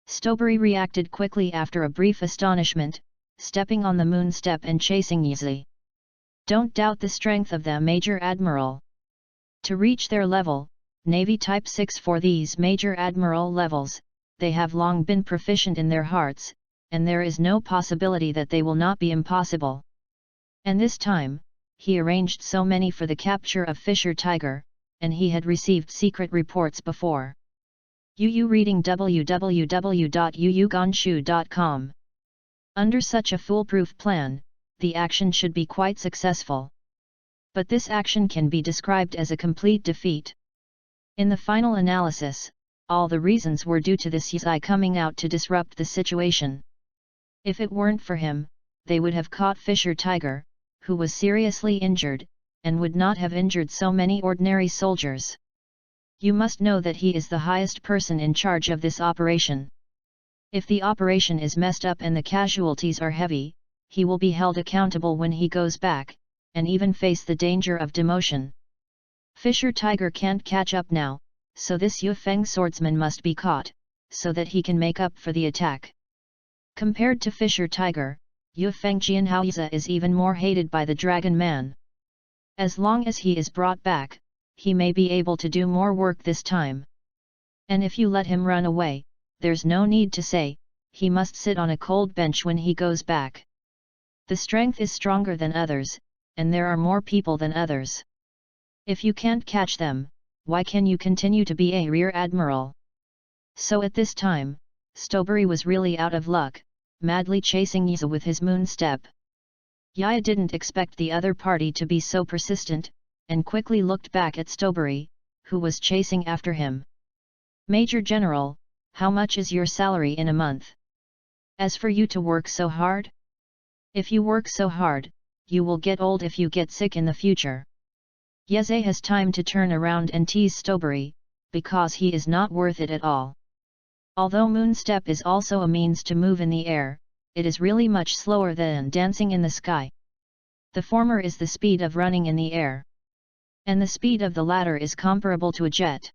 Stobury reacted quickly after a brief astonishment, stepping on the moon step and chasing Yaza. Don't doubt the strength of the Major Admiral. To reach their level, Navy Type 6 for these Major Admiral levels, they have long been proficient in their hearts, and there is no possibility that they will not be impossible. And this time, he arranged so many for the capture of Fisher Tiger, and he had received secret reports before. Yu reading www.yuyugonshu.com. Under such a foolproof plan, the action should be quite successful. But this action can be described as a complete defeat. In the final analysis, all the reasons were due to this Yaza coming out to disrupt the situation. If it weren't for him, they would have caught Fisher Tiger, who was seriously injured, and would not have injured so many ordinary soldiers. You must know that he is the highest person in charge of this operation. If the operation is messed up and the casualties are heavy, he will be held accountable when he goes back, and even face the danger of demotion. Fisher Tiger can't catch up now, so this Yufeng swordsman must be caught, so that he can make up for the attack. Compared to Fisher Tiger, Yufeng Jianhao Yaza is even more hated by the Dragon Man. As long as he is brought back, he may be able to do more work this time. And if you let him run away, there's no need to say, he must sit on a cold bench when he goes back. The strength is stronger than others, and there are more people than others. If you can't catch them, why can you continue to be a rear admiral? So at this time, Stobury was really out of luck, madly chasing Yaza with his moon step. Yaza didn't expect the other party to be so persistent, and quickly looked back at Stobury, who was chasing after him. Major General, how much is your salary in a month? As for you to work so hard? If you work so hard, you will get old if you get sick in the future. Yaza has time to turn around and tease Stobury, because he is not worth it at all. Although moonstep is also a means to move in the air, it is really much slower than dancing in the sky. The former is the speed of running in the air, and the speed of the latter is comparable to a jet.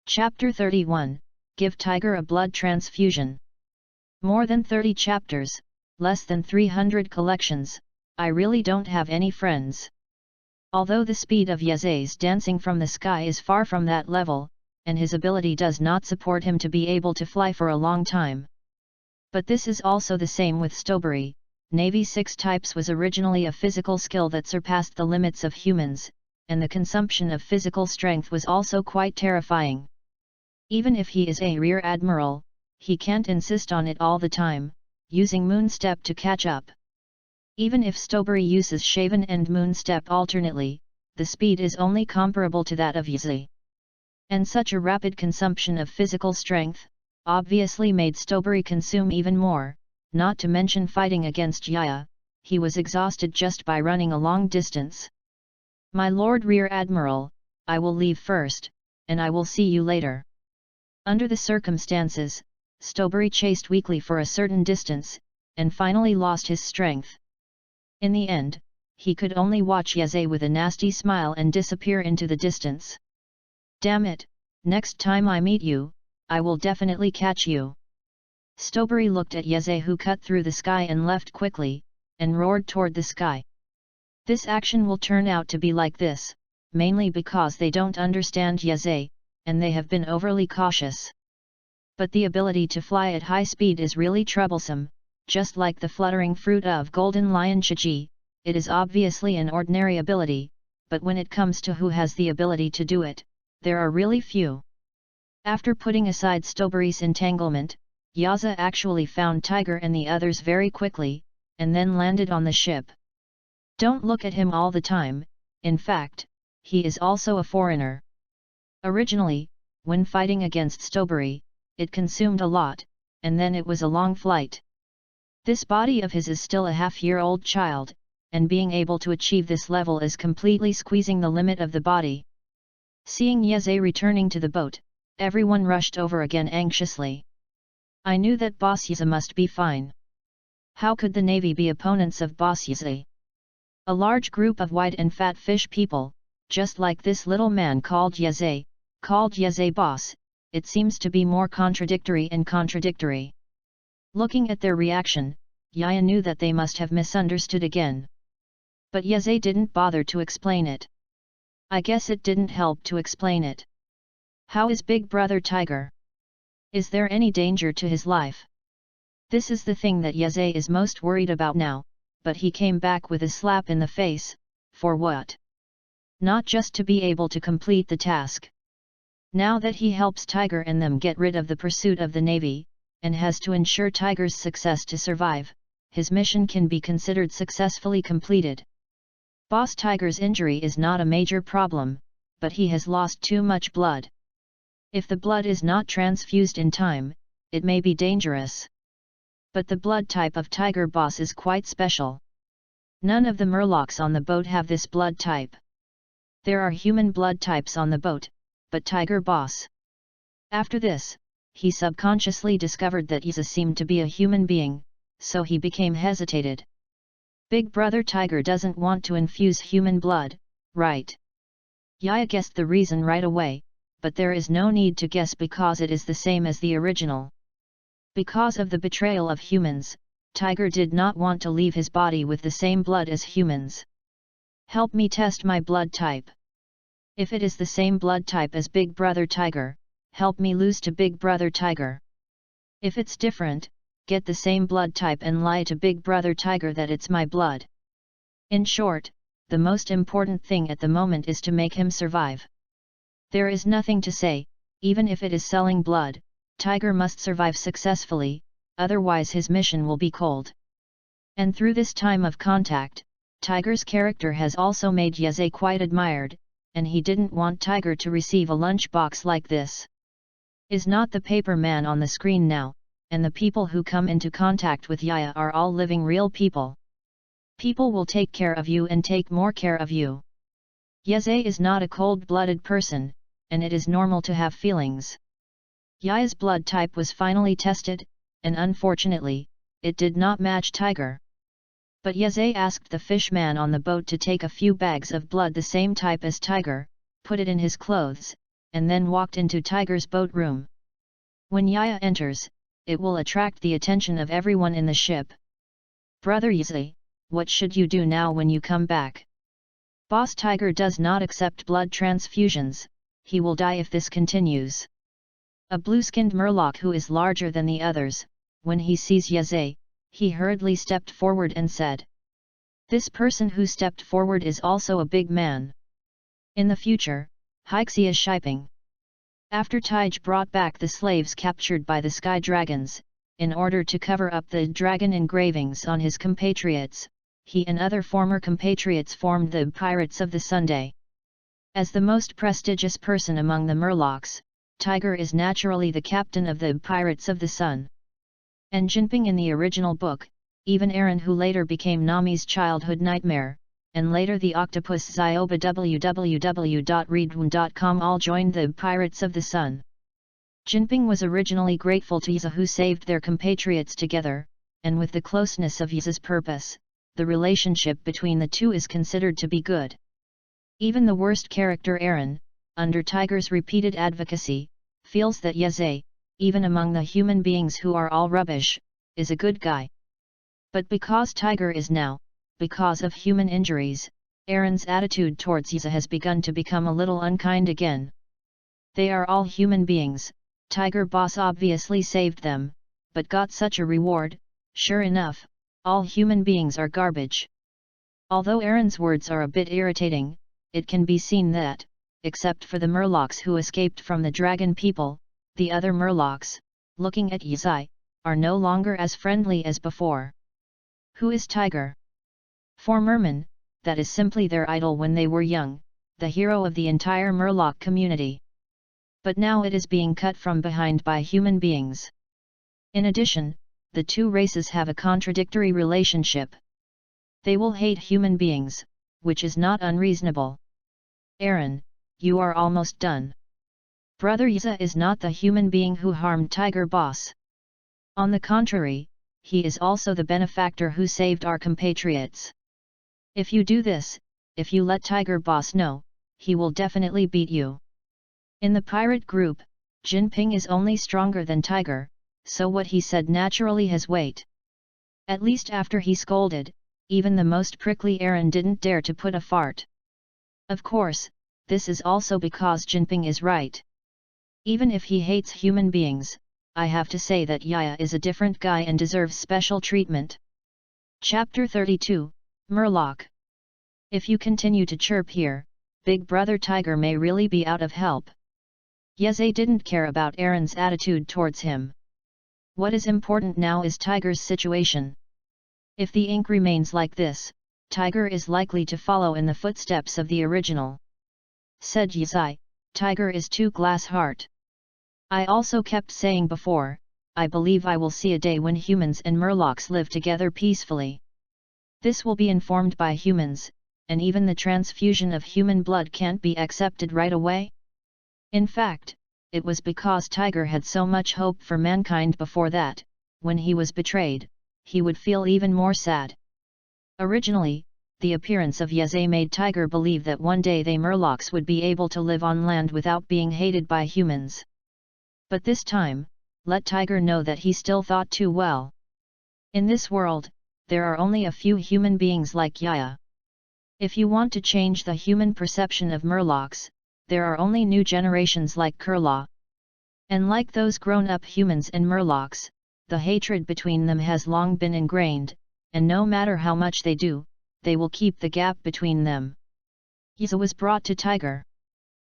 Chapter 31, Give Tiger a Blood Transfusion. More than 30 chapters, less than 300 collections, I really don't have any friends. Although the speed of Yaza's dancing from the sky is far from that level, and his ability does not support him to be able to fly for a long time. But this is also the same with Stobury. Navy 6 types was originally a physical skill that surpassed the limits of humans, and the consumption of physical strength was also quite terrifying. Even if he is a rear admiral, he can't insist on it all the time, using moonstep to catch up. Even if Stobury uses shaven and moonstep alternately, the speed is only comparable to that of Yaza. And such a rapid consumption of physical strength, obviously made Stobury consume even more, not to mention fighting against Yaza, he was exhausted just by running a long distance. My Lord Rear Admiral, I will leave first, and I will see you later. Under the circumstances, Stowberry chased weakly for a certain distance, and finally lost his strength. In the end, he could only watch Yeze with a nasty smile and disappear into the distance. Damn it, next time I meet you, I will definitely catch you. Stowberry looked at Yeze, who cut through the sky and left quickly, and roared toward the sky. This action will turn out to be like this, mainly because they don't understand Yeze, and they have been overly cautious. But the ability to fly at high speed is really troublesome, just like the fluttering fruit of Golden Lion Chiji. It is obviously an ordinary ability, but when it comes to who has the ability to do it, there are really few. After putting aside Stowberry's entanglement, Yaza actually found Tiger and the others very quickly, and then landed on the ship. Don't look at him all the time, in fact, he is also a foreigner. Originally, when fighting against Stowberry, it consumed a lot, and then it was a long flight. This body of his is still a half-year-old child, and being able to achieve this level is completely squeezing the limit of the body. Seeing Yeze returning to the boat, everyone rushed over again anxiously. I knew that Boss Yeze must be fine. How could the Navy be opponents of Boss Yeze? A large group of white and fat fish people, just like this little man called Yeze boss, it seems to be more contradictory and contradictory. Looking at their reaction, Yaya knew that they must have misunderstood again. But Yeze didn't bother to explain it. I guess it didn't help to explain it. How is Big Brother Tiger? Is there any danger to his life? This is the thing that Yeze is most worried about now, but he came back with a slap in the face. For what? Not just to be able to complete the task. Now that he helps Tiger and them get rid of the pursuit of the Navy, and has to ensure Tiger's success to survive, his mission can be considered successfully completed. Boss Tiger's injury is not a major problem, but he has lost too much blood. If the blood is not transfused in time, it may be dangerous. But the blood type of Tiger Boss is quite special. None of the Murlocs on the boat have this blood type. There are human blood types on the boat, but Tiger Boss. After this, he subconsciously discovered that Yeze seemed to be a human being, so he became hesitated. Big Brother Tiger doesn't want to infuse human blood, right? Yaya guessed the reason right away, but there is no need to guess because it is the same as the original. Because of the betrayal of humans, Tiger did not want to leave his body with the same blood as humans. Help me test my blood type. If it is the same blood type as Big Brother Tiger, help me lose to Big Brother Tiger. If it's different, get the same blood type and lie to Big Brother Tiger that it's my blood. In short, the most important thing at the moment is to make him survive. There is nothing to say, even if it is selling blood, Tiger must survive successfully, otherwise his mission will be cold. And through this time of contact, Tiger's character has also made Yeze quite admired, and he didn't want Tiger to receive a lunchbox like this. Is not the paper man on the screen now, and the people who come into contact with Yaya are all living real people. People will take care of you and take more care of you. Yeze is not a cold-blooded person, and it is normal to have feelings. Yaya's blood type was finally tested, and unfortunately, it did not match Tiger. But Yeze asked the fishman on the boat to take a few bags of blood the same type as Tiger, put it in his clothes, and then walked into Tiger's boat room. When Yaya enters, it will attract the attention of everyone in the ship. Brother Yeze, what should you do now when you come back? Boss Tiger does not accept blood transfusions, he will die if this continues. A blue-skinned Murloc who is larger than the others, when he sees Yeze, he hurriedly stepped forward and said. This person who stepped forward is also a big man. In the future, Hixia Shiping. After Tige brought back the slaves captured by the Sky Dragons, in order to cover up the dragon engravings on his compatriots, he and other former compatriots formed the Pirates of the Sunday. As the most prestigious person among the Murlocs, Tiger is naturally the captain of the Pirates of the Sun. And Jinping in the original book, even Aaron who later became Nami's childhood nightmare, and later the octopus Zioba www.readaloud.com all joined the Pirates of the Sun. Jinping was originally grateful to Yize who saved their compatriots together, and with the closeness of Yize's purpose, the relationship between the two is considered to be good. Even the worst character Aaron, under Tiger's repeated advocacy, feels that Yize, even among the human beings who are all rubbish, is a good guy. But because Tiger is now, because of human injuries, Aaron's attitude towards Yize has begun to become a little unkind again. They are all human beings, Tiger Boss obviously saved them, but got such a reward. Sure enough, all human beings are garbage. Although Aaron's words are a bit irritating, it can be seen that, except for the Murlocs who escaped from the dragon people, the other Murlocs, looking at Yize, are no longer as friendly as before. Who is Tiger? For Merman, that is simply their idol when they were young, the hero of the entire Murloc community. But now it is being cut from behind by human beings. In addition, the two races have a contradictory relationship. They will hate human beings, which is not unreasonable. Aaron, you are almost done. Brother Yize is not the human being who harmed Tiger Boss. On the contrary, he is also the benefactor who saved our compatriots. If you do this, if you let Tiger Boss know, he will definitely beat you. In the pirate group, Jinping is only stronger than Tiger, so what he said naturally has weight. At least after he scolded, even the most prickly Aaron didn't dare to put a fart. Of course, this is also because Jinping is right. Even if he hates human beings, I have to say that Yize is a different guy and deserves special treatment. Chapter 32, Murloc. If you continue to chirp here, Big Brother Tiger may really be out of help. Yize didn't care about Aaron's attitude towards him. What is important now is Tiger's situation. If the ink remains like this, Tiger is likely to follow in the footsteps of the original. Said Yize, Tiger is too glass-heart. I also kept saying before, I believe I will see a day when humans and Murlocs live together peacefully. This will be informed by humans, and even the transfusion of human blood can't be accepted right away. In fact, it was because Tiger had so much hope for mankind before that, when he was betrayed, he would feel even more sad. Originally, the appearance of Yize made Tiger believe that one day they Murlocs would be able to live on land without being hated by humans. But this time, let Tiger know that he still thought too well. In this world, there are only a few human beings like Yize. If you want to change the human perception of Murlocs, there are only new generations like Kurla. And like those grown-up humans and Murlocs, the hatred between them has long been ingrained, and no matter how much they do, they will keep the gap between them. Yize was brought to Tiger.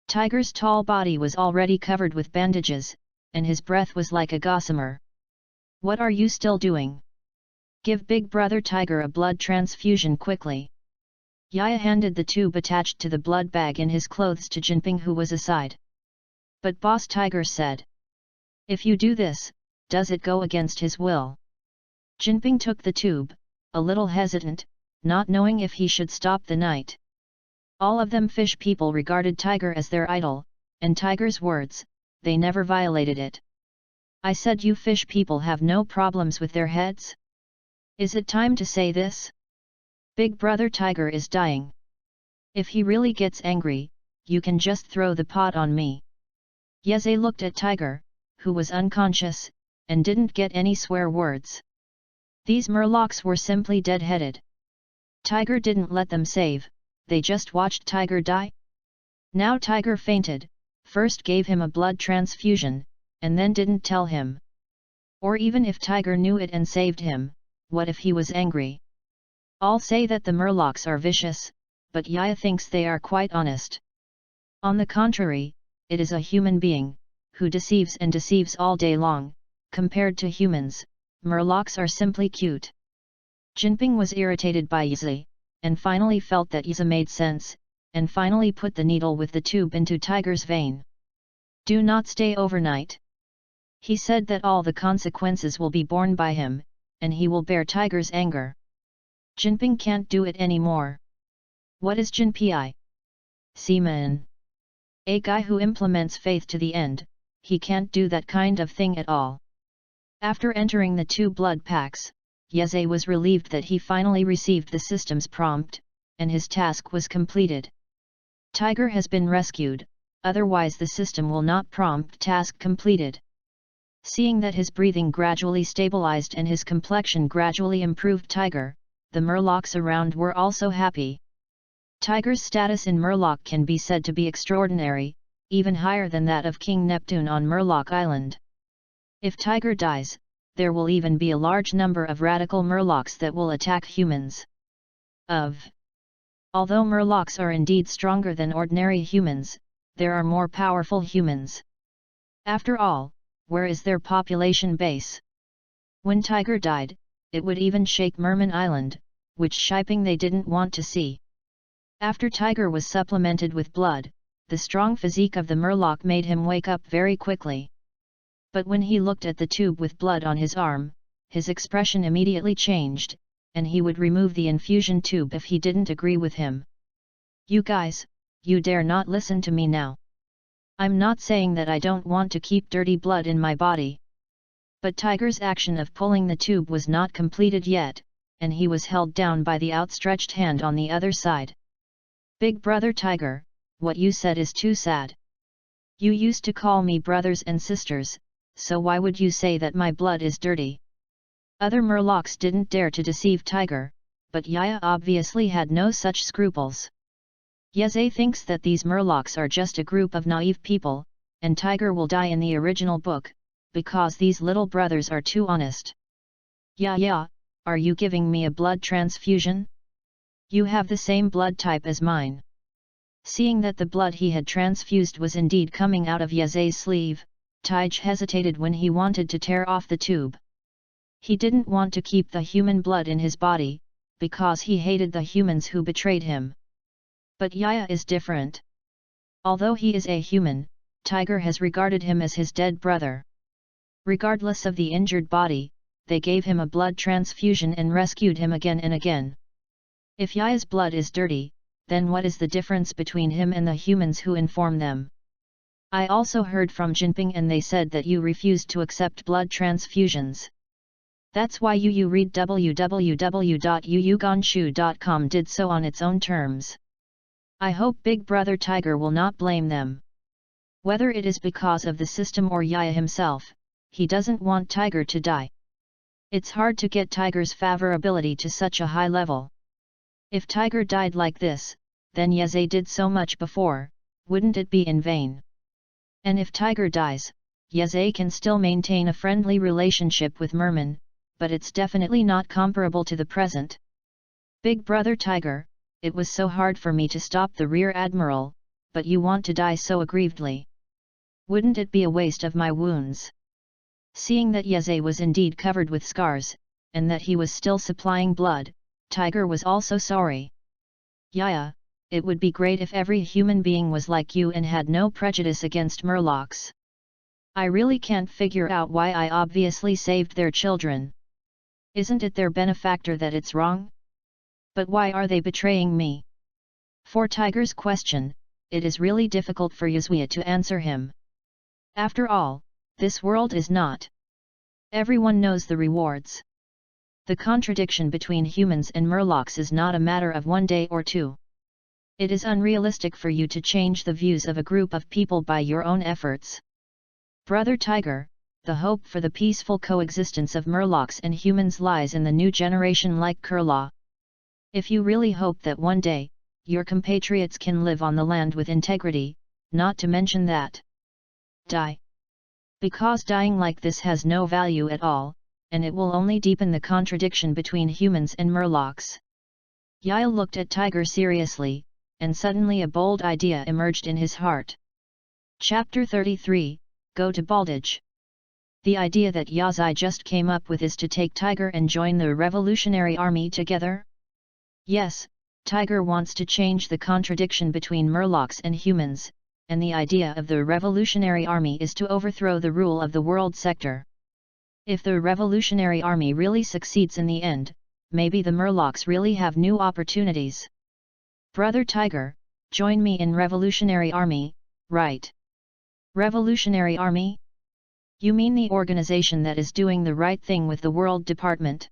Tiger's tall body was already covered with bandages, and his breath was like a gossamer. What are you still doing? Give Big Brother Tiger a blood transfusion quickly. Yize handed the tube attached to the blood bag in his clothes to Jinping, who was aside. But Boss Tiger said, if you do this, does it go against his will? Jinping took the tube, a little hesitant, not knowing if he should stop the night. All of them fish people regarded Tiger as their idol, and Tiger's words, they never violated it. I said you fish people have no problems with their heads? Is it time to say this? Big Brother Tiger is dying. If he really gets angry, you can just throw the pot on me. Yize looked at Tiger, who was unconscious, and didn't get any swear words. These Murlocs were simply dead-headed. Tiger didn't let them save, they just watched Tiger die. Now Tiger fainted, first gave him a blood transfusion, and then didn't tell him. Or even if Tiger knew it and saved him, what if he was angry? All say that the Murlocs are vicious, but Yize thinks they are quite honest. On the contrary, it is a human being, who deceives and deceives all day long. Compared to humans, Murlocs are simply cute. Jinping was irritated by Yize, and finally felt that Yize made sense, and finally put the needle with the tube into Tiger's vein. Do not stay overnight. He said that all the consequences will be borne by him, and he will bear Tiger's anger. Jinping can't do it anymore. What is Jinpi? Seaman. A guy who implements faith to the end, he can't do that kind of thing at all. After entering the 2 blood packs, Yeze was relieved that he finally received the system's prompt, and his task was completed. Tiger has been rescued, otherwise the system will not prompt task completed. Seeing that his breathing gradually stabilized and his complexion gradually improved Tiger, the Murlocs around were also happy. Tiger's status in Murloc can be said to be extraordinary, even higher than that of King Neptune on Murloc Island. If Tiger dies, there will even be a large number of radical Murlocs that will attack humans. Although Murlocs are indeed stronger than ordinary humans, there are more powerful humans. After all, where is their population base? When Tiger died, it would even shake Merman Island, which shipping they didn't want to see. After Tiger was supplemented with blood, the strong physique of the Murloc made him wake up very quickly. But when he looked at the tube with blood on his arm, his expression immediately changed, and he would remove the infusion tube if he didn't agree with him. You guys, you dare not listen to me now. I'm not saying that I don't want to keep dirty blood in my body. But Tiger's action of pulling the tube was not completed yet, and he was held down by the outstretched hand on the other side. Big brother Tiger, what you said is too sad. You used to call me brothers and sisters, so why would you say that my blood is dirty? Other Murlocs didn't dare to deceive Tiger, but Yaya obviously had no such scruples. Yeze thinks that these Murlocs are just a group of naive people, and Tiger will die in the original book, because these little brothers are too honest. Yaya, are you giving me a blood transfusion? You have the same blood type as mine. Seeing that the blood he had transfused was indeed coming out of Yeze's sleeve, Tige hesitated when he wanted to tear off the tube. He didn't want to keep the human blood in his body, because he hated the humans who betrayed him. But Yaya is different. Although he is a human, Tiger has regarded him as his dead brother. Regardless of the injured body, they gave him a blood transfusion and rescued him again and again. If Yaya's blood is dirty, then what is the difference between him and the humans who inform them? I also heard from Jinping and they said that you refused to accept blood transfusions. That's why you read www.yuyuganshu.com did so on its own terms. I hope Big Brother Tiger will not blame them. Whether it is because of the system or Yaya himself, he doesn't want Tiger to die. It's hard to get Tiger's favorability to such a high level. If Tiger died like this, then Yeze did so much before, wouldn't it be in vain? And if Tiger dies, Yeze can still maintain a friendly relationship with Merman, but it's definitely not comparable to the present. Big Brother Tiger, it was so hard for me to stop the Rear Admiral, but you want to die so aggrievedly. Wouldn't it be a waste of my wounds? Seeing that Yeze was indeed covered with scars, and that he was still supplying blood, Tiger was also sorry. Yaya, it would be great if every human being was like you and had no prejudice against Murlocs. I really can't figure out why I obviously saved their children. Isn't it their benefactor that it's wrong? But why are they betraying me? For Tiger's question, it is really difficult for Yuzui to answer him. After all, this world is not. Everyone knows the rewards. The contradiction between humans and Murlocs is not a matter of one day or two. It is unrealistic for you to change the views of a group of people by your own efforts. Brother Tiger, the hope for the peaceful coexistence of Murlocs and humans lies in the new generation like Kurla. If you really hope that one day, your compatriots can live on the land with integrity, not to mention that. Die. Because dying like this has no value at all, and it will only deepen the contradiction between humans and Murlocs. Yaya looked at Tiger seriously, and suddenly a bold idea emerged in his heart. Chapter 33, Go to Baldage. The idea that Yazai just came up with is to take Tiger and join the revolutionary army together? Yes, Tiger wants to change the contradiction between Murlocs and humans, and the idea of the revolutionary army is to overthrow the rule of the world sector. If the revolutionary army really succeeds in the end, maybe the Murlocs really have new opportunities. Brother Tiger, join me in Revolutionary Army, right? Revolutionary Army? You mean the organization that is doing the right thing with the World Department?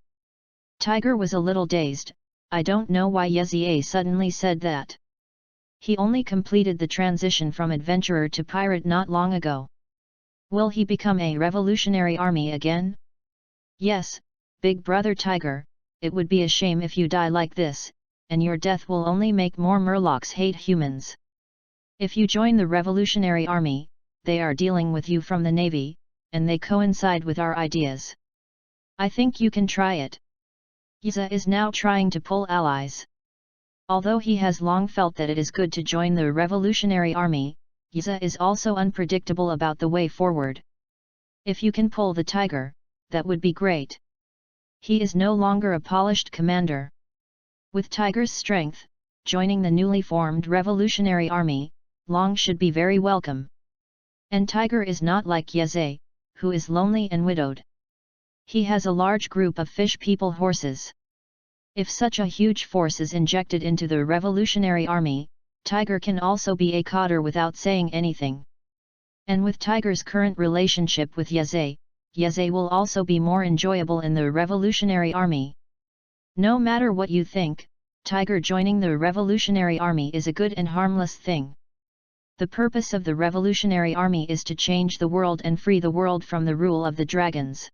Tiger was a little dazed. I don't know why Yezie suddenly said that. He only completed the transition from adventurer to pirate not long ago. Will he become a revolutionary army again? Yes, Big Brother Tiger, it would be a shame if you die like this, and your death will only make more Murlocs hate humans. If you join the revolutionary army, they are dealing with you from the Navy, and they coincide with our ideas. I think you can try it. Yeza is now trying to pull allies. Although he has long felt that it is good to join the revolutionary army, Yeza is also unpredictable about the way forward. If you can pull the tiger, that would be great. He is no longer a polished commander. With Tiger's strength, joining the newly formed revolutionary army, Long should be very welcome. And Tiger is not like Yeze, who is lonely and widowed. He has a large group of fish people horses. If such a huge force is injected into the revolutionary army, Tiger can also be a coder without saying anything. And with Tiger's current relationship with Yeze, Yeze will also be more enjoyable in the revolutionary army. No matter what you think, Tiger joining the revolutionary army is a good and harmless thing. The purpose of the revolutionary army is to change the world and free the world from the rule of the dragons.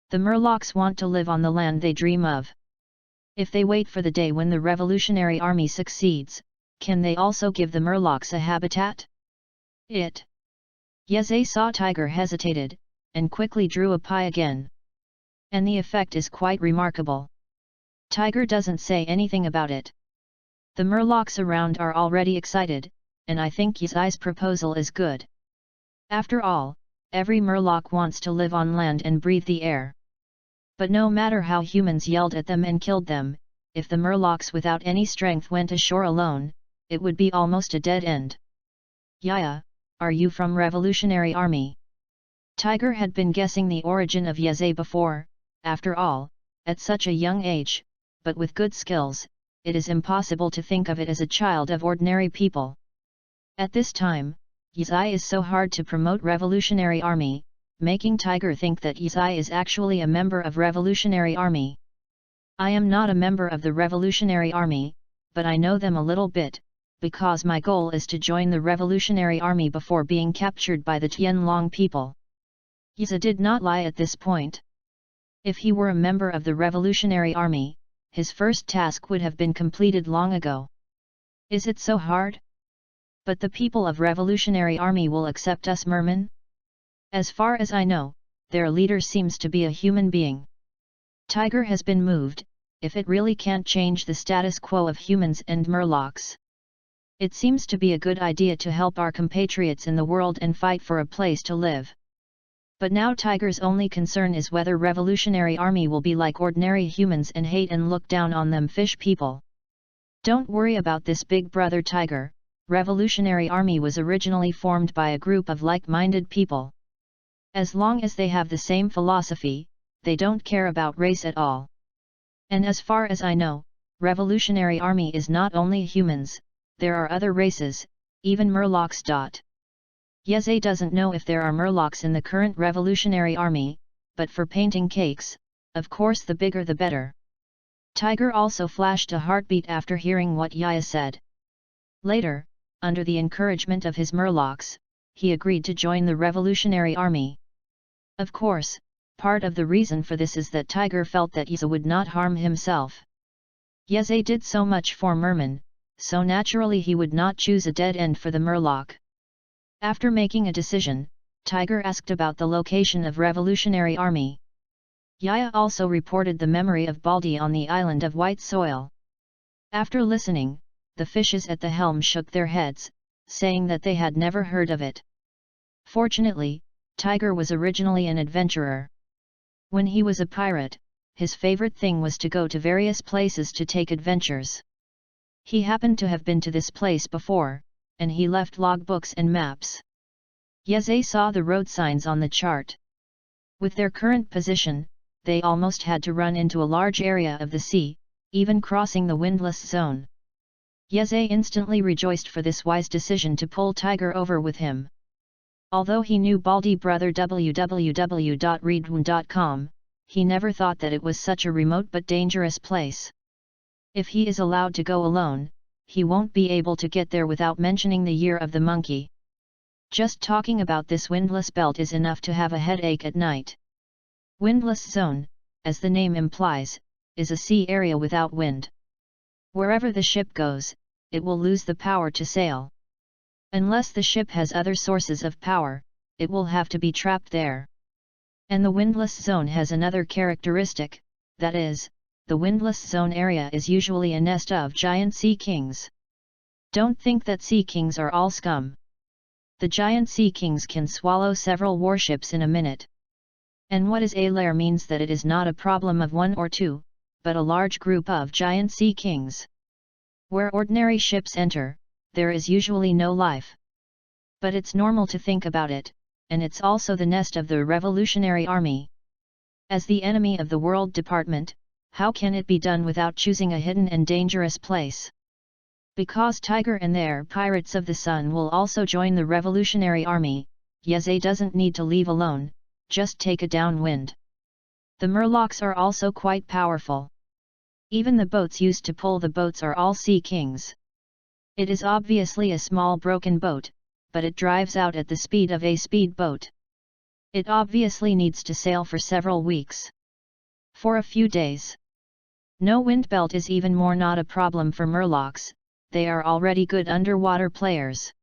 The Murlocs want to live on the land they dream of. If they wait for the day when the revolutionary army succeeds, can they also give the Murlocs a habitat? Yeze saw Tiger hesitated, and quickly drew a pie again. And the effect is quite remarkable. Tiger doesn't say anything about it. The Murlocs around are already excited, and I think Yeze's proposal is good. After all, every Murloc wants to live on land and breathe the air. But no matter how humans yelled at them and killed them, if the Murlocs without any strength went ashore alone, it would be almost a dead end. Yaya, are you from Revolutionary Army? Tiger had been guessing the origin of Yeze before. After all, at such a young age, but with good skills, it is impossible to think of it as a child of ordinary people. At this time, Yeze is so hard to promote Revolutionary Army, making Tiger think that Yeze is actually a member of Revolutionary Army. I am not a member of the Revolutionary Army, but I know them a little bit, because my goal is to join the Revolutionary Army before being captured by the Tianlong people. Yeze did not lie at this point. If he were a member of the Revolutionary Army, his first task would have been completed long ago. Is it so hard? But the people of Revolutionary Army will accept us mermen? As far as I know, their leader seems to be a human being. Tiger has been moved, if it really can't change the status quo of humans and Murlocs. It seems to be a good idea to help our compatriots in the world and fight for a place to live. But now Tiger's only concern is whether Revolutionary Army will be like ordinary humans and hate and look down on them fish people. Don't worry about this, Big Brother Tiger. Revolutionary Army was originally formed by a group of like-minded people. As long as they have the same philosophy, they don't care about race at all. And as far as I know, Revolutionary Army is not only humans, there are other races, even Murlocs. Yeze doesn't know if there are Murlocs in the current Revolutionary Army, but for painting cakes, of course the bigger the better. Tiger also flashed a heartbeat after hearing what Yaya said. Later, under the encouragement of his Murlocs, he agreed to join the Revolutionary Army. Of course, part of the reason for this is that Tiger felt that Yeze would not harm himself. Yeze did so much for mermen, so naturally he would not choose a dead end for the Murloc. After making a decision, Tiger asked about the location of Revolutionary Army. Yaya also reported the memory of Baldi on the island of white soil. After listening, the fishes at the helm shook their heads, saying that they had never heard of it. Fortunately, Tiger was originally an adventurer. When he was a pirate, his favorite thing was to go to various places to take adventures. He happened to have been to this place before, and he left logbooks and maps. Yeze saw the road signs on the chart. With their current position, they almost had to run into a large area of the sea, even crossing the windless zone. Yeze instantly rejoiced for this wise decision to pull Tiger over with him. Although he knew Baldy brother www.readaloud.com, he never thought that it was such a remote but dangerous place. If he is allowed to go alone, he won't be able to get there without mentioning the year of the monkey. Just talking about this windless belt is enough to have a headache at night. Windless zone, as the name implies, is a sea area without wind. Wherever the ship goes, it will lose the power to sail. Unless the ship has other sources of power, it will have to be trapped there. And the windless zone has another characteristic, that is, the windless zone area is usually a nest of giant sea kings. Don't think that sea kings are all scum. The giant sea kings can swallow several warships in a minute. And what is a lair means that it is not a problem of one or two, but a large group of giant sea kings. Where ordinary ships enter, there is usually no life. But it's normal to think about it, and it's also the nest of the Revolutionary Army. As the enemy of the World Department, how can it be done without choosing a hidden and dangerous place? Because Tiger and their Pirates of the Sun will also join the Revolutionary Army, Yeze doesn't need to leave alone, just take a downwind. The Murlocs are also quite powerful. Even the boats used to pull the boats are all sea kings. It is obviously a small broken boat, but it drives out at the speed of a speedboat. It obviously needs to sail for several weeks. For a few days. No wind belt is even more not a problem for Murlocs, they are already good underwater players.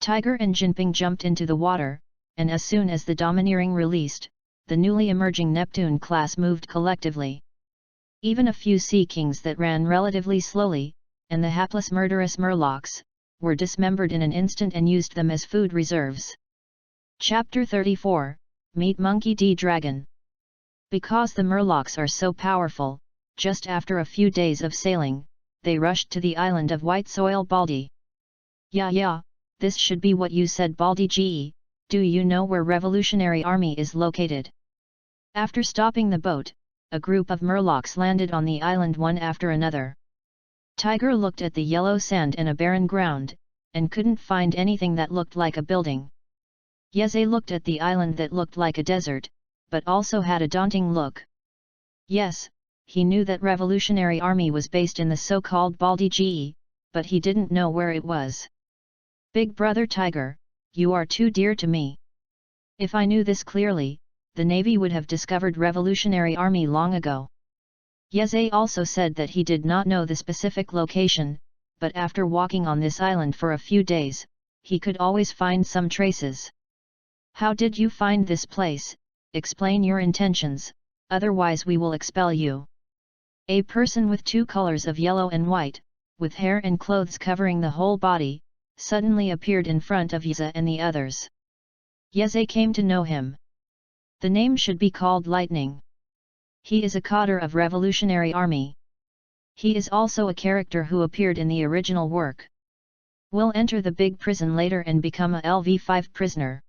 Tiger and Jinping jumped into the water, and as soon as the domineering released, the newly emerging Neptune class moved collectively. Even a few sea kings that ran relatively slowly, and the hapless murderous Murlocs, were dismembered in an instant and used them as food reserves. Chapter 34, Meet Monkey D. Dragon. Because the Murlocs are so powerful, just after a few days of sailing, they rushed to the island of White Soil Baldy. Yeah, this should be what you said Baldy Ge, do you know where Revolutionary Army is located? After stopping the boat, a group of Murlocs landed on the island one after another. Tiger looked at the yellow sand and a barren ground, and couldn't find anything that looked like a building. Yeze looked at the island that looked like a desert, but also had a daunting look. Yes, he knew that Revolutionary Army was based in the so-called Baldy Ge, but he didn't know where it was. Big brother Tiger, you are too dear to me. If I knew this clearly, the Navy would have discovered Revolutionary Army long ago. Yeze also said that he did not know the specific location, but after walking on this island for a few days, he could always find some traces. How did you find this place? Explain your intentions, otherwise we will expel you. A person with two colors of yellow and white, with hair and clothes covering the whole body, suddenly appeared in front of Yeze and the others. Yeze came to know him. The name should be called Lightning. He is a cadre of Revolutionary Army. He is also a character who appeared in the original work. Will enter the big prison later and become a LV5 prisoner.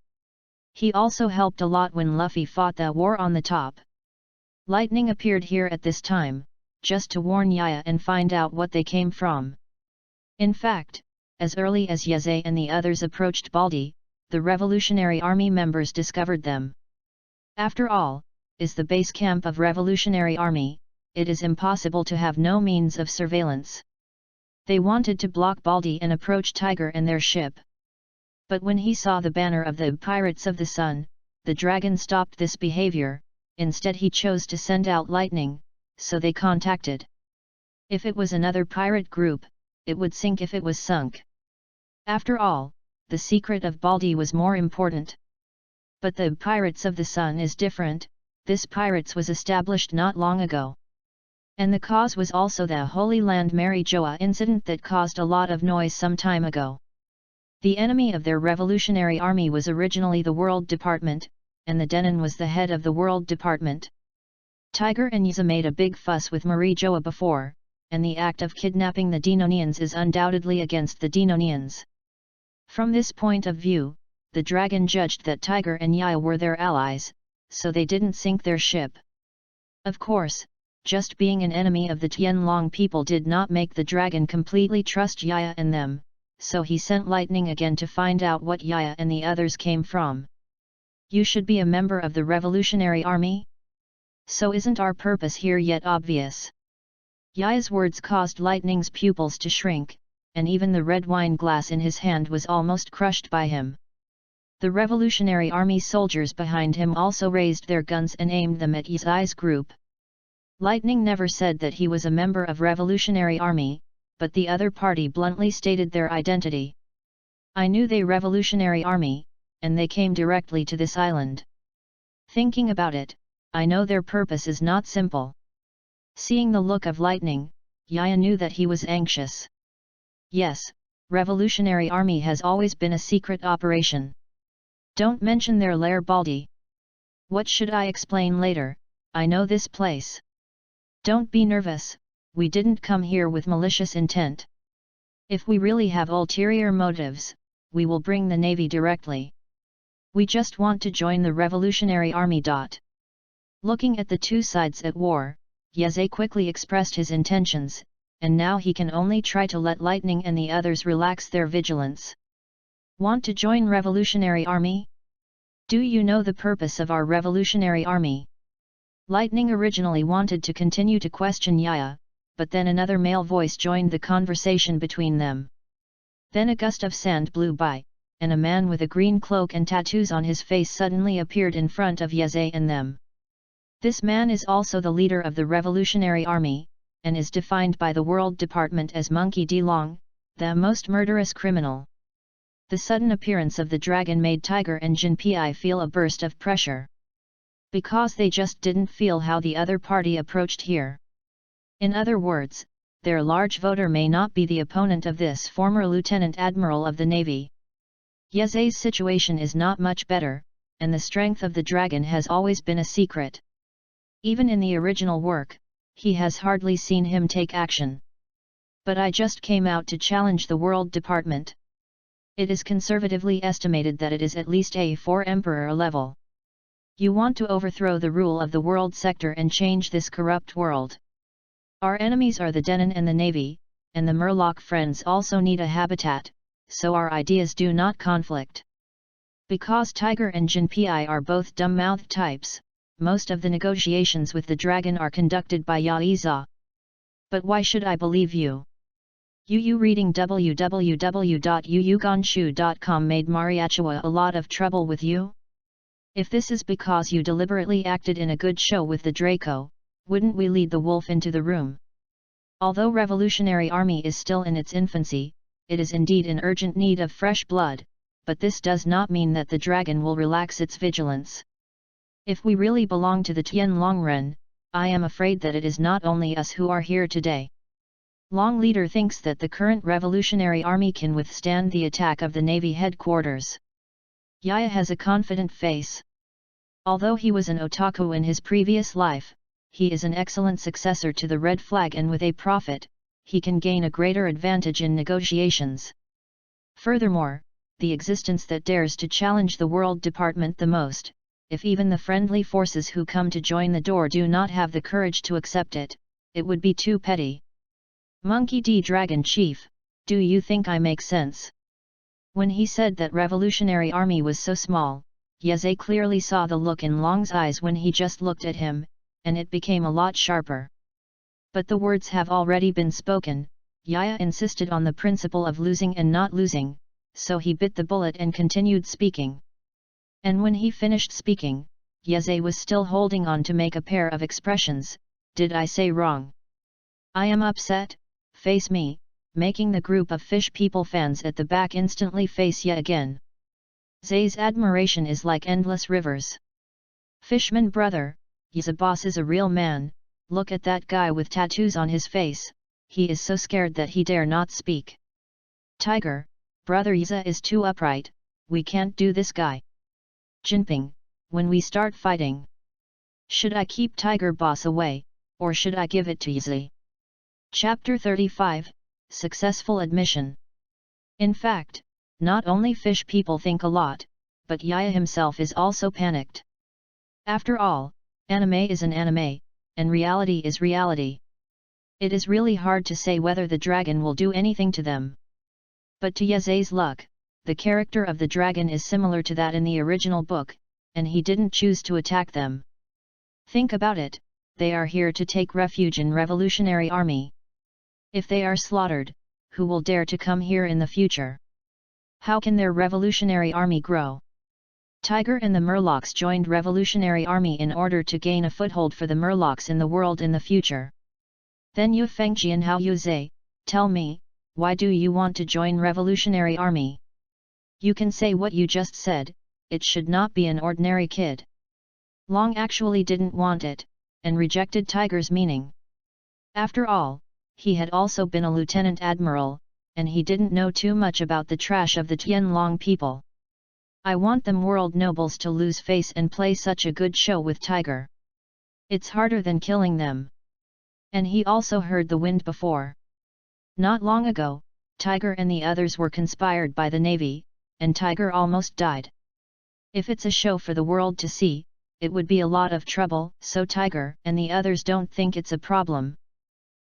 He also helped a lot when Luffy fought the war on the top. Lightning appeared here at this time, just to warn Yaya and find out what they came from. In fact, as early as Yeze and the others approached Baldy, the Revolutionary Army members discovered them. After all, is the base camp of Revolutionary Army, it is impossible to have no means of surveillance. They wanted to block Baldy and approach Tiger and their ship. But when he saw the banner of the Pirates of the Sun, the dragon stopped this behavior, instead he chose to send out lightning, so they contacted. If it was another pirate group, it would sink if it was sunk. After all, the secret of Baldy was more important. But the Pirates of the Sun is different, this pirates was established not long ago. And the cause was also the Holy Land Mary Joa incident that caused a lot of noise some time ago. The enemy of their Revolutionary Army was originally the World Department, and the Denon was the head of the World Department. Tiger and Yeze made a big fuss with Marie Joa before, and the act of kidnapping the Denonians is undoubtedly against the Denonians. From this point of view, the dragon judged that Tiger and Yaya were their allies, so they didn't sink their ship. Of course, just being an enemy of the Tianlong people did not make the dragon completely trust Yaya and them, so he sent lightning again to find out what Yaya and the others came from. You should be a member of the Revolutionary Army? So isn't our purpose here yet obvious? Yaya's words caused Lightning's pupils to shrink, and even the red wine glass in his hand was almost crushed by him. The Revolutionary Army soldiers behind him also raised their guns and aimed them at Yaya's group. Lightning never said that he was a member of Revolutionary Army, but the other party bluntly stated their identity. I knew they Revolutionary Army, and they came directly to this island. Thinking about it, I know their purpose is not simple. Seeing the look of Lightning, Yaya knew that he was anxious. Yes, Revolutionary Army has always been a secret operation. Don't mention their lair, Baldy. What should I explain later? I know this place. Don't be nervous, we didn't come here with malicious intent. If we really have ulterior motives, we will bring the Navy directly. We just want to join the Revolutionary Army. Looking at the two sides at war, Yeze quickly expressed his intentions, and now he can only try to let Lightning and the others relax their vigilance. Want to join Revolutionary Army? Do you know the purpose of our Revolutionary Army? Lightning originally wanted to continue to question Yaya, but then another male voice joined the conversation between them. Then a gust of sand blew by, and a man with a green cloak and tattoos on his face suddenly appeared in front of Yeze and them. This man is also the leader of the Revolutionary Army, and is defined by the World Department as Monkey D. Long, the most murderous criminal. The sudden appearance of the dragon made Tiger and Jinpi feel a burst of pressure. Because they just didn't feel how the other party approached here. In other words, their large voter may not be the opponent of this former Lieutenant Admiral of the Navy. Yeze's situation is not much better, and the strength of the dragon has always been a secret. Even in the original work, he has hardly seen him take action. But I just came out to challenge the World Department. It is conservatively estimated that it is at least A4 Emperor level. You want to overthrow the rule of the world sector and change this corrupt world. Our enemies are the Denon and the Navy, and the Murloc friends also need a habitat, so our ideas do not conflict. Because Tiger and Jinpi are both dumb-mouthed types, most of the negotiations with the dragon are conducted by Yaiza. But why should I believe you? Yu reading www.yuyuganshu.com made Mariachua a lot of trouble with you? If this is because you deliberately acted in a good show with the Draco, wouldn't we lead the wolf into the room? Although Revolutionary Army is still in its infancy, it is indeed in urgent need of fresh blood, but this does not mean that the dragon will relax its vigilance. If we really belong to the Tianlongren, I am afraid that it is not only us who are here today. Long Leader thinks that the current Revolutionary Army can withstand the attack of the Navy headquarters. Yaya has a confident face. Although he was an otaku in his previous life, he is an excellent successor to the Red Flag, and with a profit, he can gain a greater advantage in negotiations. Furthermore, the existence that dares to challenge the World Department the most, if even the friendly forces who come to join the door do not have the courage to accept it, it would be too petty. Monkey D. Dragon Chief, do you think I make sense? When he said that Revolutionary Army was so small, Yeze clearly saw the look in Long's eyes when he just looked at him, and it became a lot sharper. But the words have already been spoken. Yaya insisted on the principle of losing and not losing, so he bit the bullet and continued speaking. And when he finished speaking, Yeze was still holding on to make a pair of expressions. Did I say wrong? I am upset, face me, making the group of fish people fans at the back instantly face Ye again. Zay's admiration is like endless rivers. Fishman brother, Ye's boss is a real man. Look at that guy with tattoos on his face, he is so scared that he dare not speak. Tiger, brother Yiza is too upright, we can't do this guy. Jinping, when we start fighting, should I keep Tiger boss away, or should I give it to Yizi? Chapter 35, Successful Admission. In fact, not only fish people think a lot, but Yaya himself is also panicked. After all, anime is an anime, and reality is reality. It is really hard to say whether the dragon will do anything to them. But to Yeze's luck, the character of the dragon is similar to that in the original book, and he didn't choose to attack them. Think about it, they are here to take refuge in Revolutionary Army. If they are slaughtered, who will dare to come here in the future? How can their Revolutionary Army grow? Tiger and the Murlocs joined Revolutionary Army in order to gain a foothold for the Murlocs in the world in the future. Then Yu Fengji and Hao Yuze, tell me, why do you want to join Revolutionary Army? You can say what you just said, it should not be an ordinary kid. Long actually didn't want it, and rejected Tiger's meaning. After all, he had also been a lieutenant admiral, and he didn't know too much about the trash of the Tianlong people. I want them world nobles to lose face and play such a good show with Tiger. It's harder than killing them. And he also heard the wind before. Not long ago, Tiger and the others were conspired by the Navy, and Tiger almost died. If it's a show for the world to see, it would be a lot of trouble, so Tiger and the others don't think it's a problem.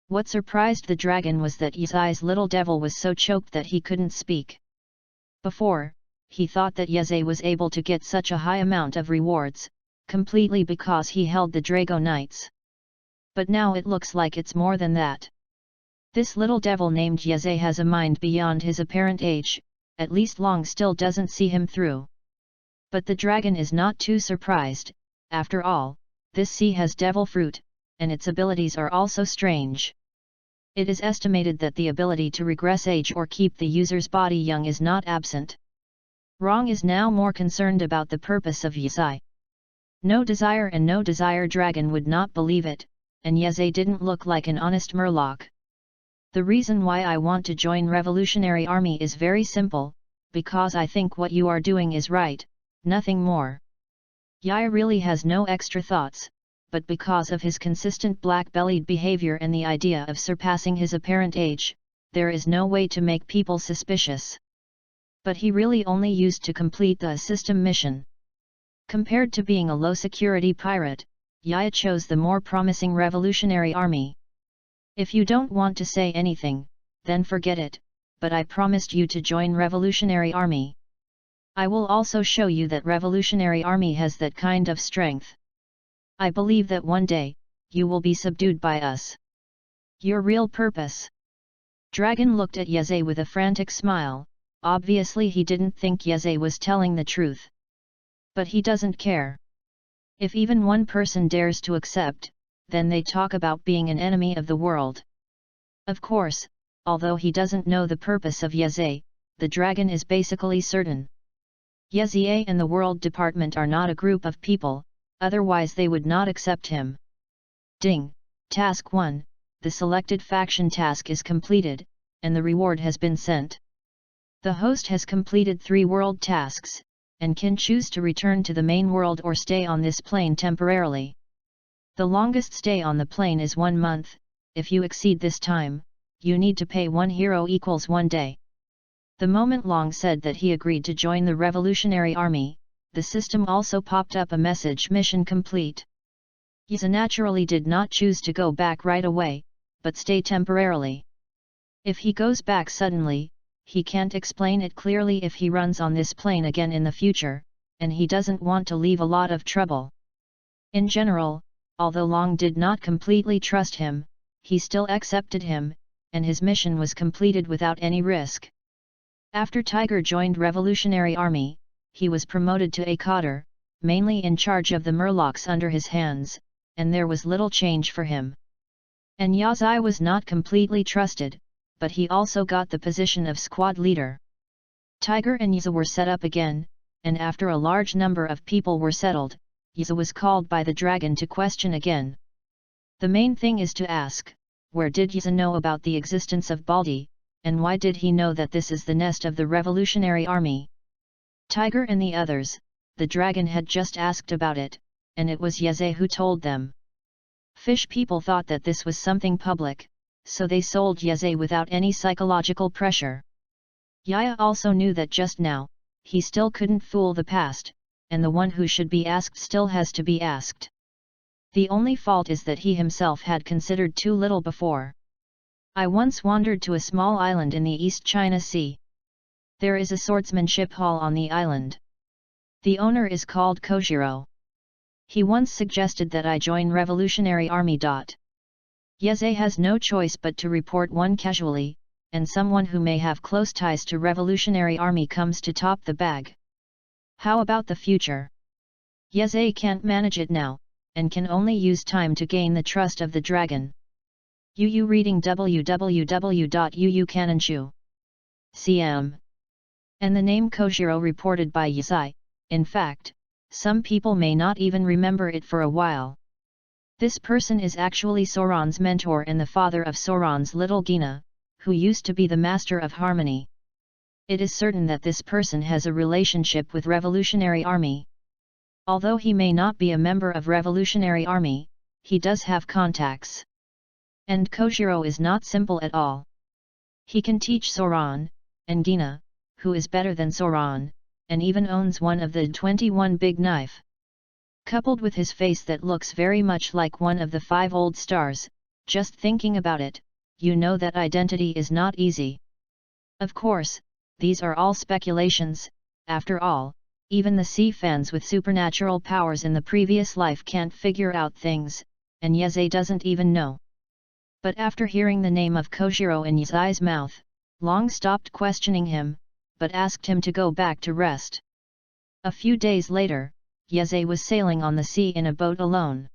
What surprised the dragon was that Yeze's little devil was so choked that he couldn't speak. Before, he thought that Yeze was able to get such a high amount of rewards, completely because he held the Drago Knights. But now it looks like it's more than that. This little devil named Yeze has a mind beyond his apparent age, at least Long still doesn't see him through. But the dragon is not too surprised, after all, this sea has devil fruit, and its abilities are also strange. It is estimated that the ability to regress age or keep the user's body young is not absent. Rong is now more concerned about the purpose of Yeze. No Desire dragon would not believe it, and Yeze didn't look like an honest Murloc. The reason why I want to join Revolutionary Army is very simple, because I think what you are doing is right, nothing more. Yaya really has no extra thoughts, but because of his consistent black-bellied behavior and the idea of surpassing his apparent age, there is no way to make people suspicious. But he really only used to complete the system mission. Compared to being a low-security pirate, Yaya chose the more promising Revolutionary Army. If you don't want to say anything, then forget it, but I promised you to join Revolutionary Army. I will also show you that Revolutionary Army has that kind of strength. I believe that one day, you will be subdued by us. Your real purpose? Dragon looked at Yeze with a frantic smile, obviously he didn't think Yeze was telling the truth. But he doesn't care. If even one person dares to accept, then they talk about being an enemy of the world. Of course, although he doesn't know the purpose of Yeze, the dragon is basically certain. Yeze and the World Department are not a group of people, otherwise they would not accept him. Ding! Task 1, the selected faction task is completed, and the reward has been sent. The host has completed 3 world tasks, and can choose to return to the main world or stay on this plane temporarily. The longest stay on the plane is 1 month, if you exceed this time, you need to pay 1 hero equals 1 day. The moment Long said that he agreed to join the Revolutionary Army, the system also popped up a message mission complete. Yeze naturally did not choose to go back right away, but stay temporarily. If he goes back suddenly, he can't explain it clearly if he runs on this plane again in the future, and he doesn't want to leave a lot of trouble. In general, although Long did not completely trust him, he still accepted him, and his mission was completed without any risk. After Tiger joined Revolutionary Army, he was promoted to a cadre, mainly in charge of the Murlocs under his hands, and there was little change for him. And Yeze was not completely trusted, but he also got the position of squad leader. Tiger and Yeze were set up again, and after a large number of people were settled, Yeze was called by the dragon to question again. The main thing is to ask, where did Yeze know about the existence of Baldi, and why did he know that this is the nest of the Revolutionary Army? Tiger and the others, the dragon had just asked about it, and it was Yeze who told them. Fish people thought that this was something public, so they sold Yeze without any psychological pressure. Yaya also knew that just now, he still couldn't fool the past, and the one who should be asked still has to be asked. The only fault is that he himself had considered too little before. I once wandered to a small island in the East China Sea. There is a swordsmanship hall on the island. The owner is called Kojiro. He once suggested that I join Revolutionary Army. Yeze has no choice but to report one casually, and someone who may have close ties to Revolutionary Army comes to top the bag. How about the future? Yeze can't manage it now, and can only use time to gain the trust of the dragon. Yu reading www.yuucananshu.cm. And the name Kojiro reported by Yuzai, in fact, some people may not even remember it for a while. This person is actually Soran's mentor and the father of Soran's little Gina, who used to be the master of harmony. It is certain that this person has a relationship with Revolutionary Army. Although he may not be a member of Revolutionary Army, he does have contacts. And Kojiro is not simple at all. He can teach Soran, and Gina, who is better than Soran, and even owns one of the 21 big knife. Coupled with his face that looks very much like one of the 5 old stars, just thinking about it, you know that identity is not easy. Of course, these are all speculations. After all, even the sea fans with supernatural powers in the previous life can't figure out things, and Yeze doesn't even know. But after hearing the name of Kojiro in Yezai's mouth, Long stopped questioning him, but asked him to go back to rest. A few days later, Yeze was sailing on the sea in a boat alone.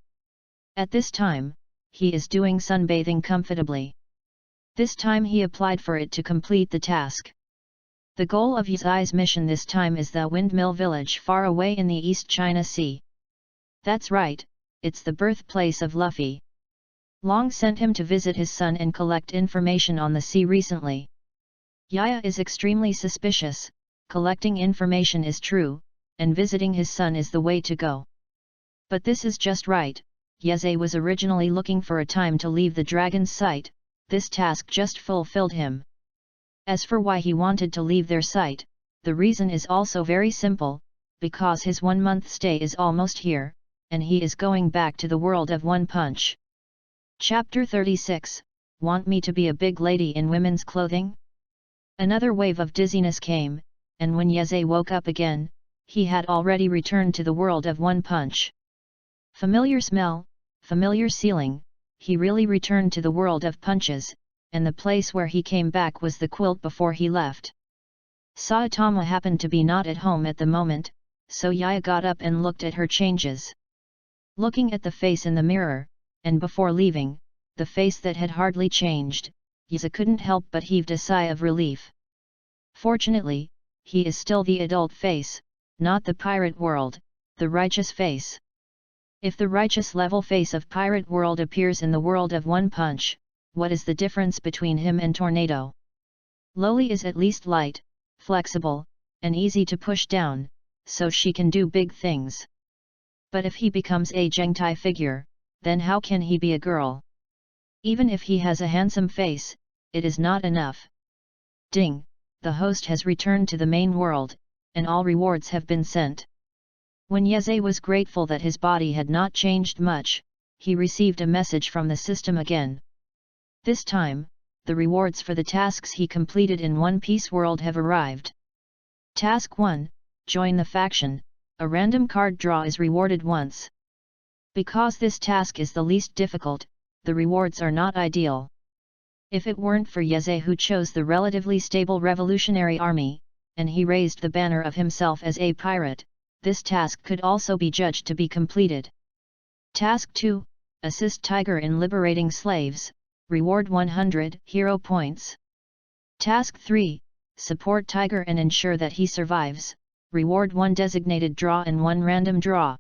At this time, he is doing sunbathing comfortably. This time he applied for it to complete the task. The goal of Yezai's mission this time is the windmill village far away in the East China Sea. That's right, it's the birthplace of Luffy. Long sent him to visit his son and collect information on the sea recently. Yaya is extremely suspicious. Collecting information is true, and visiting his son is the way to go. But this is just right. Yeze was originally looking for a time to leave the dragon's sight. This task just fulfilled him. As for why he wanted to leave their sight, the reason is also very simple, because his 1-month stay is almost here, and he is going back to the world of One Punch. Chapter 36, Want me to be a big lady in women's clothing? Another wave of dizziness came, and when Yeze woke up again, he had already returned to the world of One Punch. Familiar smell, familiar ceiling, he really returned to the world of punches, and the place where he came back was the quilt before he left. Saitama happened to be not at home at the moment, so Yaya got up and looked at her changes. Looking at the face in the mirror, and before leaving, the face that had hardly changed, Yaya couldn't help but heaved a sigh of relief. Fortunately, he is still the adult face, not the pirate world, the righteous face. If the righteous level face of pirate world appears in the world of One Punch, what is the difference between him and Tornado? Loli is at least light, flexible, and easy to push down, so she can do big things. But if he becomes a Gengtai figure, then how can he be a girl? Even if he has a handsome face, it is not enough. Ding, the host has returned to the main world, and all rewards have been sent. When Yeze was grateful that his body had not changed much, he received a message from the system again. This time, the rewards for the tasks he completed in One Piece World have arrived. Task 1, Join the faction, a random card draw is rewarded once. Because this task is the least difficult, the rewards are not ideal. If it weren't for Yeze who chose the relatively stable Revolutionary Army, and he raised the banner of himself as a pirate, this task could also be judged to be completed. Task 2, Assist Tiger in liberating slaves, reward 100 hero points. Task 3, Support Tiger and ensure that he survives, reward 1 designated draw and 1 random draw.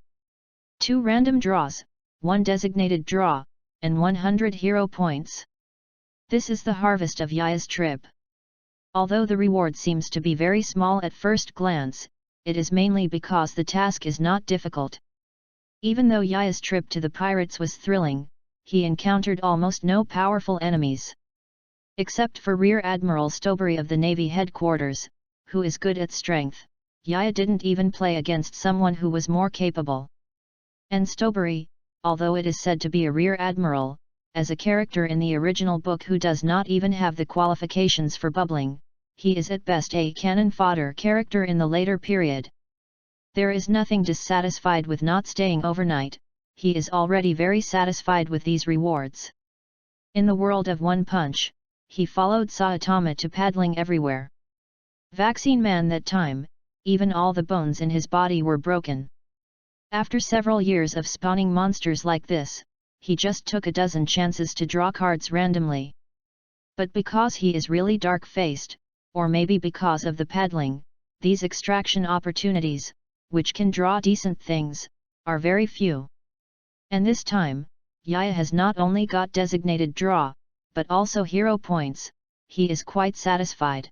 2 random draws, 1 designated draw, and 100 hero points. This is the harvest of Yaya's trip. Although the reward seems to be very small at first glance, it is mainly because the task is not difficult. Even though Yaya's trip to the pirates was thrilling, he encountered almost no powerful enemies. Except for Rear Admiral Stowberry of the Navy headquarters, who is good at strength, Yaya didn't even play against someone who was more capable. And Stowberry, although it is said to be a rear admiral, as a character in the original book who does not even have the qualifications for bubbling, he is at best a cannon fodder character in the later period. There is nothing dissatisfied with not staying overnight, he is already very satisfied with these rewards. In the world of One Punch, he followed Saitama to paddling everywhere. Vaccine man that time, even all the bones in his body were broken. After several years of spawning monsters like this, he just took a dozen chances to draw cards randomly. But because he is really dark-faced, or maybe because of the paddling, these extraction opportunities, which can draw decent things, are very few. And this time, Yaya has not only got designated draw, but also hero points, he is quite satisfied.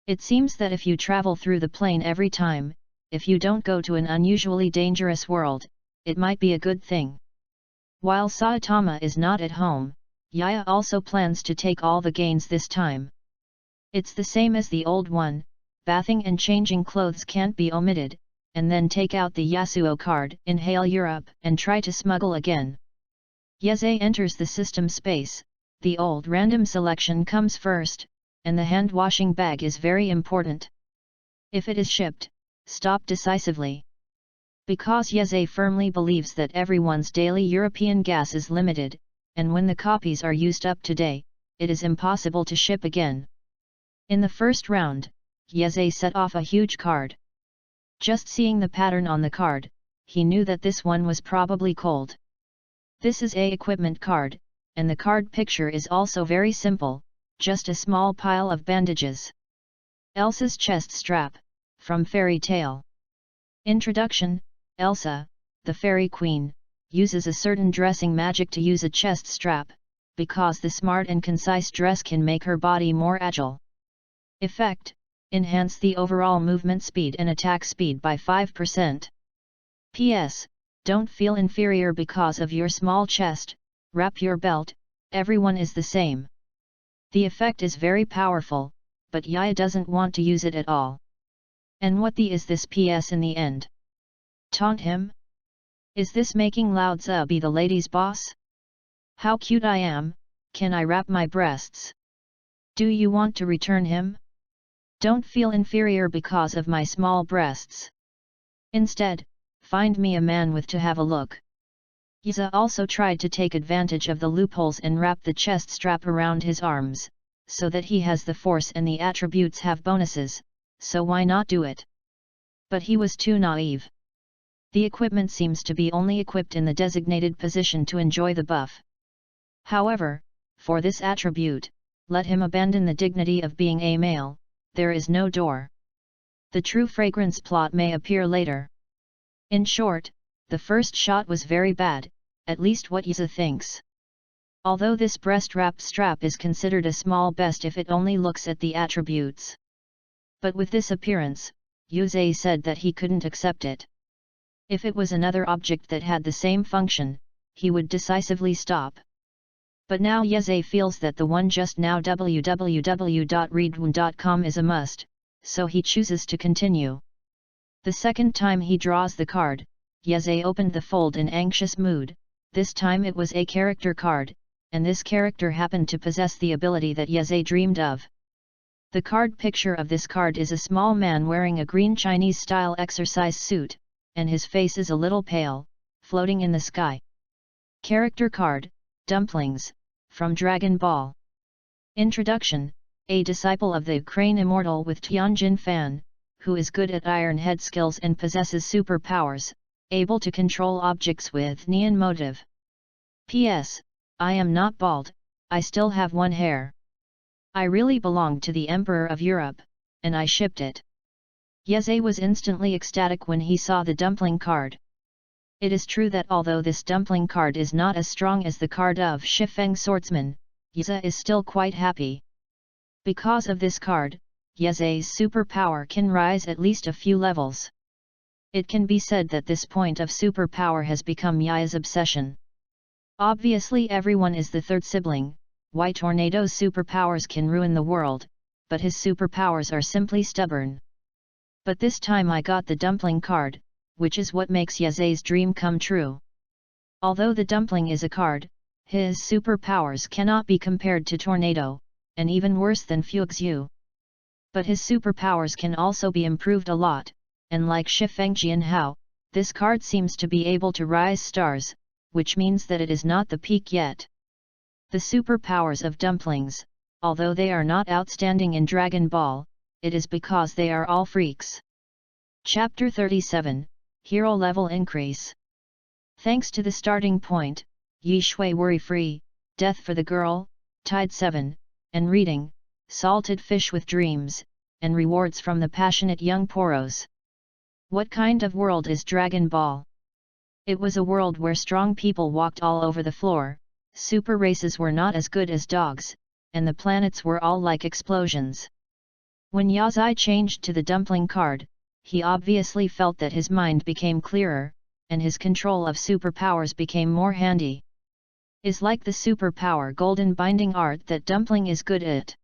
It seems that if you travel through the plane every time, if you don't go to an unusually dangerous world, it might be a good thing. While Saitama is not at home, Yaya also plans to take all the gains this time. It's the same as the old one, bathing and changing clothes can't be omitted, and then take out the Yasuo card, inhale Europe and try to smuggle again. Yeze enters the system space, the old random selection comes first, and the hand-washing bag is very important. If it is shipped, stop decisively. Because Yeze firmly believes that everyone's daily European gas is limited, and when the copies are used up today, it is impossible to ship again. In the first round, Yeze set off a huge card. Just seeing the pattern on the card, he knew that this one was probably cold. This is a equipment card, and the card picture is also very simple, just a small pile of bandages. Elsa's chest strap, from Fairy Tale. Introduction: Elsa, the Fairy Queen, uses a certain dressing magic to use a chest strap, because the smart and concise dress can make her body more agile. Effect: enhance the overall movement speed and attack speed by 5%. P.S. Don't feel inferior because of your small chest, wrap your belt, everyone is the same. The effect is very powerful, but Yaya doesn't want to use it at all. And what the is this PS in the end? Taunt him? Is this making Lao Tzu be the lady's boss? How cute I am, can I wrap my breasts? Do you want to return him? Don't feel inferior because of my small breasts. Instead, find me a man with to have a look. Yiza also tried to take advantage of the loopholes and wrap the chest strap around his arms, so that he has the force and the attributes have bonuses, so why not do it? But he was too naive. The equipment seems to be only equipped in the designated position to enjoy the buff. However, for this attribute, let him abandon the dignity of being a male, there is no door. The true fragrance plot may appear later. In short, the first shot was very bad, at least what Yiza thinks. Although this breast wrap strap is considered a small best if it only looks at the attributes. But with this appearance, Yuze said that he couldn't accept it. If it was another object that had the same function, he would decisively stop. But now Yeze feels that the one just now www.readaloud.com is a must, so he chooses to continue. The second time he draws the card, Yeze opened the fold in anxious mood, this time it was a character card, and this character happened to possess the ability that Yeze dreamed of. The card picture of this card is a small man wearing a green Chinese-style exercise suit, and his face is a little pale, floating in the sky. Character card: Dumplings, from Dragon Ball. Introduction: a disciple of the Ukraine immortal with Tianjin Fan, who is good at Iron Head skills and possesses superpowers, able to control objects with neon motive. P.S. I am not bald, I still have one hair. I really belonged to the Emperor of Europe, and I shipped it. Yeze was instantly ecstatic when he saw the dumpling card. It is true that although this dumpling card is not as strong as the card of Shifeng Swordsman, Yeze is still quite happy. Because of this card, Yeze's superpower can rise at least a few levels. It can be said that this point of superpower has become Yaya's obsession. Obviously everyone is the third sibling, why Tornado's superpowers can ruin the world, but his superpowers are simply stubborn. But this time I got the dumpling card, which is what makes Yeze's dream come true. Although the dumpling is a card, his superpowers cannot be compared to Tornado, and even worse than Fuexu. But his superpowers can also be improved a lot, and like Shifeng Jianhao, this card seems to be able to rise stars, which means that it is not the peak yet. The superpowers of dumplings, although they are not outstanding in Dragon Ball, it is because they are all freaks. Chapter 37, Hero Level Increase. Thanks to the starting point, Yi Shui Worry-Free, Death for the Girl, Tide 7, and Reading, Salted Fish with Dreams, and rewards from the passionate young poros. What kind of world is Dragon Ball? It was a world where strong people walked all over the floor, super races were not as good as dogs, and the planets were all like explosions. When Yazai changed to the dumpling card, he obviously felt that his mind became clearer, and his control of superpowers became more handy. Is like the superpower golden binding art that dumpling is good at.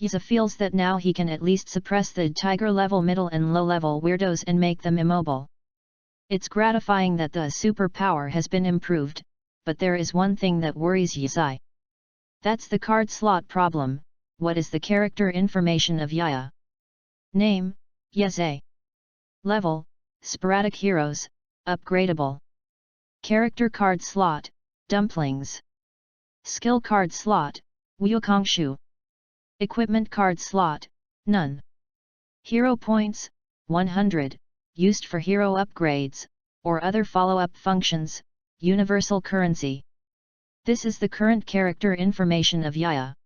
Yaza feels that now he can at least suppress the tiger level middle and low level weirdos and make them immobile. It's gratifying that the superpower has been improved, but there is one thing that worries Yazai. That's the card slot problem. What is the character information of Yaya? Name, Yazai. Level, Sporadic Heroes, Upgradable. Character card slot, Dumplings. Skill card slot, Wukongshu. Equipment card slot, None. Hero points, 100, used for hero upgrades, or other follow-up functions, universal currency. This is the current character information of Yaya.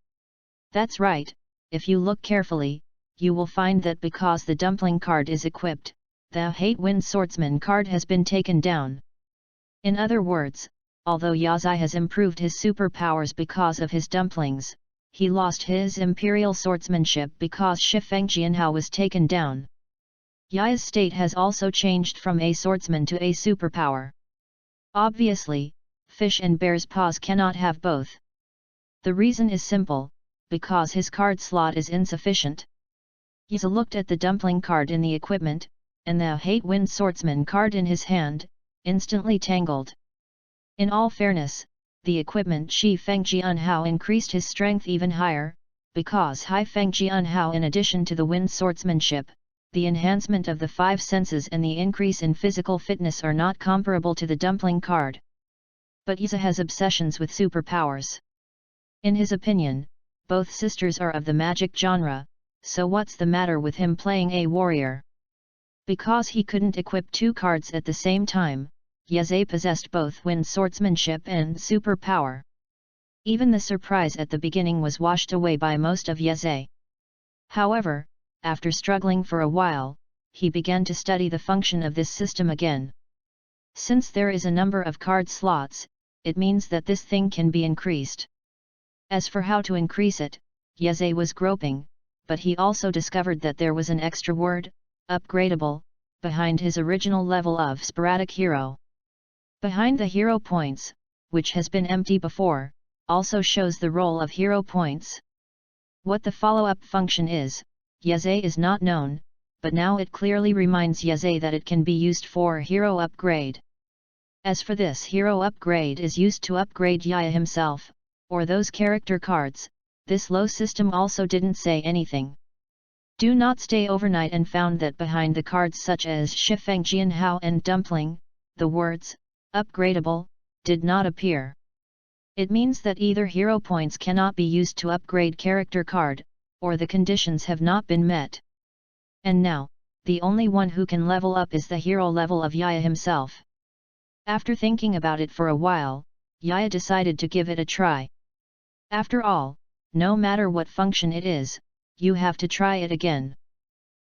That's right, if you look carefully, you will find that because the dumpling card is equipped, the Hate Wind Swordsman card has been taken down. In other words, although Yazai has improved his superpowers because of his dumplings, he lost his Imperial Swordsmanship because Shifeng Jianhao was taken down. Yaya's state has also changed from a swordsman to a superpower. Obviously, fish and bear's paws cannot have both. The reason is simple, because his card slot is insufficient. Yaza looked at the dumpling card in the equipment, and the Hate Wind Swordsman card in his hand, instantly tangled. In all fairness, the equipment Shi Feng Jianhao increased his strength even higher, because Hai Feng Jianhao in addition to the wind swordsmanship, the enhancement of the five senses and the increase in physical fitness are not comparable to the dumpling card. But Yaza has obsessions with superpowers. In his opinion, both sisters are of the magic genre, so what's the matter with him playing a warrior? Because he couldn't equip two cards at the same time, Yazai possessed both wind swordsmanship and superpower. Even the surprise at the beginning was washed away by most of Yazai. However, after struggling for a while, he began to study the function of this system again. Since there is a number of card slots, it means that this thing can be increased. As for how to increase it, Yazai was groping, but he also discovered that there was an extra word, upgradable, behind his original level of sporadic hero. Behind the hero points, which has been empty before, also shows the role of hero points. What the follow-up function is, Yazai is not known, but now it clearly reminds Yazai that it can be used for hero upgrade. As for this hero upgrade is used to upgrade Yaya himself, or those character cards, this low system also didn't say anything. Do not stay overnight and found that behind the cards such as Shifeng Jianhao and Dumpling, the words, upgradable, did not appear. It means that either hero points cannot be used to upgrade character card, or the conditions have not been met. And now, the only one who can level up is the hero level of Yaya himself. After thinking about it for a while, Yaya decided to give it a try. After all, no matter what function it is, you have to try it again.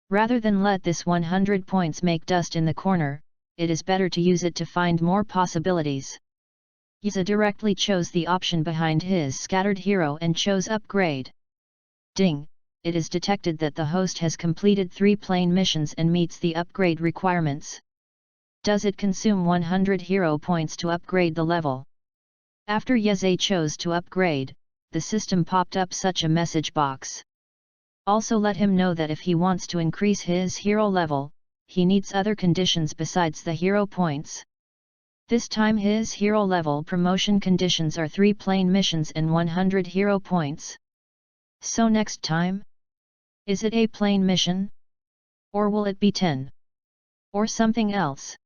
Rather than let this 100 points make dust in the corner, it is better to use it to find more possibilities. Yaza directly chose the option behind his scattered hero and chose upgrade. Ding! It is detected that the host has completed 3 plain missions and meets the upgrade requirements. Does it consume 100 hero points to upgrade the level? After Yazai chose to upgrade, the system popped up such a message box. Also let him know that if he wants to increase his hero level, he needs other conditions besides the hero points. This time his hero level promotion conditions are 3 plain missions and 100 hero points. So next time? Is it a plain mission? Or will it be 10? Or something else?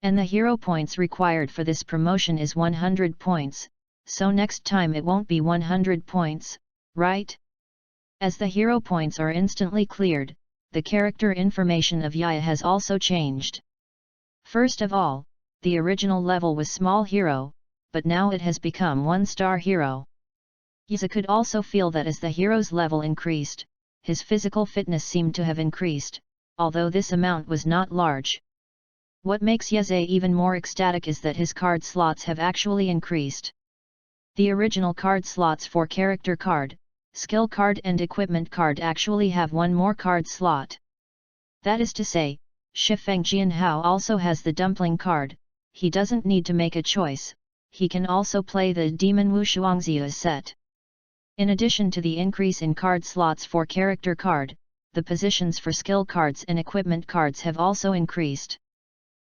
And the hero points required for this promotion is 100 points, so next time it won't be 100 points, right? As the hero points are instantly cleared, the character information of Yaya has also changed. First of all, the original level was small hero, but now it has become 1-star hero. Yaya could also feel that as the hero's level increased, his physical fitness seemed to have increased, although this amount was not large. What makes Yaya even more ecstatic is that his card slots have actually increased. The original card slots for character card, skill card and equipment card actually have one more card slot. That is to say, Shifeng Jianhao also has the dumpling card. He doesn't need to make a choice, he can also play the Demon Wu Shuangzia set. In addition to the increase in card slots for character card, the positions for skill cards and equipment cards have also increased.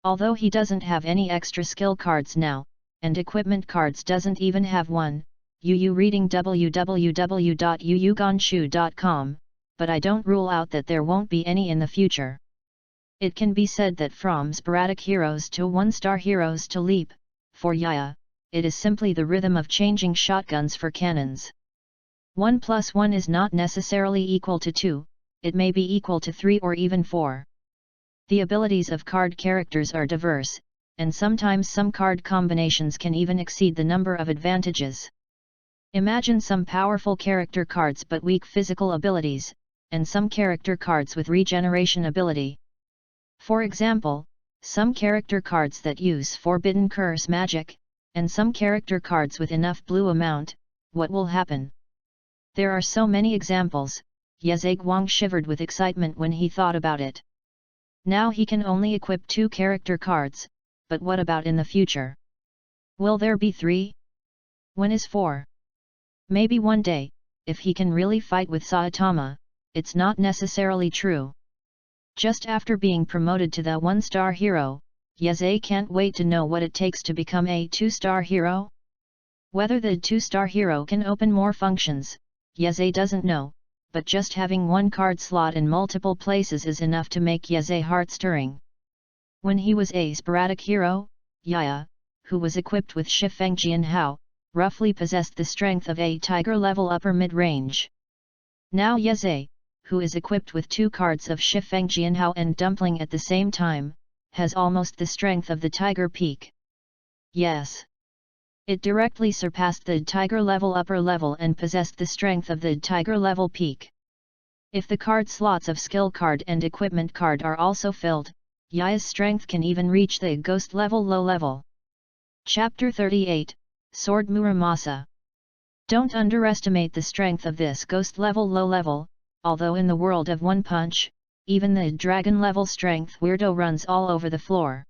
Although he doesn't have any extra skill cards now, and equipment cards doesn't even have one, Yu reading www.yuyugonshu.com, but I don't rule out that there won't be any in the future. It can be said that from sporadic heroes to 1-star heroes to leap, for Yaya, it is simply the rhythm of changing shotguns for cannons. 1 plus 1 is not necessarily equal to 2, it may be equal to 3 or even 4. The abilities of card characters are diverse, and sometimes some card combinations can even exceed the number of advantages. Imagine some powerful character cards but weak physical abilities, and some character cards with regeneration ability. For example, some character cards that use Forbidden Curse magic, and some character cards with enough blue amount, what will happen? There are so many examples. Yaya Guang shivered with excitement when he thought about it. Now he can only equip 2 character cards, but what about in the future? Will there be 3? When is 4? Maybe one day, if he can really fight with Saitama, it's not necessarily true. Just after being promoted to the 1-star hero, Yaya can't wait to know what it takes to become a 2-star hero. Whether the 2-star hero can open more functions, Yaya doesn't know, but just having one card slot in multiple places is enough to make Yaya heart-stirring. When he was a sporadic hero, Yaya, who was equipped with Shifeng Jianhao, roughly possessed the strength of a tiger level upper mid-range. Now Yaya, who is equipped with 2 cards of Shifeng Jianhao and Dumpling at the same time, has almost the strength of the Tiger Peak. Yes. It directly surpassed the Tiger level upper level and possessed the strength of the Tiger level Peak. If the card slots of skill card and equipment card are also filled, Yaya's strength can even reach the Ghost level low level. Chapter 38, Sword Muramasa. Don't underestimate the strength of this Ghost level low level. Although in the world of One Punch, even the dragon level strength weirdo runs all over the floor.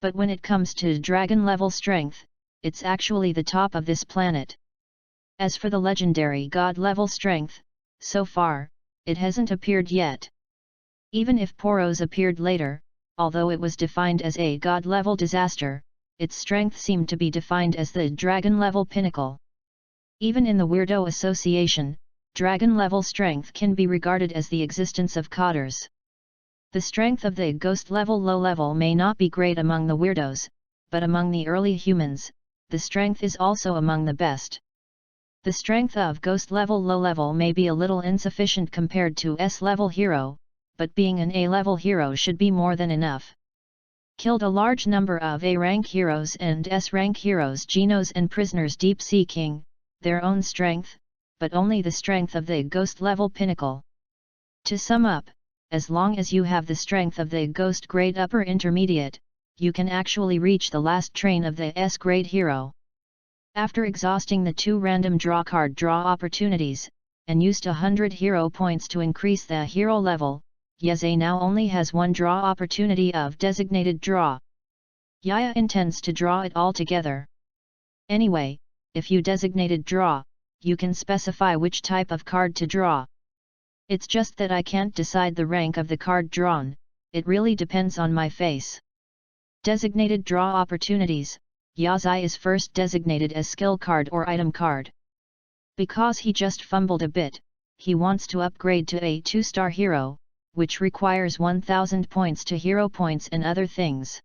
But when it comes to dragon level strength, it's actually the top of this planet. As for the legendary god level strength, so far, it hasn't appeared yet. Even if Poros appeared later, although it was defined as a god level disaster, its strength seemed to be defined as the dragon level pinnacle. Even in the Weirdo Association, dragon level strength can be regarded as the existence of codders. The strength of the ghost level low level may not be great among the weirdos, but among the early humans, the strength is also among the best. The strength of ghost level low level may be a little insufficient compared to S level hero, but being an A level hero should be more than enough. Killed a large number of A rank heroes and S rank heroes, Genos and prisoners Deep Sea King, their own strength, but only the strength of the ghost level pinnacle. To sum up, as long as you have the strength of the ghost grade upper intermediate, you can actually reach the last train of the S grade hero. After exhausting the 2 random draw card draw opportunities, and used 100 hero points to increase the hero level, Yaya now only has 1 draw opportunity of designated draw. Yaya intends to draw it all together. Anyway, if you designated draw, you can specify which type of card to draw. It's just that I can't decide the rank of the card drawn, it really depends on my face. Designated draw opportunities. Yazai is first designated as skill card or item card. Because he just fumbled a bit, he wants to upgrade to a 2-star hero, which requires 1000 points to hero points and other things.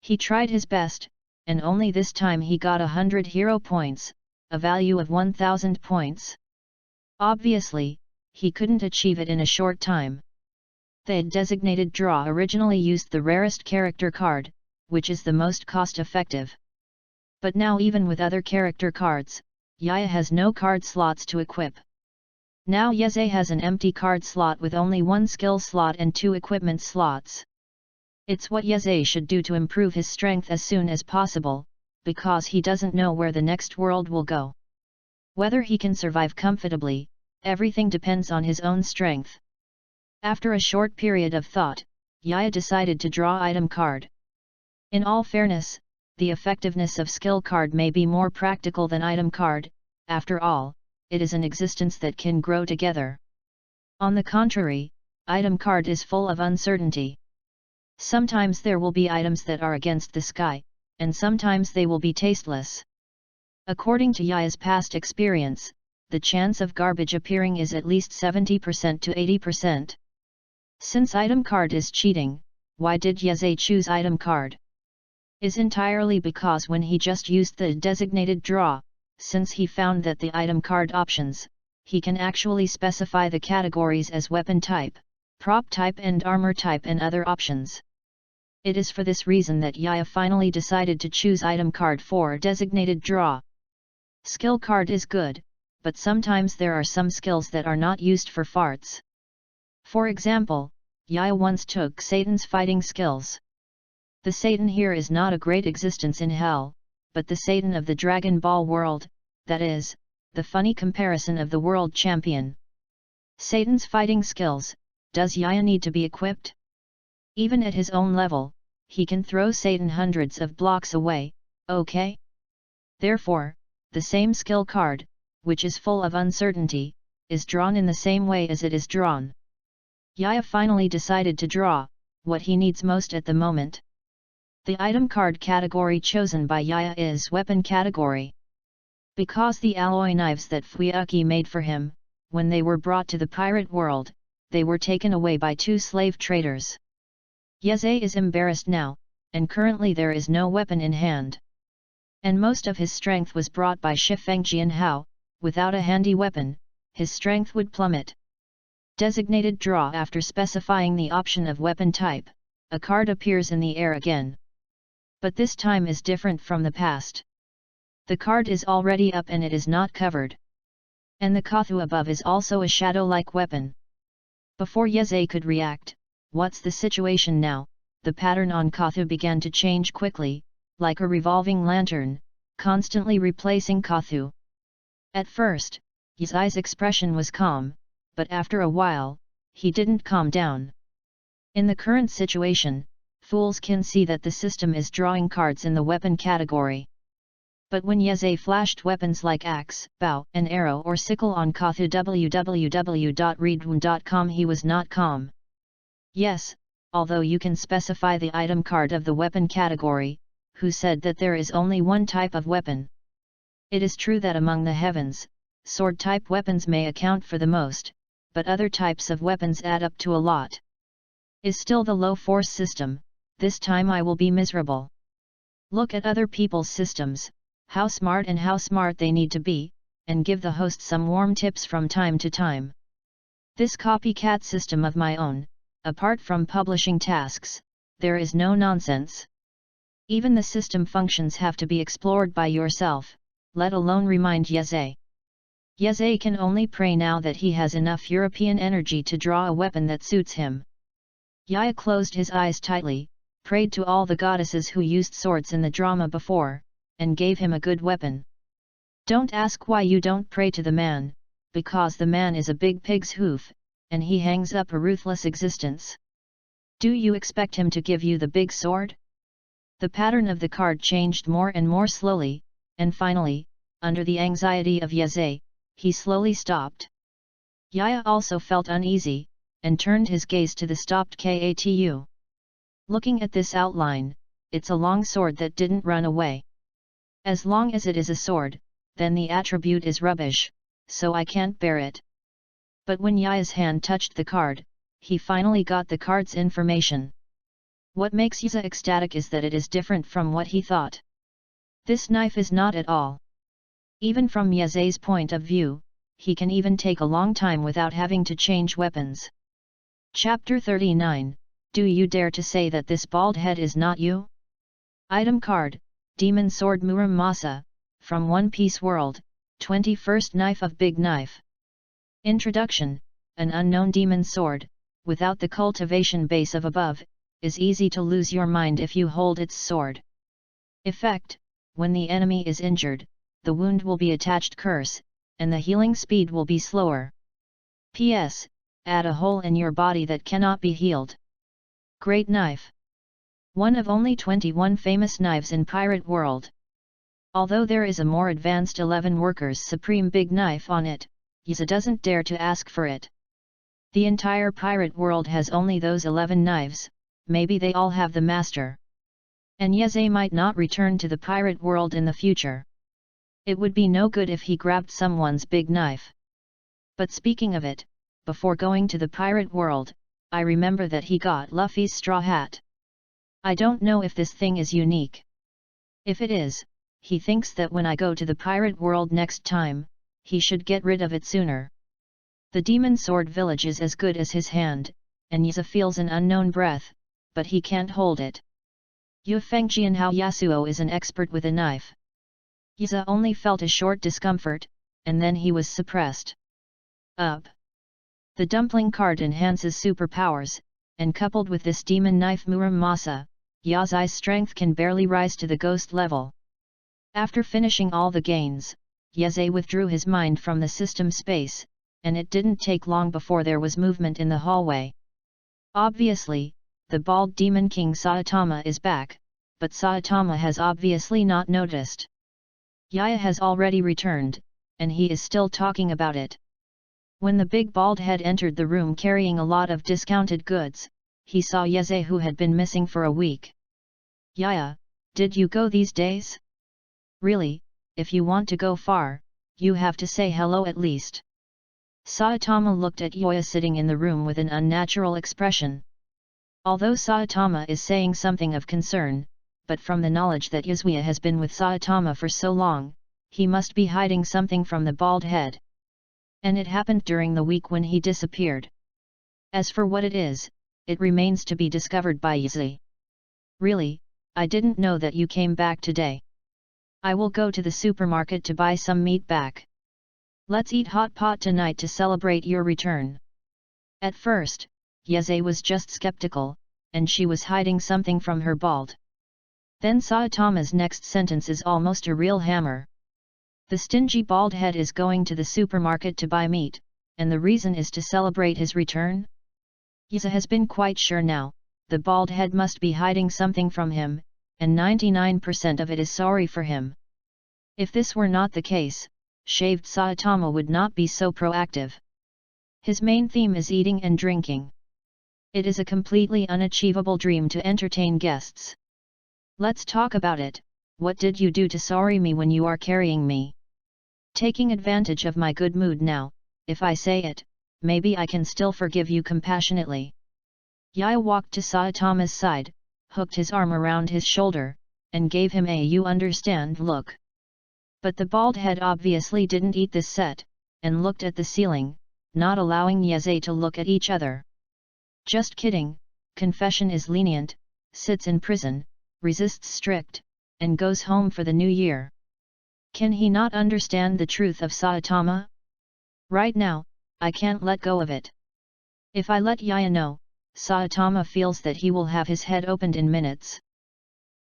He tried his best, and only this time he got 100 hero points, a value of 1000 points. Obviously, he couldn't achieve it in a short time. The designated draw originally used the rarest character card, which is the most cost-effective. But now even with other character cards, Yaya has no card slots to equip. Now Yeze has an empty card slot with only 1 skill slot and 2 equipment slots. It's what Yeze should do to improve his strength as soon as possible, because he doesn't know where the next world will go. Whether he can survive comfortably, everything depends on his own strength. After a short period of thought, Yaya decided to draw item card. In all fairness, the effectiveness of skill card may be more practical than item card. After all, it is an existence that can grow together. On the contrary, item card is full of uncertainty. Sometimes there will be items that are against the sky, and sometimes they will be tasteless. According to Yaya's past experience, the chance of garbage appearing is at least 70% to 80%. Since item card is cheating, why did Yeze choose item card? Is entirely because when he just used the designated draw, since he found that the item card options, he can actually specify the categories as weapon type, prop type and armor type and other options. It is for this reason that Yaya finally decided to choose item card for designated draw. Skill card is good, but sometimes there are some skills that are not used for farts. For example, Yaya once took Satan's fighting skills. The Satan here is not a great existence in hell, but the Satan of the Dragon Ball world, that is, the funny comparison of the world champion. Satan's fighting skills, does Yaya need to be equipped? Even at his own level, he can throw Satan hundreds of blocks away, okay? Therefore, the same skill card, which is full of uncertainty, is drawn in the same way as it is drawn. Yaya finally decided to draw what he needs most at the moment. The item card category chosen by Yaya is weapon category. Because the alloy knives that Fuyuki made for him, when they were brought to the pirate world, they were taken away by 2 slave traders. Yeze is embarrassed now, and currently there is no weapon in hand. And most of his strength was brought by Shifeng Jianhao. Without a handy weapon, his strength would plummet. Designated draw. After specifying the option of weapon type, a card appears in the air again. But this time is different from the past. The card is already up and it is not covered. And the Kothu above is also a shadow-like weapon. Before Yeze could react, what's the situation now? The pattern on Kothu began to change quickly, like a revolving lantern, constantly replacing Kothu. At first, Yeze's expression was calm, but after a while, he didn't calm down. In the current situation, fools can see that the system is drawing cards in the weapon category. But when Yeze flashed weapons like axe, bow, and arrow or sickle on Kothu www.readaloud.com, he was not calm. Yes, although you can specify the item card of the weapon category, who said that there is only one type of weapon? It is true that among the heavens, sword-type weapons may account for the most, but other types of weapons add up to a lot. Is still the low-force system, this time I will be miserable. Look at other people's systems, how smart they need to be, and give the host some warm tips from time to time. This copycat system of my own, apart from publishing tasks, there is no nonsense. Even the system functions have to be explored by yourself, let alone remind Yeze. Yeze can only pray now that he has enough European energy to draw a weapon that suits him. Yaya closed his eyes tightly, prayed to all the goddesses who used swords in the drama before, and gave him a good weapon. Don't ask why you don't pray to the man, because the man is a big pig's hoof, and he hangs up a ruthless existence. Do you expect him to give you the big sword? The pattern of the card changed more and more slowly, and finally, under the anxiety of Yeze, he slowly stopped. Yaya also felt uneasy, and turned his gaze to the stopped Katu. Looking at this outline, it's a long sword that didn't run away. As long as it is a sword, then the attribute is rubbish, so I can't bear it. But when Yaya's hand touched the card, he finally got the card's information. What makes Yaza ecstatic is that it is different from what he thought. This knife is not at all. Even from Yaza's point of view, he can even take a long time without having to change weapons. Chapter 39, Do you dare to say that this bald head is not you? Item card, Demon Sword Muramasa, from One Piece World, 21st Knife of Big Knife. Introduction, an unknown demon sword, without the cultivation base of above, is easy to lose your mind if you hold its sword. Effect, when the enemy is injured, the wound will be attached curse, and the healing speed will be slower. P.S. Add a hole in your body that cannot be healed. Great knife. One of only 21 famous knives in Pirate World. Although there is a more advanced 11 workers supreme big knife on it, Yaza doesn't dare to ask for it. The entire Pirate World has only those 11 knives, maybe they all have the master. And Yaza might not return to the Pirate World in the future. It would be no good if he grabbed someone's big knife. But speaking of it, before going to the Pirate World, I remember that he got Luffy's straw hat. I don't know if this thing is unique. If it is, he thinks that when I go to the Pirate World next time, he should get rid of it sooner. The Demon Sword Village is as good as his hand, and Yaza feels an unknown breath, but he can't hold it. Yu Fengjian Hao Yasuo is an expert with a knife. Yaza only felt a short discomfort, and then he was suppressed. Up. The dumpling card enhances superpowers, and coupled with this demon knife Muramasa, Yaza's strength can barely rise to the ghost level. After finishing all the gains, Yaza withdrew his mind from the system space, and it didn't take long before there was movement in the hallway. Obviously, the bald demon king Saitama is back, but Saitama has obviously not noticed. Yaya has already returned, and he is still talking about it. When the big bald head entered the room carrying a lot of discounted goods, he saw Yaza who had been missing for a week. Yaya, did you go these days? Really, if you want to go far, you have to say hello at least. Saitama looked at Yaya sitting in the room with an unnatural expression. Although Saitama is saying something of concern, but from the knowledge that Yazuya has been with Saitama for so long, he must be hiding something from the bald head. And it happened during the week when he disappeared. As for what it is, it remains to be discovered by Yazuya. Really, I didn't know that you came back today. I will go to the supermarket to buy some meat back. Let's eat hot pot tonight to celebrate your return. At first, Yazuya was just skeptical, and she was hiding something from her bald. Then Saitama's next sentence is almost a real hammer. The stingy bald head is going to the supermarket to buy meat, and the reason is to celebrate his return? Yaza has been quite sure now, the bald head must be hiding something from him, and 99% of it is sorry for him. If this were not the case, shaved Saitama would not be so proactive. His main theme is eating and drinking. It is a completely unachievable dream to entertain guests. Let's talk about it. What did you do to sorry me when you are carrying me? Taking advantage of my good mood now, if I say it, maybe I can still forgive you compassionately. Yaya walked to Saitama's side, hooked his arm around his shoulder, and gave him a "you understand" look. But the bald head obviously didn't eat this set, and looked at the ceiling, not allowing Yaza to look at each other. Just kidding, confession is lenient, sits in prison, resists strict, and goes home for the new year. Can he not understand the truth of Saitama? Right now, I can't let go of it. If I let Yaya know, Saitama feels that he will have his head opened in minutes.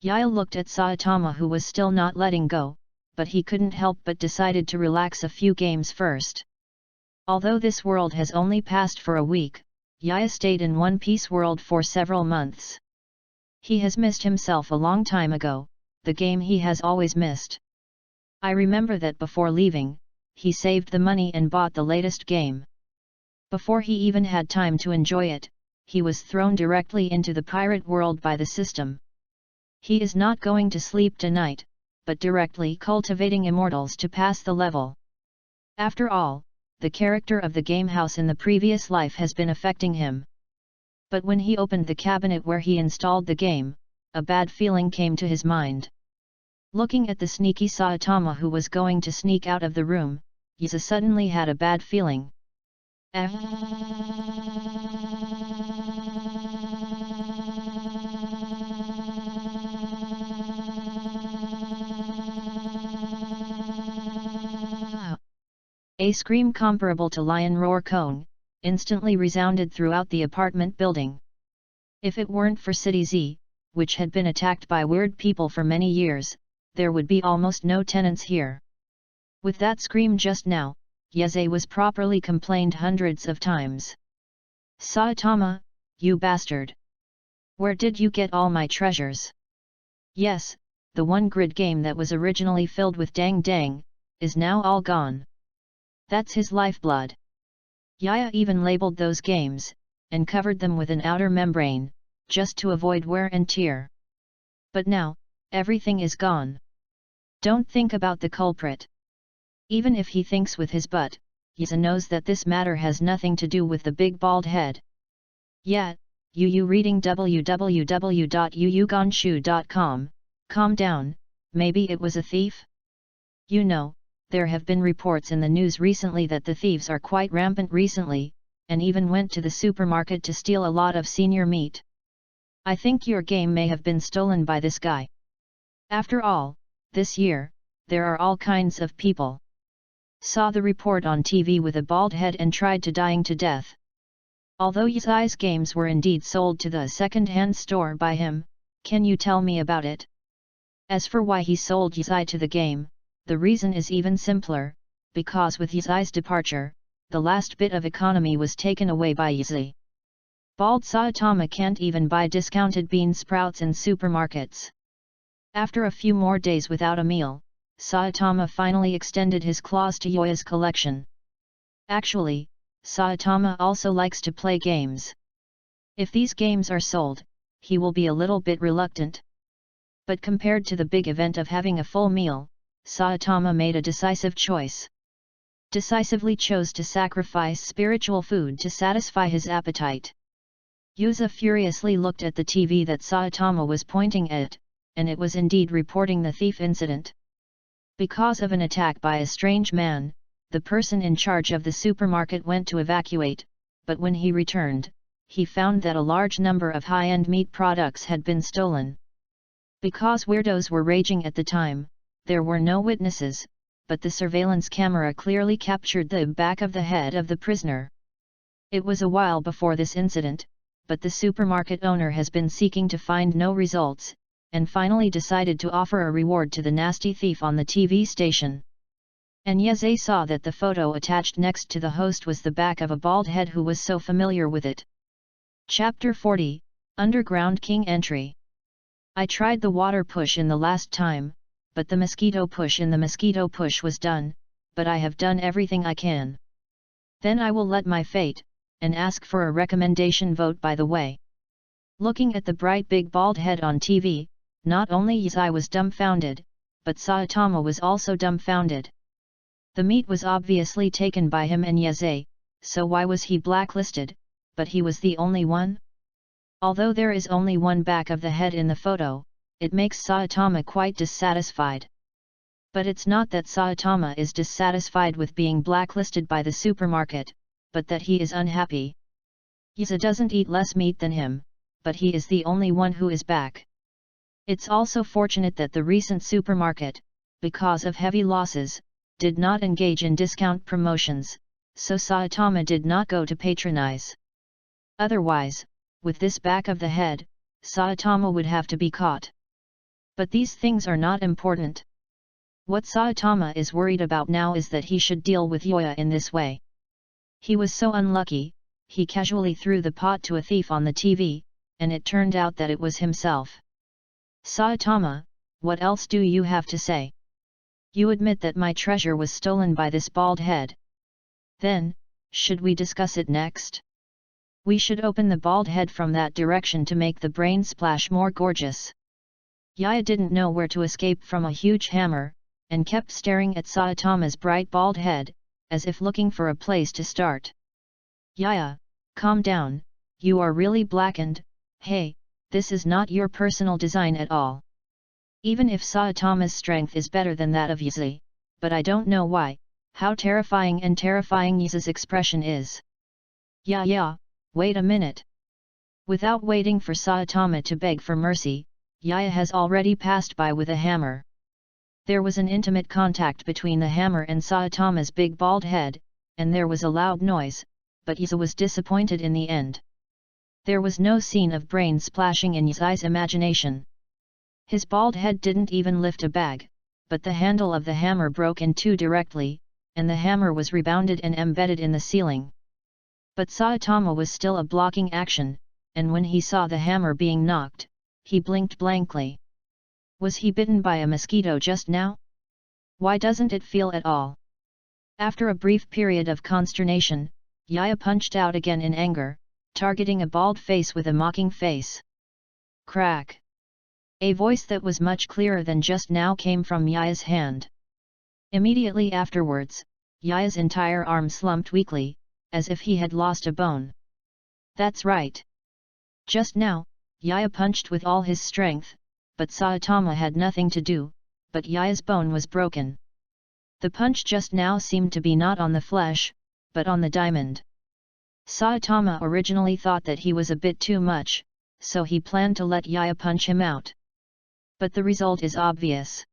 Yaya looked at Saitama who was still not letting go, but he couldn't help but decided to relax a few games first. Although this world has only passed for a week, Yaya stayed in One Piece World for several months. He has missed himself a long time ago, the game he has always missed. I remember that before leaving, he saved the money and bought the latest game. Before he even had time to enjoy it, he was thrown directly into the pirate world by the system. He is not going to sleep tonight, but directly cultivating immortals to pass the level. After all, the character of the gamehouse in the previous life has been affecting him. But when he opened the cabinet where he installed the game, a bad feeling came to his mind. Looking at the sneaky Saitama who was going to sneak out of the room, Yusa suddenly had a bad feeling. A scream comparable to lion roar cone, instantly resounded throughout the apartment building. If it weren't for City Z, which had been attacked by weird people for many years, there would be almost no tenants here. With that scream just now, Yeze was properly complained hundreds of times. Saitama, you bastard! Where did you get all my treasures? Yes, the one grid game that was originally filled with dang dang, is now all gone. That's his lifeblood. Yaya even labeled those games, and covered them with an outer membrane, just to avoid wear and tear. But now, everything is gone. Don't think about the culprit. Even if he thinks with his butt, Yusa knows that this matter has nothing to do with the big bald head. Yeah, you reading www.yuyugonshu.com, calm down, maybe it was a thief? You know, there have been reports in the news recently that the thieves are quite rampant recently, and even went to the supermarket to steal a lot of senior meat. I think your game may have been stolen by this guy. After all, this year, there are all kinds of people. Saw the report on TV with a bald head and tried to dying to death. Although Yuzai's games were indeed sold to the second-hand store by him, can you tell me about it? As for why he sold Yuzai to the game, the reason is even simpler, because with Yuzai's departure, the last bit of economy was taken away by Yuzai. Bald Saitama can't even buy discounted bean sprouts in supermarkets. After a few more days without a meal, Saitama finally extended his claws to Yoya's collection. Actually, Saitama also likes to play games. If these games are sold, he will be a little bit reluctant. But compared to the big event of having a full meal, Saitama made a decisive choice. Decisively chose to sacrifice spiritual food to satisfy his appetite. Yusa furiously looked at the TV that Saitama was pointing at, and it was indeed reporting the thief incident. Because of an attack by a strange man, the person in charge of the supermarket went to evacuate, but when he returned, he found that a large number of high-end meat products had been stolen. Because weirdos were raging at the time, there were no witnesses, but the surveillance camera clearly captured the back of the head of the prisoner. It was a while before this incident, but the supermarket owner has been seeking to find no results, and finally decided to offer a reward to the nasty thief on the TV station. And Yeze saw that the photo attached next to the host was the back of a bald head who was so familiar with it. Chapter 40, Underground King Entry. I tried the water push in the last time, but the mosquito push in the mosquito push was done, but I have done everything I can. Then I will let my fate, and ask for a recommendation vote by the way. Looking at the bright big bald head on TV, not only Yuzai was dumbfounded, but Saitama was also dumbfounded. The meat was obviously taken by him and Yeze, so why was he blacklisted, but he was the only one? Although there is only one back of the head in the photo, it makes Saitama quite dissatisfied. But it's not that Saitama is dissatisfied with being blacklisted by the supermarket, but that he is unhappy. Yusa doesn't eat less meat than him, but he is the only one who is back. It's also fortunate that the recent supermarket, because of heavy losses, did not engage in discount promotions, so Saitama did not go to patronize. Otherwise, with this back of the head, Saitama would have to be caught. But these things are not important. What Saitama is worried about now is that he should deal with Yoya in this way. He was so unlucky, he casually threw the pot to a thief on the TV, and it turned out that it was himself. Saitama, what else do you have to say? You admit that my treasure was stolen by this bald head. Then, should we discuss it next? We should open the bald head from that direction to make the brain splash more gorgeous. Yaya didn't know where to escape from a huge hammer, and kept staring at Saitama's bright bald head, as if looking for a place to start. Yaya, calm down, you are really blackened. Hey, this is not your personal design at all. Even if Saitama's strength is better than that of Yaze, but I don't know why, how terrifying Yaze's expression is. Yeah, wait a minute. Without waiting for Saitama to beg for mercy, Yaya has already passed by with a hammer. There was an intimate contact between the hammer and Saitama's big bald head, and there was a loud noise, but Yaze was disappointed in the end. There was no scene of brains splashing in Yaze's imagination. His bald head didn't even lift a bag, but the handle of the hammer broke in two directly, and the hammer was rebounded and embedded in the ceiling. But Saitama was still a blocking action, and when he saw the hammer being knocked, he blinked blankly. Was he bitten by a mosquito just now? Why doesn't it feel at all? After a brief period of consternation, Yaya punched out again in anger, targeting a bald face with a mocking face. Crack! A voice that was much clearer than just now came from Yaya's hand. Immediately afterwards, Yaya's entire arm slumped weakly, as if he had lost a bone. That's right. Just now, Yaya punched with all his strength, but Saitama had nothing to do, but Yaya's bone was broken. The punch just now seemed to be not on the flesh, but on the diamond. Saitama originally thought that he was a bit too much, so he planned to let Yaya punch him out. But the result is obvious.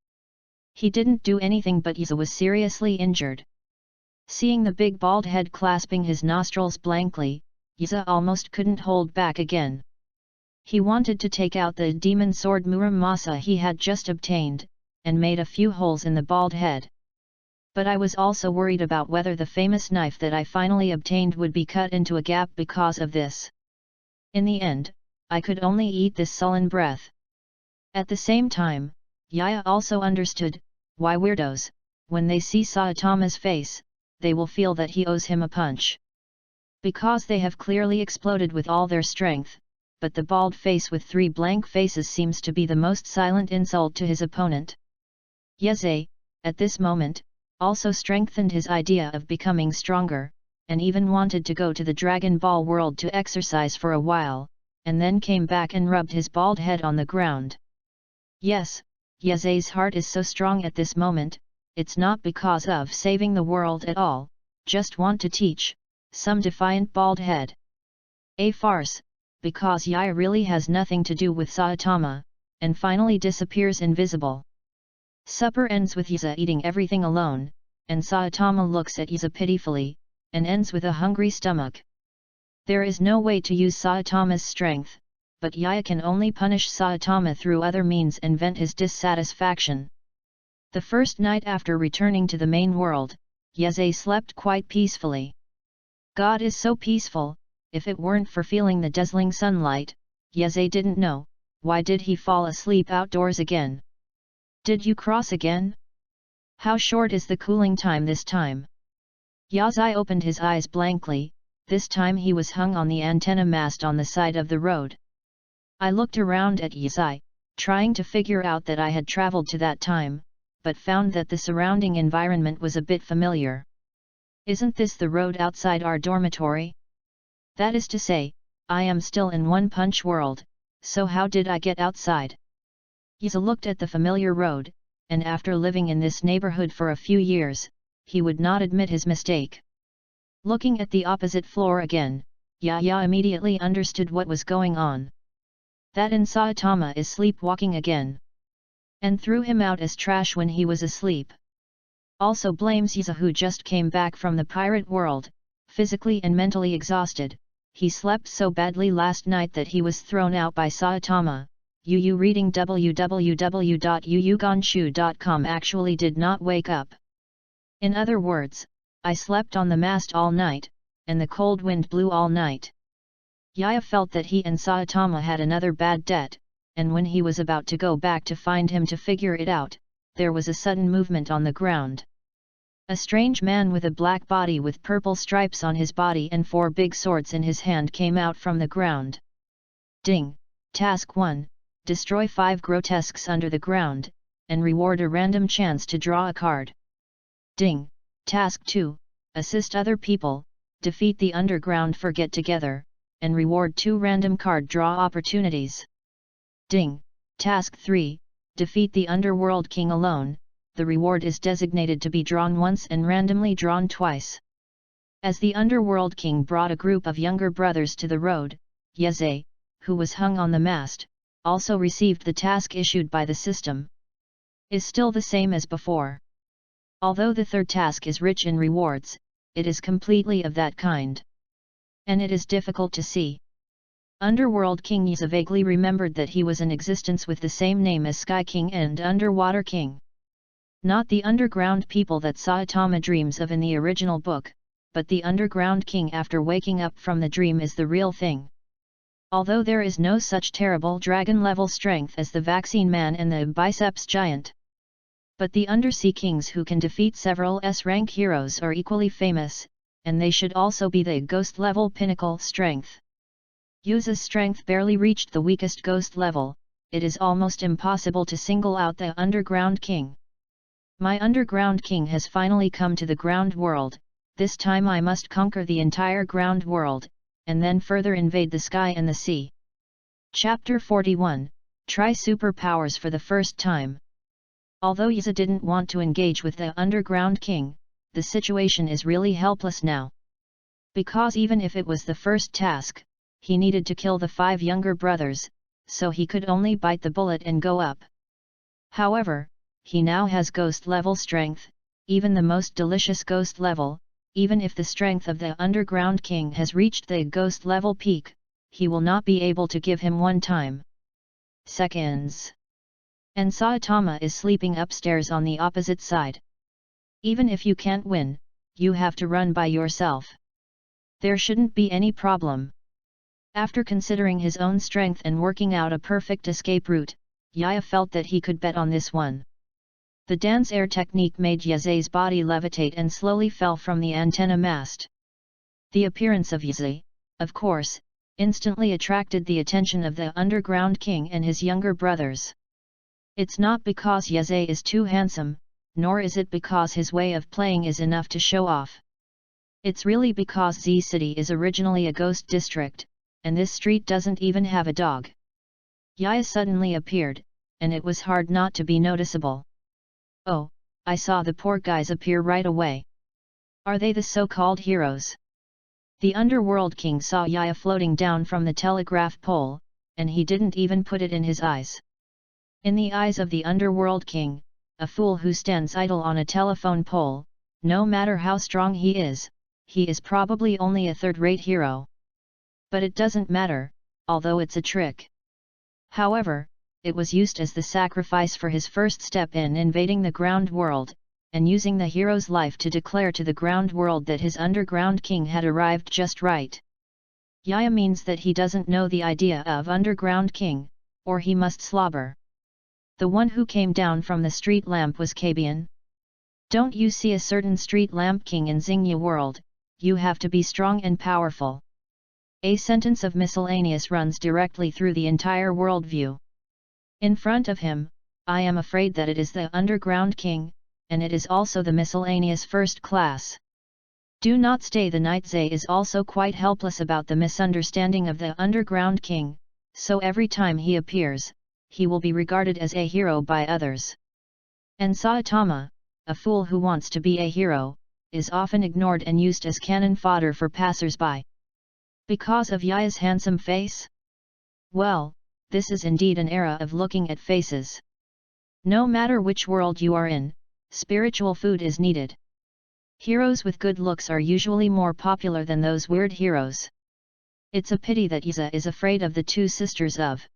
He didn't do anything, but Yaze was seriously injured. Seeing the big bald head clasping his nostrils blankly, Yaze almost couldn't hold back again. He wanted to take out the demon sword Muramasa he had just obtained, and made a few holes in the bald head. But I was also worried about whether the famous knife that I finally obtained would be cut into a gap because of this. In the end, I could only eat this sullen breath. At the same time, Yaya also understood why weirdos, when they see Saitama's face, they will feel that he owes him a punch. Because they have clearly exploded with all their strength, but the bald face with three blank faces seems to be the most silent insult to his opponent. Yaze, at this moment, also strengthened his idea of becoming stronger, and even wanted to go to the Dragon Ball world to exercise for a while, and then came back and rubbed his bald head on the ground. Yes, Yaze's heart is so strong at this moment, it's not because of saving the world at all, just want to teach some defiant bald head. A farce, because Yaya really has nothing to do with Saitama, and finally disappears invisible. Supper ends with Yaze eating everything alone, and Saitama looks at Yaze pitifully, and ends with a hungry stomach. There is no way to use Saitama's strength, but Yaya can only punish Saitama through other means and vent his dissatisfaction. The first night after returning to the main world, Yaze slept quite peacefully. God is so peaceful, if it weren't for feeling the dazzling sunlight, Yaze didn't know, why did he fall asleep outdoors again? Did you cross again? How short is the cooling time this time? Yaze opened his eyes blankly, this time he was hung on the antenna mast on the side of the road. I looked around at Yaze, trying to figure out that I had traveled to that time, but found that the surrounding environment was a bit familiar. Isn't this the road outside our dormitory? That is to say, I am still in One Punch World, so how did I get outside? Yaze looked at the familiar road, and after living in this neighborhood for a few years, he would not admit his mistake. Looking at the opposite floor again, Yaya immediately understood what was going on. That Saitama is sleepwalking again. And threw him out as trash when he was asleep. Also blames Yaze, who just came back from the pirate world, physically and mentally exhausted. He slept so badly last night that he was thrown out by Saitama. Yu reading www.yuyugonshu.com actually did not wake up. In other words, I slept on the mast all night, and the cold wind blew all night. Yaya felt that he and Saitama had another bad debt, and when he was about to go back to find him to figure it out, there was a sudden movement on the ground. A strange man with a black body with purple stripes on his body and 4 big swords in his hand came out from the ground. Ding! Task 1, destroy 5 grotesques under the ground, and reward a random chance to draw a card. Ding! Task 2, assist other people, defeat the underground Forget Together, and reward 2 random card draw opportunities. Ding! Task 3, defeat the Underworld King alone, the reward is designated to be drawn once and randomly drawn twice. As the Underworld King brought a group of younger brothers to the road, Yeze, who was hung on the mast, also received the task issued by the system. Is still the same as before. Although the third task is rich in rewards, it is completely of that kind. And it is difficult to see. Underworld King Yeze vaguely remembered that he was in existence with the same name as Sky King and Underwater King. Not the underground people that Saitama dreams of in the original book, but the Underground King after waking up from the dream is the real thing. Although there is no such terrible dragon-level strength as the Vaccine Man and the Biceps Giant. But the Undersea Kings who can defeat several S-rank heroes are equally famous, and they should also be the Ghost-level pinnacle strength. Yeze's strength barely reached the weakest Ghost level, it is almost impossible to single out the Underground King. My Underground King has finally come to the ground world, this time I must conquer the entire ground world, and then further invade the sky and the sea. Chapter 41, Try Superpowers for the First Time. Although Yeze didn't want to engage with the Underground King, the situation is really helpless now. Because even if it was the first task, he needed to kill the 5 younger brothers, so he could only bite the bullet and go up. However, he now has ghost level strength, even the most delicious ghost level. Even if the strength of the Underground King has reached the ghost level peak, he will not be able to give him 1 time. Seconds. And Saitama is sleeping upstairs on the opposite side. Even if you can't win, you have to run by yourself. There shouldn't be any problem. After considering his own strength and working out a perfect escape route, Yaya felt that he could bet on this one. The dance air technique made Yeze's body levitate and slowly fell from the antenna mast. The appearance of Yeze, of course, instantly attracted the attention of the Underground King and his younger brothers. It's not because Yeze is too handsome, nor is it because his way of playing is enough to show off. It's really because Z City is originally a ghost district, and this street doesn't even have a dog. Yaya suddenly appeared, and it was hard not to be noticeable. Oh, I saw the poor guys appear right away. Are they the so-called heroes? The Underworld King saw Yaya floating down from the telegraph pole, and he didn't even put it in his eyes. In the eyes of the Underworld King, a fool who stands idle on a telephone pole, no matter how strong he is probably only a third-rate hero. But it doesn't matter, although it's a trick. However, it was used as the sacrifice for his first step in invading the ground world, and using the hero's life to declare to the ground world that his Underground King had arrived just right. Yaya means that he doesn't know the idea of Underground King, or he must slobber. The one who came down from the street lamp was Kabian. Don't you see a certain street lamp king in Xingya world, you have to be strong and powerful. A sentence of miscellaneous runs directly through the entire worldview. In front of him, I am afraid that it is the Underground King, and it is also the miscellaneous first class. Do not stay the night. Zay is also quite helpless about the misunderstanding of the Underground King, so every time he appears, he will be regarded as a hero by others. And Saitama, a fool who wants to be a hero, is often ignored and used as cannon fodder for passers-by. Because of Yaya's handsome face? Well, this is indeed an era of looking at faces. No matter which world you are in, spiritual food is needed. Heroes with good looks are usually more popular than those weird heroes. It's a pity that Yeze is afraid of the 2 sisters of.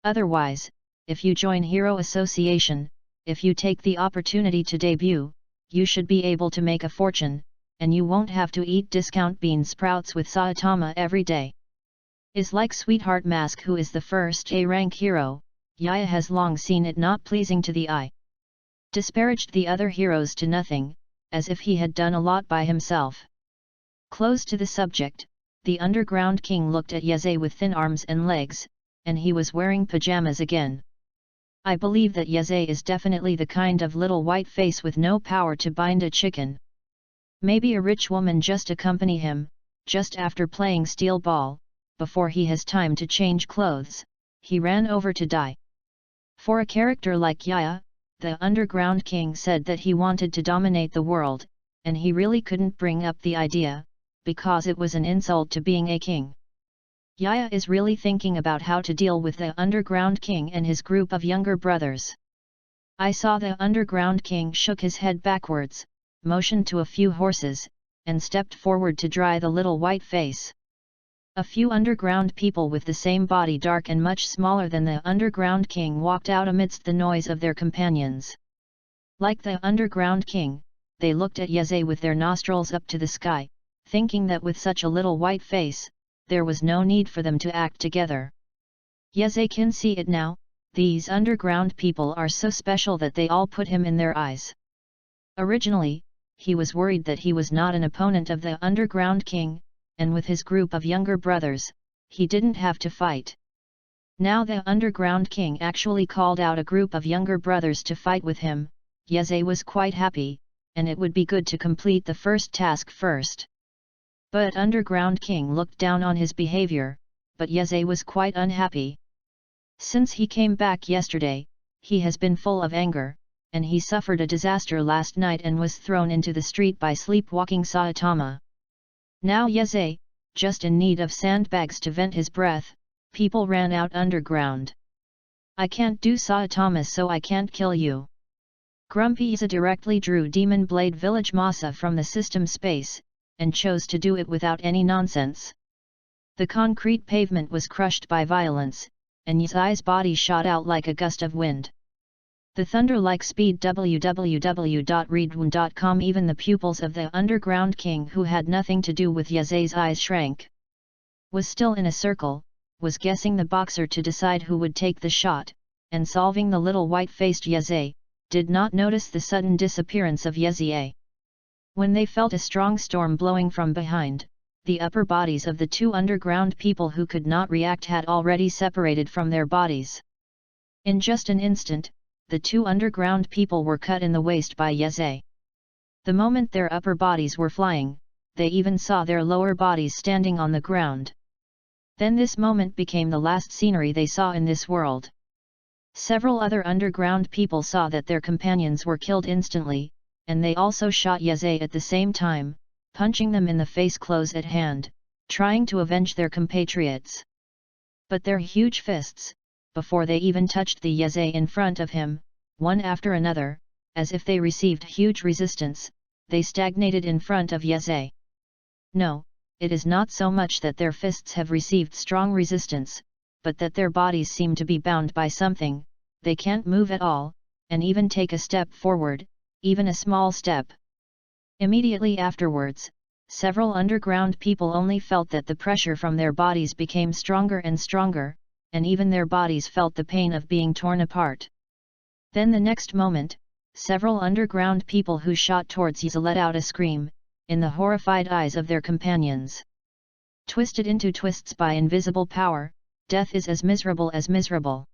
Otherwise, if you join Hero Association, if you take the opportunity to debut, you should be able to make a fortune, and you won't have to eat discount bean sprouts with Saitama every day. Is like Sweetheart Mask, who is the first A-rank hero. Yaya has long seen it not pleasing to the eye. Disparaged the other heroes to nothing, as if he had done a lot by himself. Close to the subject, the Underground King looked at Yeze with thin arms and legs, and he was wearing pajamas again. I believe that Yeze is definitely the kind of little white face with no power to bind a chicken. Maybe a rich woman just accompany him, just after playing steel ball, before he has time to change clothes, he ran over to die. For a character like Yaya, the underground king said that he wanted to dominate the world, and he really couldn't bring up the idea, because it was an insult to being a king. Yaya is really thinking about how to deal with the underground king and his group of younger brothers. I saw the underground king shook his head backwards, motioned to a few horses, and stepped forward to dry the little white face. A few underground people with the same body, dark and much smaller than the underground king, walked out amidst the noise of their companions. Like the underground king, they looked at Yeze with their nostrils up to the sky, thinking that with such a little white face, there was no need for them to act together. Yeze can see it now, these underground people are so special that they all put him in their eyes. Originally, he was worried that he was not an opponent of the underground king, and with his group of younger brothers, he didn't have to fight. Now the underground king actually called out a group of younger brothers to fight with him. Yeze was quite happy, and it would be good to complete the first task first. But underground king looked down on his behavior, but Yeze was quite unhappy. Since he came back yesterday, he has been full of anger, and he suffered a disaster last night and was thrown into the street by sleepwalking Saitama. Now Yeze, just in need of sandbags to vent his breath, people ran out underground. I can't do Saitama, so I can't kill you. Grumpy Yeze directly drew Demon Blade Village Masa from the system space, and chose to do it without any nonsense. The concrete pavement was crushed by violence, and Yeze's body shot out like a gust of wind. The thunder-like speed www.readaloud.com. Even the pupils of the underground king, who had nothing to do with Yeze's eyes, shrank. Was still in a circle, was guessing the boxer to decide who would take the shot, and solving the little white-faced Yeze, did not notice the sudden disappearance of Yeze. When they felt a strong storm blowing from behind, the upper bodies of the two underground people who could not react had already separated from their bodies. In just an instant, the two underground people were cut in the waist by Yeze. The moment their upper bodies were flying, they even saw their lower bodies standing on the ground. Then this moment became the last scenery they saw in this world. Several other underground people saw that their companions were killed instantly, and they also shot Yeze at the same time, punching them in the face close at hand, trying to avenge their compatriots. But their huge fists, before they even touched the Yeze in front of him, one after another, as if they received huge resistance, they stagnated in front of Yeze. No, it is not so much that their fists have received strong resistance, but that their bodies seem to be bound by something. They can't move at all, and even take a step forward, even a small step. Immediately afterwards, several underground people only felt that the pressure from their bodies became stronger and stronger, and even their bodies felt the pain of being torn apart. Then the next moment, several underground people who shot towards Yeze let out a scream, in the horrified eyes of their companions. Twisted into twists by invisible power, death is as miserable as miserable.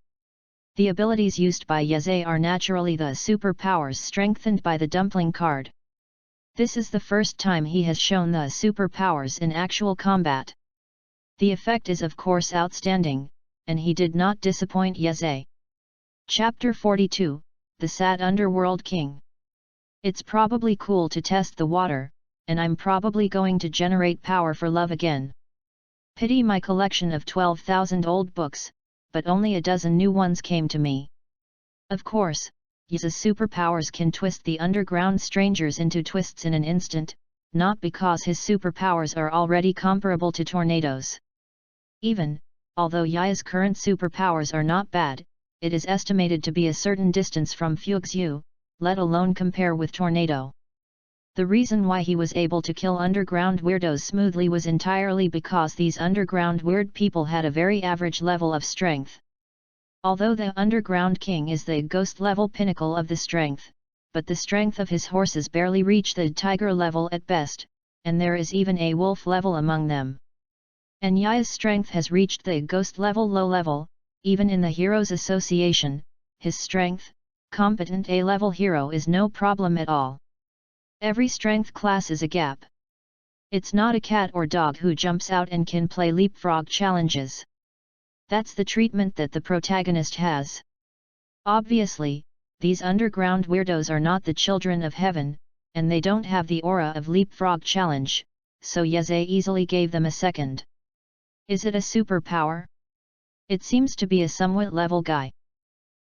The abilities used by Yeze are naturally the superpowers strengthened by the dumpling card. This is the first time he has shown the superpowers in actual combat. The effect is of course outstanding, and he did not disappoint Yeze. Chapter 42, The Sad Underworld King. It's probably cool to test the water, and I'm probably going to generate power for love again. Pity my collection of 12,000 old books, but only a dozen new ones came to me. Of course, Yeze's superpowers can twist the underground strangers into twists in an instant, not because his superpowers are already comparable to tornadoes. Even, although Yaya's current superpowers are not bad, it is estimated to be a certain distance from Fuxu, let alone compare with tornado. The reason why he was able to kill underground weirdos smoothly was entirely because these underground weird people had a very average level of strength. Although the underground king is the ghost level pinnacle of the strength, but the strength of his horses barely reach the tiger level at best, and there is even a wolf level among them. And Yaya's strength has reached the ghost level low level, even in the Heroes Association, his strength, competent A-level hero is no problem at all. Every strength class is a gap. It's not a cat or dog who jumps out and can play leapfrog challenges. That's the treatment that the protagonist has. Obviously, these underground weirdos are not the children of heaven, and they don't have the aura of leapfrog challenge, so Yeze easily gave them a second. Is it a superpower? It seems to be a somewhat level guy.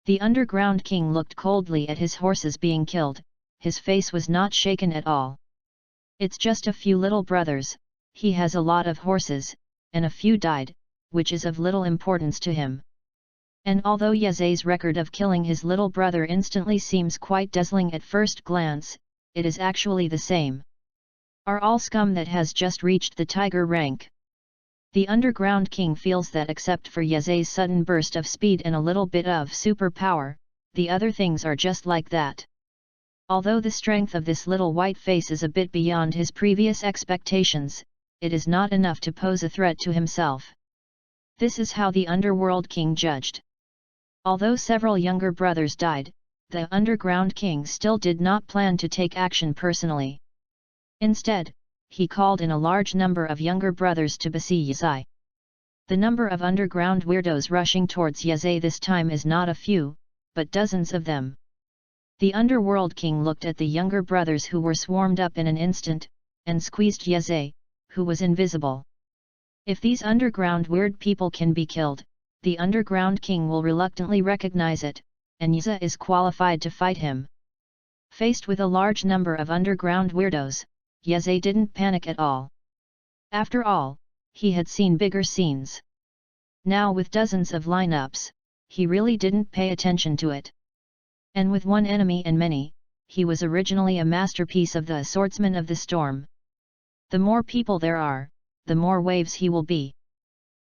The underground king looked coldly at his horses being killed, his face was not shaken at all. It's just a few little brothers, he has a lot of horses, and a few died, which is of little importance to him. And although Yeze's record of killing his little brother instantly seems quite dazzling at first glance, it is actually the same. Are all scum that has just reached the tiger rank. The underground king feels that except for Yeze's sudden burst of speed and a little bit of superpower, the other things are just like that. Although the strength of this little white face is a bit beyond his previous expectations, it is not enough to pose a threat to himself. This is how the underworld king judged. Although several younger brothers died, the underground king still did not plan to take action personally. Instead, he called in a large number of younger brothers to besiege Yeze. The number of underground weirdos rushing towards Yeze this time is not a few, but dozens of them. The underworld king looked at the younger brothers who were swarmed up in an instant, and squeezed Yeze, who was invisible. If these underground weird people can be killed, the underground king will reluctantly recognize it, and Yeze is qualified to fight him. Faced with a large number of underground weirdos, Yeze didn't panic at all. After all, he had seen bigger scenes. Now with dozens of lineups, he really didn't pay attention to it. And with one enemy and many, he was originally a masterpiece of the swordsman of the storm. The more people there are, the more waves he will be.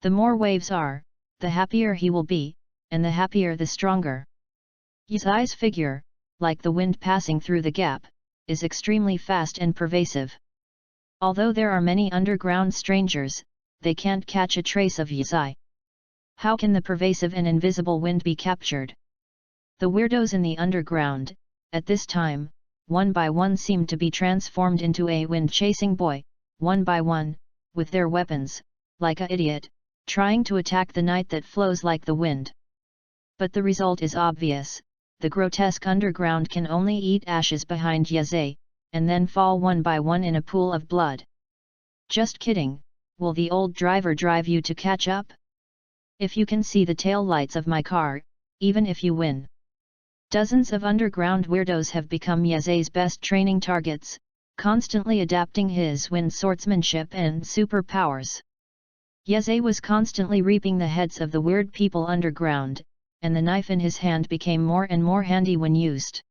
The more waves are, the happier he will be, and the happier the stronger. Yeze's figure, like the wind passing through the gap, is extremely fast and pervasive. Although there are many underground strangers, they can't catch a trace of Yeze. How can the pervasive and invisible wind be captured? The weirdos in the underground, at this time, one by one seemed to be transformed into a wind-chasing boy, one by one, with their weapons, like an idiot, trying to attack the night that flows like the wind. But the result is obvious. The grotesque underground can only eat ashes behind Yeze, and then fall one by one in a pool of blood. Just kidding, will the old driver drive you to catch up? If you can see the tail lights of my car, even if you win. Dozens of underground weirdos have become Yeze's best training targets, constantly adapting his wind swordsmanship and superpowers. Yeze was constantly reaping the heads of the weird people underground, and the knife in his hand became more and more handy when used.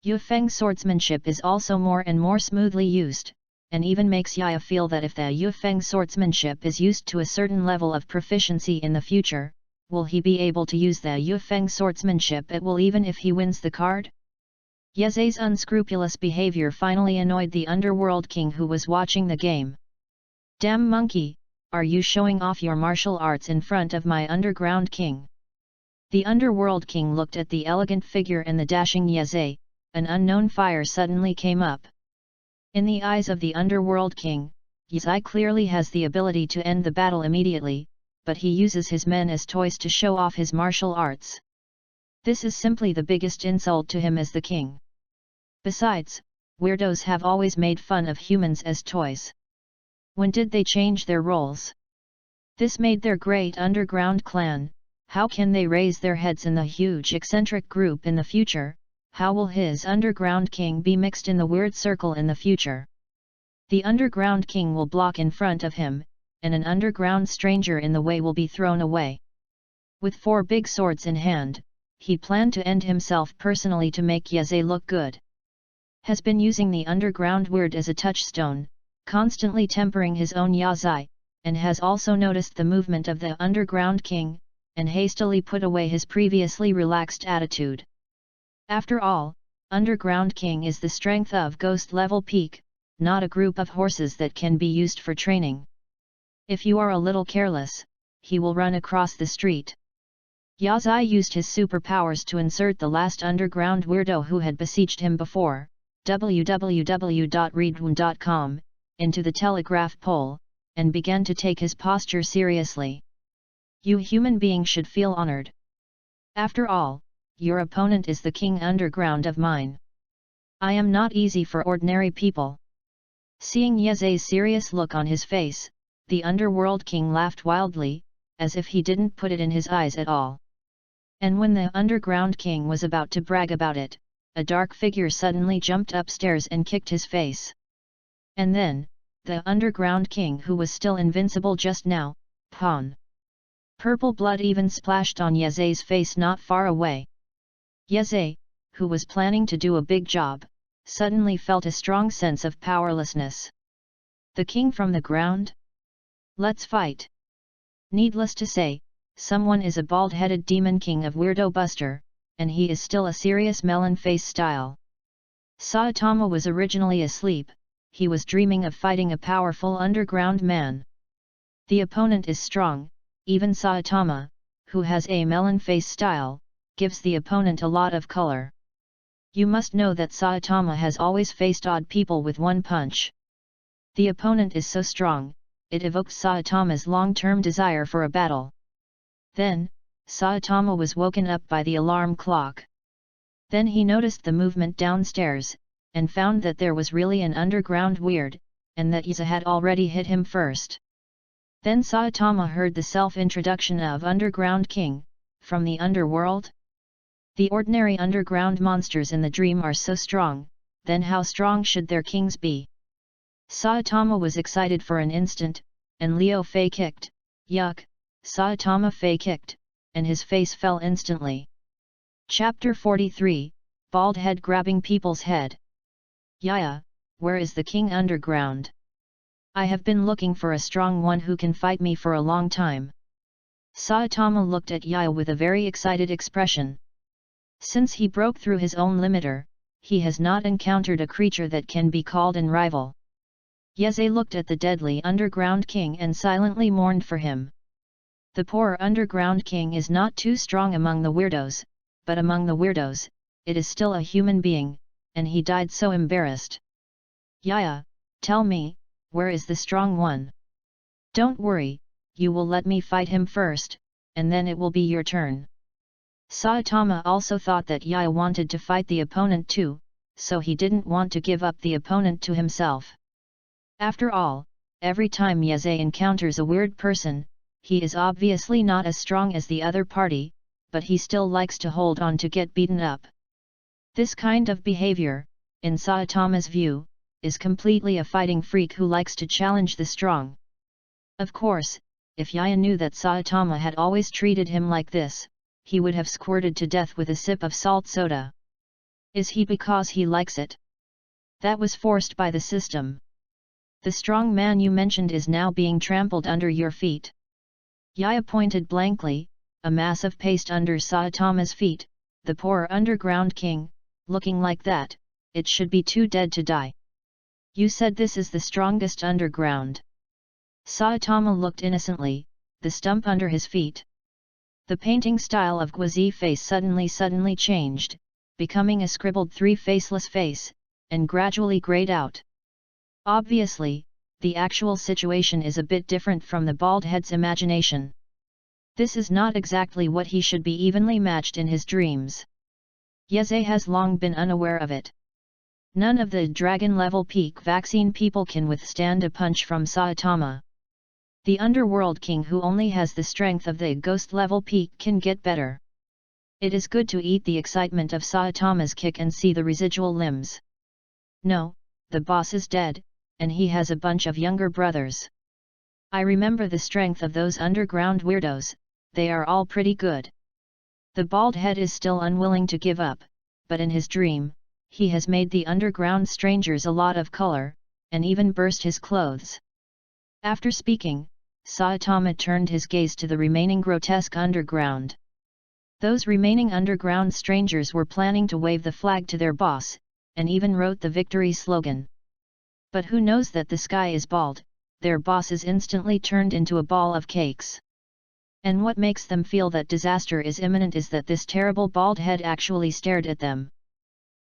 Yufeng swordsmanship is also more and more smoothly used, and even makes Yaya feel that if the Yufeng swordsmanship is used to a certain level of proficiency in the future, will he be able to use the Yufeng swordsmanship at will even if he wins the card? Yeze's unscrupulous behavior finally annoyed the underworld king who was watching the game. Damn monkey, are you showing off your martial arts in front of my underground king? The underworld king looked at the elegant figure and the dashing Yeze, an unknown fire suddenly came up. In the eyes of the underworld king, Yeze clearly has the ability to end the battle immediately, but he uses his men as toys to show off his martial arts. This is simply the biggest insult to him as the king. Besides, weirdos have always made fun of humans as toys. When did they change their roles? This made their great underground clan. How can they raise their heads in the huge eccentric group in the future? How will his underground king be mixed in the weird circle in the future? The underground king will block in front of him, and an underground stranger in the way will be thrown away. With 4 big swords in hand, he planned to end himself personally to make Yeze look good. Has been using the underground weird as a touchstone, constantly tempering his own Yeze, and has also noticed the movement of the underground king, and hastily put away his previously relaxed attitude. After all, Underground King is the strength of Ghost level peak, not a group of horses that can be used for training. If you are a little careless, he will run across the street. Yazai used his superpowers to insert the last underground weirdo who had besieged him before, www.readaloud.com, into the telegraph pole, and began to take his posture seriously. You human beings should feel honored. After all, your opponent is the king underground of mine. I am not easy for ordinary people. Seeing Yazai's serious look on his face, the underworld king laughed wildly, as if he didn't put it in his eyes at all. And when the underground king was about to brag about it, a dark figure suddenly jumped upstairs and kicked his face. And then, the underground king who was still invincible just now, Pawn. Purple blood even splashed on Yazai's face not far away. Yazai, who was planning to do a big job, suddenly felt a strong sense of powerlessness. The king from the ground? Let's fight! Needless to say, someone is a bald-headed demon king of Weirdo Buster, and he is still a serious melon face style. Saitama was originally asleep, he was dreaming of fighting a powerful underground man. The opponent is strong, even Saitama, who has a melon face style, gives the opponent a lot of color. You must know that Saitama has always faced odd people with one punch. The opponent is so strong, it evokes Saitama's long-term desire for a battle. Then, Saitama was woken up by the alarm clock. Then he noticed the movement downstairs, and found that there was really an underground weird, and that Yaza had already hit him first. Then Saitama heard the self-introduction of Underground King, from the underworld. The ordinary underground monsters in the dream are so strong, then how strong should their kings be? Saitama was excited for an instant, and Leo Fei kicked, yuck, Saitama Fei kicked, and his face fell instantly. Chapter 43, Bald Head Grabbing People's Head. Yaya, where is the king underground? I have been looking for a strong one who can fight me for a long time. Saitama looked at Yaya with a very excited expression. Since he broke through his own limiter, he has not encountered a creature that can be called an rival. Yazai looked at the deadly underground king and silently mourned for him. The poor underground king is not too strong among the weirdos, but among the weirdos, it is still a human being, and he died so embarrassed. Yaya, tell me, where is the strong one? Don't worry, you will let me fight him first, and then it will be your turn. Saitama also thought that Yaya wanted to fight the opponent too, so he didn't want to give up the opponent to himself. After all, every time Yazai encounters a weird person, he is obviously not as strong as the other party, but he still likes to hold on to get beaten up. This kind of behavior, in Saitama's view, is completely a fighting freak who likes to challenge the strong. Of course, if Yaya knew that Saitama had always treated him like this, he would have squirted to death with a sip of salt soda. Is he because he likes it? That was forced by the system. The strong man you mentioned is now being trampled under your feet. Yaya pointed blankly, a mass of paste under Saitama's feet, the poor underground king, looking like that, it should be too dead to die. You said this is the strongest underground. Saitama looked innocently, the stump under his feet. The painting style of Guizi face suddenly changed, becoming a scribbled three-faceless face, and gradually grayed out. Obviously, the actual situation is a bit different from the bald head's imagination. This is not exactly what he should be evenly matched in his dreams. Yazai has long been unaware of it. None of the dragon-level peak vaccine people can withstand a punch from Saitama. The underworld king who only has the strength of the ghost-level peak can get better. It is good to eat the excitement of Saitama's kick and see the residual limbs. No, the boss is dead, and he has a bunch of younger brothers. I remember the strength of those underground weirdos, they are all pretty good. The bald head is still unwilling to give up, but in his dream, he has made the underground strangers a lot of color, and even burst his clothes. After speaking, Saitama turned his gaze to the remaining grotesque underground. Those remaining underground strangers were planning to wave the flag to their boss, and even wrote the victory slogan. But who knows that the sky is bald, their boss is instantly turned into a ball of cakes. And what makes them feel that disaster is imminent is that this terrible bald head actually stared at them.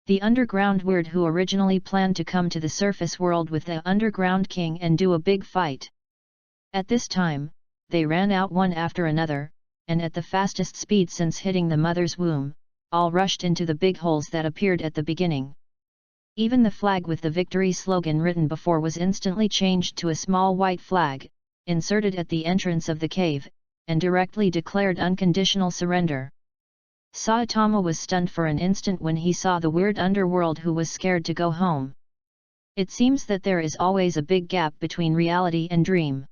The underground weird who originally planned to come to the surface world with the underground king and do a big fight. At this time, they ran out one after another, and at the fastest speed since hitting the mother's womb, all rushed into the big holes that appeared at the beginning. Even the flag with the victory slogan written before was instantly changed to a small white flag, inserted at the entrance of the cave, and directly declared unconditional surrender. Saitama was stunned for an instant when he saw the weird underworld who was scared to go home. It seems that there is always a big gap between reality and dream.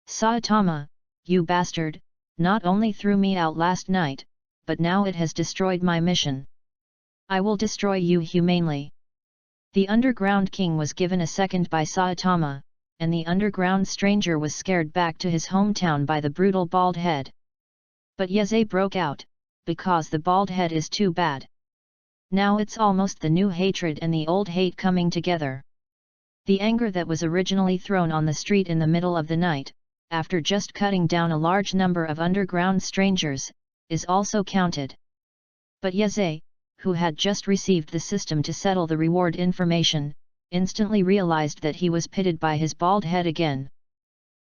Saitama, you bastard, not only threw me out last night, but now it has destroyed my mission. I will destroy you humanely. The underground king was given a second by Saitama, and the underground stranger was scared back to his hometown by the brutal bald head. But Yeze broke out, because the bald head is too bad. Now it's almost the new hatred and the old hate coming together. The anger that was originally thrown on the street in the middle of the night, after just cutting down a large number of underground strangers, is also counted. But Yeze, who had just received the system to settle the reward information, instantly realized that he was pitted by his bald head again.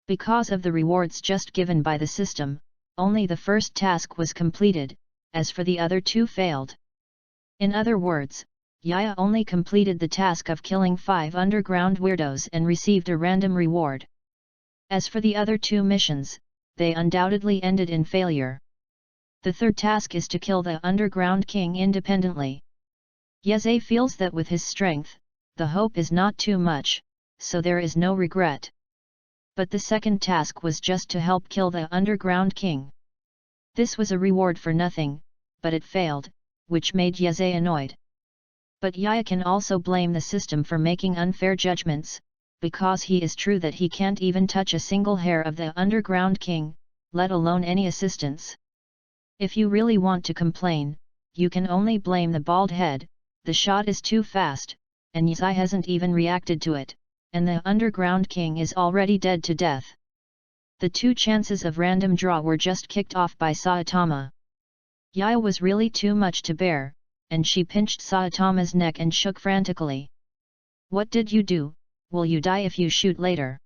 Because of the rewards just given by the system, only the first task was completed, as for the other two failed. In other words, Yaya only completed the task of killing 5 underground weirdos and received a random reward. As for the other 2 missions, they undoubtedly ended in failure. The third task is to kill the underground king independently. Yeze feels that with his strength, the hope is not too much, so there is no regret. But the second task was just to help kill the underground king. This was a reward for nothing, but it failed, which made Yeze annoyed. But Yaya can also blame the system for making unfair judgments, because he is true that he can't even touch a single hair of the underground king, let alone any assistance. If you really want to complain, you can only blame the bald head, the shot is too fast, and Yeze hasn't even reacted to it, and the underground king is already dead to death. The 2 chances of random draw were just kicked off by Saitama. Yaya was really too much to bear, and she pinched Saitama's neck and shook frantically. What did you do? Will you die if you shoot later?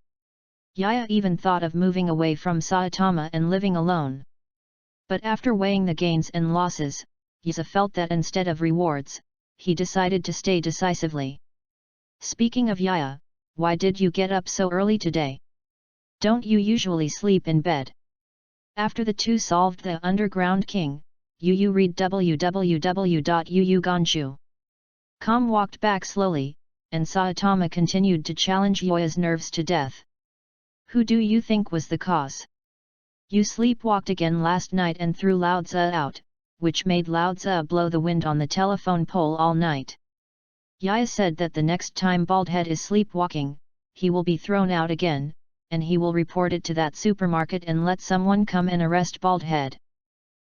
Yaya even thought of moving away from Saitama and living alone. But after weighing the gains and losses, Yeze felt that instead of rewards, he decided to stay decisively. Speaking of Yaya, why did you get up so early today? Don't you usually sleep in bed? After the 2 solved the underground king, Yu read www.yuuganshu.com walked back slowly, and Saitama continued to challenge Yaya's nerves to death. Who do you think was the cause? You sleepwalked again last night and threw Lao-Tzu out, which made Lao-Tzu blow the wind on the telephone pole all night. Yaya said that the next time Baldhead is sleepwalking, he will be thrown out again, and he will report it to that supermarket and let someone come and arrest Baldhead.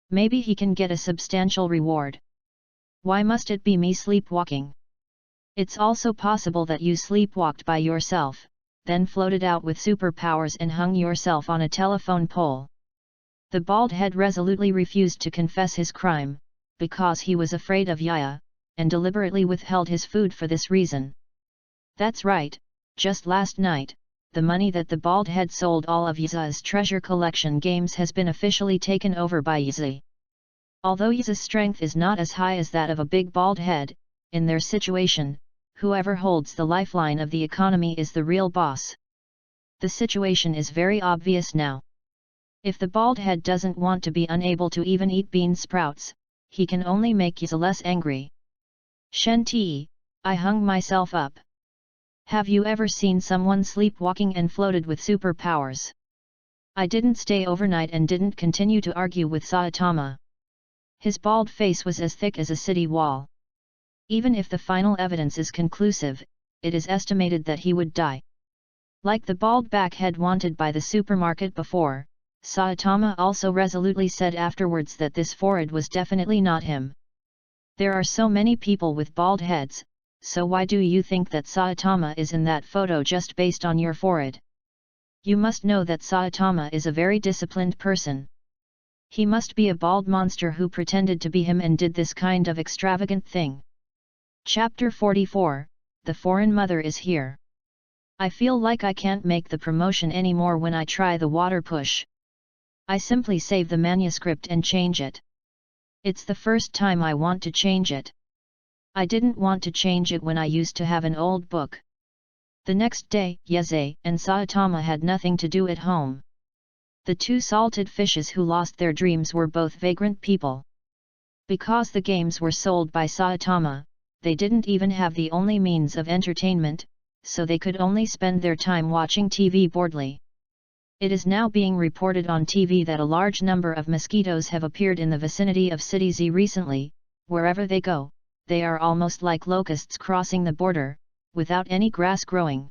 Maybe he can get a substantial reward. Why must it be me sleepwalking? It's also possible that you sleepwalked by yourself, then floated out with superpowers and hung yourself on a telephone pole. The Baldhead resolutely refused to confess his crime, because he was afraid of Yaya, and deliberately withheld his food for this reason. That's right, just last night, the money that the Baldhead sold all of Yeze's treasure collection games has been officially taken over by Yeze. Although Yeze's strength is not as high as that of a big bald head, in their situation, whoever holds the lifeline of the economy is the real boss. The situation is very obvious now. If the bald head doesn't want to be unable to even eat bean sprouts, he can only make Yeze less angry. Shen Ti, I hung myself up. Have you ever seen someone sleepwalking and floated with superpowers? I didn't stay overnight and didn't continue to argue with Saitama. His bald face was as thick as a city wall. Even if the final evidence is conclusive, it is estimated that he would die. Like the bald back head wanted by the supermarket before, Saitama also resolutely said afterwards that this forehead was definitely not him. There are so many people with bald heads, so why do you think that Saitama is in that photo just based on your forehead? You must know that Saitama is a very disciplined person. He must be a bald monster who pretended to be him and did this kind of extravagant thing. Chapter 44, The Foreign Mother is Here. I feel like I can't make the promotion anymore when I try the water push. I simply save the manuscript and change it. It's the first time I want to change it. I didn't want to change it when I used to have an old book. The next day, Yaze and Saitama had nothing to do at home. The two salted fishes who lost their dreams were both vagrant people. Because the games were sold by Saitama, they didn't even have the only means of entertainment, so they could only spend their time watching TV boredly. It is now being reported on TV that a large number of mosquitoes have appeared in the vicinity of City Z recently. Wherever they go, they are almost like locusts crossing the border, without any grass growing.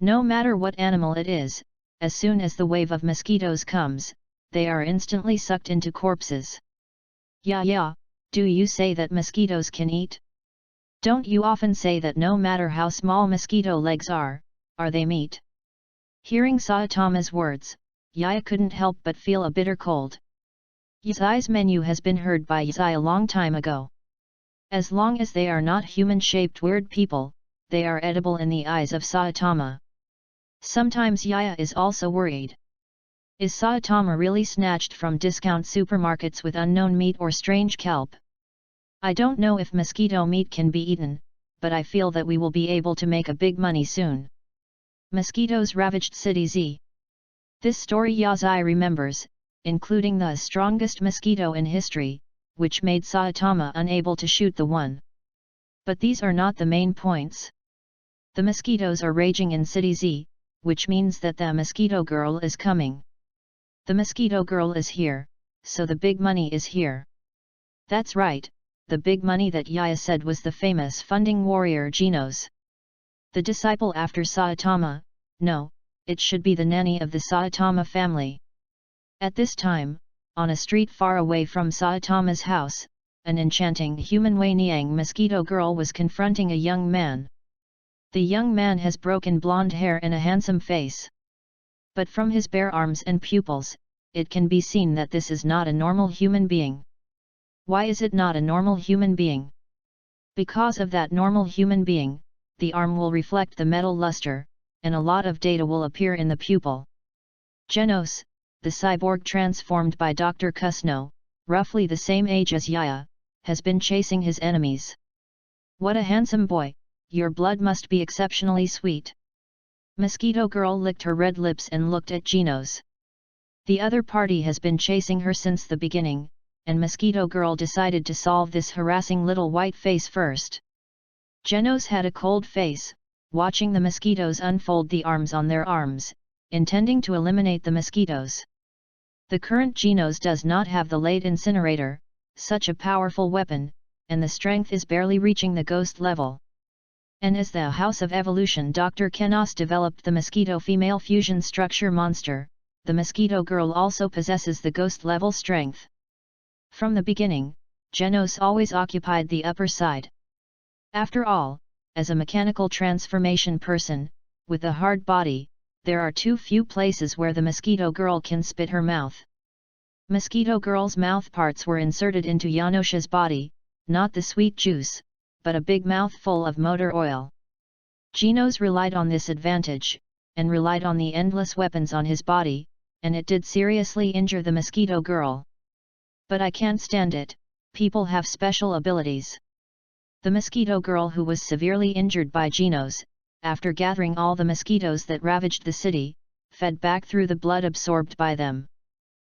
No matter what animal it is, as soon as the wave of mosquitoes comes, they are instantly sucked into corpses. Yeah, do you say that mosquitoes can eat? Don't you often say that no matter how small mosquito legs are they meat? Hearing Saitama's words, Yaya couldn't help but feel a bitter cold. Yazai's menu has been heard by Yazai a long time ago. As long as they are not human-shaped weird people, they are edible in the eyes of Saitama. Sometimes Yaya is also worried. Is Saitama really snatched from discount supermarkets with unknown meat or strange kelp? I don't know if mosquito meat can be eaten, but I feel that we will be able to make a big money soon. Mosquitoes ravaged City Z. This story Yazai remembers, including the strongest mosquito in history, which made Saitama unable to shoot the one. But these are not the main points. The mosquitoes are raging in City Z, which means that the mosquito girl is coming. The mosquito girl is here, so the big money is here. That's right, the big money that Yaya said was the famous funding warrior Genos. The disciple after Saitama, no, it should be the nanny of the Saitama family. At this time, on a street far away from Saitama's house, an enchanting human Wei Niang mosquito girl was confronting a young man. The young man has broken blonde hair and a handsome face. But from his bare arms and pupils, it can be seen that this is not a normal human being. Why is it not a normal human being? Because of that normal human being, the arm will reflect the metal luster, and a lot of data will appear in the pupil. Genos, the cyborg transformed by Dr. Kusno, roughly the same age as Yaya, has been chasing his enemies. What a handsome boy! Your blood must be exceptionally sweet. Mosquito girl licked her red lips and looked at Genos. The other party has been chasing her since the beginning, and Mosquito girl decided to solve this harassing little white face first. Genos had a cold face, watching the mosquitoes unfold the arms on their arms, intending to eliminate the mosquitoes. The current Genos does not have the late incinerator, such a powerful weapon, and the strength is barely reaching the ghost level. And as the House of Evolution Dr. Kenos developed the mosquito female fusion structure monster, the mosquito girl also possesses the ghost level strength. From the beginning, Genos always occupied the upper side. After all, as a mechanical transformation person, with a hard body, there are too few places where the mosquito girl can spit her mouth. Mosquito girl's mouth parts were inserted into Yanosha's body, not the sweet juice, but a big mouthful of motor oil. Genos relied on this advantage, and relied on the endless weapons on his body, and it did seriously injure the mosquito girl. But I can't stand it, people have special abilities. The mosquito girl, who was severely injured by Genos, after gathering all the mosquitoes that ravaged the city, fed back through the blood absorbed by them.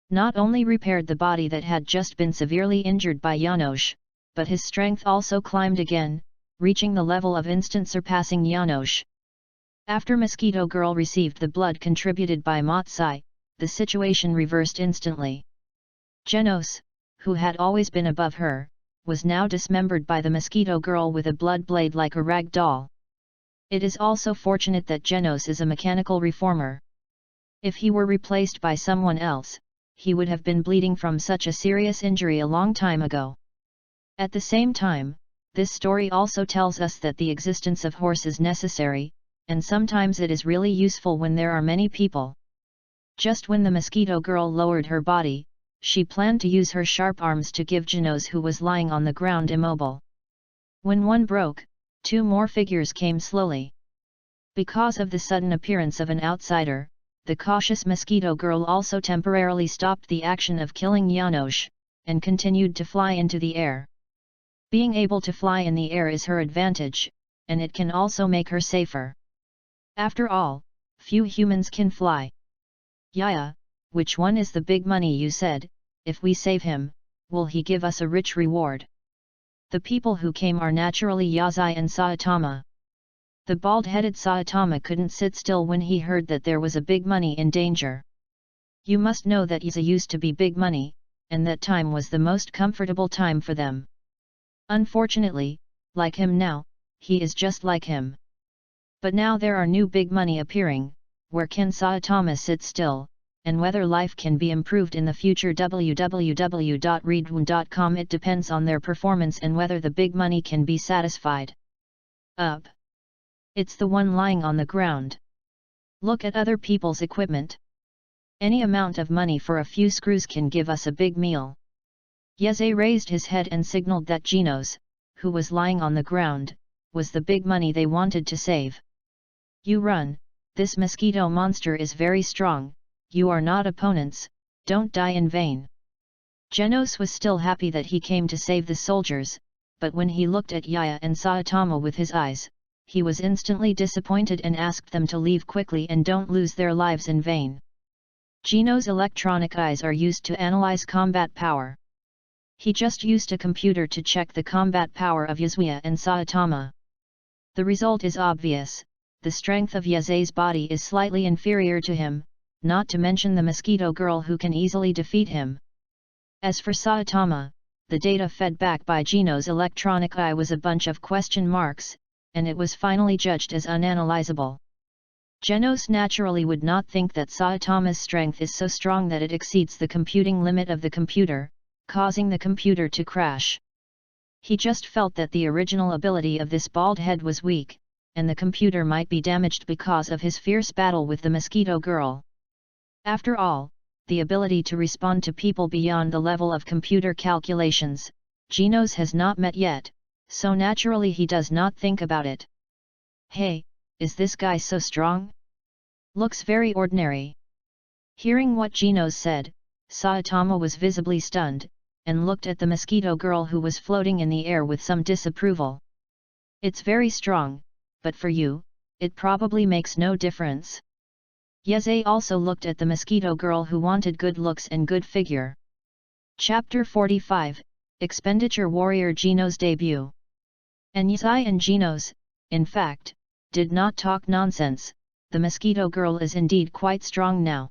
Not only repaired the body that had just been severely injured by Janosch, but his strength also climbed again, reaching the level of instant surpassing Janosch. After Mosquito Girl received the blood contributed by Motsai, the situation reversed instantly. Genos, who had always been above her, was now dismembered by the Mosquito Girl with a blood blade like a rag doll. It is also fortunate that Genos is a mechanical reformer. If he were replaced by someone else, he would have been bleeding from such a serious injury a long time ago. At the same time, this story also tells us that the existence of horse is necessary, and sometimes it is really useful when there are many people. Just when the Mosquito Girl lowered her body, she planned to use her sharp arms to give Genos, who was lying on the ground, immobile. When one broke, 2 more figures came slowly. Because of the sudden appearance of an outsider, the cautious mosquito girl also temporarily stopped the action of killing Janos, and continued to fly into the air. Being able to fly in the air is her advantage, and it can also make her safer. After all, few humans can fly. Yaya, which one is the big money you said? If we save him, will he give us a rich reward? The people who came are naturally Yazai and Saitama. The bald-headed Saitama couldn't sit still when he heard that there was a big money in danger. You must know that Yaza used to be big money, and that time was the most comfortable time for them. Unfortunately, like him now, he is just like him. But now there are new big money appearing. Where can Saitama sit still, and whether life can be improved in the future? www.readaloud.com. It depends on their performance and whether the big money can be satisfied. Up. It's the one lying on the ground. Look at other people's equipment. Any amount of money for a few screws can give us a big meal. Yeze raised his head and signaled that Genos, who was lying on the ground, was the big money they wanted to save. You run, this mosquito monster is very strong, you are not opponents, don't die in vain. Genos was still happy that he came to save the soldiers, but when he looked at Yaya and Saitama with his eyes, he was instantly disappointed and asked them to leave quickly and don't lose their lives in vain. Genos' electronic eyes are used to analyze combat power. He just used a computer to check the combat power of Yazuya and Saitama. The result is obvious, the strength of Yaze's body is slightly inferior to him, not to mention the mosquito girl who can easily defeat him. As for Saitama, the data fed back by Genos' electronic eye was a bunch of question marks, and it was finally judged as unanalyzable. Genos naturally would not think that Saitama's strength is so strong that it exceeds the computing limit of the computer, causing the computer to crash. He just felt that the original ability of this bald head was weak, and the computer might be damaged because of his fierce battle with the mosquito girl. After all, the ability to respond to people beyond the level of computer calculations, Genos has not met yet, so naturally he does not think about it. Hey, is this guy so strong? Looks very ordinary. Hearing what Genos said, Saitama was visibly stunned, and looked at the mosquito girl who was floating in the air with some disapproval. It's very strong, but for you, it probably makes no difference. Yeze also looked at the mosquito girl who wanted good looks and good figure. Chapter 45, Expenditure Warrior Genos' Debut. And Yeze and Genos, in fact, did not talk nonsense. The mosquito girl is indeed quite strong now.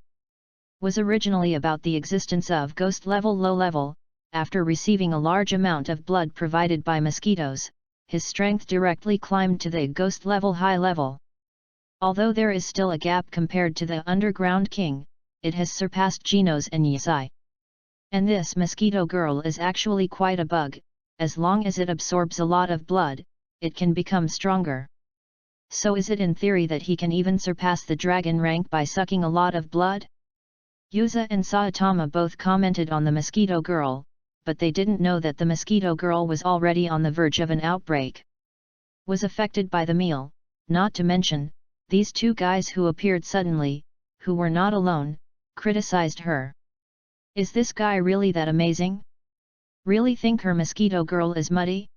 Was originally about the existence of ghost level low level. After receiving a large amount of blood provided by mosquitoes, his strength directly climbed to the ghost level high level. Although there is still a gap compared to the underground king, it has surpassed Genos and Yeze. And this mosquito girl is actually quite a bug. As long as it absorbs a lot of blood, it can become stronger. So is it in theory that he can even surpass the dragon rank by sucking a lot of blood? Yuza and Saitama both commented on the mosquito girl, but they didn't know that the mosquito girl was already on the verge of an outbreak. Was affected by the meal, not to mention, these two guys who appeared suddenly, who were not alone, criticized her. Is this guy really that amazing? Really think her mosquito girl is muddy?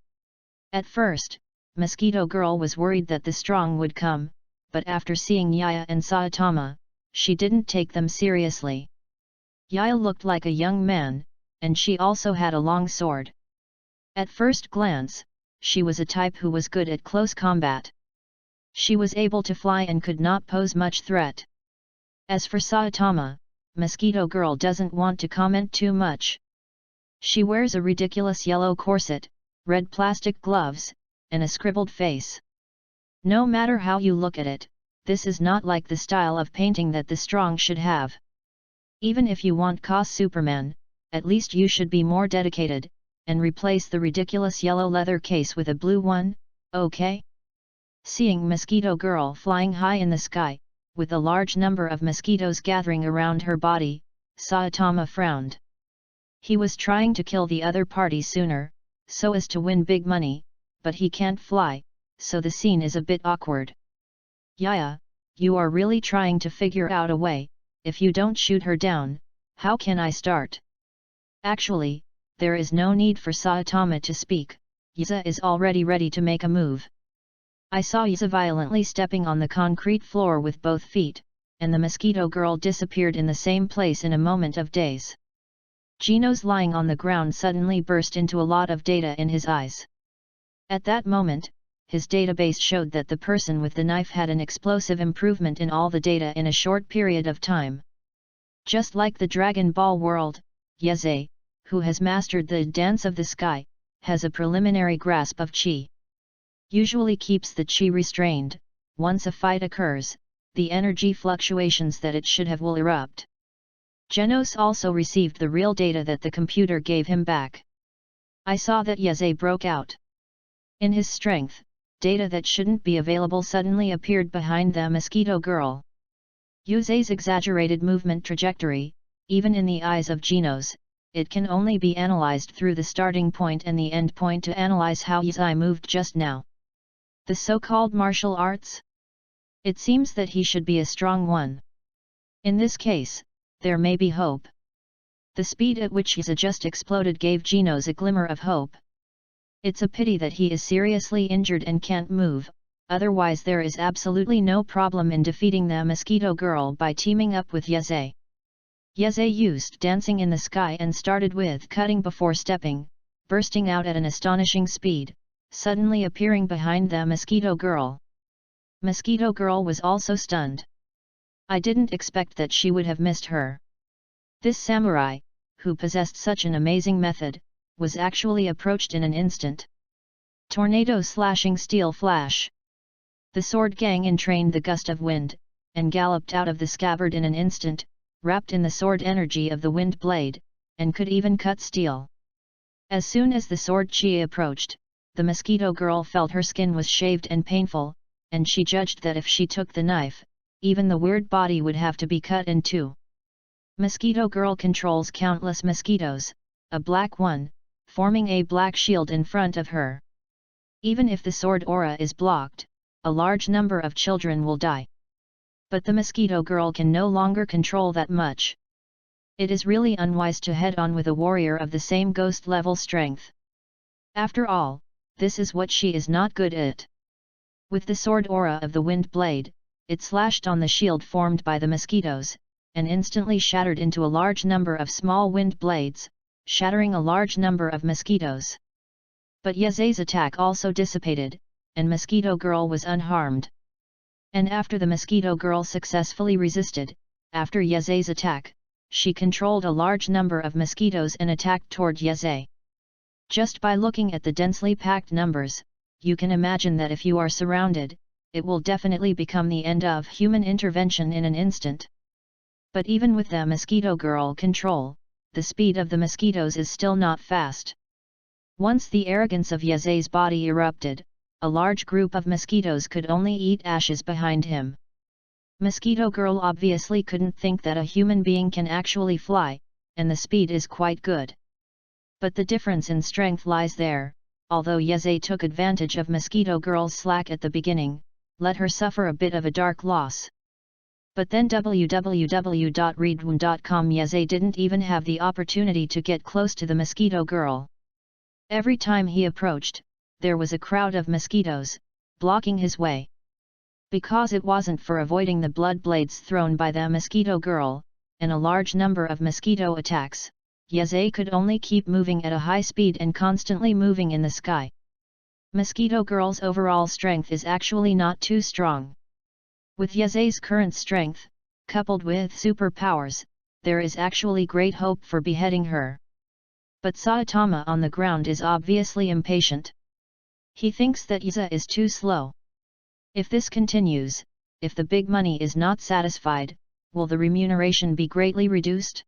At first, mosquito girl was worried that the strong would come, but after seeing Yaya and Saitama, she didn't take them seriously. Yaya looked like a young man, and she also had a long sword. At first glance, she was a type who was good at close combat. She was able to fly and could not pose much threat. As for Saitama, mosquito girl doesn't want to comment too much. She wears a ridiculous yellow corset, red plastic gloves, and a scribbled face. No matter how you look at it, this is not like the style of painting that the strong should have. Even if you want cos Superman, at least you should be more dedicated, and replace the ridiculous yellow leather case with a blue one, okay? Seeing mosquito girl flying high in the sky, with a large number of mosquitoes gathering around her body, Saitama frowned. He was trying to kill the other party sooner, so as to win big money, but he can't fly, so the scene is a bit awkward. Yaya, you are really trying to figure out a way. If you don't shoot her down, how can I start? Actually, there is no need for Saitama to speak. Yuza is already ready to make a move. I saw Yuza violently stepping on the concrete floor with both feet, and the mosquito girl disappeared in the same place in a moment of daze. Gino's lying on the ground suddenly burst into a lot of data in his eyes. At that moment, his database showed that the person with the knife had an explosive improvement in all the data in a short period of time. Just like the Dragon Ball world, Yeze, who has mastered the dance of the sky, has a preliminary grasp of chi. Usually keeps the chi restrained. Once a fight occurs, the energy fluctuations that it should have will erupt. Genos also received the real data that the computer gave him back. I saw that Yeze broke out. In his strength, data that shouldn't be available suddenly appeared behind the mosquito girl. Yeze's exaggerated movement trajectory, even in the eyes of Genos, it can only be analyzed through the starting point and the end point to analyze how Yeze moved just now. The so-called martial arts? It seems that he should be a strong one. In this case, there may be hope. The speed at which Yeze just exploded gave Genos a glimmer of hope. It's a pity that he is seriously injured and can't move, otherwise there is absolutely no problem in defeating the mosquito girl by teaming up with Yeze. Yeze used dancing in the sky and started with cutting before stepping, bursting out at an astonishing speed, suddenly appearing behind the mosquito girl. Mosquito girl was also stunned. I didn't expect that she would have missed her. This samurai, who possessed such an amazing method, was actually approached in an instant. Tornado slashing steel flash. The sword gang entrained the gust of wind, and galloped out of the scabbard in an instant, wrapped in the sword energy of the wind blade, and could even cut steel. As soon as the sword chi approached, the mosquito girl felt her skin was shaved and painful, and she judged that if she took the knife, even the weird body would have to be cut in two. Mosquito girl controls countless mosquitoes, a black one, forming a black shield in front of her. Even if the sword aura is blocked, a large number of children will die. But the mosquito girl can no longer control that much. It is really unwise to head on with a warrior of the same ghost level strength. After all, this is what she is not good at. With the sword aura of the wind blade, it slashed on the shield formed by the mosquitoes, and instantly shattered into a large number of small wind blades, shattering a large number of mosquitoes. But Yeze's attack also dissipated, and Mosquito Girl was unharmed. And after the Mosquito Girl successfully resisted, after Yeze's attack, she controlled a large number of mosquitoes and attacked toward Yeze. Just by looking at the densely packed numbers, you can imagine that if you are surrounded, it will definitely become the end of human intervention in an instant. But even with the Mosquito Girl control, the speed of the mosquitoes is still not fast. Once the arrogance of Yeze's body erupted, a large group of mosquitoes could only eat ashes behind him. Mosquito Girl obviously couldn't think that a human being can actually fly, and the speed is quite good. But the difference in strength lies there. Although Yeze took advantage of Mosquito Girl's slack at the beginning, let her suffer a bit of a dark loss. But then www.readaloud.com Yeze didn't even have the opportunity to get close to the Mosquito Girl. Every time he approached, there was a crowd of mosquitoes, blocking his way. Because it wasn't for avoiding the blood blades thrown by the Mosquito Girl, and a large number of mosquito attacks, Yeze could only keep moving at a high speed and constantly moving in the sky. Mosquito Girl's overall strength is actually not too strong. With Yeze's current strength, coupled with superpowers, there is actually great hope for beheading her. But Saitama on the ground is obviously impatient. He thinks that Yeze is too slow. If this continues, if the big money is not satisfied, will the remuneration be greatly reduced?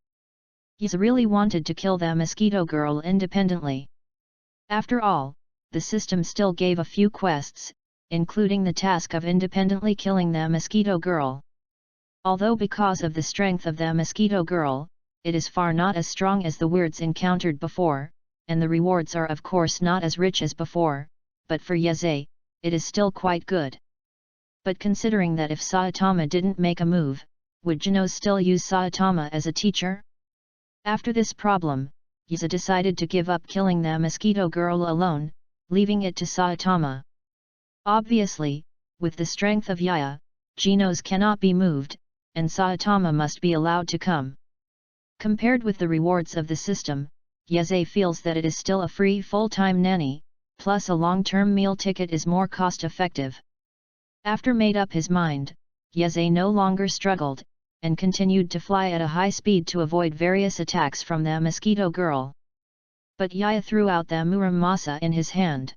Yeze really wanted to kill the Mosquito Girl independently. After all, the system still gave a few quests, including the task of independently killing the Mosquito Girl. Although because of the strength of the Mosquito Girl, it is far not as strong as the words encountered before, and the rewards are of course not as rich as before, but for Yaze, it is still quite good. But considering that if Saitama didn't make a move, would Jino still use Saitama as a teacher? After this problem, Yaze decided to give up killing the mosquito girl alone, leaving it to Saitama. Obviously, with the strength of Yaya, Jino's cannot be moved, and Saitama must be allowed to come. Compared with the rewards of the system, Yaze feels that it is still a free full-time nanny, plus a long-term meal ticket is more cost-effective. After made up his mind, Yaze no longer struggled, and continued to fly at a high speed to avoid various attacks from the mosquito girl. But Yaya threw out the Muramasa in his hand.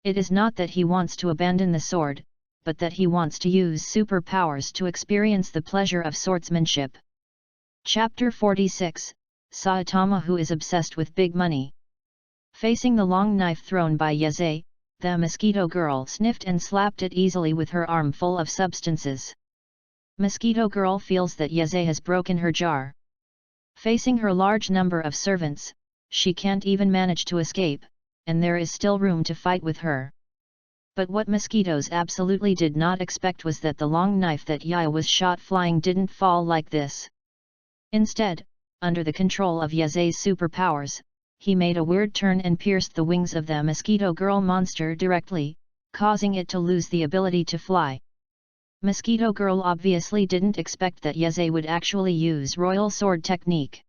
It is not that he wants to abandon the sword, but that he wants to use superpowers to experience the pleasure of swordsmanship. Chapter 46, Saitama who is obsessed with big money. Facing the long knife thrown by Yaze, the mosquito girl sniffed and slapped it easily with her arm full of substances. Mosquito girl feels that Yaze has broken her jar. Facing her large number of servants, she can't even manage to escape, and there is still room to fight with her. But what mosquitoes absolutely did not expect was that the long knife that Yaya was shot flying didn't fall like this. Instead, under the control of Yaze's superpowers, he made a weird turn and pierced the wings of the mosquito girl monster directly, causing it to lose the ability to fly. Mosquito girl obviously didn't expect that Yaze would actually use royal sword technique.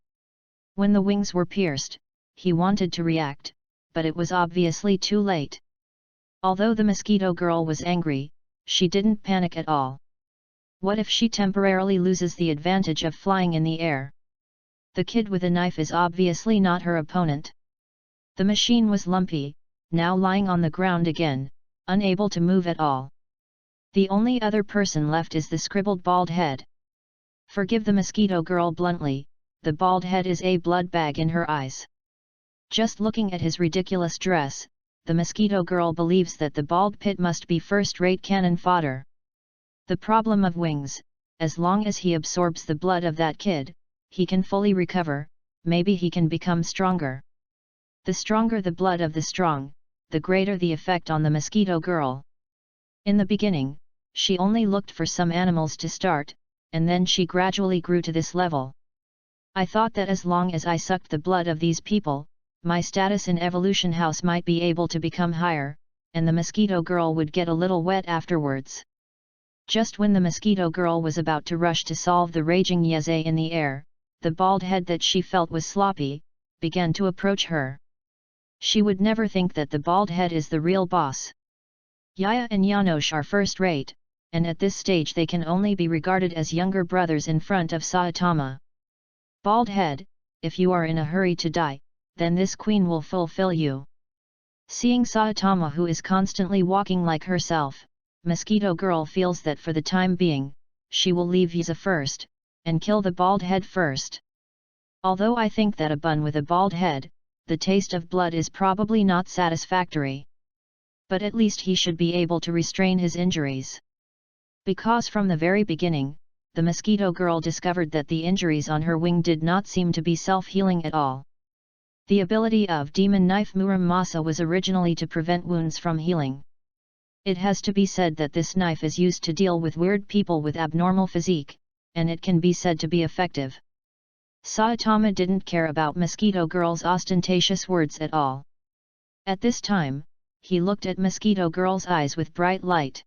When the wings were pierced, he wanted to react, but it was obviously too late. Although the mosquito girl was angry, she didn't panic at all. What if she temporarily loses the advantage of flying in the air? The kid with a knife is obviously not her opponent. The machine was lumpy, now lying on the ground again, unable to move at all. The only other person left is the scribbled bald head. Forgive the mosquito girl bluntly, the bald head is a blood bag in her eyes. Just looking at his ridiculous dress, the mosquito girl believes that the bald pit must be first-rate cannon fodder. The problem of wings, as long as he absorbs the blood of that kid, he can fully recover, maybe he can become stronger. The stronger the blood of the strong, the greater the effect on the mosquito girl. In the beginning, she only looked for some animals to start, and then she gradually grew to this level. I thought that as long as I sucked the blood of these people, my status in Evolution House might be able to become higher, and the mosquito girl would get a little wet afterwards. Just when the mosquito girl was about to rush to solve the raging Yaze in the air, the bald head that she felt was sloppy, began to approach her. She would never think that the bald head is the real boss. Yaya and Janosch are first-rate, and at this stage they can only be regarded as younger brothers in front of Saitama. Bald head, if you are in a hurry to die, then this queen will fulfill you. Seeing Saitama who is constantly walking like herself, mosquito girl feels that for the time being, she will leave Yaze first, and kill the bald head first. Although I think that a bun with a bald head, the taste of blood is probably not satisfactory. But at least he should be able to restrain his injuries. Because from the very beginning, the mosquito girl discovered that the injuries on her wing did not seem to be self-healing at all. The ability of Demon Knife Muramasa was originally to prevent wounds from healing. It has to be said that this knife is used to deal with weird people with abnormal physique, and it can be said to be effective. Saitama didn't care about Mosquito Girl's ostentatious words at all. At this time, he looked at Mosquito Girl's eyes with bright light.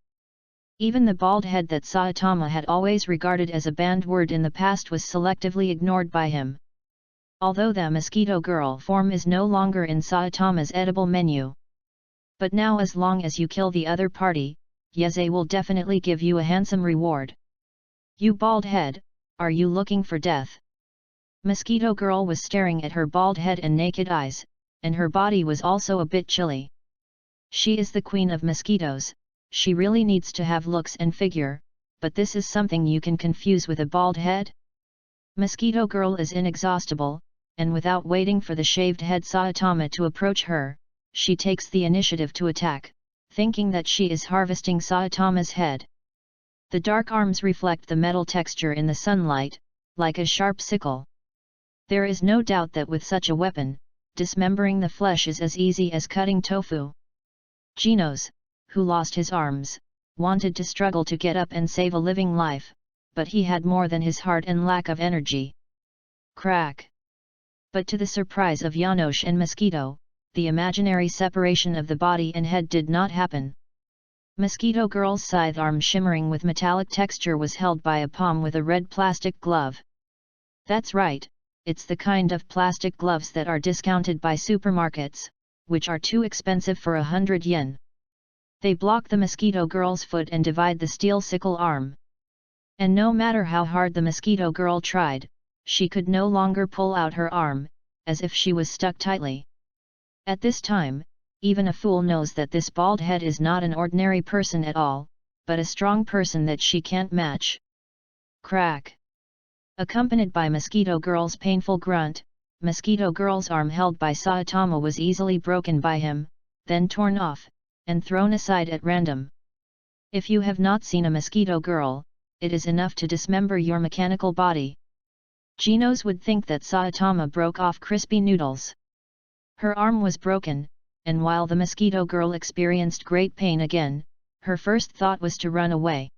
Even the bald head that Saitama had always regarded as a banned word in the past was selectively ignored by him. Although the Mosquito Girl form is no longer in Saitama's edible menu. But now as long as you kill the other party, Yaze will definitely give you a handsome reward. You bald head, are you looking for death? Mosquito Girl was staring at her bald head and naked eyes, and her body was also a bit chilly. She is the queen of mosquitoes, she really needs to have looks and figure, but this is something you can confuse with a bald head? Mosquito Girl is inexhaustible, and without waiting for the shaved head Saitama to approach her, she takes the initiative to attack, thinking that she is harvesting Saitama's head. The dark arms reflect the metal texture in the sunlight, like a sharp sickle. There is no doubt that with such a weapon, dismembering the flesh is as easy as cutting tofu. Genos, who lost his arms, wanted to struggle to get up and save a living life, but he had more than his heart and lack of energy. Crack! But to the surprise of Janosch and Mosquito, the imaginary separation of the body and head did not happen. Mosquito Girl's scythe arm shimmering with metallic texture was held by a palm with a red plastic glove. That's right, it's the kind of plastic gloves that are discounted by supermarkets, which are too expensive for 100 yen. They block the Mosquito Girl's foot and divide the steel sickle arm. And no matter how hard the Mosquito Girl tried, she could no longer pull out her arm, as if she was stuck tightly. At this time, even a fool knows that this bald head is not an ordinary person at all, but a strong person that she can't match. Crack! Accompanied by Mosquito Girl's painful grunt, Mosquito Girl's arm held by Saitama was easily broken by him, then torn off, and thrown aside at random. If you have not seen a Mosquito Girl, it is enough to dismember your mechanical body. Genos would think that Saitama broke off crispy noodles. Her arm was broken, and while the Mosquito Girl experienced great pain again, her first thought was to run away.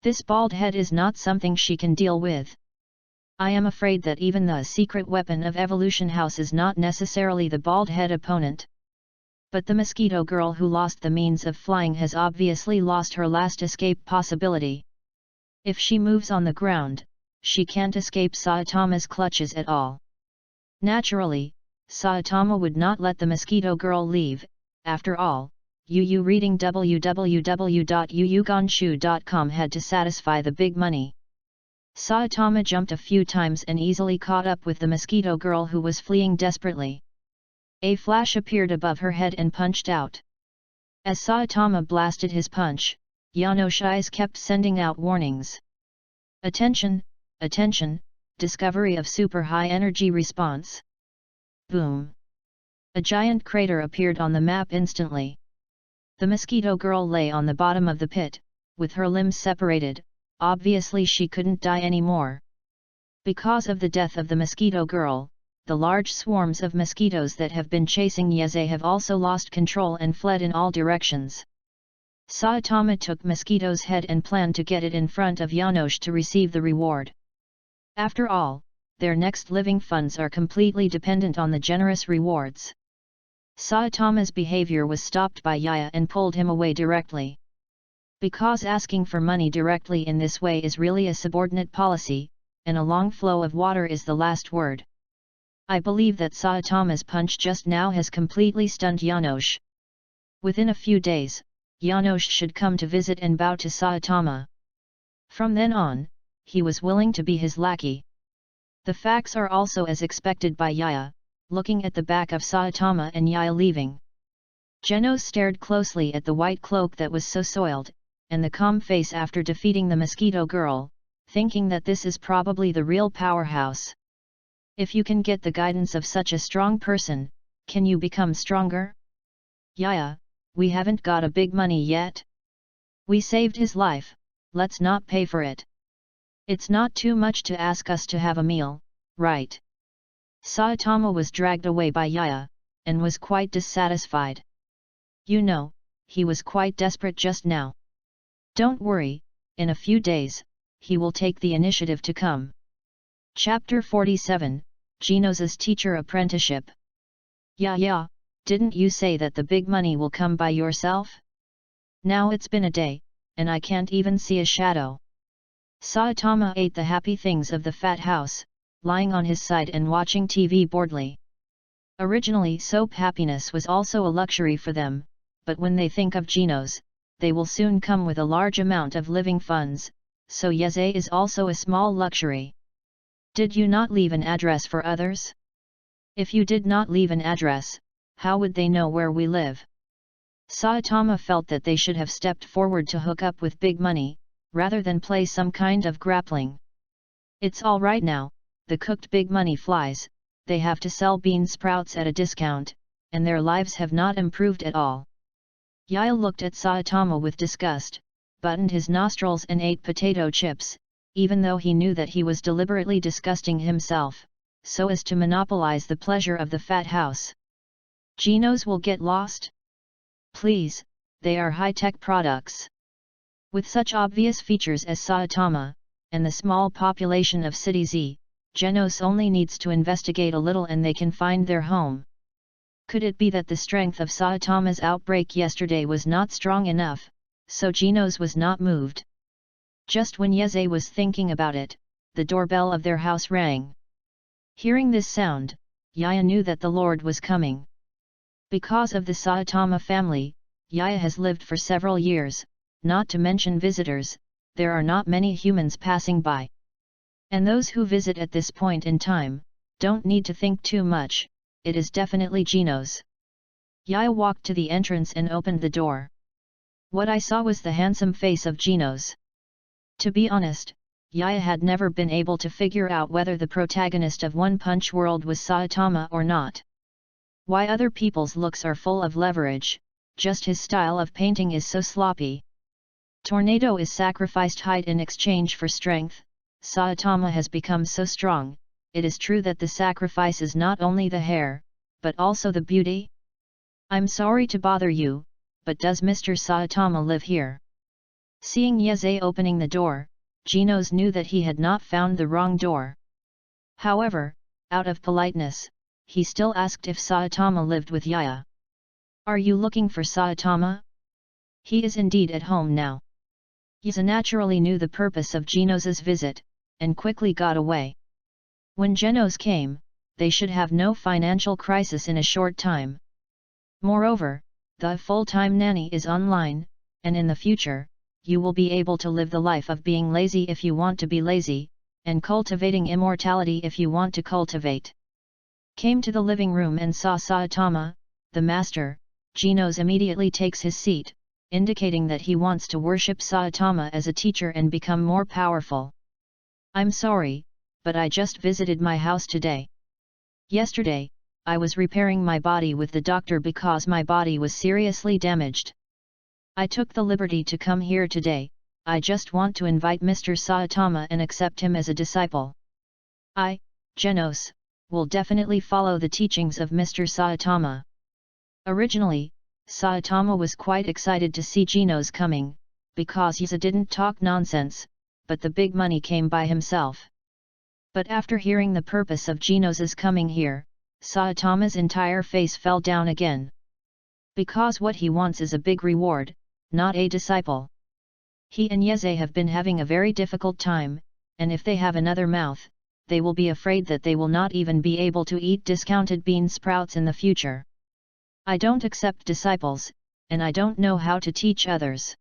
This bald head is not something she can deal with. I am afraid that even the secret weapon of Evolution House is not necessarily the bald head opponent. But the Mosquito Girl who lost the means of flying has obviously lost her last escape possibility. If she moves on the ground, she can't escape Saitama's clutches at all. Naturally, Saitama would not let the Mosquito Girl leave. After all, Yu reading www.yuyugonshu.com had to satisfy the big money. Saitama jumped a few times and easily caught up with the Mosquito Girl who was fleeing desperately. A flash appeared above her head and punched out. As Saitama blasted his punch, Janosch's eyes kept sending out warnings. Attention, attention, discovery of super high energy response. Boom! A giant crater appeared on the map instantly. The Mosquito Girl lay on the bottom of the pit, with her limbs separated. Obviously she couldn't die anymore. Because of the death of the Mosquito Girl, the large swarms of mosquitoes that have been chasing Yeze have also lost control and fled in all directions. Saitama took Mosquito's head and planned to get it in front of Janosch to receive the reward. After all, their next living funds are completely dependent on the generous rewards. Saitama's behavior was stopped by Yaya and pulled him away directly. Because asking for money directly in this way is really a subordinate policy, and a long flow of water is the last word. I believe that Saitama's punch just now has completely stunned Janosch. Within a few days, Janosch should come to visit and bow to Saitama. From then on, he was willing to be his lackey. The facts are also as expected by Yaya, looking at the back of Saitama and Yaya leaving. Genos stared closely at the white cloak that was so soiled, and the calm face after defeating the Mosquito Girl, thinking that this is probably the real powerhouse. If you can get the guidance of such a strong person, can you become stronger? Yaya, we haven't got a big money yet. We saved his life, let's not pay for it. It's not too much to ask us to have a meal, right? Saitama was dragged away by Yaya, and was quite dissatisfied. You know, he was quite desperate just now. Don't worry, in a few days, he will take the initiative to come. Chapter 47, Genos's Teacher Apprenticeship. Yeah, didn't you say that the big money will come by yourself? Now it's been a day, and I can't even see a shadow. Saitama ate the happy things of the fat house, lying on his side and watching TV boredly. Originally soap happiness was also a luxury for them, but when they think of Genos, they will soon come with a large amount of living funds, so Yeze is also a small luxury. Did you not leave an address for others? If you did not leave an address, how would they know where we live? Saitama felt that they should have stepped forward to hook up with big money, rather than play some kind of grappling. It's all right now, the cooked big money flies, they have to sell bean sprouts at a discount, and their lives have not improved at all. Yaya looked at Saitama with disgust, buttoned his nostrils and ate potato chips, even though he knew that he was deliberately disgusting himself. so as to monopolize the pleasure of the fat house. Genos will get lost? Please, they are high-tech products. With such obvious features as Saitama, and the small population of City Z, Genos only needs to investigate a little and they can find their home. Could it be that the strength of Saitama's outbreak yesterday was not strong enough, so Genos was not moved? Just when Yeze was thinking about it, the doorbell of their house rang. Hearing this sound, Yaya knew that the Lord was coming. Because of the Saitama family, Yaya has lived for several years, not to mention visitors, there are not many humans passing by. And those who visit at this point in time, don't need to think too much, it is definitely Genos. Yaya walked to the entrance and opened the door. What I saw was the handsome face of Genos. To be honest, Yaya had never been able to figure out whether the protagonist of One Punch World was Saitama or not. Why other people's looks are full of leverage, just his style of painting is so sloppy. Tornado is sacrificed height in exchange for strength. Saitama has become so strong, it is true that the sacrifice is not only the hair, but also the beauty? I'm sorry to bother you, but does Mr. Saitama live here? Seeing Yeze opening the door, Genos knew that he had not found the wrong door. However, out of politeness, he still asked if Saitama lived with Yaya. Are you looking for Saitama? He is indeed at home now. Yeze naturally knew the purpose of Genos's visit, and quickly got away. When Genos came, they should have no financial crisis in a short time. Moreover, the full-time nanny is online, and in the future, you will be able to live the life of being lazy if you want to be lazy, and cultivating immortality if you want to cultivate. Came to the living room and saw Saitama, the master. Genos immediately takes his seat, indicating that he wants to worship Saitama as a teacher and become more powerful. I'm sorry, but I just visited my house today. Yesterday, I was repairing my body with the doctor because my body was seriously damaged. I took the liberty to come here today. I just want to invite Mr. Saitama and accept him as a disciple. I, Genos, will definitely follow the teachings of Mr. Saitama. Originally, Saitama was quite excited to see Genos coming, because Yeze didn't talk nonsense, but the big money came by himself. But after hearing the purpose of Genos's coming here, Saitama's entire face fell down again. Because what he wants is a big reward, not a disciple. He and Yeze have been having a very difficult time, and if they have another mouth, they will be afraid that they will not even be able to eat discounted bean sprouts in the future. I don't accept disciples, and I don't know how to teach others.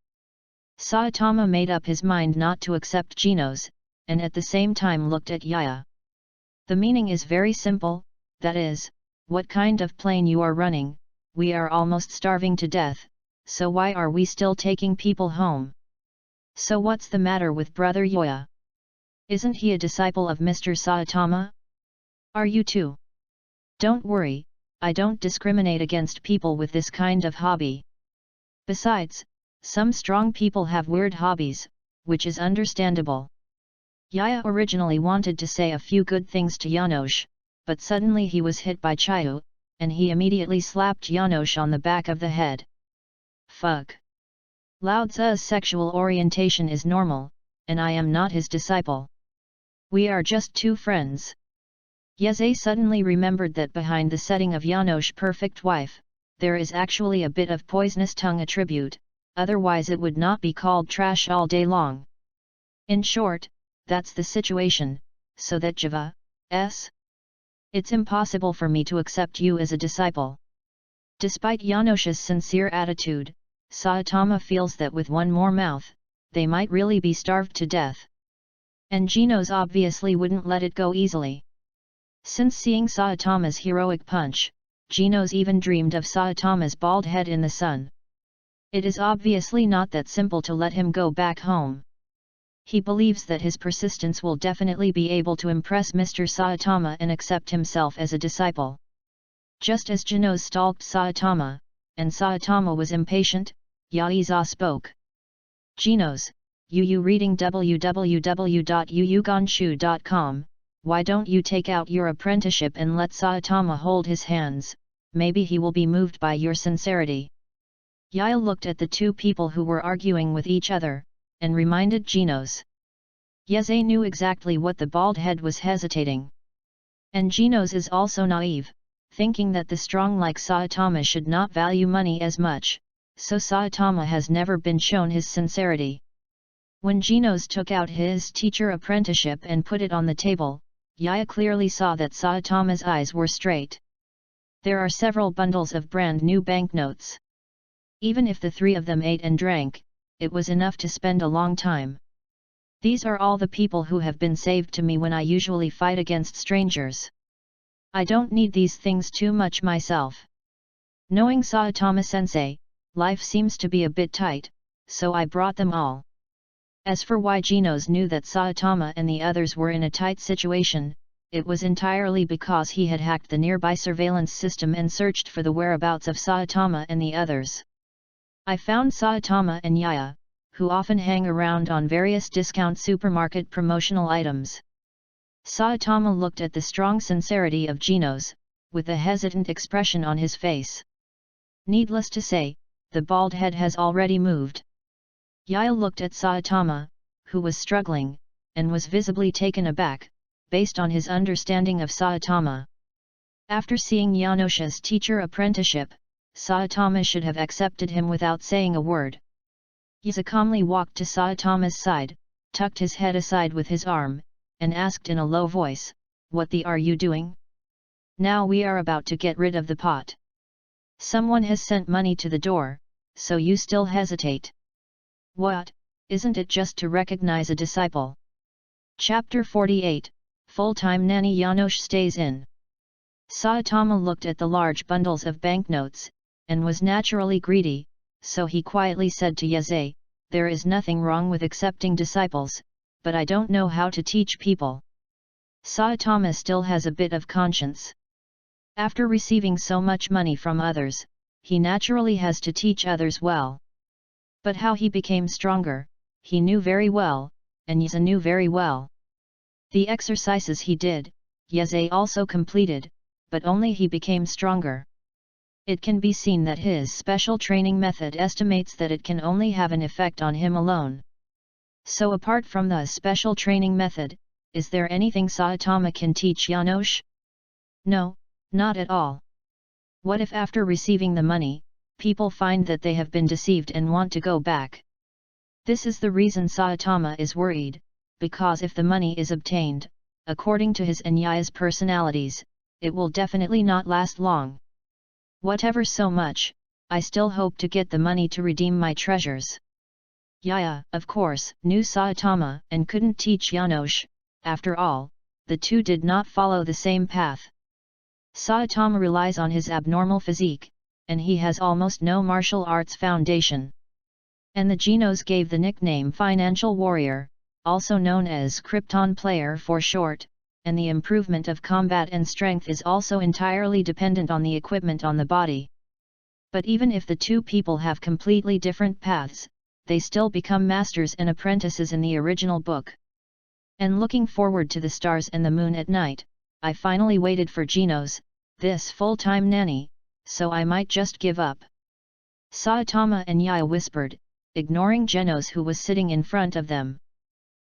Saitama made up his mind not to accept Genos, and at the same time looked at Yaya. The meaning is very simple, that is, what kind of plane you are running, we are almost starving to death, so why are we still taking people home? So what's the matter with Brother Yoya? Isn't he a disciple of Mr. Saitama? Are you too? Don't worry, I don't discriminate against people with this kind of hobby. Besides, some strong people have weird hobbies, which is understandable. Yaya originally wanted to say a few good things to Janos, but suddenly he was hit by Chayu, and he immediately slapped Janos on the back of the head. Fuck. Lao Tzu's sexual orientation is normal, and I am not his disciple. We are just two friends. Yeze suddenly remembered that behind the setting of Janos' perfect wife, there is actually a bit of poisonous tongue attribute, otherwise it would not be called trash all day long. In short, that's the situation, so that Jiva, it's impossible for me to accept you as a disciple. Despite Janos's sincere attitude, Saitama feels that with one more mouth, they might really be starved to death. And Genos obviously wouldn't let it go easily. Since seeing Saitama's heroic punch, Genos even dreamed of Saitama's bald head in the sun. It is obviously not that simple to let him go back home. He believes that his persistence will definitely be able to impress Mr. Saitama and accept himself as a disciple. Just as Genos stalked Saitama, and Saitama was impatient, Yaiza spoke. Genos, you reading www.yuyugonshu.com, why don't you take out your apprenticeship and let Saitama hold his hands, maybe he will be moved by your sincerity. Yaya looked at the two people who were arguing with each other, and reminded Genos. Yeze knew exactly what the bald head was hesitating. And Genos is also naive, thinking that the strong like Saitama should not value money as much, so Saitama has never been shown his sincerity. When Genos took out his teacher apprenticeship and put it on the table, Yaya clearly saw that Saitama's eyes were straight. There are several bundles of brand new banknotes. Even if the three of them ate and drank, it was enough to spend a long time. These are all the people who have been saved to me when I usually fight against strangers. I don't need these things too much myself. Knowing Saitama-sensei, life seems to be a bit tight, so I brought them all. As for why Genos knew that Saitama and the others were in a tight situation, it was entirely because he had hacked the nearby surveillance system and searched for the whereabouts of Saitama and the others. I found Saitama and Yaya, who often hang around on various discount supermarket promotional items. Saitama looked at the strong sincerity of Genos, with a hesitant expression on his face. Needless to say, the bald head has already moved. Yaya looked at Saitama, who was struggling, and was visibly taken aback, based on his understanding of Saitama. After seeing Yanosha's teacher apprenticeship, Saitama should have accepted him without saying a word. Yasa calmly walked to Saitama's side, tucked his head aside with his arm, and asked in a low voice, "What the are you doing? Now we are about to get rid of the pot. Someone has sent money to the door, so you still hesitate. What, isn't it just to recognize a disciple?" Chapter 48, Full-time Nanny Janosch stays in. Saitama looked at the large bundles of banknotes, and was naturally greedy, so he quietly said to Yeze, "There is nothing wrong with accepting disciples, but I don't know how to teach people." Saitama still has a bit of conscience. After receiving so much money from others, he naturally has to teach others well. But how he became stronger, he knew very well, and Yeze knew very well. The exercises he did, Yeze also completed, but only he became stronger. It can be seen that his special training method estimates that it can only have an effect on him alone. So apart from the special training method, is there anything Saitama can teach Janosch? No, not at all. What if after receiving the money, people find that they have been deceived and want to go back? This is the reason Saitama is worried, because if the money is obtained, according to his and Yaya's personalities, it will definitely not last long. Whatever so much, I still hope to get the money to redeem my treasures. Yaya, of course, knew Saitama and couldn't teach Janosch. After all, the two did not follow the same path. Saitama relies on his abnormal physique, and he has almost no martial arts foundation. And the Genos gave the nickname Financial Warrior, also known as Krypton Player for short, and the improvement of combat and strength is also entirely dependent on the equipment on the body. But even if the two people have completely different paths, they still become masters and apprentices in the original book. And looking forward to the stars and the moon at night, I finally waited for Genos, this full-time nanny, so I might just give up. Saitama and Yaya whispered, ignoring Genos who was sitting in front of them.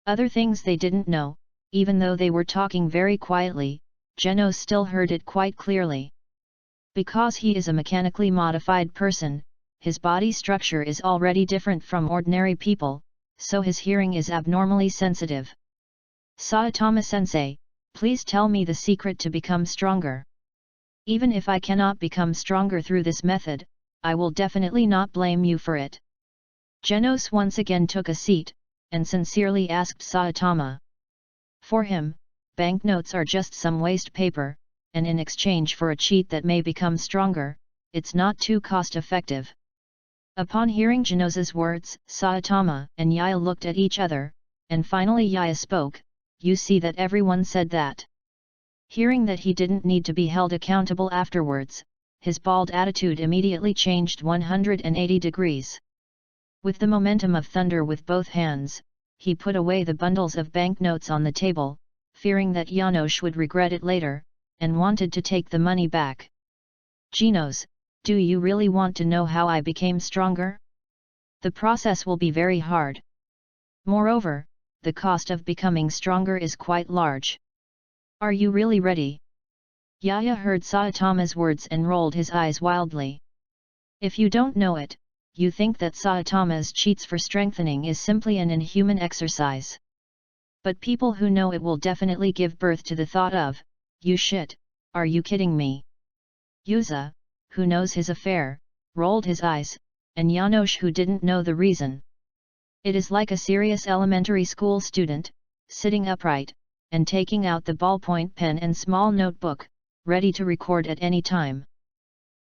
Other things they didn't know, even though they were talking very quietly, Genos still heard it quite clearly. Because he is a mechanically modified person, his body structure is already different from ordinary people, so his hearing is abnormally sensitive. Saitama-sensei, please tell me the secret to become stronger. Even if I cannot become stronger through this method, I will definitely not blame you for it. Genos once again took a seat, and sincerely asked Saitama. For him, banknotes are just some waste paper, and in exchange for a cheat that may become stronger, it's not too cost-effective. Upon hearing Genos's words, Saitama and Yaya looked at each other, and finally Yaya spoke, "You see that everyone said that." Hearing that he didn't need to be held accountable afterwards, his bald attitude immediately changed 180 degrees. With the momentum of thunder with both hands, he put away the bundles of banknotes on the table, fearing that Janos would regret it later, and wanted to take the money back. Janos, do you really want to know how I became stronger? The process will be very hard. Moreover, the cost of becoming stronger is quite large. Are you really ready? Yaya heard Saitama's words and rolled his eyes wildly. If you don't know it, you think that Saitama's cheats for strengthening is simply an inhuman exercise. But people who know it will definitely give birth to the thought of, you shit, are you kidding me? Yuza, who knows his affair, rolled his eyes, and Janos, who didn't know the reason. It is like a serious elementary school student, sitting upright, and taking out the ballpoint pen and small notebook, ready to record at any time.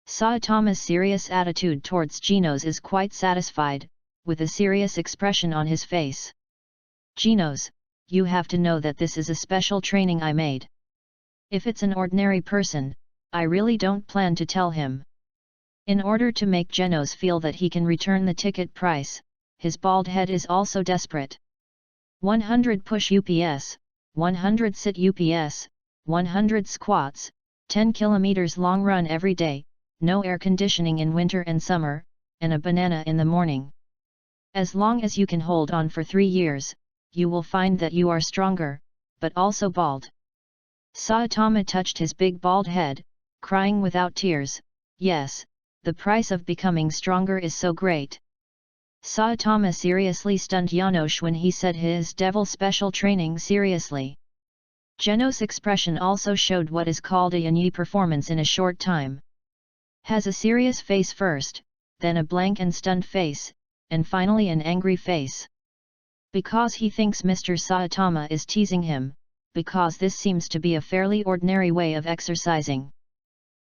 Saitama's serious attitude towards Janos is quite satisfied, with a serious expression on his face. Janos, you have to know that this is a special training I made. If it's an ordinary person, I really don't plan to tell him. In order to make Janos feel that he can return the ticket price, his bald head is also desperate. 100 push UPS, 100 sit UPS, 100 squats, 10 kilometers long run every day, no air conditioning in winter and summer, and a banana in the morning. As long as you can hold on for 3 years, you will find that you are stronger, but also bald. Saitama touched his big bald head, crying without tears, yes, the price of becoming stronger is so great. Saitama seriously stunned Janos when he said his devil special training seriously. Janos' expression also showed what is called a yanyi performance in a short time. Has a serious face first, then a blank and stunned face, and finally an angry face. Because he thinks Mr. Saitama is teasing him, because this seems to be a fairly ordinary way of exercising.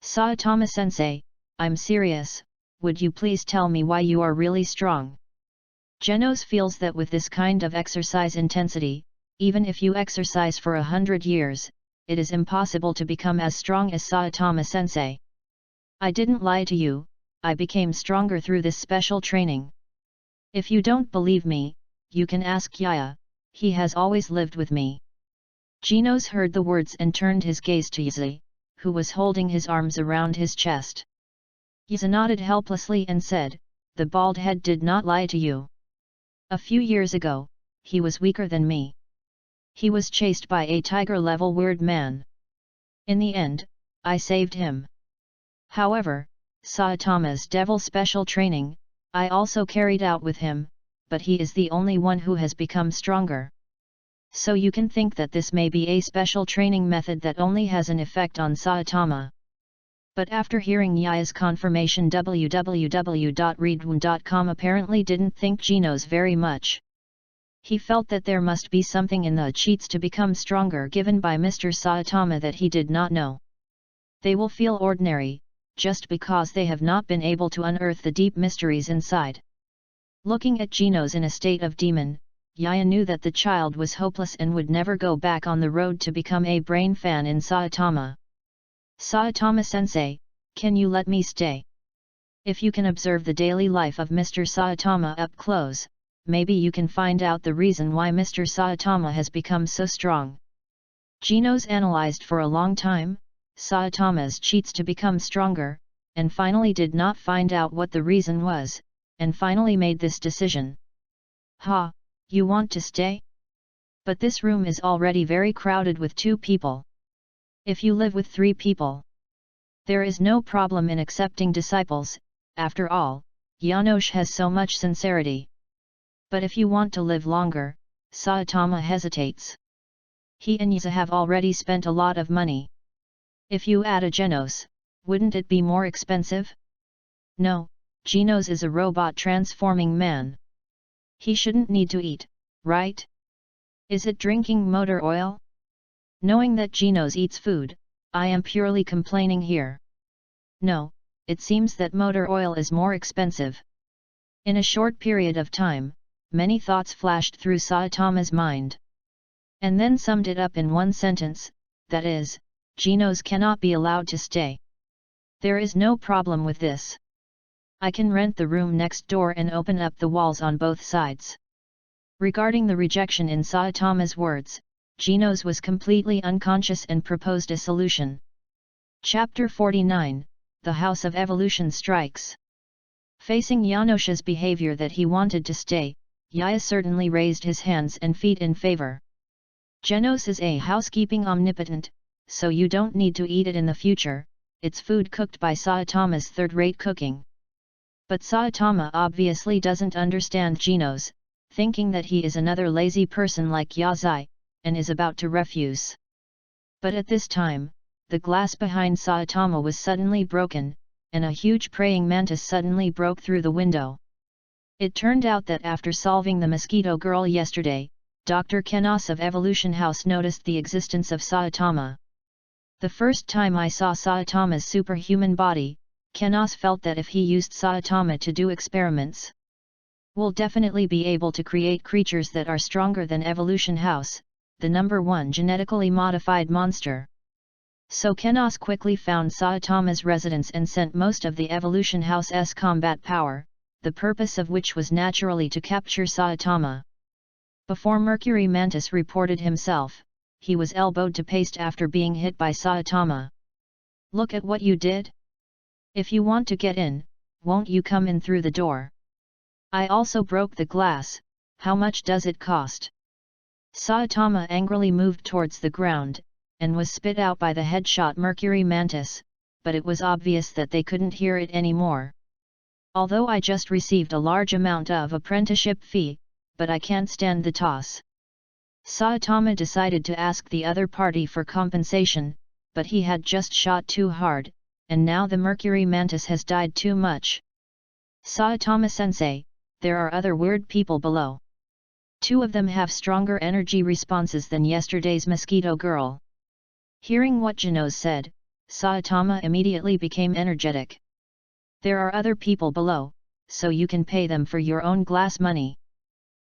Saitama-sensei, I'm serious, would you please tell me why you are really strong? Janos feels that with this kind of exercise intensity, even if you exercise for 100 years, it is impossible to become as strong as Saitama-sensei. I didn't lie to you, I became stronger through this special training. If you don't believe me, you can ask Yaya, he has always lived with me. Janos heard the words and turned his gaze to Yuza, who was holding his arms around his chest. Yuza nodded helplessly and said, the bald head did not lie to you. A few years ago, he was weaker than me. He was chased by a tiger-level weird man. In the end, I saved him. However, Saitama's devil special training, I also carried out with him, but he is the only one who has become stronger. So you can think that this may be a special training method that only has an effect on Saitama. But after hearing Yaya's confirmation, www.readaloud.com apparently didn't think Janos very much. He felt that there must be something in the cheats to become stronger given by Mr. Saitama that he did not know. They will feel ordinary, just because they have not been able to unearth the deep mysteries inside. Looking at Janos in a state of demon, Yaya knew that the child was hopeless and would never go back on the road to become a brain fan in Saitama. Saitama-sensei, can you let me stay? If you can observe the daily life of Mr. Saitama up close, maybe you can find out the reason why Mr. Saitama has become so strong. Janos analyzed for a long time Saitama's cheats to become stronger, and finally did not find out what the reason was, and finally made this decision. Ha, you want to stay? But this room is already very crowded with 2 people. If you live with 3 people, there is no problem in accepting disciples, after all, Janos has so much sincerity. But if you want to live longer, Saitama hesitates. He and Yuza have already spent a lot of money. If you add a Janos, wouldn't it be more expensive? No, Janos is a robot transforming man. He shouldn't need to eat, right? Is it drinking motor oil? Knowing that Janos eats food, I am purely complaining here. No, it seems that motor oil is more expensive. In a short period of time, many thoughts flashed through Saitama's mind. And then summed it up in one sentence, that is, Janos cannot be allowed to stay. There is no problem with this. I can rent the room next door and open up the walls on both sides. Regarding the rejection in Saitama's words, Genos was completely unconscious and proposed a solution. Chapter 49, The House of Evolution Strikes. Facing Janos's behavior that he wanted to stay, Yaya certainly raised his hands and feet in favor. Genos is a housekeeping omnipotent, so you don't need to eat it in the future, it's food cooked by Saitama's third-rate cooking. But Saitama obviously doesn't understand Genos, thinking that he is another lazy person like Yazai, and is about to refuse. But at this time, the glass behind Saitama was suddenly broken, and a huge praying mantis suddenly broke through the window. It turned out that after solving the mosquito girl yesterday, Dr. Kenos of Evolution House noticed the existence of Saitama. The first time I saw Saitama's superhuman body, Kenos felt that if he used Saitama to do experiments, we'll definitely be able to create creatures that are stronger than Evolution House, the #1 genetically modified monster. So Kenos quickly found Saitama's residence and sent most of the Evolution House's combat power, the purpose of which was naturally to capture Saitama. Before Mercury Mantis reported himself, he was elbowed to paste after being hit by Saitama. "Look at what you did? If you want to get in, won't you come in through the door? I also broke the glass, how much does it cost?" Saitama angrily moved towards the ground, and was spit out by the headshot Mercury Mantis, but it was obvious that they couldn't hear it anymore. "Although I just received a large amount of apprenticeship fee, but I can't stand the toss." Saitama decided to ask the other party for compensation, but he had just shot too hard, and now the Mercury Mantis has died too much. "Saitama-sensei, there are other weird people below. 2 of them have stronger energy responses than yesterday's mosquito girl." Hearing what Genos said, Saitama immediately became energetic. "There are other people below, so you can pay them for your own glass money."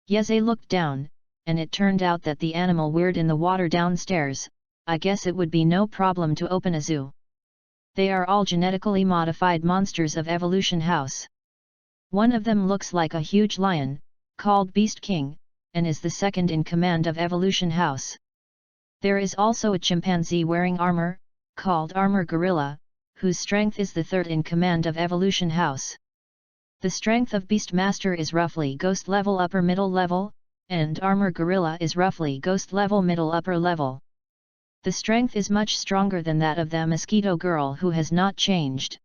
Yeze looked down, and it turned out that the animal weird in the water downstairs, I guess it would be no problem to open a zoo. They are all genetically modified monsters of Evolution House. One of them looks like a huge lion, called Beast King, and is the second in command of Evolution House. There is also a chimpanzee wearing armor, called Armor Gorilla, whose strength is the third in command of Evolution House. The strength of Beastmaster is roughly Ghost level upper middle level, and Armor Gorilla is roughly Ghost level middle upper level. The strength is much stronger than that of the Mosquito Girl, who has not changed.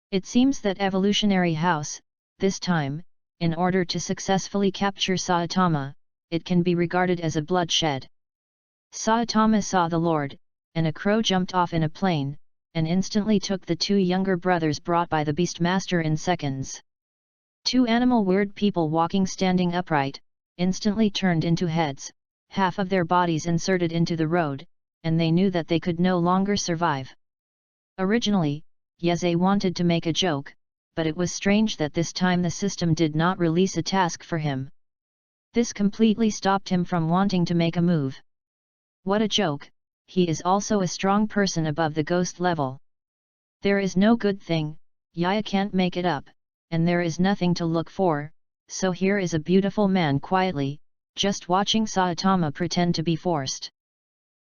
It seems that Evolutionary House, this time, in order to successfully capture Saitama, it can be regarded as a bloodshed. Saitama saw the Lord, and a crow jumped off in a plane, and instantly took the 2 younger brothers brought by the Beastmaster in seconds. 2 animal weird people walking standing upright, instantly turned into heads, half of their bodies inserted into the road, and they knew that they could no longer survive. Originally, Yeze wanted to make a joke, but it was strange that this time the system did not release a task for him. This completely stopped him from wanting to make a move. What a joke, he is also a strong person above the ghost level. There is no good thing, Yaya can't make it up, and there is nothing to look for, so here is a beautiful man quietly, just watching Saitama pretend to be forced.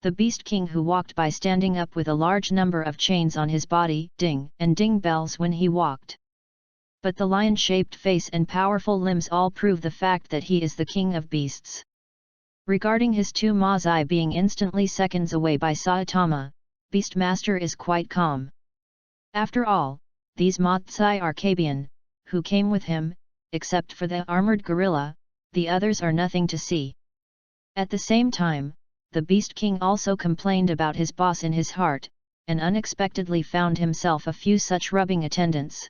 The Beast King, who walked by standing up with a large number of chains on his body, ding and ding bells when he walked. But the lion-shaped face and powerful limbs all prove the fact that he is the king of beasts. Regarding his 2 Mazai being instantly seconds away by Saitama, Beastmaster is quite calm. After all, these Mazai are Kabian, who came with him, except for the armored gorilla, the others are nothing to see. At the same time, the Beast King also complained about his boss in his heart, and unexpectedly found himself a few such rubbing attendants.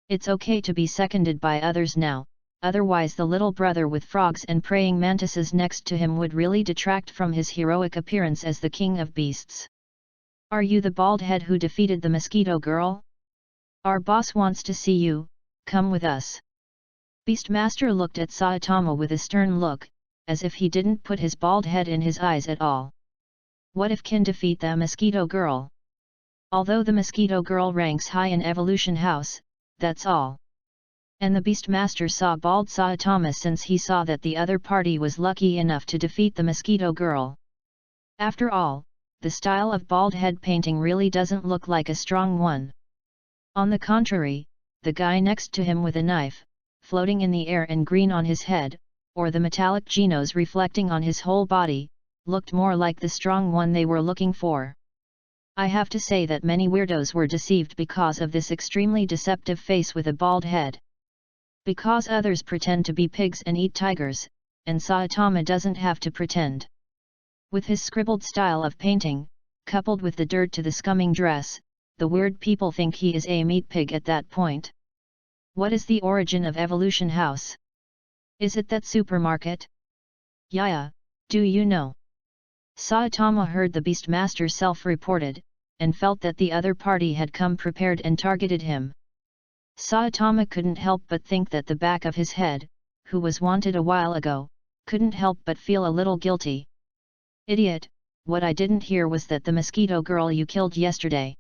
It's okay to be seconded by others now, otherwise the little brother with frogs and praying mantises next to him would really detract from his heroic appearance as the king of beasts. "Are you the bald head who defeated the mosquito girl? Our boss wants to see you, come with us." Beastmaster looked at Saitama with a stern look, as if he didn't put his bald head in his eyes at all. What if can defeat the mosquito girl? Although the mosquito girl ranks high in Evolution House, that's all. And the Beastmaster saw bald Saitama since he saw that the other party was lucky enough to defeat the mosquito girl. After all, the style of bald head painting really doesn't look like a strong one. On the contrary, the guy next to him with a knife, floating in the air and green on his head, or the metallic genos reflecting on his whole body, looked more like the strong one they were looking for. I have to say that many weirdos were deceived because of this extremely deceptive face with a bald head. Because others pretend to be pigs and eat tigers, and Saitama doesn't have to pretend. With his scribbled style of painting, coupled with the dirt to the scumming dress, the weird people think he is a meat pig at that point. What is the origin of Evolution House? Is it that supermarket? Yaya, do you know? Saitama heard the Beastmaster self-reported, and felt that the other party had come prepared and targeted him. Saitama couldn't help but think that the back of his head, who was wanted a while ago, couldn't help but feel a little guilty. Idiot, what I didn't hear was that the mosquito girl you killed yesterday.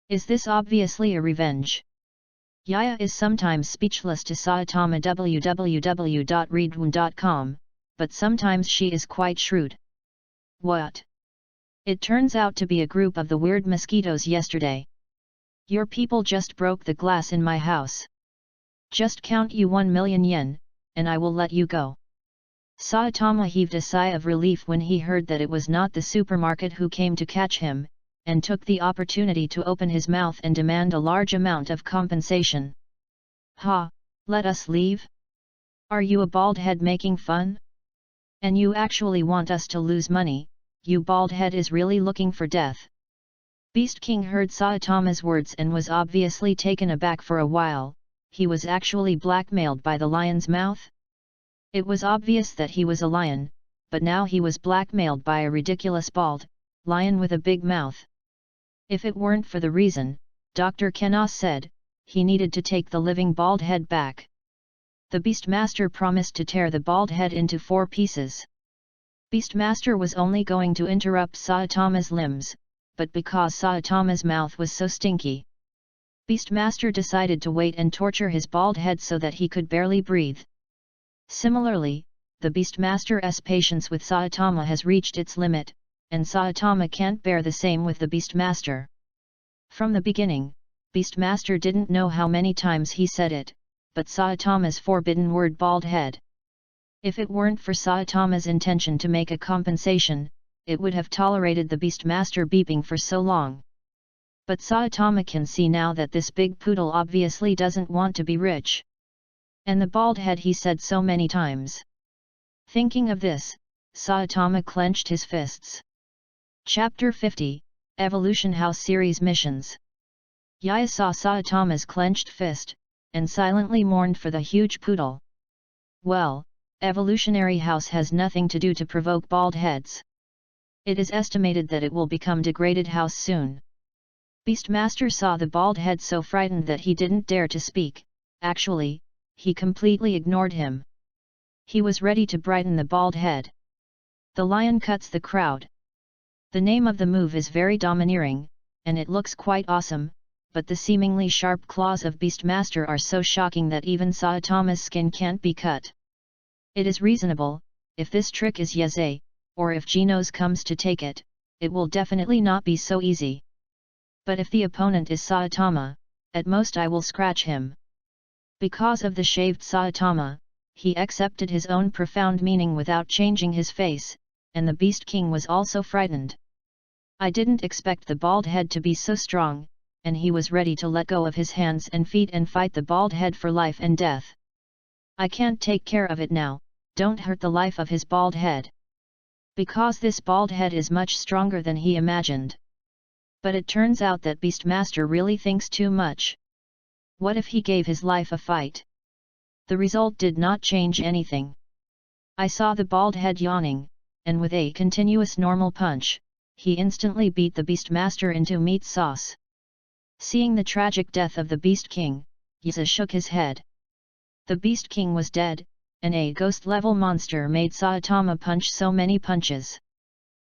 Is this obviously a revenge? Yaya is sometimes speechless to Saitama www.readaloud.com, but sometimes she is quite shrewd. What? It turns out to be a group of the weird mosquitoes yesterday. Your people just broke the glass in my house. Just count you 1 million yen, and I will let you go. Saitama heaved a sigh of relief when he heard that it was not the supermarket who came to catch him, and took the opportunity to open his mouth and demand a large amount of compensation. Ha, let us leave? Are you a bald head making fun? And you actually want us to lose money? You bald head is really looking for death. Beast King heard Saitama's words and was obviously taken aback for a while. He was actually blackmailed by the lion's mouth? It was obvious that he was a lion, but now he was blackmailed by a ridiculous bald lion with a big mouth. If it weren't for the reason, Dr. Kenna said, he needed to take the living bald head back. The Beastmaster promised to tear the bald head into 4 pieces. Beastmaster was only going to interrupt Saitama's limbs, but because Saitama's mouth was so stinky, Beastmaster decided to wait and torture his bald head so that he could barely breathe. Similarly, the Beastmaster's patience with Saitama has reached its limit, and Saitama can't bear the same with the Beastmaster. From the beginning, Beastmaster didn't know how many times he said it, but Saitama's forbidden word bald head. If it weren't for Saitama's intention to make a compensation, it would have tolerated the Beastmaster beeping for so long. But Saitama can see now that this big poodle obviously doesn't want to be rich. And the bald head he said so many times. Thinking of this, Saitama clenched his fists. Chapter 50, Evolution House Series Missions. Yaya saw Saitama's clenched fist, and silently mourned for the huge poodle. Well, Evolutionary House has nothing to do to provoke bald heads. It is estimated that it will become degraded house soon. Beastmaster saw the bald head so frightened that he didn't dare to speak. Actually, he completely ignored him. He was ready to brighten the bald head. The lion cuts the crowd. The name of the move is very domineering, and it looks quite awesome, but the seemingly sharp claws of Beastmaster are so shocking that even Saitama's skin can't be cut. It is reasonable, if this trick is Yeze, or if Genos comes to take it, it will definitely not be so easy. But if the opponent is Saitama, at most I will scratch him. Because of the shaved Saitama, he accepted his own profound meaning without changing his face, and the Beast King was also frightened. I didn't expect the bald head to be so strong, and he was ready to let go of his hands and feet and fight the bald head for life and death. I can't take care of it now, don't hurt the life of his bald head. Because this bald head is much stronger than he imagined. But it turns out that Beastmaster really thinks too much. What if he gave his life a fight? The result did not change anything. I saw the bald head yawning, and with a continuous normal punch, he instantly beat the Beastmaster into meat sauce. Seeing the tragic death of the Beast King, Yeze shook his head. The Beast King was dead, and a ghost-level monster made Saitama punch so many punches.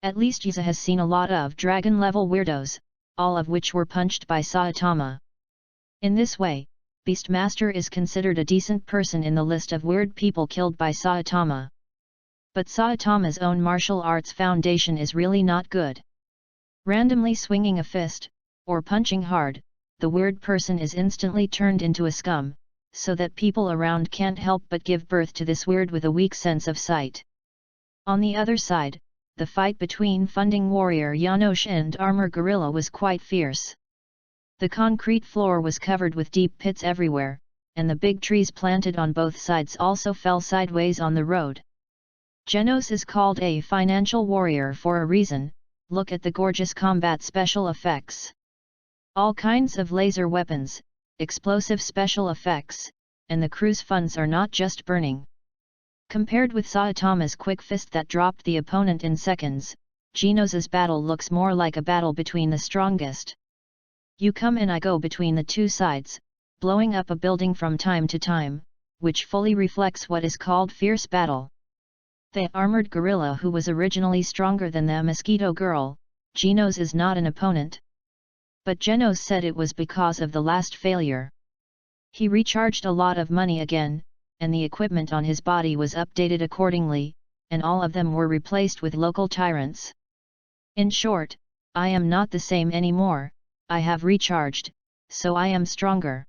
At least Yeze has seen a lot of dragon-level weirdos, all of which were punched by Saitama. In this way, Beastmaster is considered a decent person in the list of weird people killed by Saitama. But Saitama's own martial arts foundation is really not good. Randomly swinging a fist, or punching hard, the weird person is instantly turned into a scum, so that people around can't help but give birth to this weird with a weak sense of sight. On the other side, the fight between funding warrior Janosch and armor gorilla was quite fierce. The concrete floor was covered with deep pits everywhere, and the big trees planted on both sides also fell sideways on the road. Janosch is called a financial warrior for a reason. Look at the gorgeous combat special effects. All kinds of laser weapons, explosive special effects, and the crew's funds are not just burning. Compared with Saitama's quick fist that dropped the opponent in seconds, Janosch's battle looks more like a battle between the strongest. You come and I go between the two sides, blowing up a building from time to time, which fully reflects what is called fierce battle. The armored gorilla who was originally stronger than the mosquito girl, Janosch is not an opponent. But Janosch said it was because of the last failure. He recharged a lot of money again, and the equipment on his body was updated accordingly, and all of them were replaced with local tyrants. In short, I am not the same anymore, I have recharged, so I am stronger.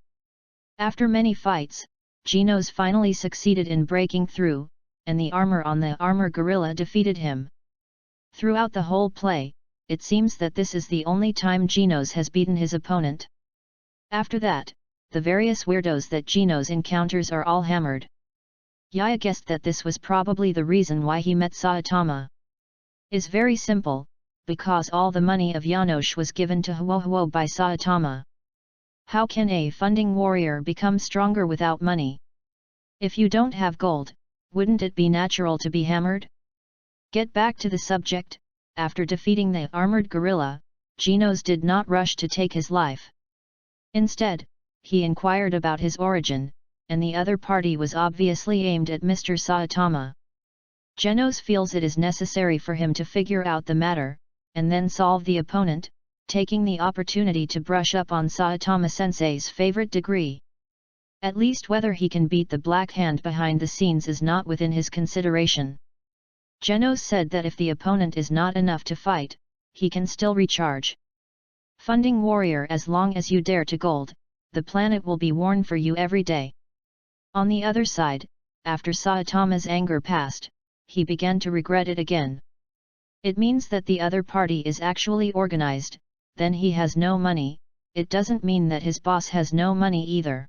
After many fights, Janosch finally succeeded in breaking through, and the armor on the armor gorilla defeated him. Throughout the whole play, it seems that this is the only time Janosch has beaten his opponent. After that, the various weirdos that Janosch encounters are all hammered. Yaya guessed that this was probably the reason why he met Saitama. Is very simple, because all the money of Janosch was given to Huo by Saitama. How can a funding warrior become stronger without money? If you don't have gold, wouldn't it be natural to be hammered? Get back to the subject. After defeating the armored gorilla, Janosch did not rush to take his life. Instead, he inquired about his origin, and the other party was obviously aimed at Mr. Saitama. Janosch feels it is necessary for him to figure out the matter, and then solve the opponent, taking the opportunity to brush up on Saitama-sensei's favorite degree. At least whether he can beat the Black Hand behind the scenes is not within his consideration. Janosch said that if the opponent is not enough to fight, he can still recharge. Funding warrior, as long as you dare to gold, the planet will be worn for you every day. On the other side, after Saitama's anger passed, he began to regret it again. It means that the other party is actually organized, then he has no money. It doesn't mean that his boss has no money either.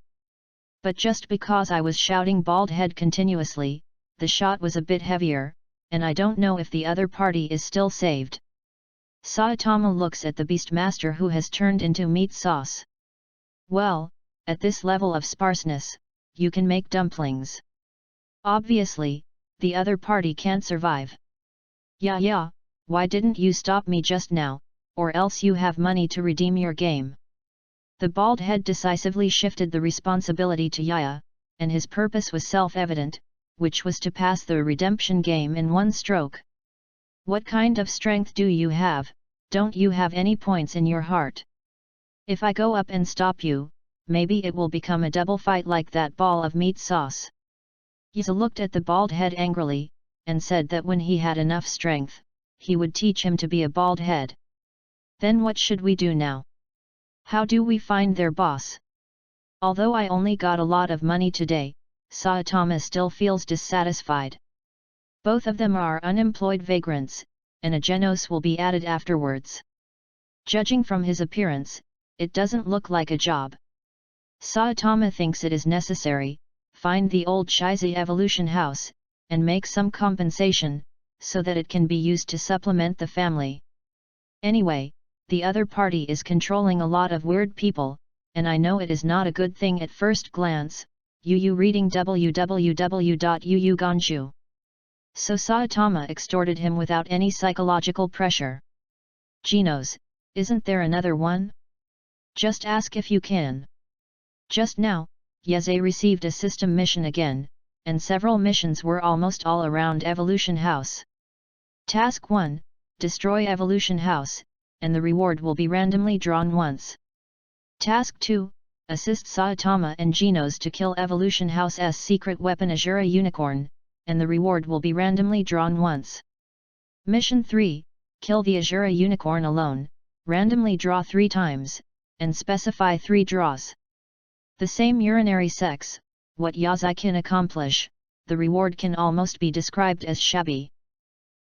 But just because I was shouting bald head continuously, the shot was a bit heavier, and I don't know if the other party is still saved. Saitama looks at the Beastmaster who has turned into meat sauce. Well, at this level of sparseness, you can make dumplings. Obviously, the other party can't survive. Yeah, why didn't you stop me just now, or else you have money to redeem your game? The bald head decisively shifted the responsibility to Yaya, and his purpose was self-evident, which was to pass the redemption game in one stroke. What kind of strength do you have? Don't you have any points in your heart? If I go up and stop you, maybe it will become a double fight like that ball of meat sauce. Yaya looked at the bald head angrily, and said that when he had enough strength, he would teach him to be a bald head. Then what should we do now? How do we find their boss? Although I only got a lot of money today, Saitama still feels dissatisfied. Both of them are unemployed vagrants, and a Janosch will be added afterwards. Judging from his appearance, it doesn't look like a job. Saitama thinks it is necessary, find the old Shizi evolution house, and make some compensation, so that it can be used to supplement the family. Anyway, the other party is controlling a lot of weird people, and I know it is not a good thing at first glance. Yu reading www.yuuganshu. So Saitama extorted him without any psychological pressure. Janosch, isn't there another one? Just ask if you can. Just now, Yeze received a system mission again, and several missions were almost all around Evolution House. Task 1, destroy Evolution House, and the reward will be randomly drawn once. Task 2, assist Saitama and Janosch to kill Evolution House's secret weapon Azura Unicorn, and the reward will be randomly drawn once. Mission 3, kill the Azura unicorn alone, randomly draw 3 times, and specify 3 draws. The same urinary sex, what Yazai can accomplish, the reward can almost be described as shabby.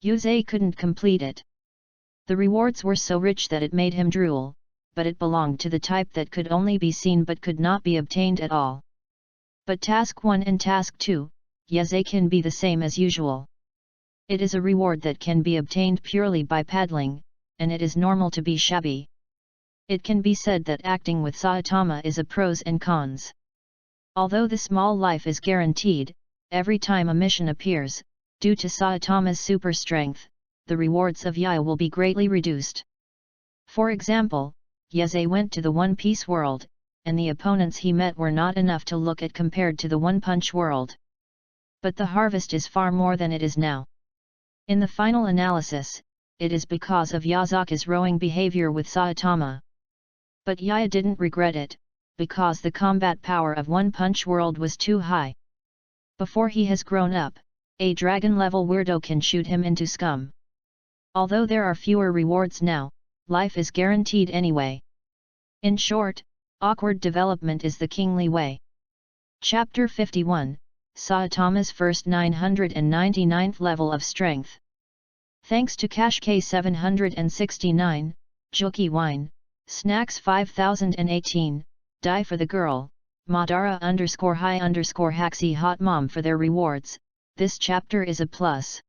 Yazai couldn't complete it. The rewards were so rich that it made him drool, but it belonged to the type that could only be seen but could not be obtained at all. But Task 1 and Task 2, Yazai can be the same as usual. It is a reward that can be obtained purely by paddling, and it is normal to be shabby. It can be said that acting with Saitama is a pros and cons. Although the small life is guaranteed, every time a mission appears, due to Saitama's super strength, the rewards of Yaya will be greatly reduced. For example, Yazai went to the One Piece world, and the opponents he met were not enough to look at compared to the One Punch world. But the harvest is far more than it is now. In the final analysis, it is because of Yazaka's rowing behavior with Saitama. But Yaya didn't regret it, because the combat power of One Punch world was too high. Before he has grown up, a dragon-level weirdo can shoot him into scum. Although there are fewer rewards now, life is guaranteed anyway. In short, awkward development is the kingly way. Chapter 51, Saitama's first 999th level of strength. Thanks to Cash K769, Juki Wine, Snacks 5018, Die for the Girl, Madara _high_Haxi Hot Mom for their rewards, this chapter is a plus.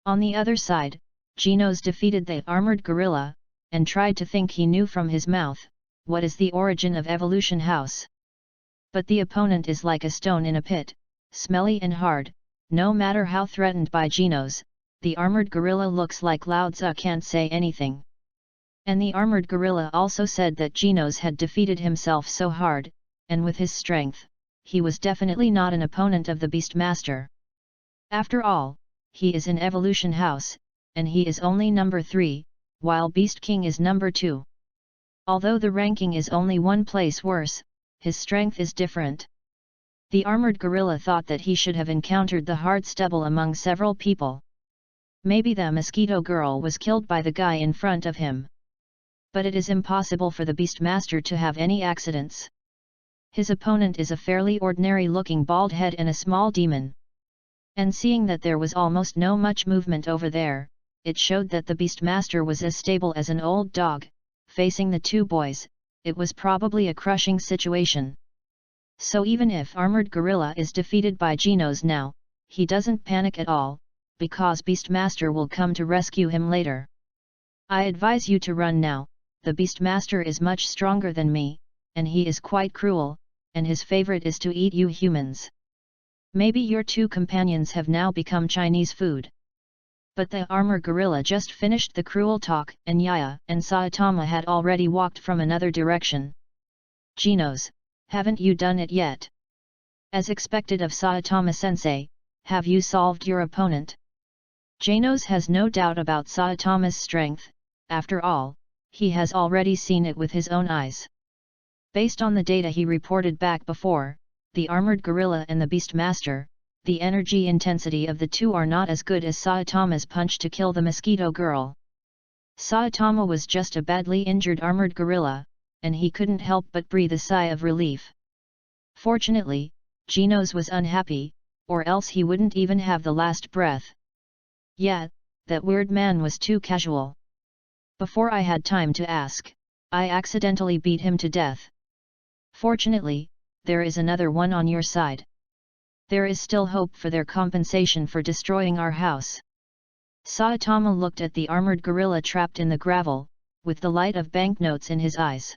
On the other side, Genos defeated the armored gorilla, and tried to think he knew from his mouth, what is the origin of Evolution House. But the opponent is like a stone in a pit, smelly and hard. No matter how threatened by Genos, the armored gorilla looks like Lao Tzu can't say anything. And the armored gorilla also said that Genos had defeated himself so hard, and with his strength, he was definitely not an opponent of the Beastmaster. After all, he is in Evolution House, and he is only number 3, while Beast King is number 2. Although the ranking is only one place worse, his strength is different. The armored gorilla thought that he should have encountered the hard stubble among several people. Maybe the mosquito girl was killed by the guy in front of him. But it is impossible for the Beastmaster to have any accidents. His opponent is a fairly ordinary-looking bald head and a small demon. And seeing that there was almost no much movement over there, it showed that the Beastmaster was as stable as an old dog. Facing the two boys, it was probably a crushing situation. So even if Armored Gorilla is defeated by Genos now, he doesn't panic at all, because Beastmaster will come to rescue him later. I advise you to run now, the Beastmaster is much stronger than me, and he is quite cruel, and his favorite is to eat you humans. Maybe your two companions have now become Chinese food. But the armored gorilla just finished the cruel talk, and Yaya and Saitama had already walked from another direction. Genos, haven't you done it yet? As expected of Saitama-sensei, have you solved your opponent? Genos has no doubt about Saitama's strength, after all, he has already seen it with his own eyes. Based on the data he reported back before, the armored gorilla and the Beastmaster, the energy intensity of the two are not as good as Saitama's punch to kill the mosquito girl. Saitama was just a badly injured armored gorilla, and he couldn't help but breathe a sigh of relief. Fortunately, Genos was unhappy, or else he wouldn't even have the last breath. Yeah, that weird man was too casual. Before I had time to ask, I accidentally beat him to death. Fortunately, there is another one on your side. There is still hope for their compensation for destroying our house. Saitama looked at the armored gorilla trapped in the gravel, with the light of banknotes in his eyes.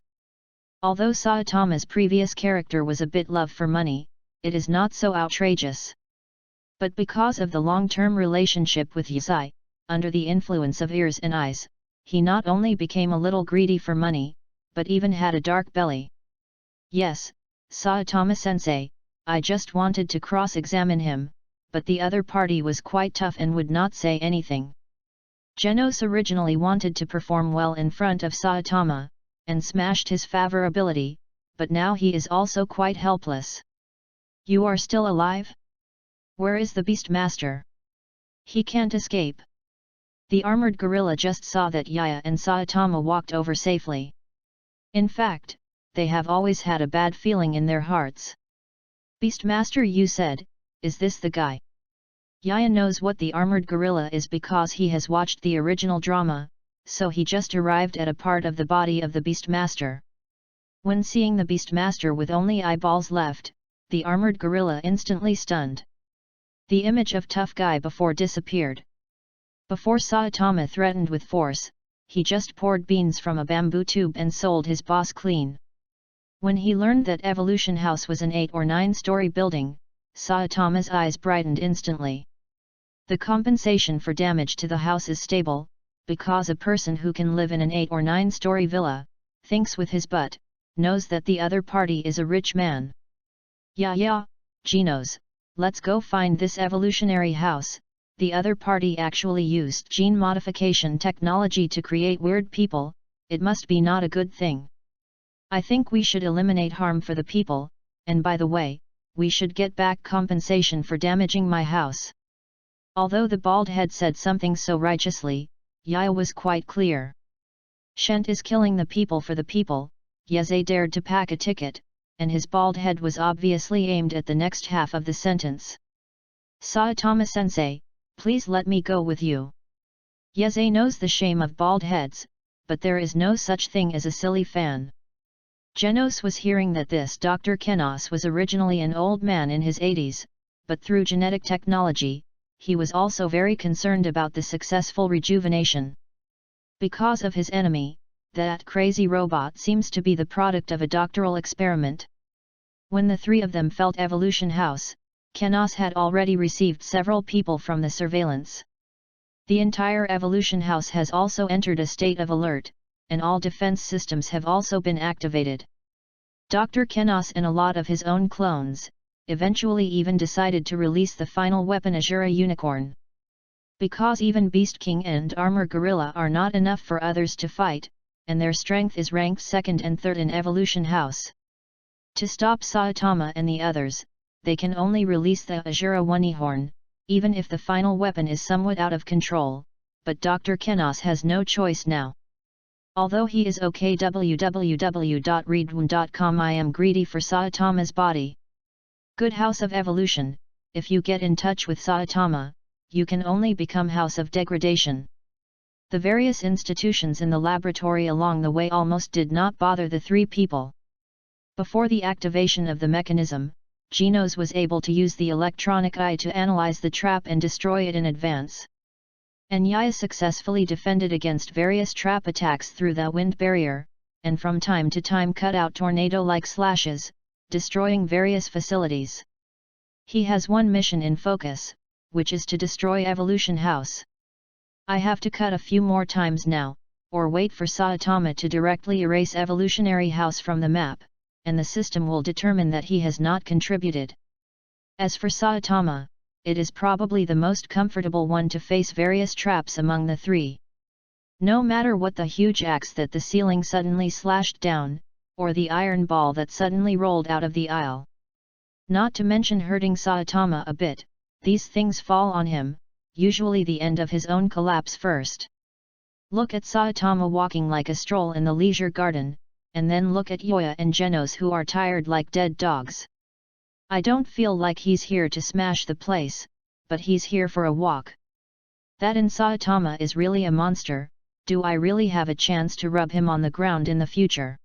Although Saitama's previous character was a bit love for money, it is not so outrageous. But because of the long-term relationship with Yusai, under the influence of ears and eyes, he not only became a little greedy for money, but even had a dark belly. Yes, Saitama-sensei, I just wanted to cross-examine him, but the other party was quite tough and would not say anything. Genos originally wanted to perform well in front of Saitama, and smashed his favor ability, but now he is also quite helpless. You are still alive? Where is the Beastmaster? He can't escape. The armored gorilla just saw that Yaya and Saitama walked over safely. In fact, they have always had a bad feeling in their hearts. Beastmaster, you said, is this the guy? Yaya knows what the armored gorilla is because he has watched the original drama, so he just arrived at a part of the body of the Beastmaster. When seeing the Beastmaster with only eyeballs left, the armored gorilla instantly stunned. The image of tough guy before disappeared. Before Saitama threatened with force, he just poured beans from a bamboo tube and sold his boss clean. When he learned that Evolution House was an 8 or 9-story building, Saitama's eyes brightened instantly. The compensation for damage to the house is stable, because a person who can live in an 8 or 9-story villa, thinks with his butt, knows that the other party is a rich man. Yeah, Genos, let's go find this evolutionary house. The other party actually used gene modification technology to create weird people, it must be not a good thing. I think we should eliminate harm for the people, and by the way, we should get back compensation for damaging my house. Although the bald head said something so righteously, Yaya was quite clear. Shent is killing the people for the people. Yeze dared to pack a ticket, and his bald head was obviously aimed at the next half of the sentence. Saitama-sensei, please let me go with you. Yeze knows the shame of bald heads, but there is no such thing as a silly fan. Genos was hearing that this Dr. Kenos was originally an old man in his 80s, but through genetic technology, he was also very concerned about the successful rejuvenation. Because of his enemy, that crazy robot seems to be the product of a doctoral experiment. When the three of them felt Evolution House, Kenos had already received several people from the surveillance. The entire Evolution House has also entered a state of alert, and all defense systems have also been activated. Dr. Kenos and a lot of his own clones, eventually even decided to release the final weapon Azura Unicorn. Because even Beast King and Armor Gorilla are not enough for others to fight, and their strength is ranked 2nd and 3rd in Evolution House. To stop Saitama and the others, they can only release the Azura Unicorn, even if the final weapon is somewhat out of control, but Dr. Kenos has no choice now. Although he is okay www.readaloud.com, I am greedy for Saitama's body. Good House of Evolution, if you get in touch with Saitama, you can only become House of Degradation. The various institutions in the laboratory along the way almost did not bother the three people. Before the activation of the mechanism, Genos was able to use the electronic eye to analyze the trap and destroy it in advance. And Yaya successfully defended against various trap attacks through the wind barrier, and from time to time cut out tornado-like slashes, destroying various facilities. He has one mission in focus, which is to destroy Evolution House. I have to cut a few more times now, or wait for Saitama to directly erase Evolutionary House from the map, and the system will determine that he has not contributed. As for Saitama, it is probably the most comfortable one to face various traps among the three. No matter what the huge axe that the ceiling suddenly slashed down, or the iron ball that suddenly rolled out of the aisle. Not to mention hurting Saitama a bit, these things fall on him, usually the end of his own collapse first. Look at Saitama walking like a stroll in the leisure garden, and then look at Yoya and Genos who are tired like dead dogs. I don't feel like he's here to smash the place, but he's here for a walk. That in Saitama is really a monster. Do I really have a chance to rub him on the ground in the future?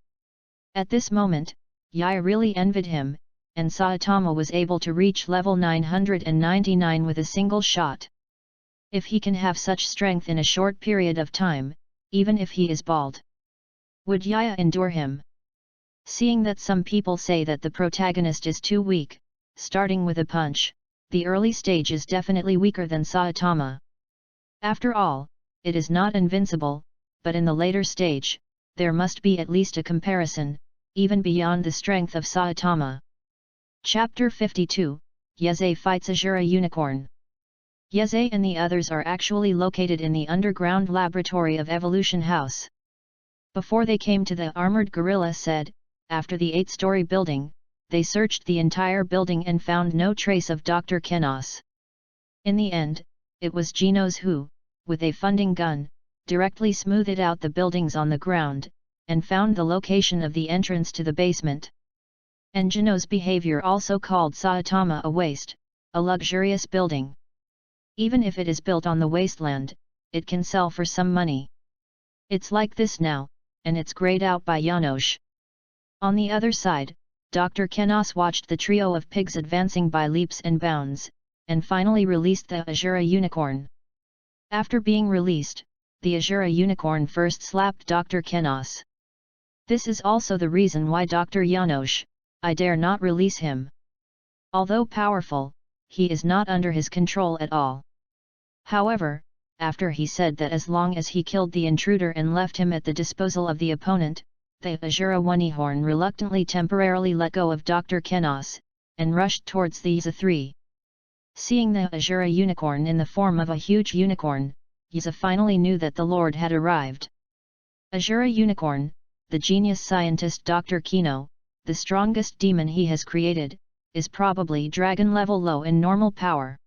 At this moment, Yaya really envied him, and Saitama was able to reach level 999 with a single shot. If he can have such strength in a short period of time, even if he is bald, would Yaya endure him? Seeing that some people say that the protagonist is too weak, starting with a punch, the early stage is definitely weaker than Saitama. After all, it is not invincible, but in the later stage, there must be at least a comparison, even beyond the strength of Saitama. Chapter 52, Yeze fights Azura Unicorn. Yeze and the others are actually located in the underground laboratory of Evolution House. Before they came to the armored gorilla said, after the 8-story building, they searched the entire building and found no trace of Dr. Kenos. In the end, it was Genos who, with a funding gun, directly smoothed out the buildings on the ground, and found the location of the entrance to the basement. And Genos' behavior also called Saitama a waste, a luxurious building. Even if it is built on the wasteland, it can sell for some money. It's like this now, and it's grayed out by Janos. On the other side, Dr. Kenos watched the trio of pigs advancing by leaps and bounds, and finally released the Azura unicorn. After being released, the Azura unicorn first slapped Dr. Kenos. This is also the reason why Dr. Janos, I dare not release him. Although powerful, he is not under his control at all. However, after he said that as long as he killed the intruder and left him at the disposal of the opponent, the Azura unicorn reluctantly temporarily let go of Dr. Kenos, and rushed towards the Yiza 3. Seeing the Azura unicorn in the form of a huge unicorn, Yiza finally knew that the Lord had arrived. Azura unicorn, the genius scientist Dr. Kino, the strongest demon he has created, is probably dragon level low in normal power.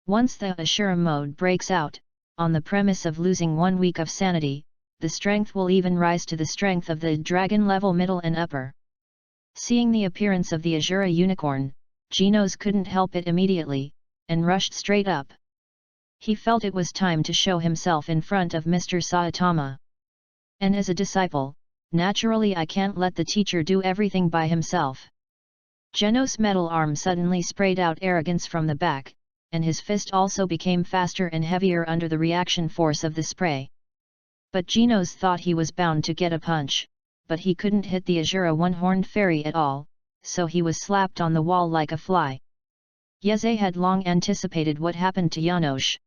Once the Ashura mode breaks out, on the premise of losing 1 week of sanity, the strength will even rise to the strength of the dragon level middle and upper. Seeing the appearance of the Azura unicorn, Genos couldn't help it immediately, and rushed straight up. He felt it was time to show himself in front of Mr. Saitama. And as a disciple, naturally I can't let the teacher do everything by himself. Genos' metal arm suddenly sprayed out arrogance from the back, and his fist also became faster and heavier under the reaction force of the spray. But Genos thought he was bound to get a punch, but he couldn't hit the Azura one-horned fairy at all, so he was slapped on the wall like a fly. Yeze had long anticipated what happened to Janos.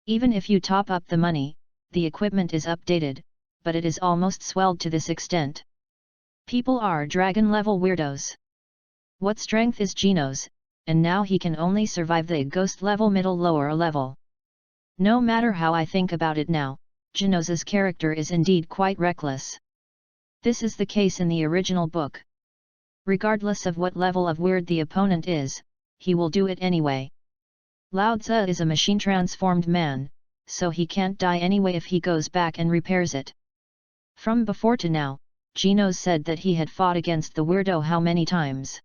Even if you top up the money, the equipment is updated, but it is almost swelled to this extent. People are dragon-level weirdos. What strength is Genos, and now he can only survive the ghost-level middle-lower level. No matter how I think about it now, Genos' character is indeed quite reckless. This is the case in the original book. Regardless of what level of weird the opponent is, he will do it anyway. Lao Tzu is a machine-transformed man, so he can't die anyway if he goes back and repairs it. From before to now, Genos said that he had fought against the weirdo how many times.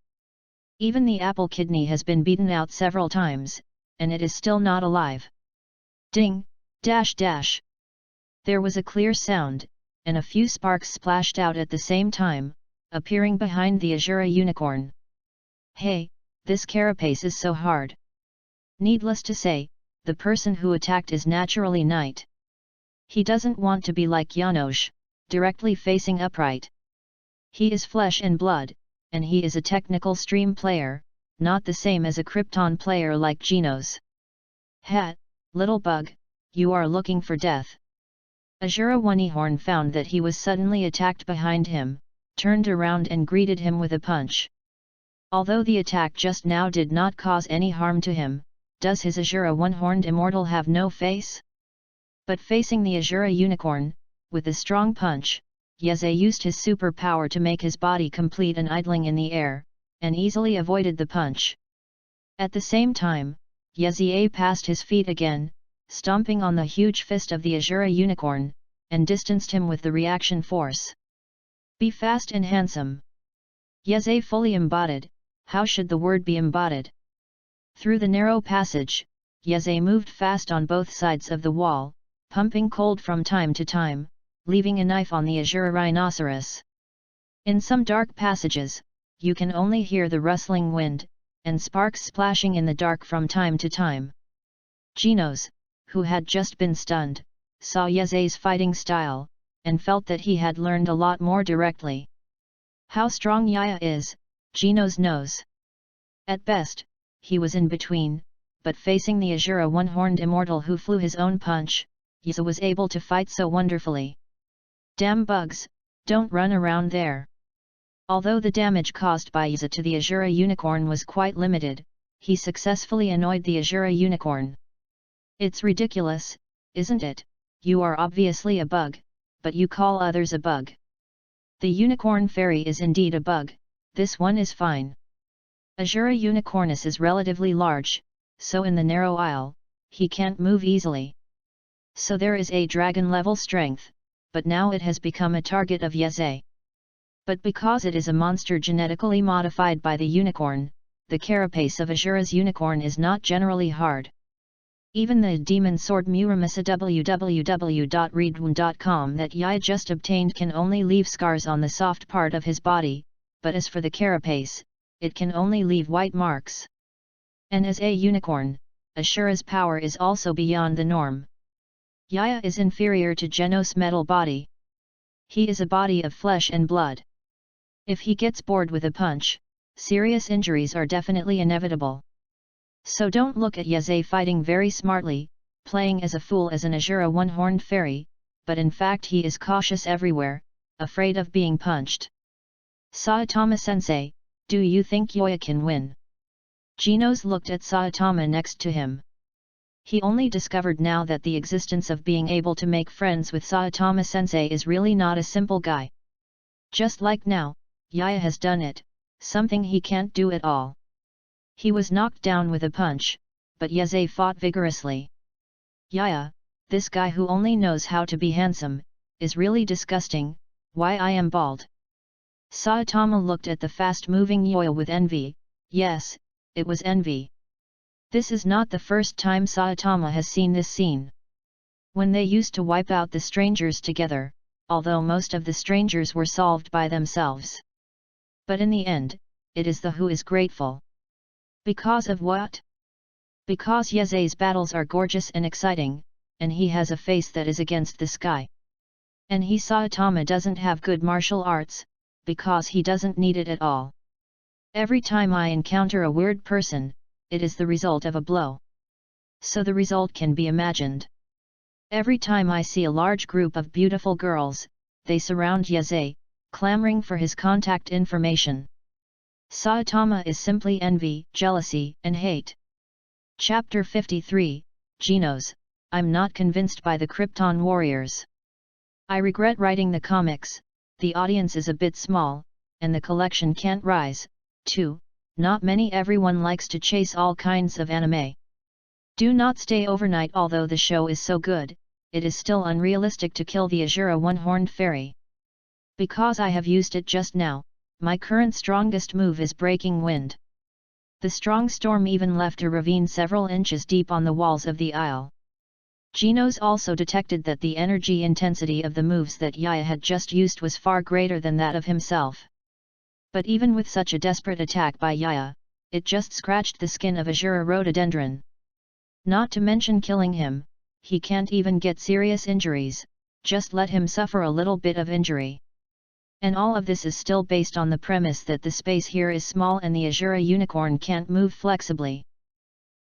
Even the apple kidney has been beaten out several times, and it is still not alive. Ding, dash dash. There was a clear sound, and a few sparks splashed out at the same time, appearing behind the Azura unicorn. Hey, this carapace is so hard. Needless to say, the person who attacked is naturally knight. He doesn't want to be like Janos, directly facing upright. He is flesh and blood, and he is a technical stream player, not the same as a Krypton player like Genos. Ha, little bug, you are looking for death. Azura Unicorn found that he was suddenly attacked behind him, turned around and greeted him with a punch. Although the attack just now did not cause any harm to him, does his Azura one-horned immortal have no face? But facing the Azura unicorn, with a strong punch, Yeze used his superpower to make his body complete and idling in the air, and easily avoided the punch. At the same time, Yeze passed his feet again, stomping on the huge fist of the Azura unicorn, and distanced him with the reaction force. Be fast and handsome. Yeze fully embodied. How should the word be embodied? Through the narrow passage, Yeze moved fast on both sides of the wall, pumping cold from time to time, leaving a knife on the Azura rhinoceros. In some dark passages, you can only hear the rustling wind, and sparks splashing in the dark from time to time. Genos, who had just been stunned, saw Yeze's fighting style, and felt that he had learned a lot more directly. How strong Yaya is, Genos knows. At best, he was in between, but facing the Azura one-horned immortal who flew his own punch, Yeze was able to fight so wonderfully. Damn bugs, don't run around there. Although the damage caused by Yeze to the Azura unicorn was quite limited, he successfully annoyed the Azura unicorn. It's ridiculous, isn't it? You are obviously a bug, but you call others a bug. The unicorn fairy is indeed a bug, This one is fine. Azura Unicornus is relatively large, so in the narrow aisle, he can't move easily. So there is a dragon level strength, but now it has become a target of Yeze. But because it is a monster genetically modified by the unicorn, the carapace of Azura's unicorn is not generally hard. Even the demon sword Muramasa www.readaloud.com that Yaya just obtained can only leave scars on the soft part of his body, but as for the carapace, it can only leave white marks. And as a unicorn, Ashura's power is also beyond the norm. Yaya is inferior to Genos' metal body. He is a body of flesh and blood. If he gets bored with a punch, serious injuries are definitely inevitable. So don't look at Yeze fighting very smartly, playing as a fool as an Azura one-horned fairy, but in fact he is cautious everywhere, afraid of being punched. Saitama-sensei, do you think Yoya can win? Genos looked at Saitama next to him. He only discovered now that the existence of being able to make friends with Saitama-sensei is really not a simple guy. Just like now, Yaya has done it, something he can't do at all. He was knocked down with a punch, but Yeze fought vigorously. Yaya, this guy who only knows how to be handsome, is really disgusting. Why I am bald? Saitama looked at the fast-moving Yoya with envy. Yes, it was envy. This is not the first time Saitama has seen this scene. When they used to wipe out the strangers together, although most of the strangers were solved by themselves. But in the end, it is the who is grateful. Because of what? Because Yeze's battles are gorgeous and exciting, and he has a face that is against the sky. And he Saitama doesn't have good martial arts, because he doesn't need it at all. Every time I encounter a weird person, it is the result of a blow. So the result can be imagined. Every time I see a large group of beautiful girls, they surround Yeze, clamoring for his contact information. Saitama is simply envy, jealousy, and hate. Chapter 53, Genos, I'm not convinced by the Krypton warriors. I regret writing the comics, the audience is a bit small, and the collection can't rise, too. Not many everyone likes to chase all kinds of anime. Do not stay overnight. Although the show is so good, it is still unrealistic to kill the Azura one-horned fairy. Because I have used it just now, my current strongest move is Breaking Wind. The strong storm even left a ravine several inches deep on the walls of the aisle. Genos also detected that the energy intensity of the moves that Yaya had just used was far greater than that of himself. But even with such a desperate attack by Yaya, it just scratched the skin of Azura rhododendron. Not to mention killing him, he can't even get serious injuries, just let him suffer a little bit of injury. And all of this is still based on the premise that the space here is small and the Azura unicorn can't move flexibly.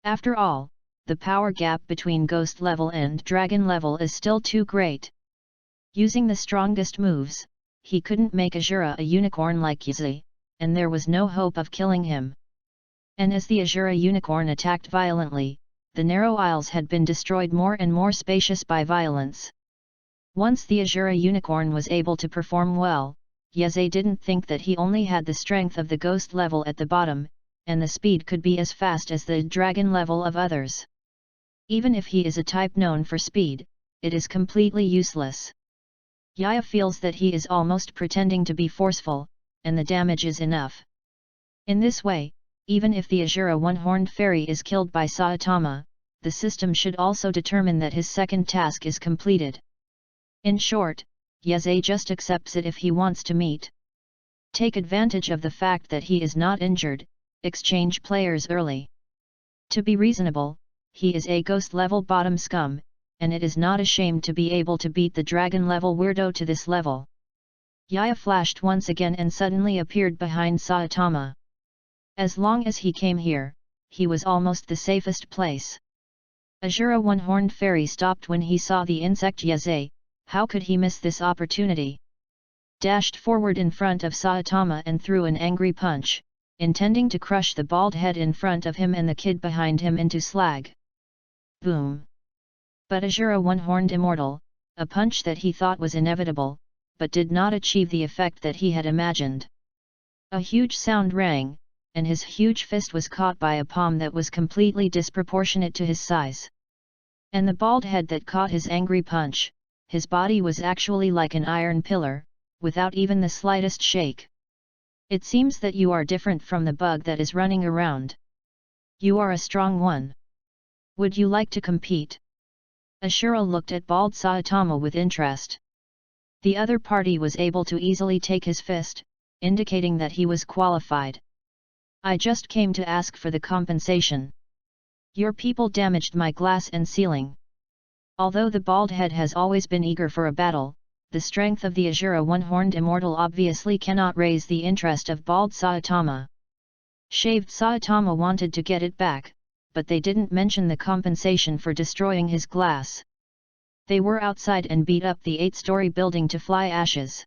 After all, the power gap between ghost level and dragon level is still too great. Using the strongest moves, he couldn't make Azura a unicorn like Yeze, and there was no hope of killing him. And as the Azura unicorn attacked violently, the narrow aisles had been destroyed more and more spacious by violence. Once the Azura unicorn was able to perform well, Yeze didn't think that he only had the strength of the ghost level at the bottom, and the speed could be as fast as the dragon level of others. Even if he is a type known for speed, it is completely useless. Yaya feels that he is almost pretending to be forceful, and the damage is enough. In this way, even if the Azura one-horned fairy is killed by Saitama, the system should also determine that his second task is completed. In short, Yeze just accepts it if he wants to meet. Take advantage of the fact that he is not injured, exchange players early. To be reasonable, he is a ghost-level bottom scum, and it is not ashamed to be able to beat the dragon-level weirdo to this level. Yaya flashed once again and suddenly appeared behind Saitama. As long as he came here, he was almost the safest place. Azura one-horned fairy stopped when he saw the insect Yeze. How could he miss this opportunity? Dashed forward in front of Saitama and threw an angry punch, intending to crush the bald head in front of him and the kid behind him into slag. Boom! But Azura one-horned immortal, a punch that he thought was inevitable, but did not achieve the effect that he had imagined. A huge sound rang, and his huge fist was caught by a palm that was completely disproportionate to his size. And the bald head that caught his angry punch, his body was actually like an iron pillar, without even the slightest shake. It seems that you are different from the bug that is running around. You are a strong one. Would you like to compete? Ashura looked at bald Saitama with interest. The other party was able to easily take his fist, indicating that he was qualified. I just came to ask for the compensation. Your people damaged my glass and ceiling. Although the bald head has always been eager for a battle, the strength of the Azura one-horned immortal obviously cannot raise the interest of bald Saitama. Shaved Saitama wanted to get it back, but they didn't mention the compensation for destroying his glass. They were outside and beat up the 8-story building to fly ashes.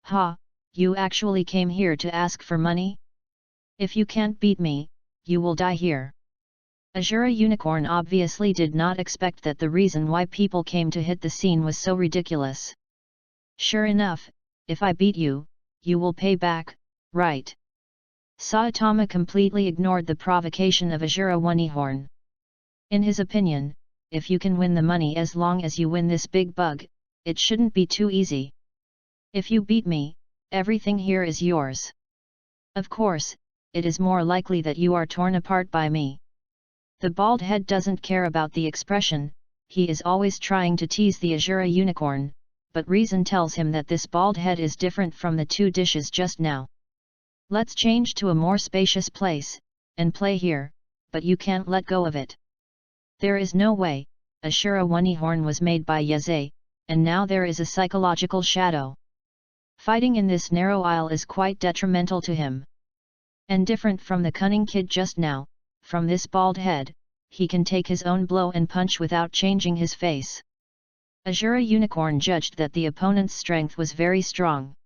Ha, you actually came here to ask for money? If you can't beat me, you will die here. Azura Unicorn obviously did not expect that the reason why people came to hit the scene was so ridiculous. Sure enough, if I beat you, you will pay back, right? Saitama completely ignored the provocation of Azura Unicorn. In his opinion, if you can win the money as long as you win this big bug, it shouldn't be too easy. If you beat me, everything here is yours. Of course, it is more likely that you are torn apart by me. The bald head doesn't care about the expression, he is always trying to tease the Azura Unicorn, but reason tells him that this bald head is different from the two dishes just now. Let's change to a more spacious place, and play here, but you can't let go of it. There is no way. Azura Unicorn was made by Yeze, and now there is a psychological shadow. Fighting in this narrow aisle is quite detrimental to him. And different from the cunning kid just now, from this bald head, he can take his own blow and punch without changing his face. Azura Unicorn judged that the opponent's strength was very strong.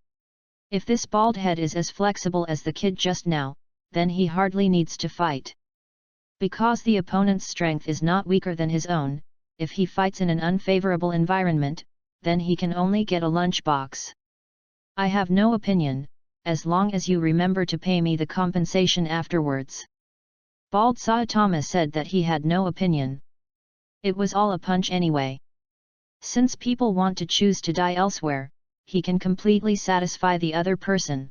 If this bald head is as flexible as the kid just now, then he hardly needs to fight. Because the opponent's strength is not weaker than his own, if he fights in an unfavorable environment, then he can only get a lunchbox. I have no opinion, as long as you remember to pay me the compensation afterwards. Bald Saitama said that he had no opinion. It was all a punch anyway. Since people want to choose to die elsewhere, he can completely satisfy the other person.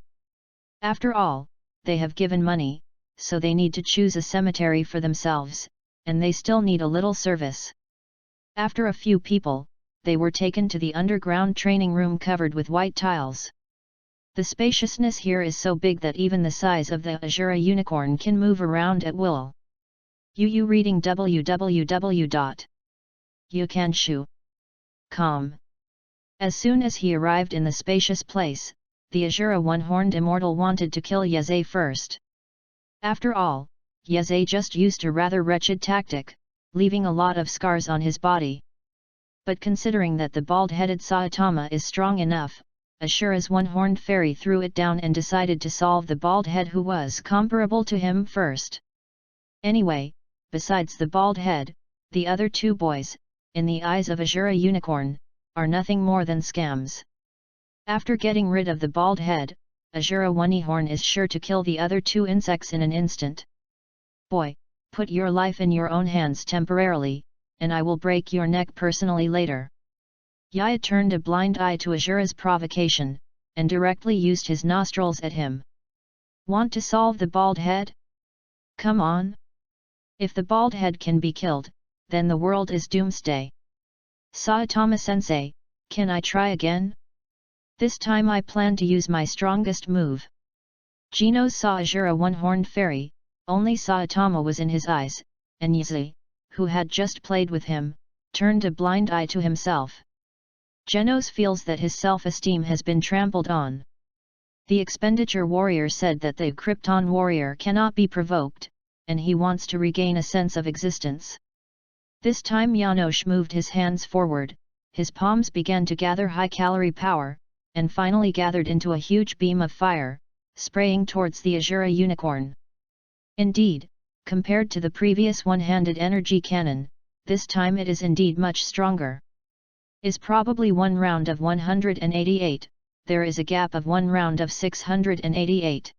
After all, they have given money, so they need to choose a cemetery for themselves, and they still need a little service. After a few people, they were taken to the underground training room covered with white tiles. The spaciousness here is so big that even the size of the Azura Unicorn can move around at will. You reading www.yukanshu.com. As soon as he arrived in the spacious place, the Azura one-horned immortal wanted to kill Yeze first. After all, Yeze just used a rather wretched tactic, leaving a lot of scars on his body. But considering that the bald-headed Saitama is strong enough, Ashura's one-horned fairy threw it down and decided to solve the bald head who was comparable to him first. Anyway, besides the bald head, the other two boys, in the eyes of Azura Unicorn, are nothing more than scams. After getting rid of the bald head, Azura Unicorn is sure to kill the other two insects in an instant. Boy, put your life in your own hands temporarily, and I will break your neck personally later. Yaya turned a blind eye to Azura's provocation, and directly used his nostrils at him. Want to solve the bald head? Come on! If the bald head can be killed, then the world is doomsday. Saitama-sensei, can I try again? This time I plan to use my strongest move. Genos saw Azura one-horned fairy, only Saitama was in his eyes, and Yeze, who had just played with him, turned a blind eye to himself. Genos feels that his self-esteem has been trampled on. The expenditure warrior said that the Krypton warrior cannot be provoked, and he wants to regain a sense of existence. This time Janosch moved his hands forward, his palms began to gather high-calorie power, and finally gathered into a huge beam of fire, spraying towards the Azura Unicorn. Indeed, compared to the previous one-handed energy cannon, this time it is indeed much stronger. Is probably one round of 188, there is a gap of 1 round of 688.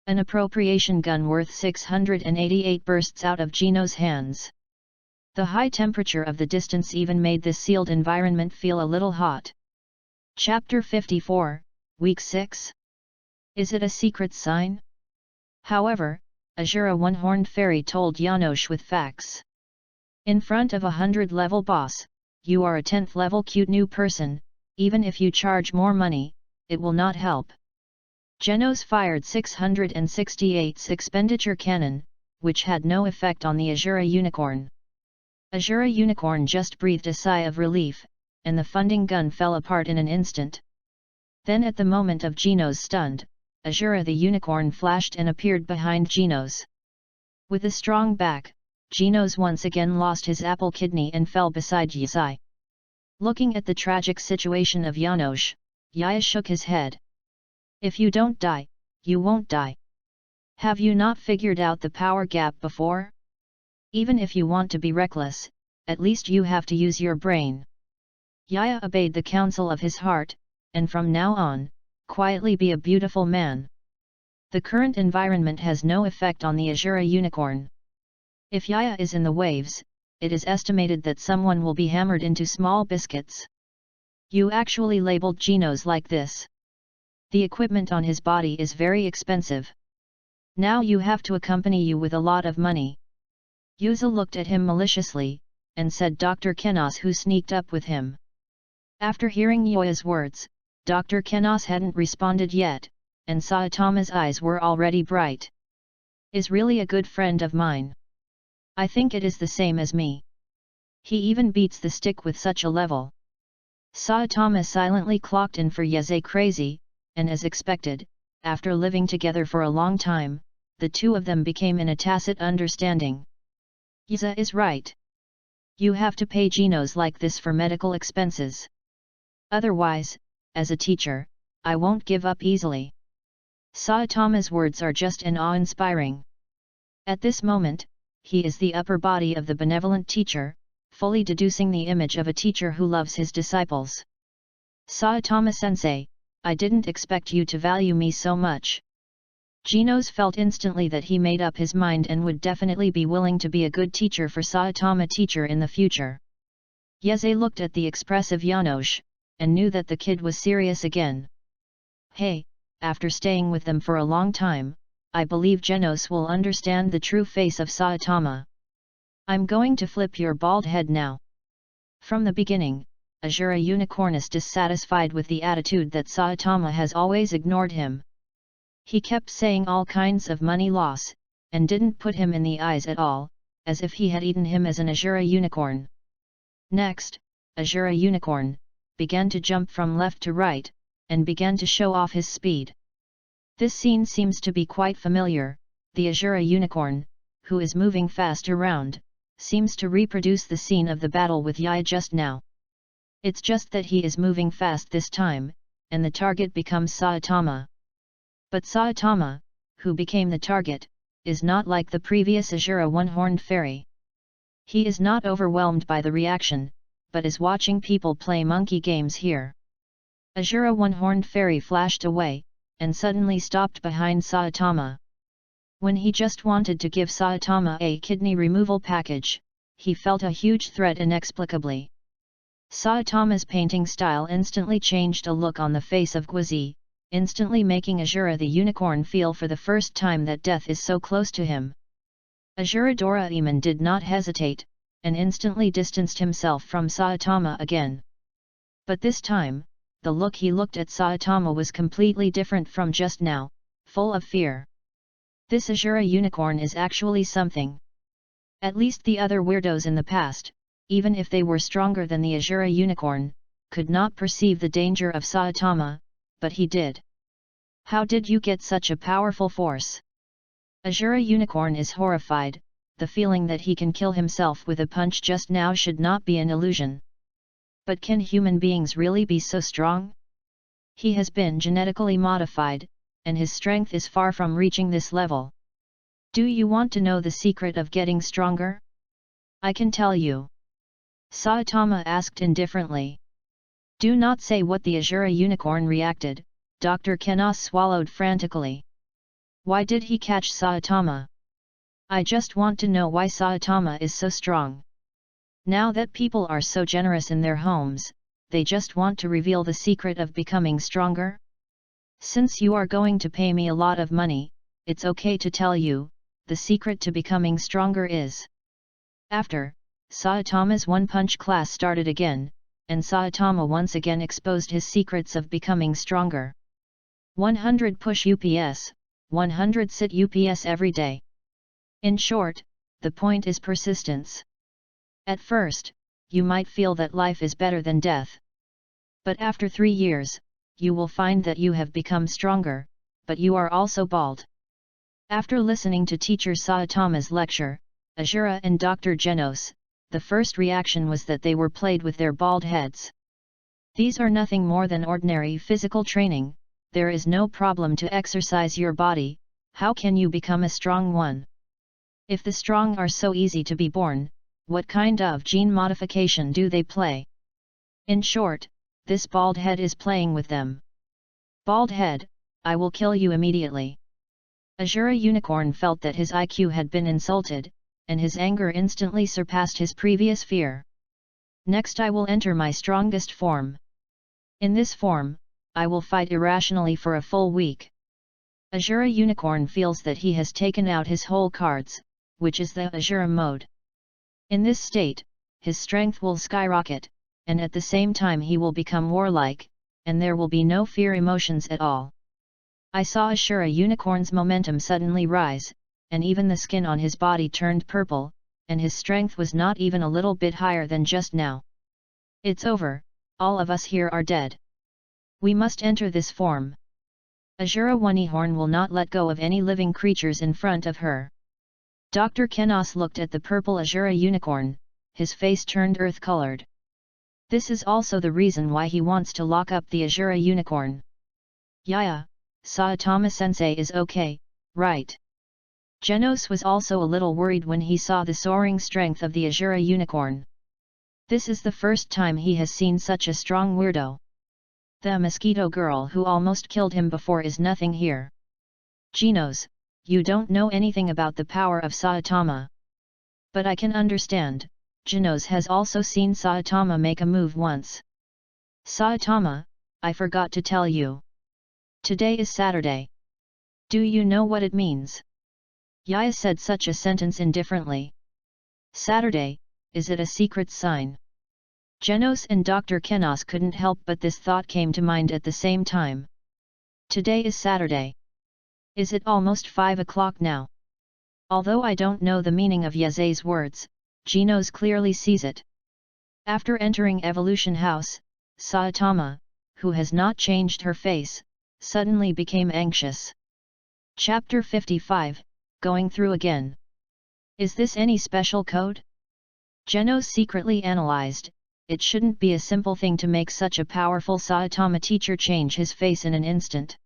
An appropriation gun worth 688 bursts out of Gino's hands. The high temperature of the distance even made this sealed environment feel a little hot. Chapter 54, Week 6. Is it a secret sign? However, Azura One-Horned Fairy told Janosch with facts. In front of a 100-level boss, you are a 10th-level cute new person, even if you charge more money, it will not help. Genos fired 668's expenditure cannon, which had no effect on the Azura Unicorn. Azura Unicorn just breathed a sigh of relief, and the funding gun fell apart in an instant. Then at the moment of Genos stunned, Azura the Unicorn flashed and appeared behind Genos. With a strong back, Genos once again lost his apple kidney and fell beside Yizai. Looking at the tragic situation of Janosch, Yaya shook his head. If you don't die, you won't die. Have you not figured out the power gap before? Even if you want to be reckless, at least you have to use your brain. Yaya obeyed the counsel of his heart, and from now on, quietly be a beautiful man. The current environment has no effect on the Azura Unicorn. If Yaya is in the waves, it is estimated that someone will be hammered into small biscuits. You actually labeled Genos like this. The equipment on his body is very expensive. Now you have to accompany you with a lot of money. Yuza looked at him maliciously, and said Dr. Kenos who sneaked up with him. After hearing Yoya's words, Dr. Kenos hadn't responded yet, and Saitama's eyes were already bright. Is really a good friend of mine. I think it is the same as me. He even beats the stick with such a level. Saitama silently clocked in for Yeze crazy, and as expected, after living together for a long time, the two of them became in a tacit understanding. Yeze is right. You have to pay Genos like this for medical expenses. Otherwise, as a teacher, I won't give up easily. Saitama's words are just and awe-inspiring. At this moment, he is the upper body of the benevolent teacher, fully deducing the image of a teacher who loves his disciples. Saitama-sensei, I didn't expect you to value me so much. Genos felt instantly that he made up his mind and would definitely be willing to be a good teacher for Saitama teacher in the future. Yeze looked at the expressive Janosch, and knew that the kid was serious again. Hey, after staying with them for a long time, I believe Genos will understand the true face of Saitama. I'm going to flip your bald head now. From the beginning, Azura Unicorn is dissatisfied with the attitude that Saitama has always ignored him. He kept saying all kinds of money loss, and didn't put him in the eyes at all, as if he had eaten him as an Azura Unicorn. Next, Azura Unicorn began to jump from left to right, and began to show off his speed. This scene seems to be quite familiar. The Azura Unicorn, who is moving fast around, seems to reproduce the scene of the battle with Yaya just now. It's just that he is moving fast this time, and the target becomes Saitama. But Saitama, who became the target, is not like the previous Azura One-Horned Fairy. He is not overwhelmed by the reaction, but is watching people play monkey games here. Azura One-Horned Fairy flashed away, and suddenly stopped behind Saitama. When he just wanted to give Saitama a kidney removal package, he felt a huge threat inexplicably. Saitama's painting style instantly changed a look on the face of Guizi, instantly making Azura the Unicorn feel for the first time that death is so close to him. Azura Doraemon did not hesitate, and instantly distanced himself from Saitama again. But this time, the look he looked at Saitama was completely different from just now, full of fear. This Azura Unicorn is actually something. At least the other weirdos in the past, even if they were stronger than the Azura Unicorn, could not perceive the danger of Saitama, but he did. How did you get such a powerful force? Azura Unicorn is horrified. The feeling that he can kill himself with a punch just now should not be an illusion. But can human beings really be so strong? He has been genetically modified, and his strength is far from reaching this level. Do you want to know the secret of getting stronger? I can tell you. Saitama asked indifferently. Do not say what the Azura unicorn reacted. Dr. Kenos swallowed frantically. Why did he catch Saitama? I just want to know why Saitama is so strong. Now that people are so generous in their homes, they just want to reveal the secret of becoming stronger? Since you are going to pay me a lot of money, it's okay to tell you, the secret to becoming stronger is. After, Saitama's one-punch class started again, and Saitama once again exposed his secrets of becoming stronger. 100 push UPS, 100 sit UPS every day. In short, the point is persistence. At first, you might feel that life is better than death. But after 3 years, you will find that you have become stronger, but you are also bald. After listening to teacher Saitama's lecture, Azura and Dr. Genos, the first reaction was that they were played with their bald heads. These are nothing more than ordinary physical training. There is no problem to exercise your body. How can you become a strong one? If the strong are so easy to be born, what kind of gene modification do they play? In short, this bald head is playing with them. Bald head, I will kill you immediately. Azura Unicorn felt that his IQ had been insulted, and his anger instantly surpassed his previous fear. Next I will enter my strongest form. In this form, I will fight irrationally for a full week. Azura Unicorn feels that he has taken out his whole cards, which is the Azura mode. In this state, his strength will skyrocket, and at the same time he will become warlike, and there will be no fear emotions at all. I saw Azura Unicorn's momentum suddenly rise, and even the skin on his body turned purple, and his strength was not even a little bit higher than just now. It's over, all of us here are dead. We must enter this form. Azura Unicorn will not let go of any living creatures in front of her. Dr. Kenos looked at the purple Azura Unicorn, his face turned earth-colored. This is also the reason why he wants to lock up the Azura Unicorn. Yaya, Saitama-sensei is okay, right? Genos was also a little worried when he saw the soaring strength of the Azura Unicorn. This is the first time he has seen such a strong weirdo. The mosquito girl who almost killed him before is nothing here. Genos, you don't know anything about the power of Saitama. But I can understand, Genos has also seen Saitama make a move once. Saitama, I forgot to tell you. Today is Saturday. Do you know what it means? Yaya said such a sentence indifferently. Saturday, is it a secret sign? Genos and Dr. Kenos couldn't help but this thought came to mind at the same time. Today is Saturday. Is it almost 5 o'clock now? Although I don't know the meaning of Yaze's words, Genos clearly sees it. After entering Evolution House, Saitama, who has not changed her face, suddenly became anxious. Chapter 55, Going Through Again. Is this any special code? Genos secretly analyzed, it shouldn't be a simple thing to make such a powerful Saitama teacher change his face in an instant.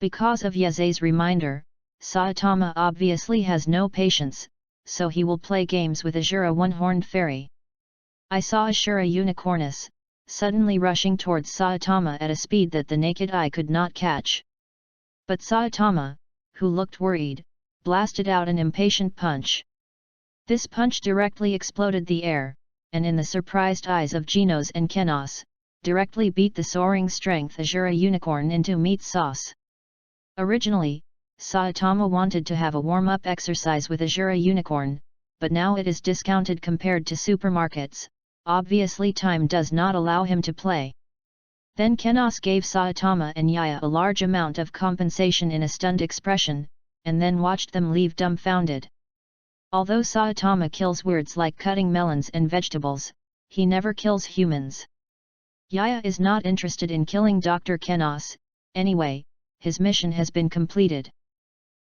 Because of Yaze's reminder, Saitama obviously has no patience, so he will play games with Azura One-Horned Fairy. I saw Azura Unicornus, suddenly rushing towards Saitama at a speed that the naked eye could not catch. But Saitama, who looked worried, blasted out an impatient punch. This punch directly exploded the air, and in the surprised eyes of Genos and Kenos, directly beat the soaring strength Azura Unicorn into meat sauce. Originally, Saitama wanted to have a warm-up exercise with Azura Unicorn, but now it is discounted compared to supermarkets, obviously time does not allow him to play. Then Kenos gave Saitama and Yaya a large amount of compensation in a stunned expression, and then watched them leave dumbfounded. Although Saitama kills weirds like cutting melons and vegetables, he never kills humans. Yaya is not interested in killing Dr. Kenos, anyway, his mission has been completed.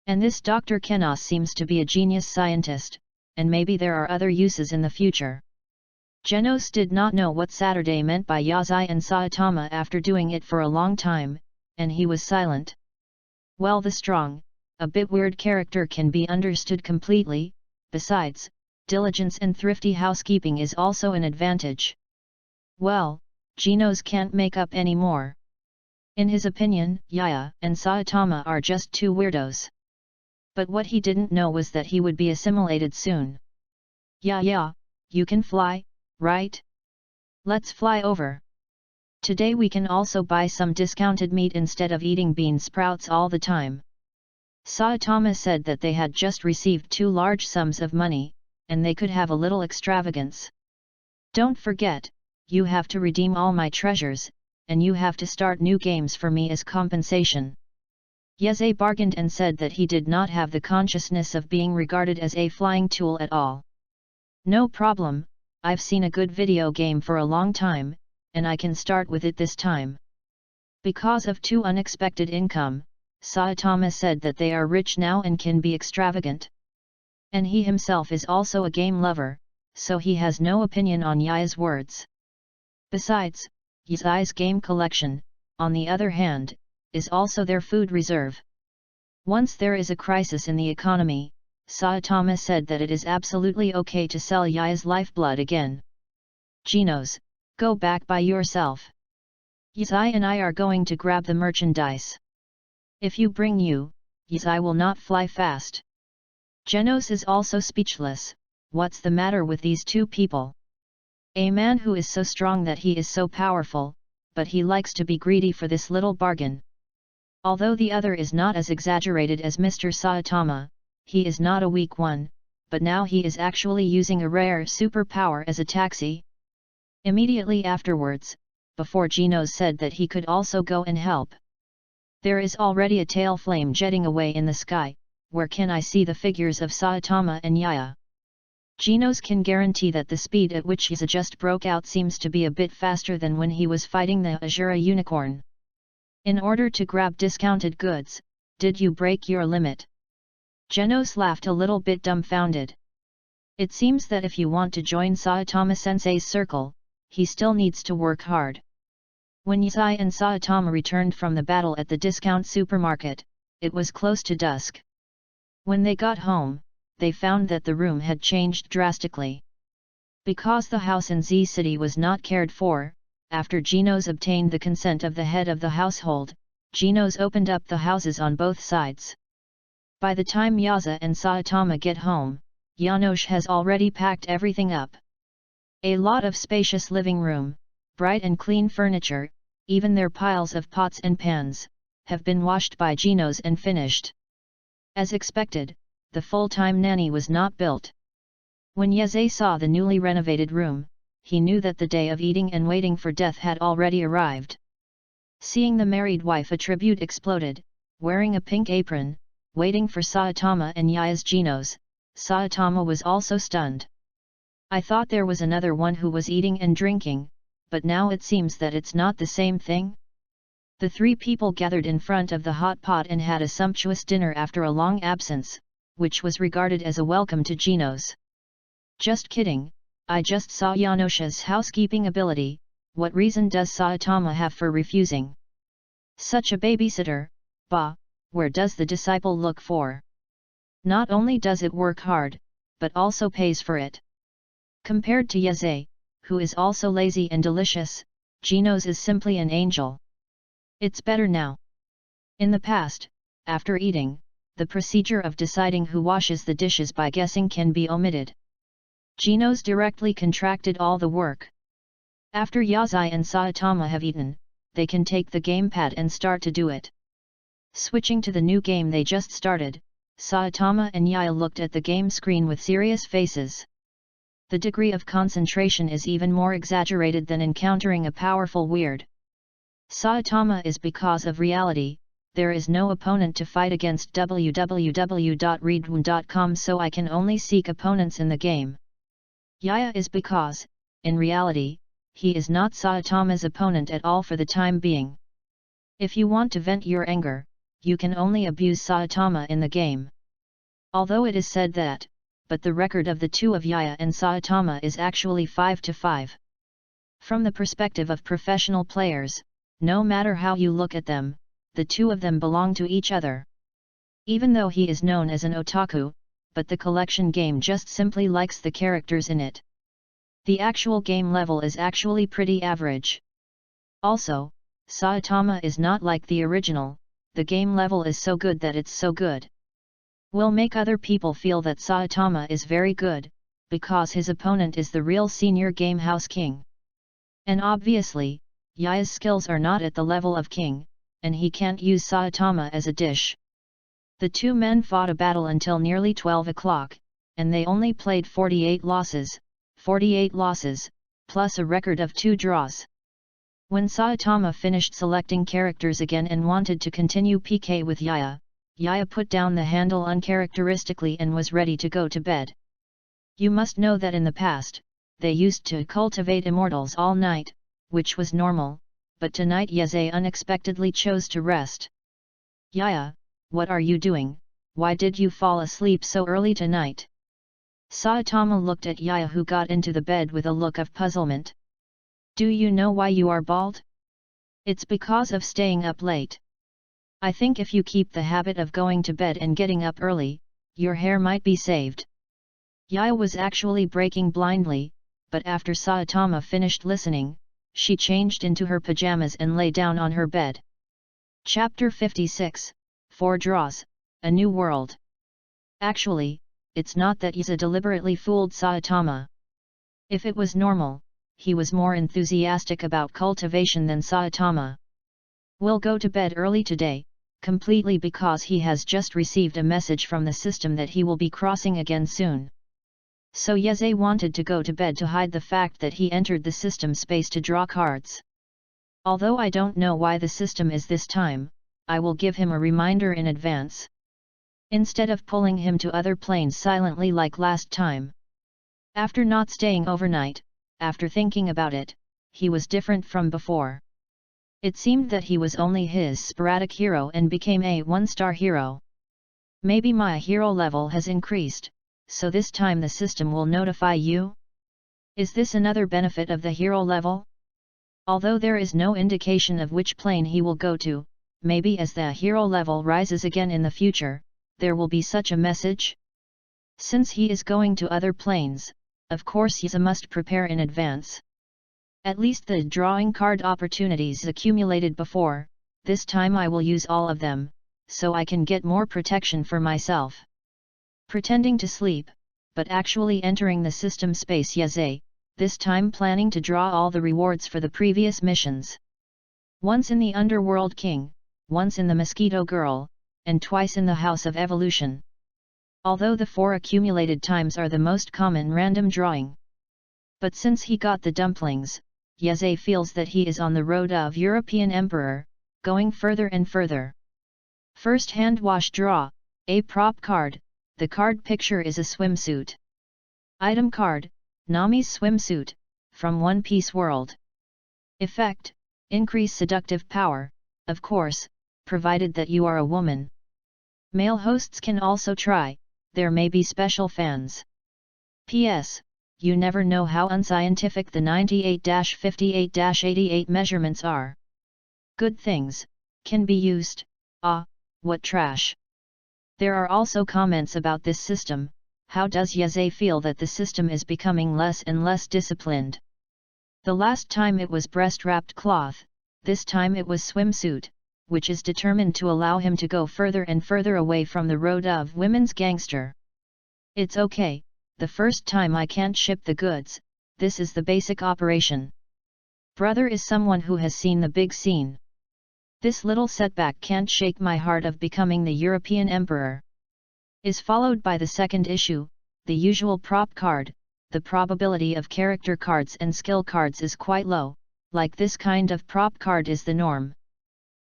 And this Dr. Kenos seems to be a genius scientist, and maybe there are other uses in the future. Genos did not know what Saturday meant by Yazai and Saitama after doing it for a long time, and he was silent. Well, the strong, a bit weird character can be understood completely, besides, diligence and thrifty housekeeping is also an advantage. Well, Genos can't make up any more. In his opinion, Yaya and Saitama are just two weirdos. But what he didn't know was that he would be assimilated soon. Yeah, you can fly, right? Let's fly over. Today we can also buy some discounted meat instead of eating bean sprouts all the time. Saitama said that they had just received 2 large sums of money, and they could have a little extravagance. Don't forget, you have to redeem all my treasures, and you have to start new games for me as compensation. Yeze bargained and said that he did not have the consciousness of being regarded as a flying tool at all. No problem, I've seen a good video game for a long time, and I can start with it this time. Because of 2 unexpected income, Saitama said that they are rich now and can be extravagant. And he himself is also a game lover, so he has no opinion on Yaya's words. Besides, Yaya's game collection, on the other hand, is also their food reserve. Once there is a crisis in the economy, Saitama said that it is absolutely okay to sell Yaya's lifeblood again. Genos, go back by yourself. Yizai and I are going to grab the merchandise. If you bring you, Yizai will not fly fast. Genos is also speechless. What's the matter with these 2 people? A man who is so strong that he is so powerful, but he likes to be greedy for this little bargain. Although the other is not as exaggerated as Mr. Saitama, he is not a weak one, but now he is actually using a rare superpower as a taxi. Immediately afterwards, before Genos said that he could also go and help. There is already a tail flame jetting away in the sky, where can I see the figures of Saitama and Yaya? Genos can guarantee that the speed at which Yaza just broke out seems to be a bit faster than when he was fighting the Azura unicorn. In order to grab discounted goods, did you break your limit? Genos laughed a little bit dumbfounded. It seems that if you want to join Saitama-sensei's circle, he still needs to work hard. When Yizai and Saitama returned from the battle at the discount supermarket, it was close to dusk. When they got home, they found that the room had changed drastically. Because the house in Z City was not cared for, after Genos obtained the consent of the head of the household, Genos opened up the houses on both sides. By the time Yaza and Saitama get home, Janosch has already packed everything up. A lot of spacious living room, bright and clean furniture, even their piles of pots and pans, have been washed by Genos and finished. As expected, the full-time nanny was not built. When Yeze saw the newly renovated room, he knew that the day of eating and waiting for death had already arrived. Seeing the married wife, a tribute exploded, wearing a pink apron, waiting for Saitama and Yaya's Genos. Saitama was also stunned. I thought there was another one who was eating and drinking, but now it seems that it's not the same thing. The 3 people gathered in front of the hot pot and had a sumptuous dinner after a long absence, which was regarded as a welcome to Genos. Just kidding, I just saw Janosha's housekeeping ability. What reason does Saitama have for refusing? Such a babysitter, bah, where does the disciple look for? Not only does it work hard, but also pays for it. Compared to Yeze, who is also lazy and delicious, Genos is simply an angel. It's better now. In the past, after eating, the procedure of deciding who washes the dishes by guessing can be omitted. Genos directly contracted all the work. After Yazai and Saitama have eaten, they can take the gamepad and start to do it. Switching to the new game they just started, Saitama and Yaya looked at the game screen with serious faces. The degree of concentration is even more exaggerated than encountering a powerful weird. Saitama is because of reality, there is no opponent to fight against www.readaloud.com, so I can only seek opponents in the game. Yaya is because, in reality, he is not Saitama's opponent at all for the time being. If you want to vent your anger, you can only abuse Saitama in the game. Although it is said that, but the record of the 2 of Yaya and Saitama is actually 5-5. From the perspective of professional players, no matter how you look at them, the 2 of them belong to each other. Even though he is known as an otaku, but the collection game just simply likes the characters in it. The actual game level is actually pretty average. Also, Saitama is not like the original, the game level is so good that it's so good. Will make other people feel that Saitama is very good, because his opponent is the real senior gamehouse king. And obviously, Yaya's skills are not at the level of king, and he can't use Saitama as a dish. The two men fought a battle until nearly 12 o'clock, and they only played 48 losses, plus a record of 2 draws. When Saitama finished selecting characters again and wanted to continue PK with Yaya, Yaya put down the handle uncharacteristically and was ready to go to bed. You must know that in the past, they used to cultivate immortals all night, which was normal, but tonight Yeze unexpectedly chose to rest. Yaya, what are you doing? Why did you fall asleep so early tonight? Saitama looked at Yaya, who got into the bed with a look of puzzlement. Do you know why you are bald? It's because of staying up late. I think if you keep the habit of going to bed and getting up early, your hair might be saved. Yaya was actually breaking blindly, but after Saitama finished listening, she changed into her pajamas and lay down on her bed. Chapter 56, 4 Draws, A New World. Actually, it's not that Yaza deliberately fooled Saitama. If it was normal, he was more enthusiastic about cultivation than Saitama. Will go to bed early today, completely because he has just received a message from the system that he will be crossing again soon. So Yeze wanted to go to bed to hide the fact that he entered the system space to draw cards. Although I don't know why the system is this time, I will give him a reminder in advance. Instead of pulling him to other planes silently like last time. After not staying overnight, after thinking about it, he was different from before. It seemed that he was only his sporadic hero and became a 1-star hero. Maybe my hero level has increased, so this time the system will notify you? Is this another benefit of the hero level? Although there is no indication of which plane he will go to, maybe as the hero level rises again in the future, there will be such a message? Since he is going to other planes, of course Yaza must prepare in advance. At least the drawing card opportunities accumulated before, this time I will use all of them, so I can get more protection for myself. Pretending to sleep, but actually entering the system space Yaze, this time planning to draw all the rewards for the previous missions. Once in the Underworld King, once in the Mosquito Girl, and twice in the House of Evolution. Although the 4 accumulated times are the most common random drawing. But since he got the dumplings, Yeze feels that he is on the road of European Emperor, going further and further. First hand wash draw, a prop card, the card picture is a swimsuit. Item card, Nami's swimsuit, from One Piece World. Effect, increase seductive power, of course, provided that you are a woman. Male hosts can also try, there may be special fans. P.S. You never know how unscientific the 98-58-88 measurements are. Good things, can be used, what trash. There are also comments about this system. How does Yeze feel that the system is becoming less and less disciplined? The last time it was breast-wrapped cloth, this time it was swimsuit, which is determined to allow him to go further and further away from the road of women's gangster. It's okay, the first time I can't ship the goods, this is the basic operation. Brother is someone who has seen the big scene. This little setback can't shake my heart of becoming the European Emperor. Is followed by the second issue, the usual prop card. The probability of character cards and skill cards is quite low, like this kind of prop card is the norm.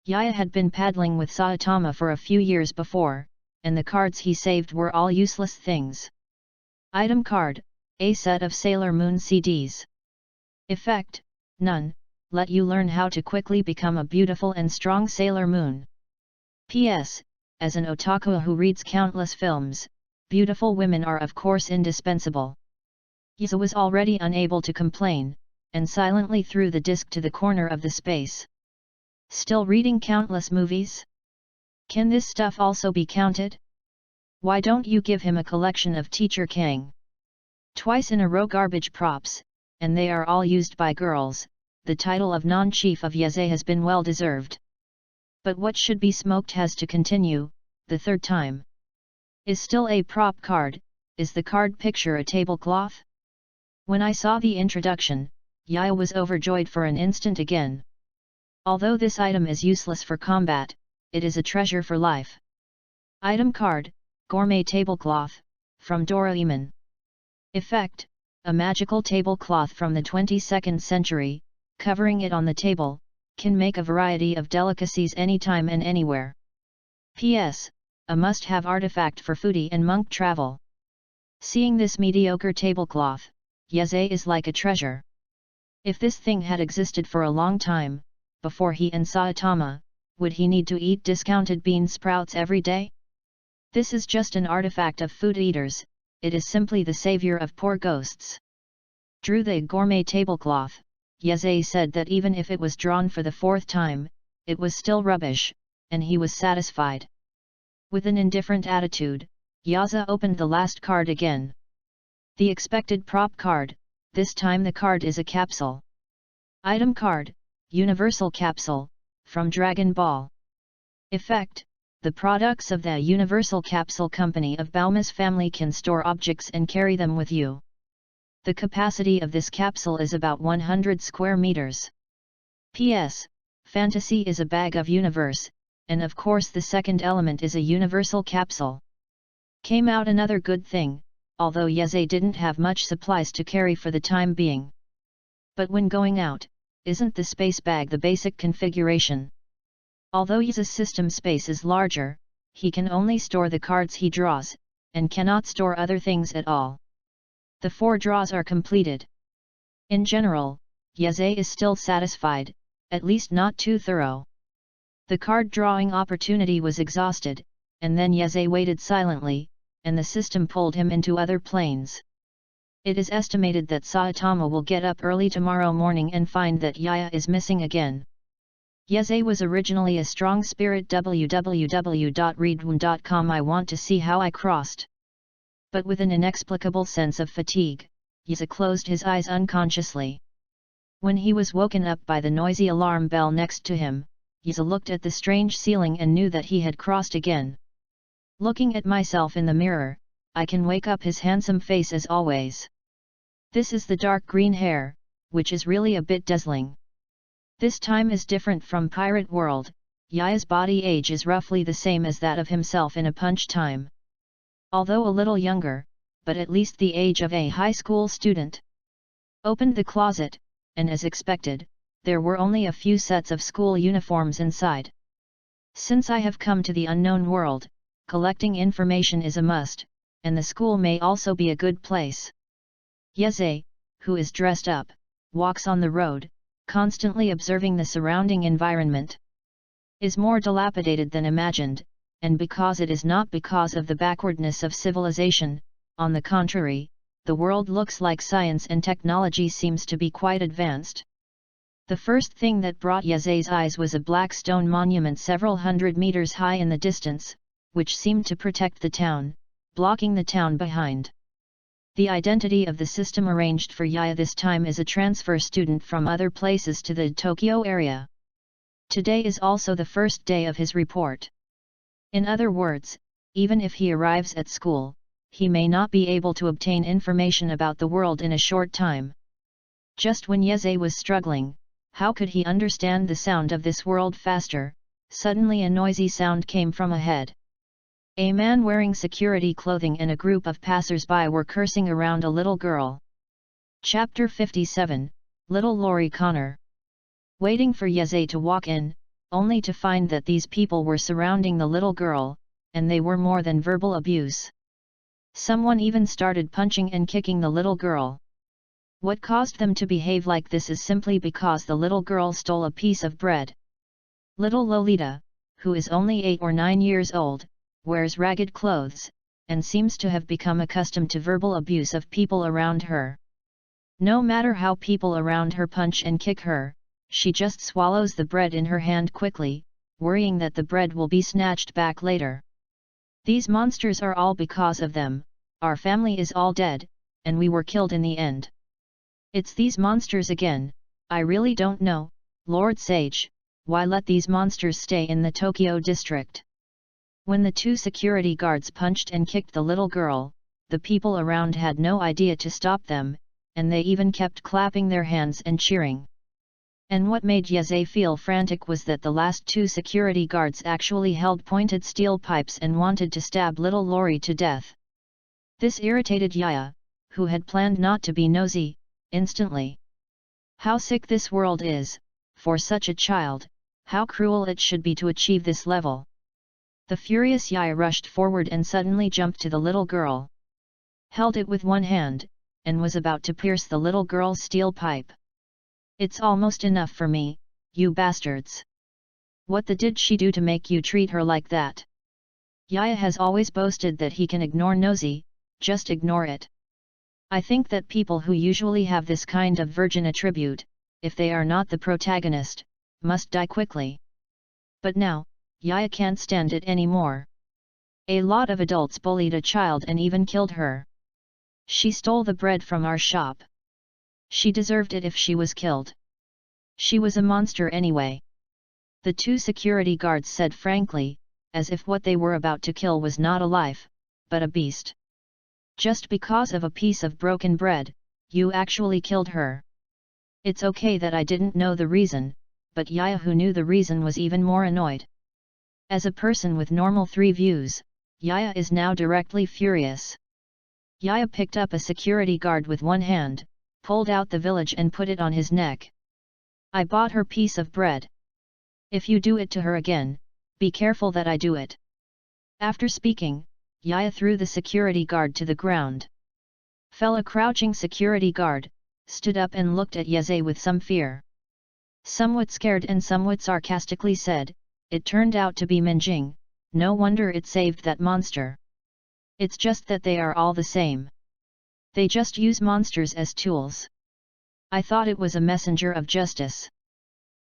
Yaya had been paddling with Saitama for a few years before, and the cards he saved were all useless things. Item card, a set of Sailor Moon CDs. Effect, none, let you learn how to quickly become a beautiful and strong Sailor Moon. P.S. As an otaku who reads countless films, beautiful women are of course indispensable. Yaza was already unable to complain, and silently threw the disc to the corner of the space. Still reading countless movies? Can this stuff also be counted? Why don't you give him a collection of Teacher Kang? Twice in a row garbage props, and they are all used by girls, the title of non-chief of Yeze has been well deserved. But what should be smoked has to continue, the third time. Is still a prop card, is the card picture a tablecloth? When I saw the introduction, Yaya was overjoyed for an instant again. Although this item is useless for combat, it is a treasure for life. Item card, Gourmet Tablecloth, from Doraemon. Effect, a magical tablecloth from the 22nd century, covering it on the table, can make a variety of delicacies anytime and anywhere. P.S. A must-have artifact for foodie and monk travel. Seeing this mediocre tablecloth, Yeze is like a treasure. If this thing had existed for a long time, before he and Saitama, would he need to eat discounted bean sprouts every day? This is just an artifact of food eaters, it is simply the savior of poor ghosts. Drew the gourmet tablecloth, Yeze said that even if it was drawn for the fourth time, it was still rubbish, and he was satisfied. With an indifferent attitude, Yaza opened the last card again. The expected prop card, this time the card is a capsule. Item card, Universal Capsule, from Dragon Ball. Effect, the products of the Universal Capsule Company of Bauma's family can store objects and carry them with you. The capacity of this capsule is about 100 square meters. P.S. Fantasy is a bag of universe, and of course the second element is a universal capsule. Came out another good thing, although Yeze didn't have much supplies to carry for the time being. But when going out, isn't the space bag the basic configuration? Although Yeze's system space is larger, he can only store the cards he draws, and cannot store other things at all. The 4 draws are completed. In general, Yeze is still satisfied, at least not too thorough. The card drawing opportunity was exhausted, and then Yeze waited silently, and the system pulled him into other planes. It is estimated that Saitama will get up early tomorrow morning and find that Yaya is missing again. Yeze was originally a strong spirit. www.readaloud.com. I want to see how I crossed. But with an inexplicable sense of fatigue, Yeze closed his eyes unconsciously. When he was woken up by the noisy alarm bell next to him, Yeze looked at the strange ceiling and knew that he had crossed again. Looking at myself in the mirror, I can wake up his handsome face as always. This is the dark green hair, which is really a bit dazzling. This time is different from Pirate World. Yaya's body age is roughly the same as that of himself in a punch time. Although a little younger, but at least the age of a high school student. Opened the closet, and as expected, there were only a few sets of school uniforms inside. Since I have come to the unknown world, collecting information is a must, and the school may also be a good place. Yeze, who is dressed up, walks on the road, constantly observing the surrounding environment. Is more dilapidated than imagined, and because it is not because of the backwardness of civilization, on the contrary, the world looks like science and technology seems to be quite advanced. The first thing that brought Yeze's eyes was a black stone monument several hundred meters high in the distance, which seemed to protect the town, blocking the town behind. The identity of the system arranged for Yaya this time is a transfer student from other places to the Tokyo area. Today is also the first day of his report. In other words, even if he arrives at school, he may not be able to obtain information about the world in a short time. Just when Yeze was struggling, how could he understand the sound of this world faster? Suddenly a noisy sound came from ahead. A man wearing security clothing and a group of passers-by were cursing around a little girl. Chapter 57, Little Lori Connor. Waiting for Yeze to walk in, only to find that these people were surrounding the little girl, and they were more than verbal abuse. Someone even started punching and kicking the little girl. What caused them to behave like this is simply because the little girl stole a piece of bread. Little Lolita, who is only 8 or 9 years old, wears ragged clothes, and seems to have become accustomed to verbal abuse of people around her. No matter how people around her punch and kick her, she just swallows the bread in her hand quickly, worrying that the bread will be snatched back later. These monsters are all because of them, our family is all dead, and we were killed in the end. It's these monsters again, I really don't know, Lord Sage, why let these monsters stay in the Tokyo district. When the two security guards punched and kicked the little girl, the people around had no idea to stop them, and they even kept clapping their hands and cheering. And what made Yeze feel frantic was that the last two security guards actually held pointed steel pipes and wanted to stab little Lori to death. This irritated Yaya, who had planned not to be nosy, instantly. How sick this world is, for such a child, how cruel it should be to achieve this level. The furious Yaya rushed forward and suddenly jumped to the little girl. Held it with one hand, and was about to pierce the little girl's steel pipe. It's almost enough for me, you bastards. What the did she do to make you treat her like that? Yaya has always boasted that he can ignore nosy, just ignore it. I think that people who usually have this kind of virgin attribute, if they are not the protagonist, must die quickly. But now, Yaya can't stand it anymore. A lot of adults bullied a child and even killed her. She stole the bread from our shop. She deserved it if she was killed. She was a monster anyway. The two security guards said frankly, as if what they were about to kill was not a life, but a beast. Just because of a piece of broken bread, you actually killed her. It's okay that I didn't know the reason, but Yaya, who knew the reason, was even more annoyed. As a person with normal 3 views, Yaya is now directly furious. Yaya picked up a security guard with one hand, pulled out the village and put it on his neck. I bought her piece of bread. If you do it to her again, be careful that I do it. After speaking, Yaya threw the security guard to the ground. Fell a crouching security guard, stood up and looked at Yeze with some fear. Somewhat scared and somewhat sarcastically said, "It turned out to be Minjing, no wonder it saved that monster. It's just that they are all the same. They just use monsters as tools. I thought it was a messenger of justice."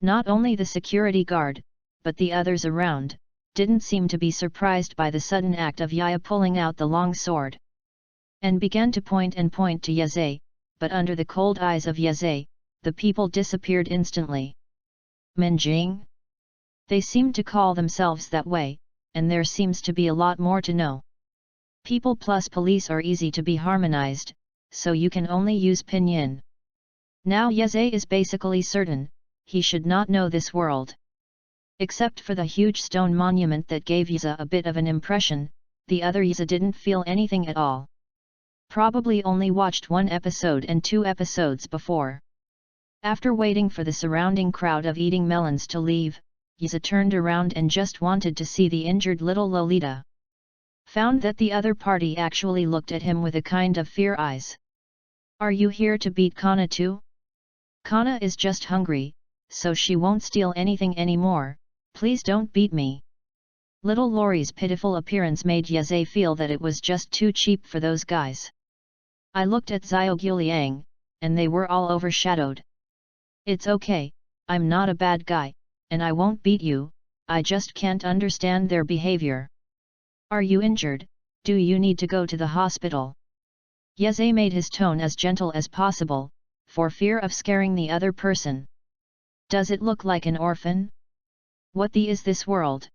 Not only the security guard, but the others around, didn't seem to be surprised by the sudden act of Yaya pulling out the long sword. And began to point to Yeze, but under the cold eyes of Yeze, the people disappeared instantly. Minjing? They seem to call themselves that way, and there seems to be a lot more to know. People plus police are easy to be harmonized, so you can only use pinyin. Now Yeze is basically certain, he should not know this world. Except for the huge stone monument that gave Yeze a bit of an impression, the other Yeze didn't feel anything at all. Probably only watched 1 episode and 2 episodes before. After waiting for the surrounding crowd of eating melons to leave, Yeze turned around and just wanted to see the injured little Lolita. Found that the other party actually looked at him with a kind of fear eyes. "Are you here to beat Kana too? Kana is just hungry, so she won't steal anything anymore, please don't beat me." Little Lori's pitiful appearance made Yeze feel that it was just too cheap for those guys. I looked at Xiaoguliang, and they were all overshadowed. "It's okay, I'm not a bad guy, and I won't beat you, I just can't understand their behavior." "Are you injured? Do you need to go to the hospital?" Yeze made his tone as gentle as possible, for fear of scaring the other person. "Does it look like an orphan? What the is this world?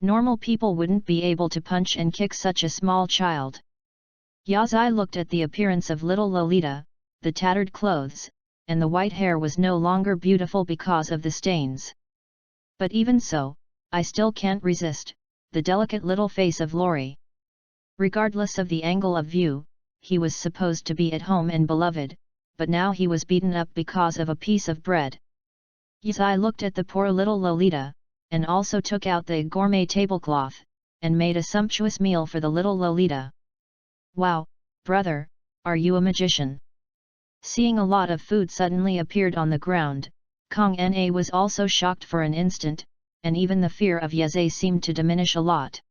Normal people wouldn't be able to punch and kick such a small child." Yazai looked at the appearance of little Lolita, the tattered clothes, and the white hair was no longer beautiful because of the stains. "But even so, I still can't resist the delicate little face of Lori. Regardless of the angle of view, he was supposed to be at home and beloved, but now he was beaten up because of a piece of bread." Yazai looked at the poor little Lolita, and also took out the gourmet tablecloth, and made a sumptuous meal for the little Lolita. "Wow, brother, are you a magician?" Seeing a lot of food suddenly appeared on the ground, Kong Na was also shocked for an instant, and even the fear of Yeze seemed to diminish a lot.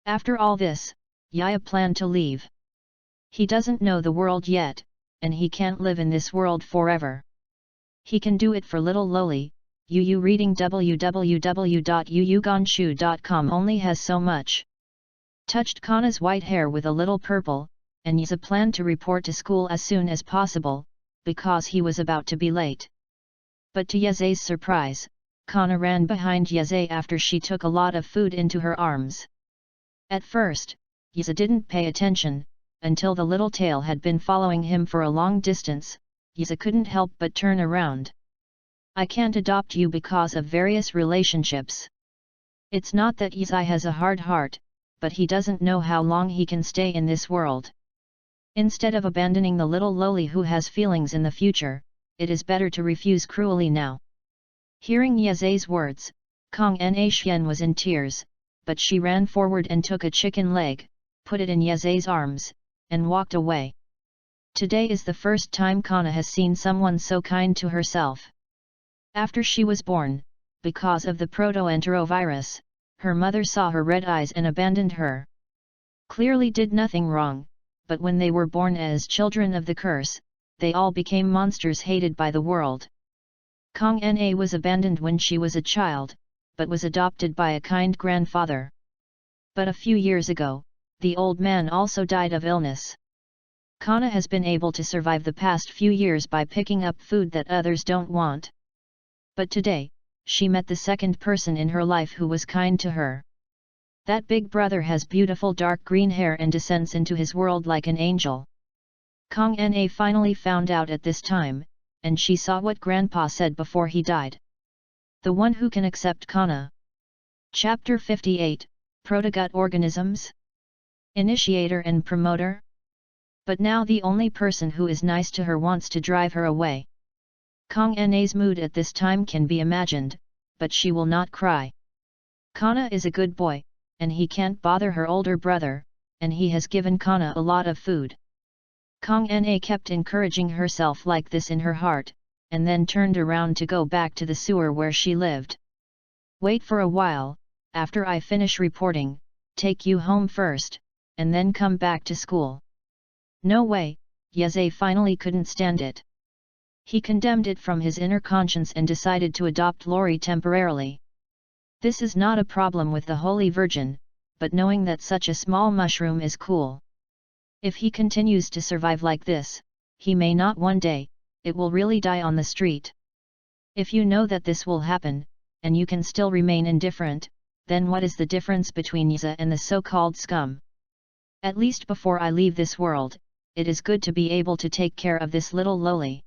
After all this, Yaya planned to leave. He doesn't know the world yet, and he can't live in this world forever. He can do it for little Loli. Yu reading www.yuyugonshu.com only has so much. Touched Kana's white hair with a little purple, and Yeze planned to report to school as soon as possible, because he was about to be late. But to Yaze's surprise, Kana ran behind Yaze after she took a lot of food into her arms. At first, Yaze didn't pay attention, until the little tail had been following him for a long distance. Yaze couldn't help but turn around. I can't adopt you because of various relationships. It's not that Yaze has a hard heart, but he doesn't know how long he can stay in this world. Instead of abandoning the little loli who has feelings in the future, it is better to refuse cruelly now. Hearing Yaze's words, Kong Na Xian was in tears, but she ran forward and took a chicken leg, put it in Yaze's arms, and walked away. Today is the first time Kana has seen someone so kind to herself. After she was born, because of the protoenterovirus, her mother saw her red eyes and abandoned her. Clearly did nothing wrong, but when they were born as children of the curse, they all became monsters hated by the world. Kong Na was abandoned when she was a child, but was adopted by a kind grandfather. But a few years ago, the old man also died of illness. Kana has been able to survive the past few years by picking up food that others don't want. But today, she met the second person in her life who was kind to her. That big brother has beautiful dark green hair and descends into his world like an angel. Kong Na finally found out at this time, and she saw what Grandpa said before he died. The one who can accept Kana. Chapter 58, Protogut Organisms? Initiator and Promoter? But now the only person who is nice to her wants to drive her away. Kong Na's mood at this time can be imagined, but she will not cry. Kana is a good boy, and he can't bother her older brother, and he has given Kana a lot of food. Kong Na kept encouraging herself like this in her heart, and then turned around to go back to the sewer where she lived. Wait for a while, after I finish reporting, take you home first, and then come back to school. No way, Yaze finally couldn't stand it. He condemned it from his inner conscience and decided to adopt Lori temporarily. This is not a problem with the Holy Virgin, but knowing that such a small mushroom is cool. If he continues to survive like this, he may not one day, it will really die on the street. If you know that this will happen, and you can still remain indifferent, then what is the difference between Yaze and the so-called scum? At least before I leave this world, it is good to be able to take care of this little loli.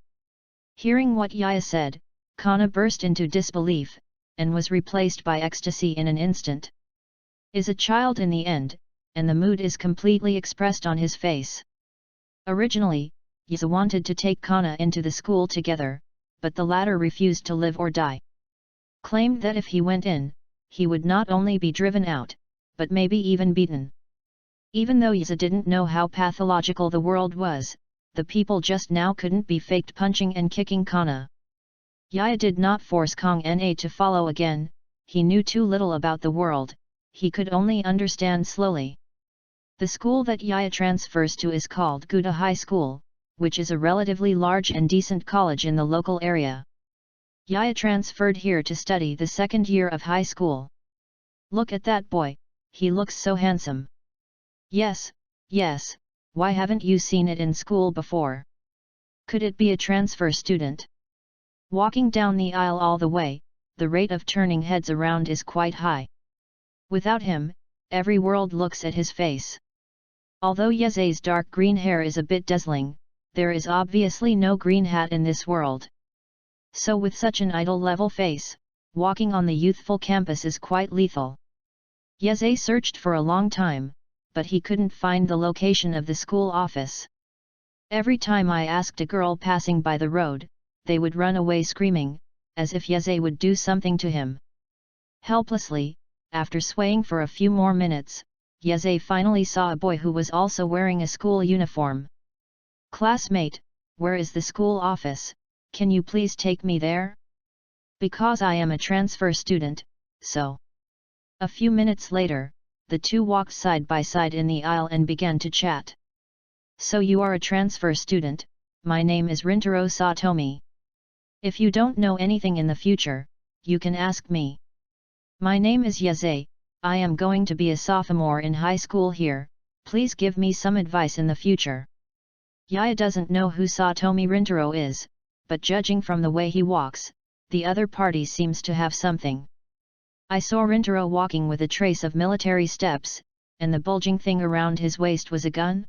Hearing what Yaze said, Kana burst into disbelief, and was replaced by ecstasy in an instant. Is a child in the end, and the mood is completely expressed on his face. Originally, Yaze wanted to take Kana into the school together, but the latter refused to live or die. Claimed that if he went in, he would not only be driven out, but maybe even beaten. Even though Yaze didn't know how pathological the world was, the people just now couldn't be faked punching and kicking Kana. Yaze did not force Kong Na to follow again, he knew too little about the world, he could only understand slowly. The school that Yaze transfers to is called Guda High School, which is a relatively large and decent college in the local area. Yaze transferred here to study the second year of high school. Look at that boy, he looks so handsome. Yes, yes, why haven't you seen it in school before? Could it be a transfer student? Walking down the aisle all the way, the rate of turning heads around is quite high. Without him, every world looks at his face. Although Yaze's dark green hair is a bit dazzling, there is obviously no green hat in this world. So with such an idol-level face, walking on the youthful campus is quite lethal. Yaze searched for a long time, but he couldn't find the location of the school office. Every time I asked a girl passing by the road, they would run away screaming, as if Yaze would do something to him. Helplessly, after swaying for a few more minutes, Yaze finally saw a boy who was also wearing a school uniform. Classmate, where is the school office? Can you please take me there? Because I am a transfer student, so. A few minutes later, the two walked side by side in the aisle and began to chat. So you are a transfer student, my name is Rintaro Satomi. If you don't know anything in the future, you can ask me. My name is Yaze, I am going to be a sophomore in high school here, please give me some advice in the future. Yaze doesn't know who Satomi Rintaro is, but judging from the way he walks, the other party seems to have something. I saw Rintaro walking with a trace of military steps, and the bulging thing around his waist was a gun?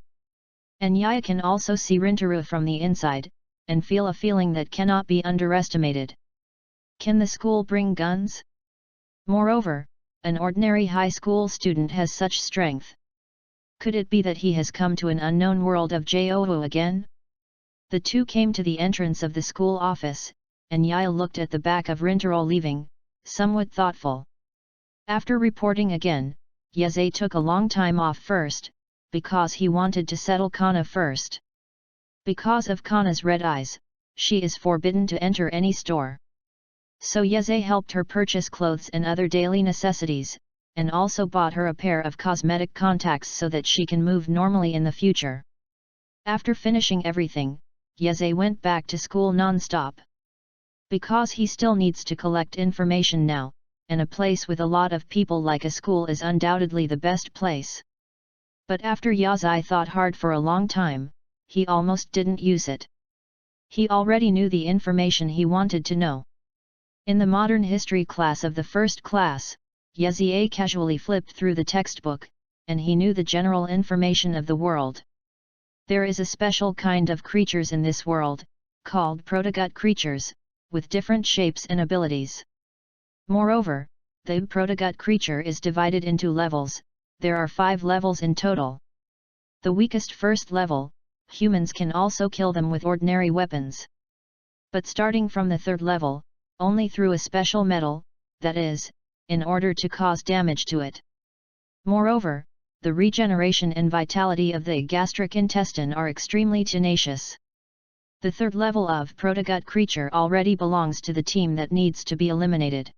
And Yaya can also see Rintaro from the inside, and feel a feeling that cannot be underestimated. Can the school bring guns? Moreover, an ordinary high school student has such strength. Could it be that he has come to an unknown world of Joo again? The two came to the entrance of the school office, and Yaya looked at the back of Rintaro leaving, somewhat thoughtful. After reporting again, Yeze took a long time off first, because he wanted to settle Kana first. Because of Kana's red eyes, she is forbidden to enter any store. So Yeze helped her purchase clothes and other daily necessities, and also bought her a pair of cosmetic contacts so that she can move normally in the future. After finishing everything, Yeze went back to school non-stop. Because he still needs to collect information now, and a place with a lot of people like a school is undoubtedly the best place. But after Yazai thought hard for a long time, he almost didn't use it. He already knew the information he wanted to know. In the modern history class of the first class, Yazie casually flipped through the textbook, and he knew the general information of the world. There is a special kind of creatures in this world, called protogut creatures, with different shapes and abilities. Moreover, the protogut creature is divided into levels. There are 5 levels in total. The weakest first level, humans can also kill them with ordinary weapons. But starting from the 3rd level, only through a special metal, that is, in order to cause damage to it. Moreover, the regeneration and vitality of the gastric intestine are extremely tenacious. The 3rd level of protogut creature already belongs to the team that needs to be eliminated.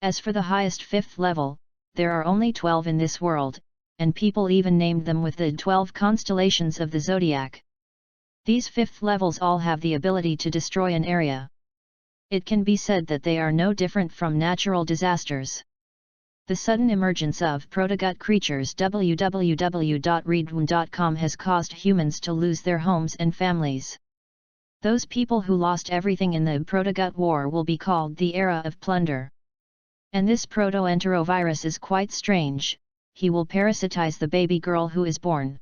As for the highest 5th level, there are only 12 in this world, and people even named them with the 12 constellations of the zodiac. These 5th levels all have the ability to destroy an area. It can be said that they are no different from natural disasters. The sudden emergence of protogut creatures www.readaloud.com has caused humans to lose their homes and families. Those people who lost everything in the protogut war will be called the era of plunder. And this proto-enterovirus is quite strange. He will parasitize the baby girl who is born.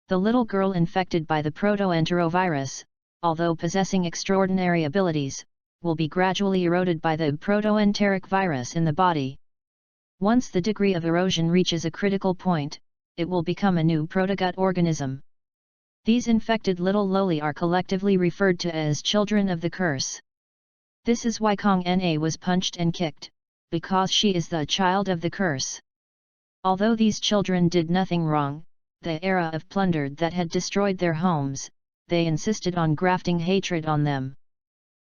The little girl infected by the proto-enterovirus, although possessing extraordinary abilities, will be gradually eroded by the proto-enteric virus in the body. Once the degree of erosion reaches a critical point, it will become a new protogut organism. These infected little loli are collectively referred to as children of the curse. This is why Kong Na was punched and kicked, because she is the child of the curse. Although these children did nothing wrong, the era of plunder that had destroyed their homes, they insisted on grafting hatred on them.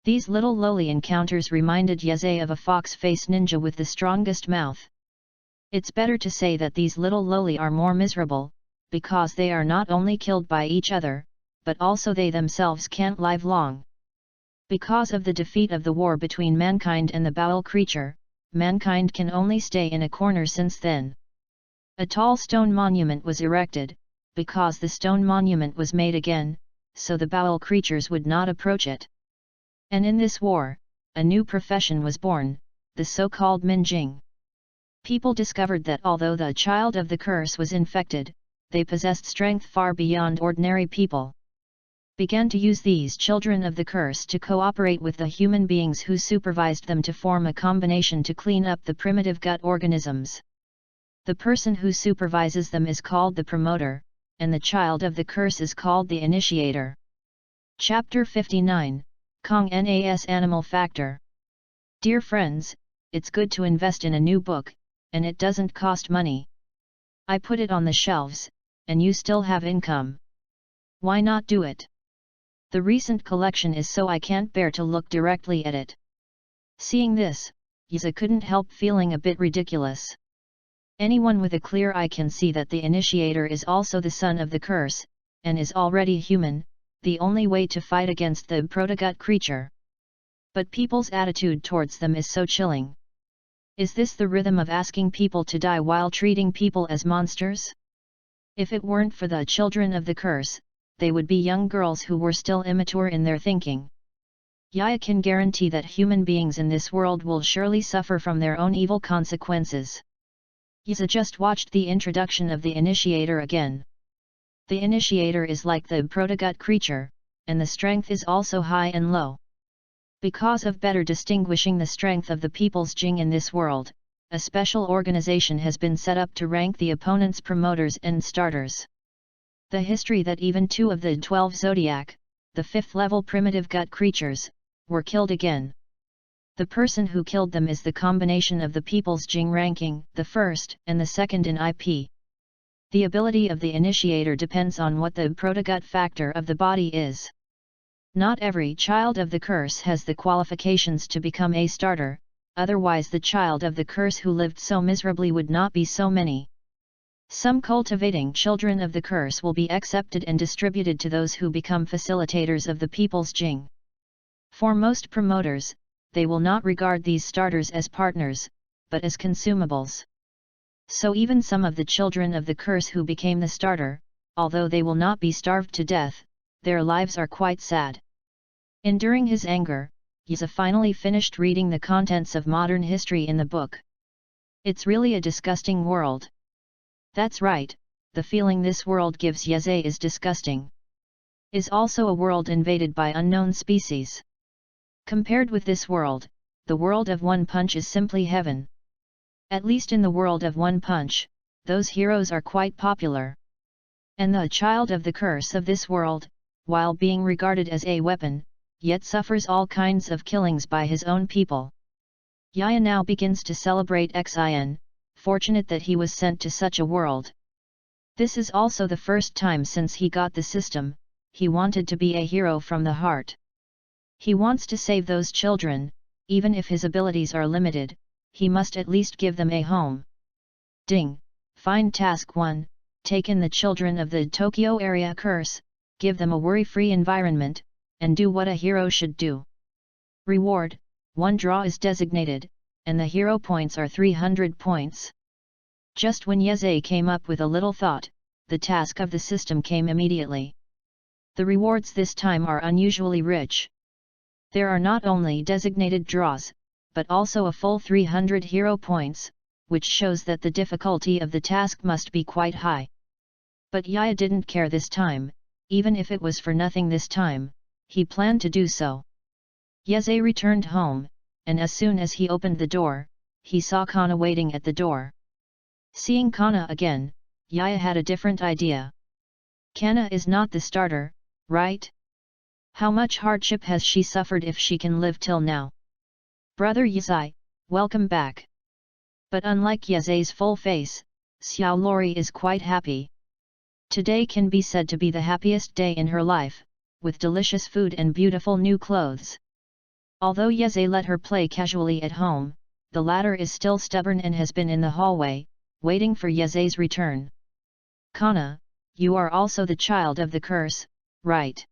These little loli encounters reminded Yeze of a fox-face ninja with the strongest mouth. It's better to say that these little loli are more miserable, because they are not only killed by each other, but also they themselves can't live long. Because of the defeat of the war between mankind and the bowel creature, mankind can only stay in a corner since then. A tall stone monument was erected, because the stone monument was made again, so the bowel creatures would not approach it. And in this war, a new profession was born, the so-called Minjing. People discovered that although the child of the curse was infected, they possessed strength far beyond ordinary people. Began to use these children of the curse to cooperate with the human beings who supervised them to form a combination to clean up the primitive gut organisms. The person who supervises them is called the promoter, and the child of the curse is called the initiator. Chapter 59, Kong Nas Animal Factor. Dear friends, it's good to invest in a new book, and it doesn't cost money. I put it on the shelves, and you still have income. Why not do it? The recent collection is so I can't bear to look directly at it. Seeing this, Yiza couldn't help feeling a bit ridiculous. Anyone with a clear eye can see that the initiator is also the son of the curse, and is already human, the only way to fight against the protogut creature. But people's attitude towards them is so chilling. Is this the rhythm of asking people to die while treating people as monsters? If it weren't for the children of the curse, they would be young girls who were still immature in their thinking. Yaya can guarantee that human beings in this world will surely suffer from their own evil consequences. Yaya just watched the introduction of the initiator again. The initiator is like the protogut creature, and the strength is also high and low. Because of better distinguishing the strength of the people's Jing in this world, a special organization has been set up to rank the opponent's promoters and starters. The history that even 2 of the 12 zodiac, the 5th level primitive gut creatures, were killed again. The person who killed them is the combination of the people's Jing ranking, the 1st and the 2nd in IP. The ability of the initiator depends on what the protogut factor of the body is. Not every child of the curse has the qualifications to become a starter, otherwise the child of the curse who lived so miserably would not be so many. Some cultivating children of the curse will be accepted and distributed to those who become facilitators of the people's Jing. For most promoters, they will not regard these starters as partners, but as consumables. So even some of the children of the curse who became the starter, although they will not be starved to death, their lives are quite sad. Enduring his anger, Yaya finally finished reading the contents of modern history in the book. It's really a disgusting world. That's right, the feeling this world gives Yaya is disgusting. Is also a world invaded by unknown species. Compared with this world, the world of One Punch is simply heaven. At least in the world of One Punch, those heroes are quite popular. And the child of the curse of this world, while being regarded as a weapon, yet suffers all kinds of killings by his own people. Yaya now begins to celebrate Xin, fortunate that he was sent to such a world. This is also the first time since he got the system, he wanted to be a hero from the heart. He wants to save those children, even if his abilities are limited, he must at least give them a home. Ding! Find Task 1, take in the children of the Tokyo area curse, give them a worry-free environment, and do what a hero should do. Reward, 1 draw is designated, and the hero points are 300 points. Just when Yaya came up with a little thought, the task of the system came immediately. The rewards this time are unusually rich. There are not only designated draws, but also a full 300 hero points, which shows that the difficulty of the task must be quite high. But Yaya didn't care this time, even if it was for nothing this time, he planned to do so. Yaya returned home, and as soon as he opened the door, he saw Kana waiting at the door. Seeing Kana again, Yaya had a different idea. Kana is not the starter, right? How much hardship has she suffered if she can live till now? Brother Yaya, welcome back. But unlike Yaya's full face, Xiao Lori is quite happy. Today can be said to be the happiest day in her life, with delicious food and beautiful new clothes. Although Yaya let her play casually at home, the latter is still stubborn and has been in the hallway, waiting for Yaya's return. Kana, you are also the child of the curse, right?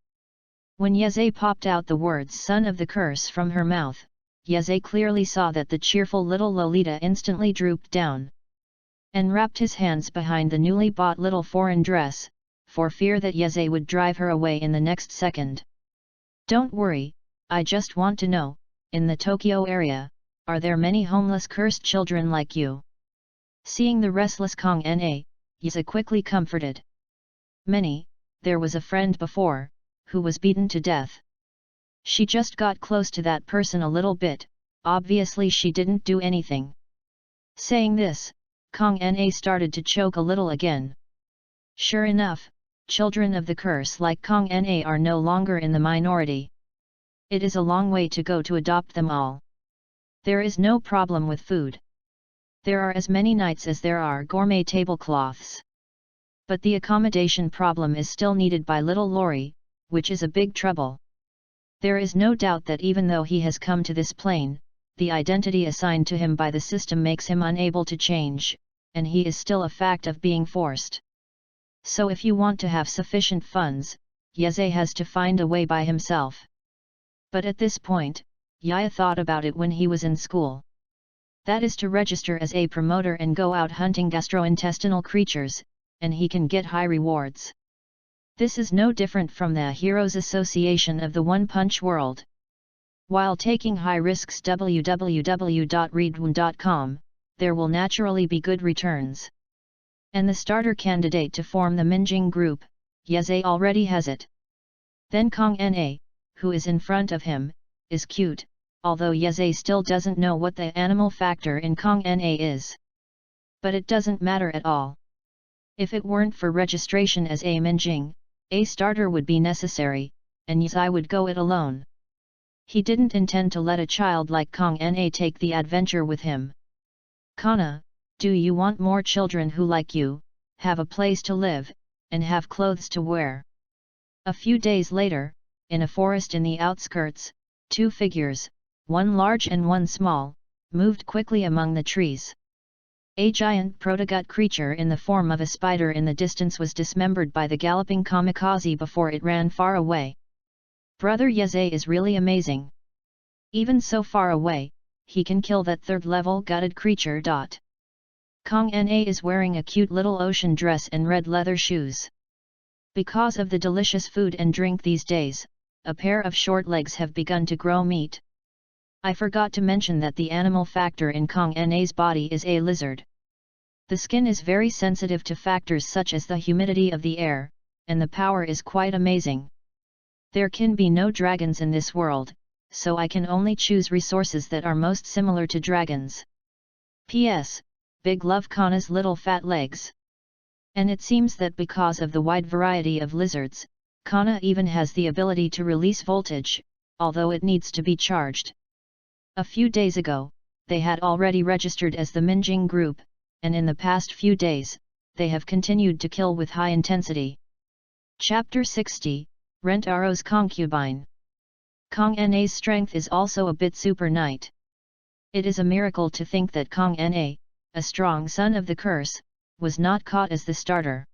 When Yaya popped out the words son of the curse from her mouth, Yaya clearly saw that the cheerful little Lolita instantly drooped down. And wrapped his hands behind the newly bought little foreign dress, for fear that Yaya would drive her away in the next second. Don't worry, I just want to know, in the Tokyo area, are there many homeless cursed children like you? Seeing the restless Kong Na, Yaya quickly comforted. Many, there was a friend before, who was beaten to death. She just got close to that person a little bit, obviously she didn't do anything. Saying this, Kong Na started to choke a little again. Sure enough, children of the curse like Kong Na are no longer in the minority. It is a long way to go to adopt them all. There is no problem with food. There are as many nights as there are gourmet tablecloths. But the accommodation problem is still needed by little Lori, which is a big trouble. There is no doubt that even though he has come to this plane, the identity assigned to him by the system makes him unable to change, and he is still a fact of being forced. So if you want to have sufficient funds, Yaya has to find a way by himself. But at this point, Yaya thought about it when he was in school. That is to register as a promoter and go out hunting gastrointestinal creatures, and he can get high rewards. This is no different from the Heroes Association of the One Punch world. While taking high risks www.readaloud.com, there will naturally be good returns. And the starter candidate to form the Minjing group, Yeze already has it. Then Kong Na, who is in front of him, is cute, although Yeze still doesn't know what the animal factor in Kong Na is. But it doesn't matter at all. If it weren't for registration as a Minjing, a starter would be necessary, and Yeze would go it alone. He didn't intend to let a child like Kong Na take the adventure with him. Kana, do you want more children who like you, have a place to live, and have clothes to wear? A few days later, in a forest in the outskirts, two figures, one large and one small, moved quickly among the trees. A giant protogut creature in the form of a spider in the distance was dismembered by the galloping kamikaze before it ran far away. Brother Yeze is really amazing. Even so far away, he can kill that third-level gutted creature. Kong Na is wearing a cute little ocean dress and red leather shoes. Because of the delicious food and drink these days, a pair of short legs have begun to grow meat. I forgot to mention that the animal factor in Kong Na's body is a lizard. The skin is very sensitive to factors such as the humidity of the air, and the power is quite amazing. There can be no dragons in this world, so I can only choose resources that are most similar to dragons. P.S. Big love Kana's little fat legs. And it seems that because of the wide variety of lizards, Kana even has the ability to release voltage, although it needs to be charged. A few days ago, they had already registered as the Minjing group, and in the past few days, they have continued to kill with high intensity. Chapter 60, Rentaro's Concubine. Kong Na's strength is also a bit super knight. It is a miracle to think that Kong Na, a strong son of the curse, was not caught as the starter.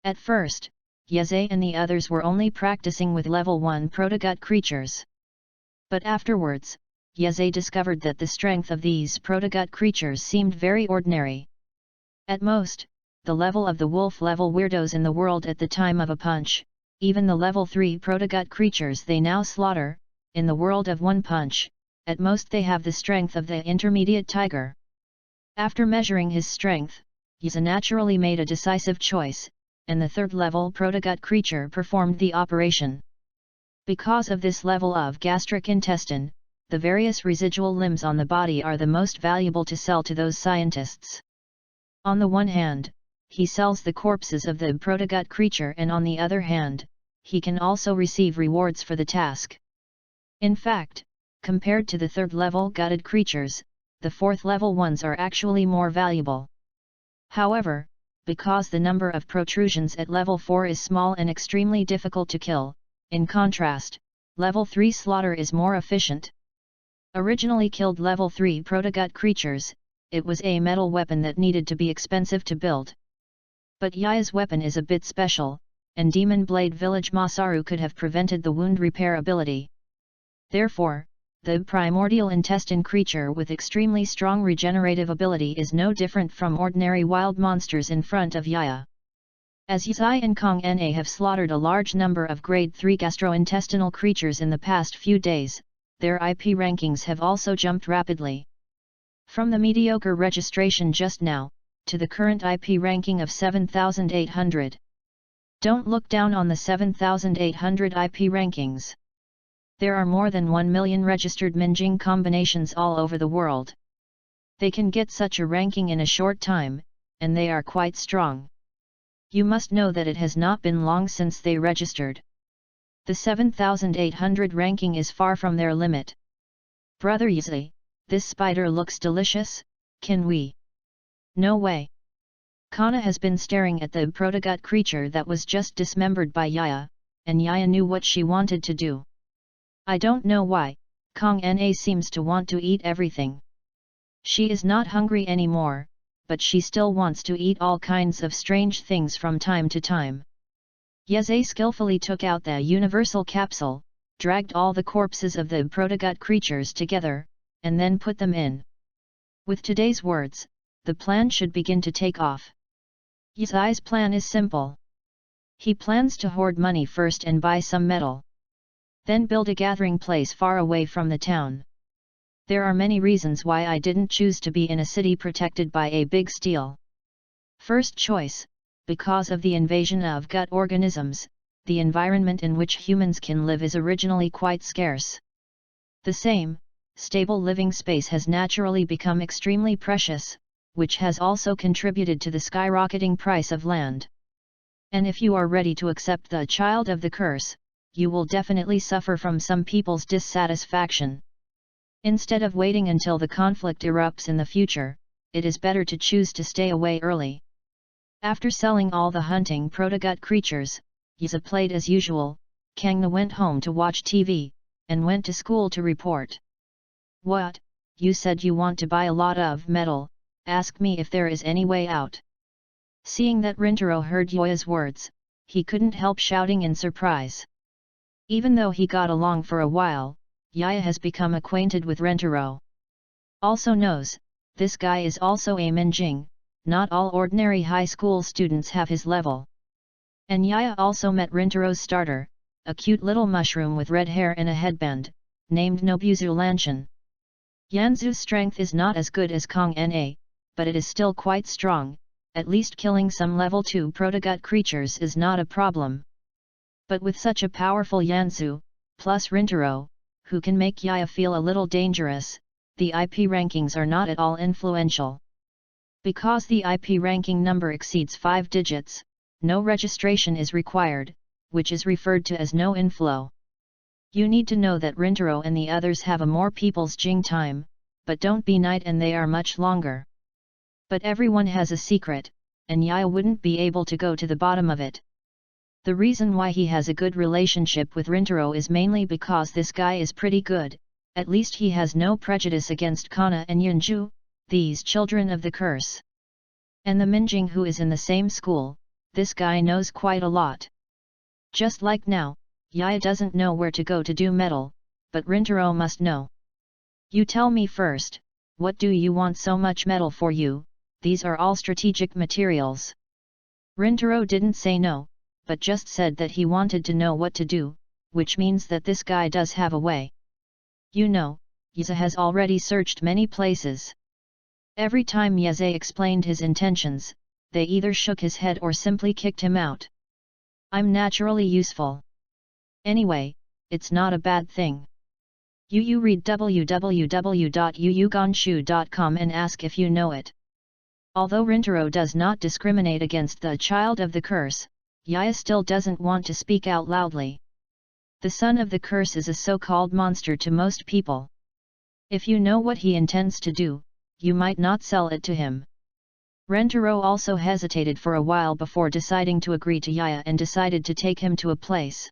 At first, Yeze and the others were only practicing with level 1 protogut creatures. But afterwards, Yeze discovered that the strength of these protogut creatures seemed very ordinary. At most, the level of the wolf-level weirdos in the world at the time of a punch, even the level 3 protogut creatures they now slaughter, in the world of one punch, at most they have the strength of the intermediate tiger. After measuring his strength, Yeze naturally made a decisive choice, and the third-level protogut creature performed the operation. Because of this level of gastric intestine, the various residual limbs on the body are the most valuable to sell to those scientists. On the one hand, he sells the corpses of the protogut creature, and on the other hand, he can also receive rewards for the task. In fact, compared to the third-level gutted creatures, the fourth-level ones are actually more valuable. However, because the number of protrusions at level 4 is small and extremely difficult to kill, in contrast, level 3 slaughter is more efficient. Originally killed level 3 protogut creatures, it was a metal weapon that needed to be expensive to build. But Yaya's weapon is a bit special, and Demon Blade Village Masaru could have prevented the wound repair ability. Therefore, the primordial intestine creature with extremely strong regenerative ability is no different from ordinary wild monsters in front of Yaya. As Yeze and Kong Na have slaughtered a large number of grade 3 gastrointestinal creatures in the past few days, their IP rankings have also jumped rapidly. From the mediocre registration just now, to the current IP ranking of 7,800. Don't look down on the 7,800 IP rankings. There are more than 1 million registered Minjing combinations all over the world. They can get such a ranking in a short time, and they are quite strong. You must know that it has not been long since they registered. The 7,800 ranking is far from their limit. Brother Yeze, this spider looks delicious, can we? No way. Kana has been staring at the protogut creature that was just dismembered by Yaya, and Yaya knew what she wanted to do. I don't know why, Kong Na seems to want to eat everything. She is not hungry anymore, but she still wants to eat all kinds of strange things from time to time. Yeze skillfully took out the universal capsule, dragged all the corpses of the protogut creatures together, and then put them in. With today's words, the plan should begin to take off. Yeze's plan is simple. He plans to hoard money first and buy some metal. Then build a gathering place far away from the town. There are many reasons why I didn't choose to be in a city protected by a big steel. First choice, because of the invasion of gut organisms, the environment in which humans can live is originally quite scarce. The same, stable living space has naturally become extremely precious, which has also contributed to the skyrocketing price of land. And if you are ready to accept the child of the curse, you will definitely suffer from some people's dissatisfaction. Instead of waiting until the conflict erupts in the future, it is better to choose to stay away early. After selling all the hunting proto-gut creatures, Yiza played as usual. Kangna went home to watch TV, and went to school to report. What, you said you want to buy a lot of metal, ask me if there is any way out. Seeing that Rintaro heard Yoya's words, he couldn't help shouting in surprise. Even though he got along for a while, Yaya has become acquainted with Rintaro. Also knows, this guy is also a Minjing, not all ordinary high school students have his level. And Yaya also met Rintaro's starter, a cute little mushroom with red hair and a headband, named Nobuzu Lanshan. Yanzu's strength is not as good as Kong Na, but it is still quite strong, at least killing some level 2 proto-gut creatures is not a problem. But with such a powerful Yanzu, plus Rintaro, who can make Yaya feel a little dangerous, the IP rankings are not at all influential. Because the IP ranking number exceeds 5 digits, no registration is required, which is referred to as no inflow. You need to know that Rintaro and the others have a more people's Jing time, but don't be night and they are much longer. But everyone has a secret, and Yaya wouldn't be able to go to the bottom of it. The reason why he has a good relationship with Rintaro is mainly because this guy is pretty good, at least he has no prejudice against Kana and Yunju, these children of the curse. And the Minjing who is in the same school, this guy knows quite a lot. Just like now, Yaya doesn't know where to go to do metal, but Rintaro must know. You tell me first, what do you want so much metal for you? These are all strategic materials. Rintaro didn't say no, but just said that he wanted to know what to do, which means that this guy does have a way. You know, Yeze has already searched many places. Every time Yeze explained his intentions, they either shook his head or simply kicked him out. I'm naturally useful. Anyway, it's not a bad thing. You read www.yuyugonshu.com and ask if you know it. Although Rintaro does not discriminate against the child of the curse, Yaya still doesn't want to speak out loudly. The son of the curse is a so-called monster to most people. If you know what he intends to do, you might not sell it to him. Rintaro also hesitated for a while before deciding to agree to Yaya and decided to take him to a place.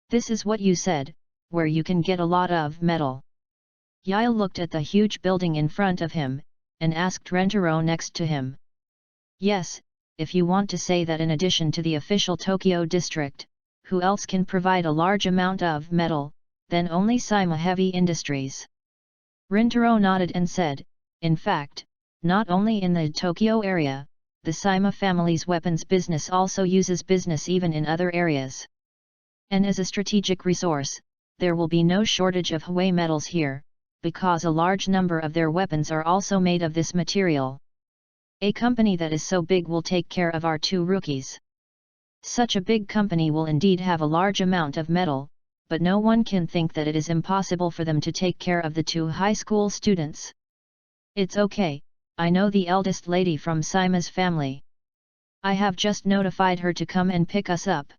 This is what you said, where you can get a lot of metal. Yaya looked at the huge building in front of him, and asked Rintaro next to him. Yes, if you want to say that in addition to the official Tokyo district, who else can provide a large amount of metal, then only Sima Heavy Industries. Rintaro nodded and said, in fact, not only in the Tokyo area, the Sima family's weapons business also uses business even in other areas. And as a strategic resource, there will be no shortage of Huey metals here, because a large number of their weapons are also made of this material. A company that is so big will take care of our 2 rookies. Such a big company will indeed have a large amount of metal, but no one can think that it is impossible for them to take care of the 2 high school students. It's okay, I know the eldest lady from Sima's family. I have just notified her to come and pick us up.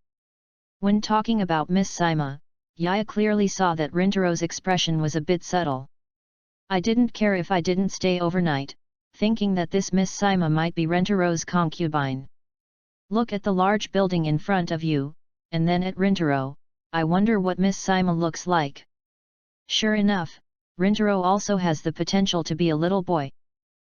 When talking about Miss Sima, Yaya clearly saw that Rintaro's expression was a bit subtle. I didn't care if I didn't stay overnight, thinking that this Miss Sima might be Rintaro's concubine. Look at the large building in front of you, and then at Rintaro, I wonder what Miss Sima looks like. Sure enough, Rintaro also has the potential to be a little boy.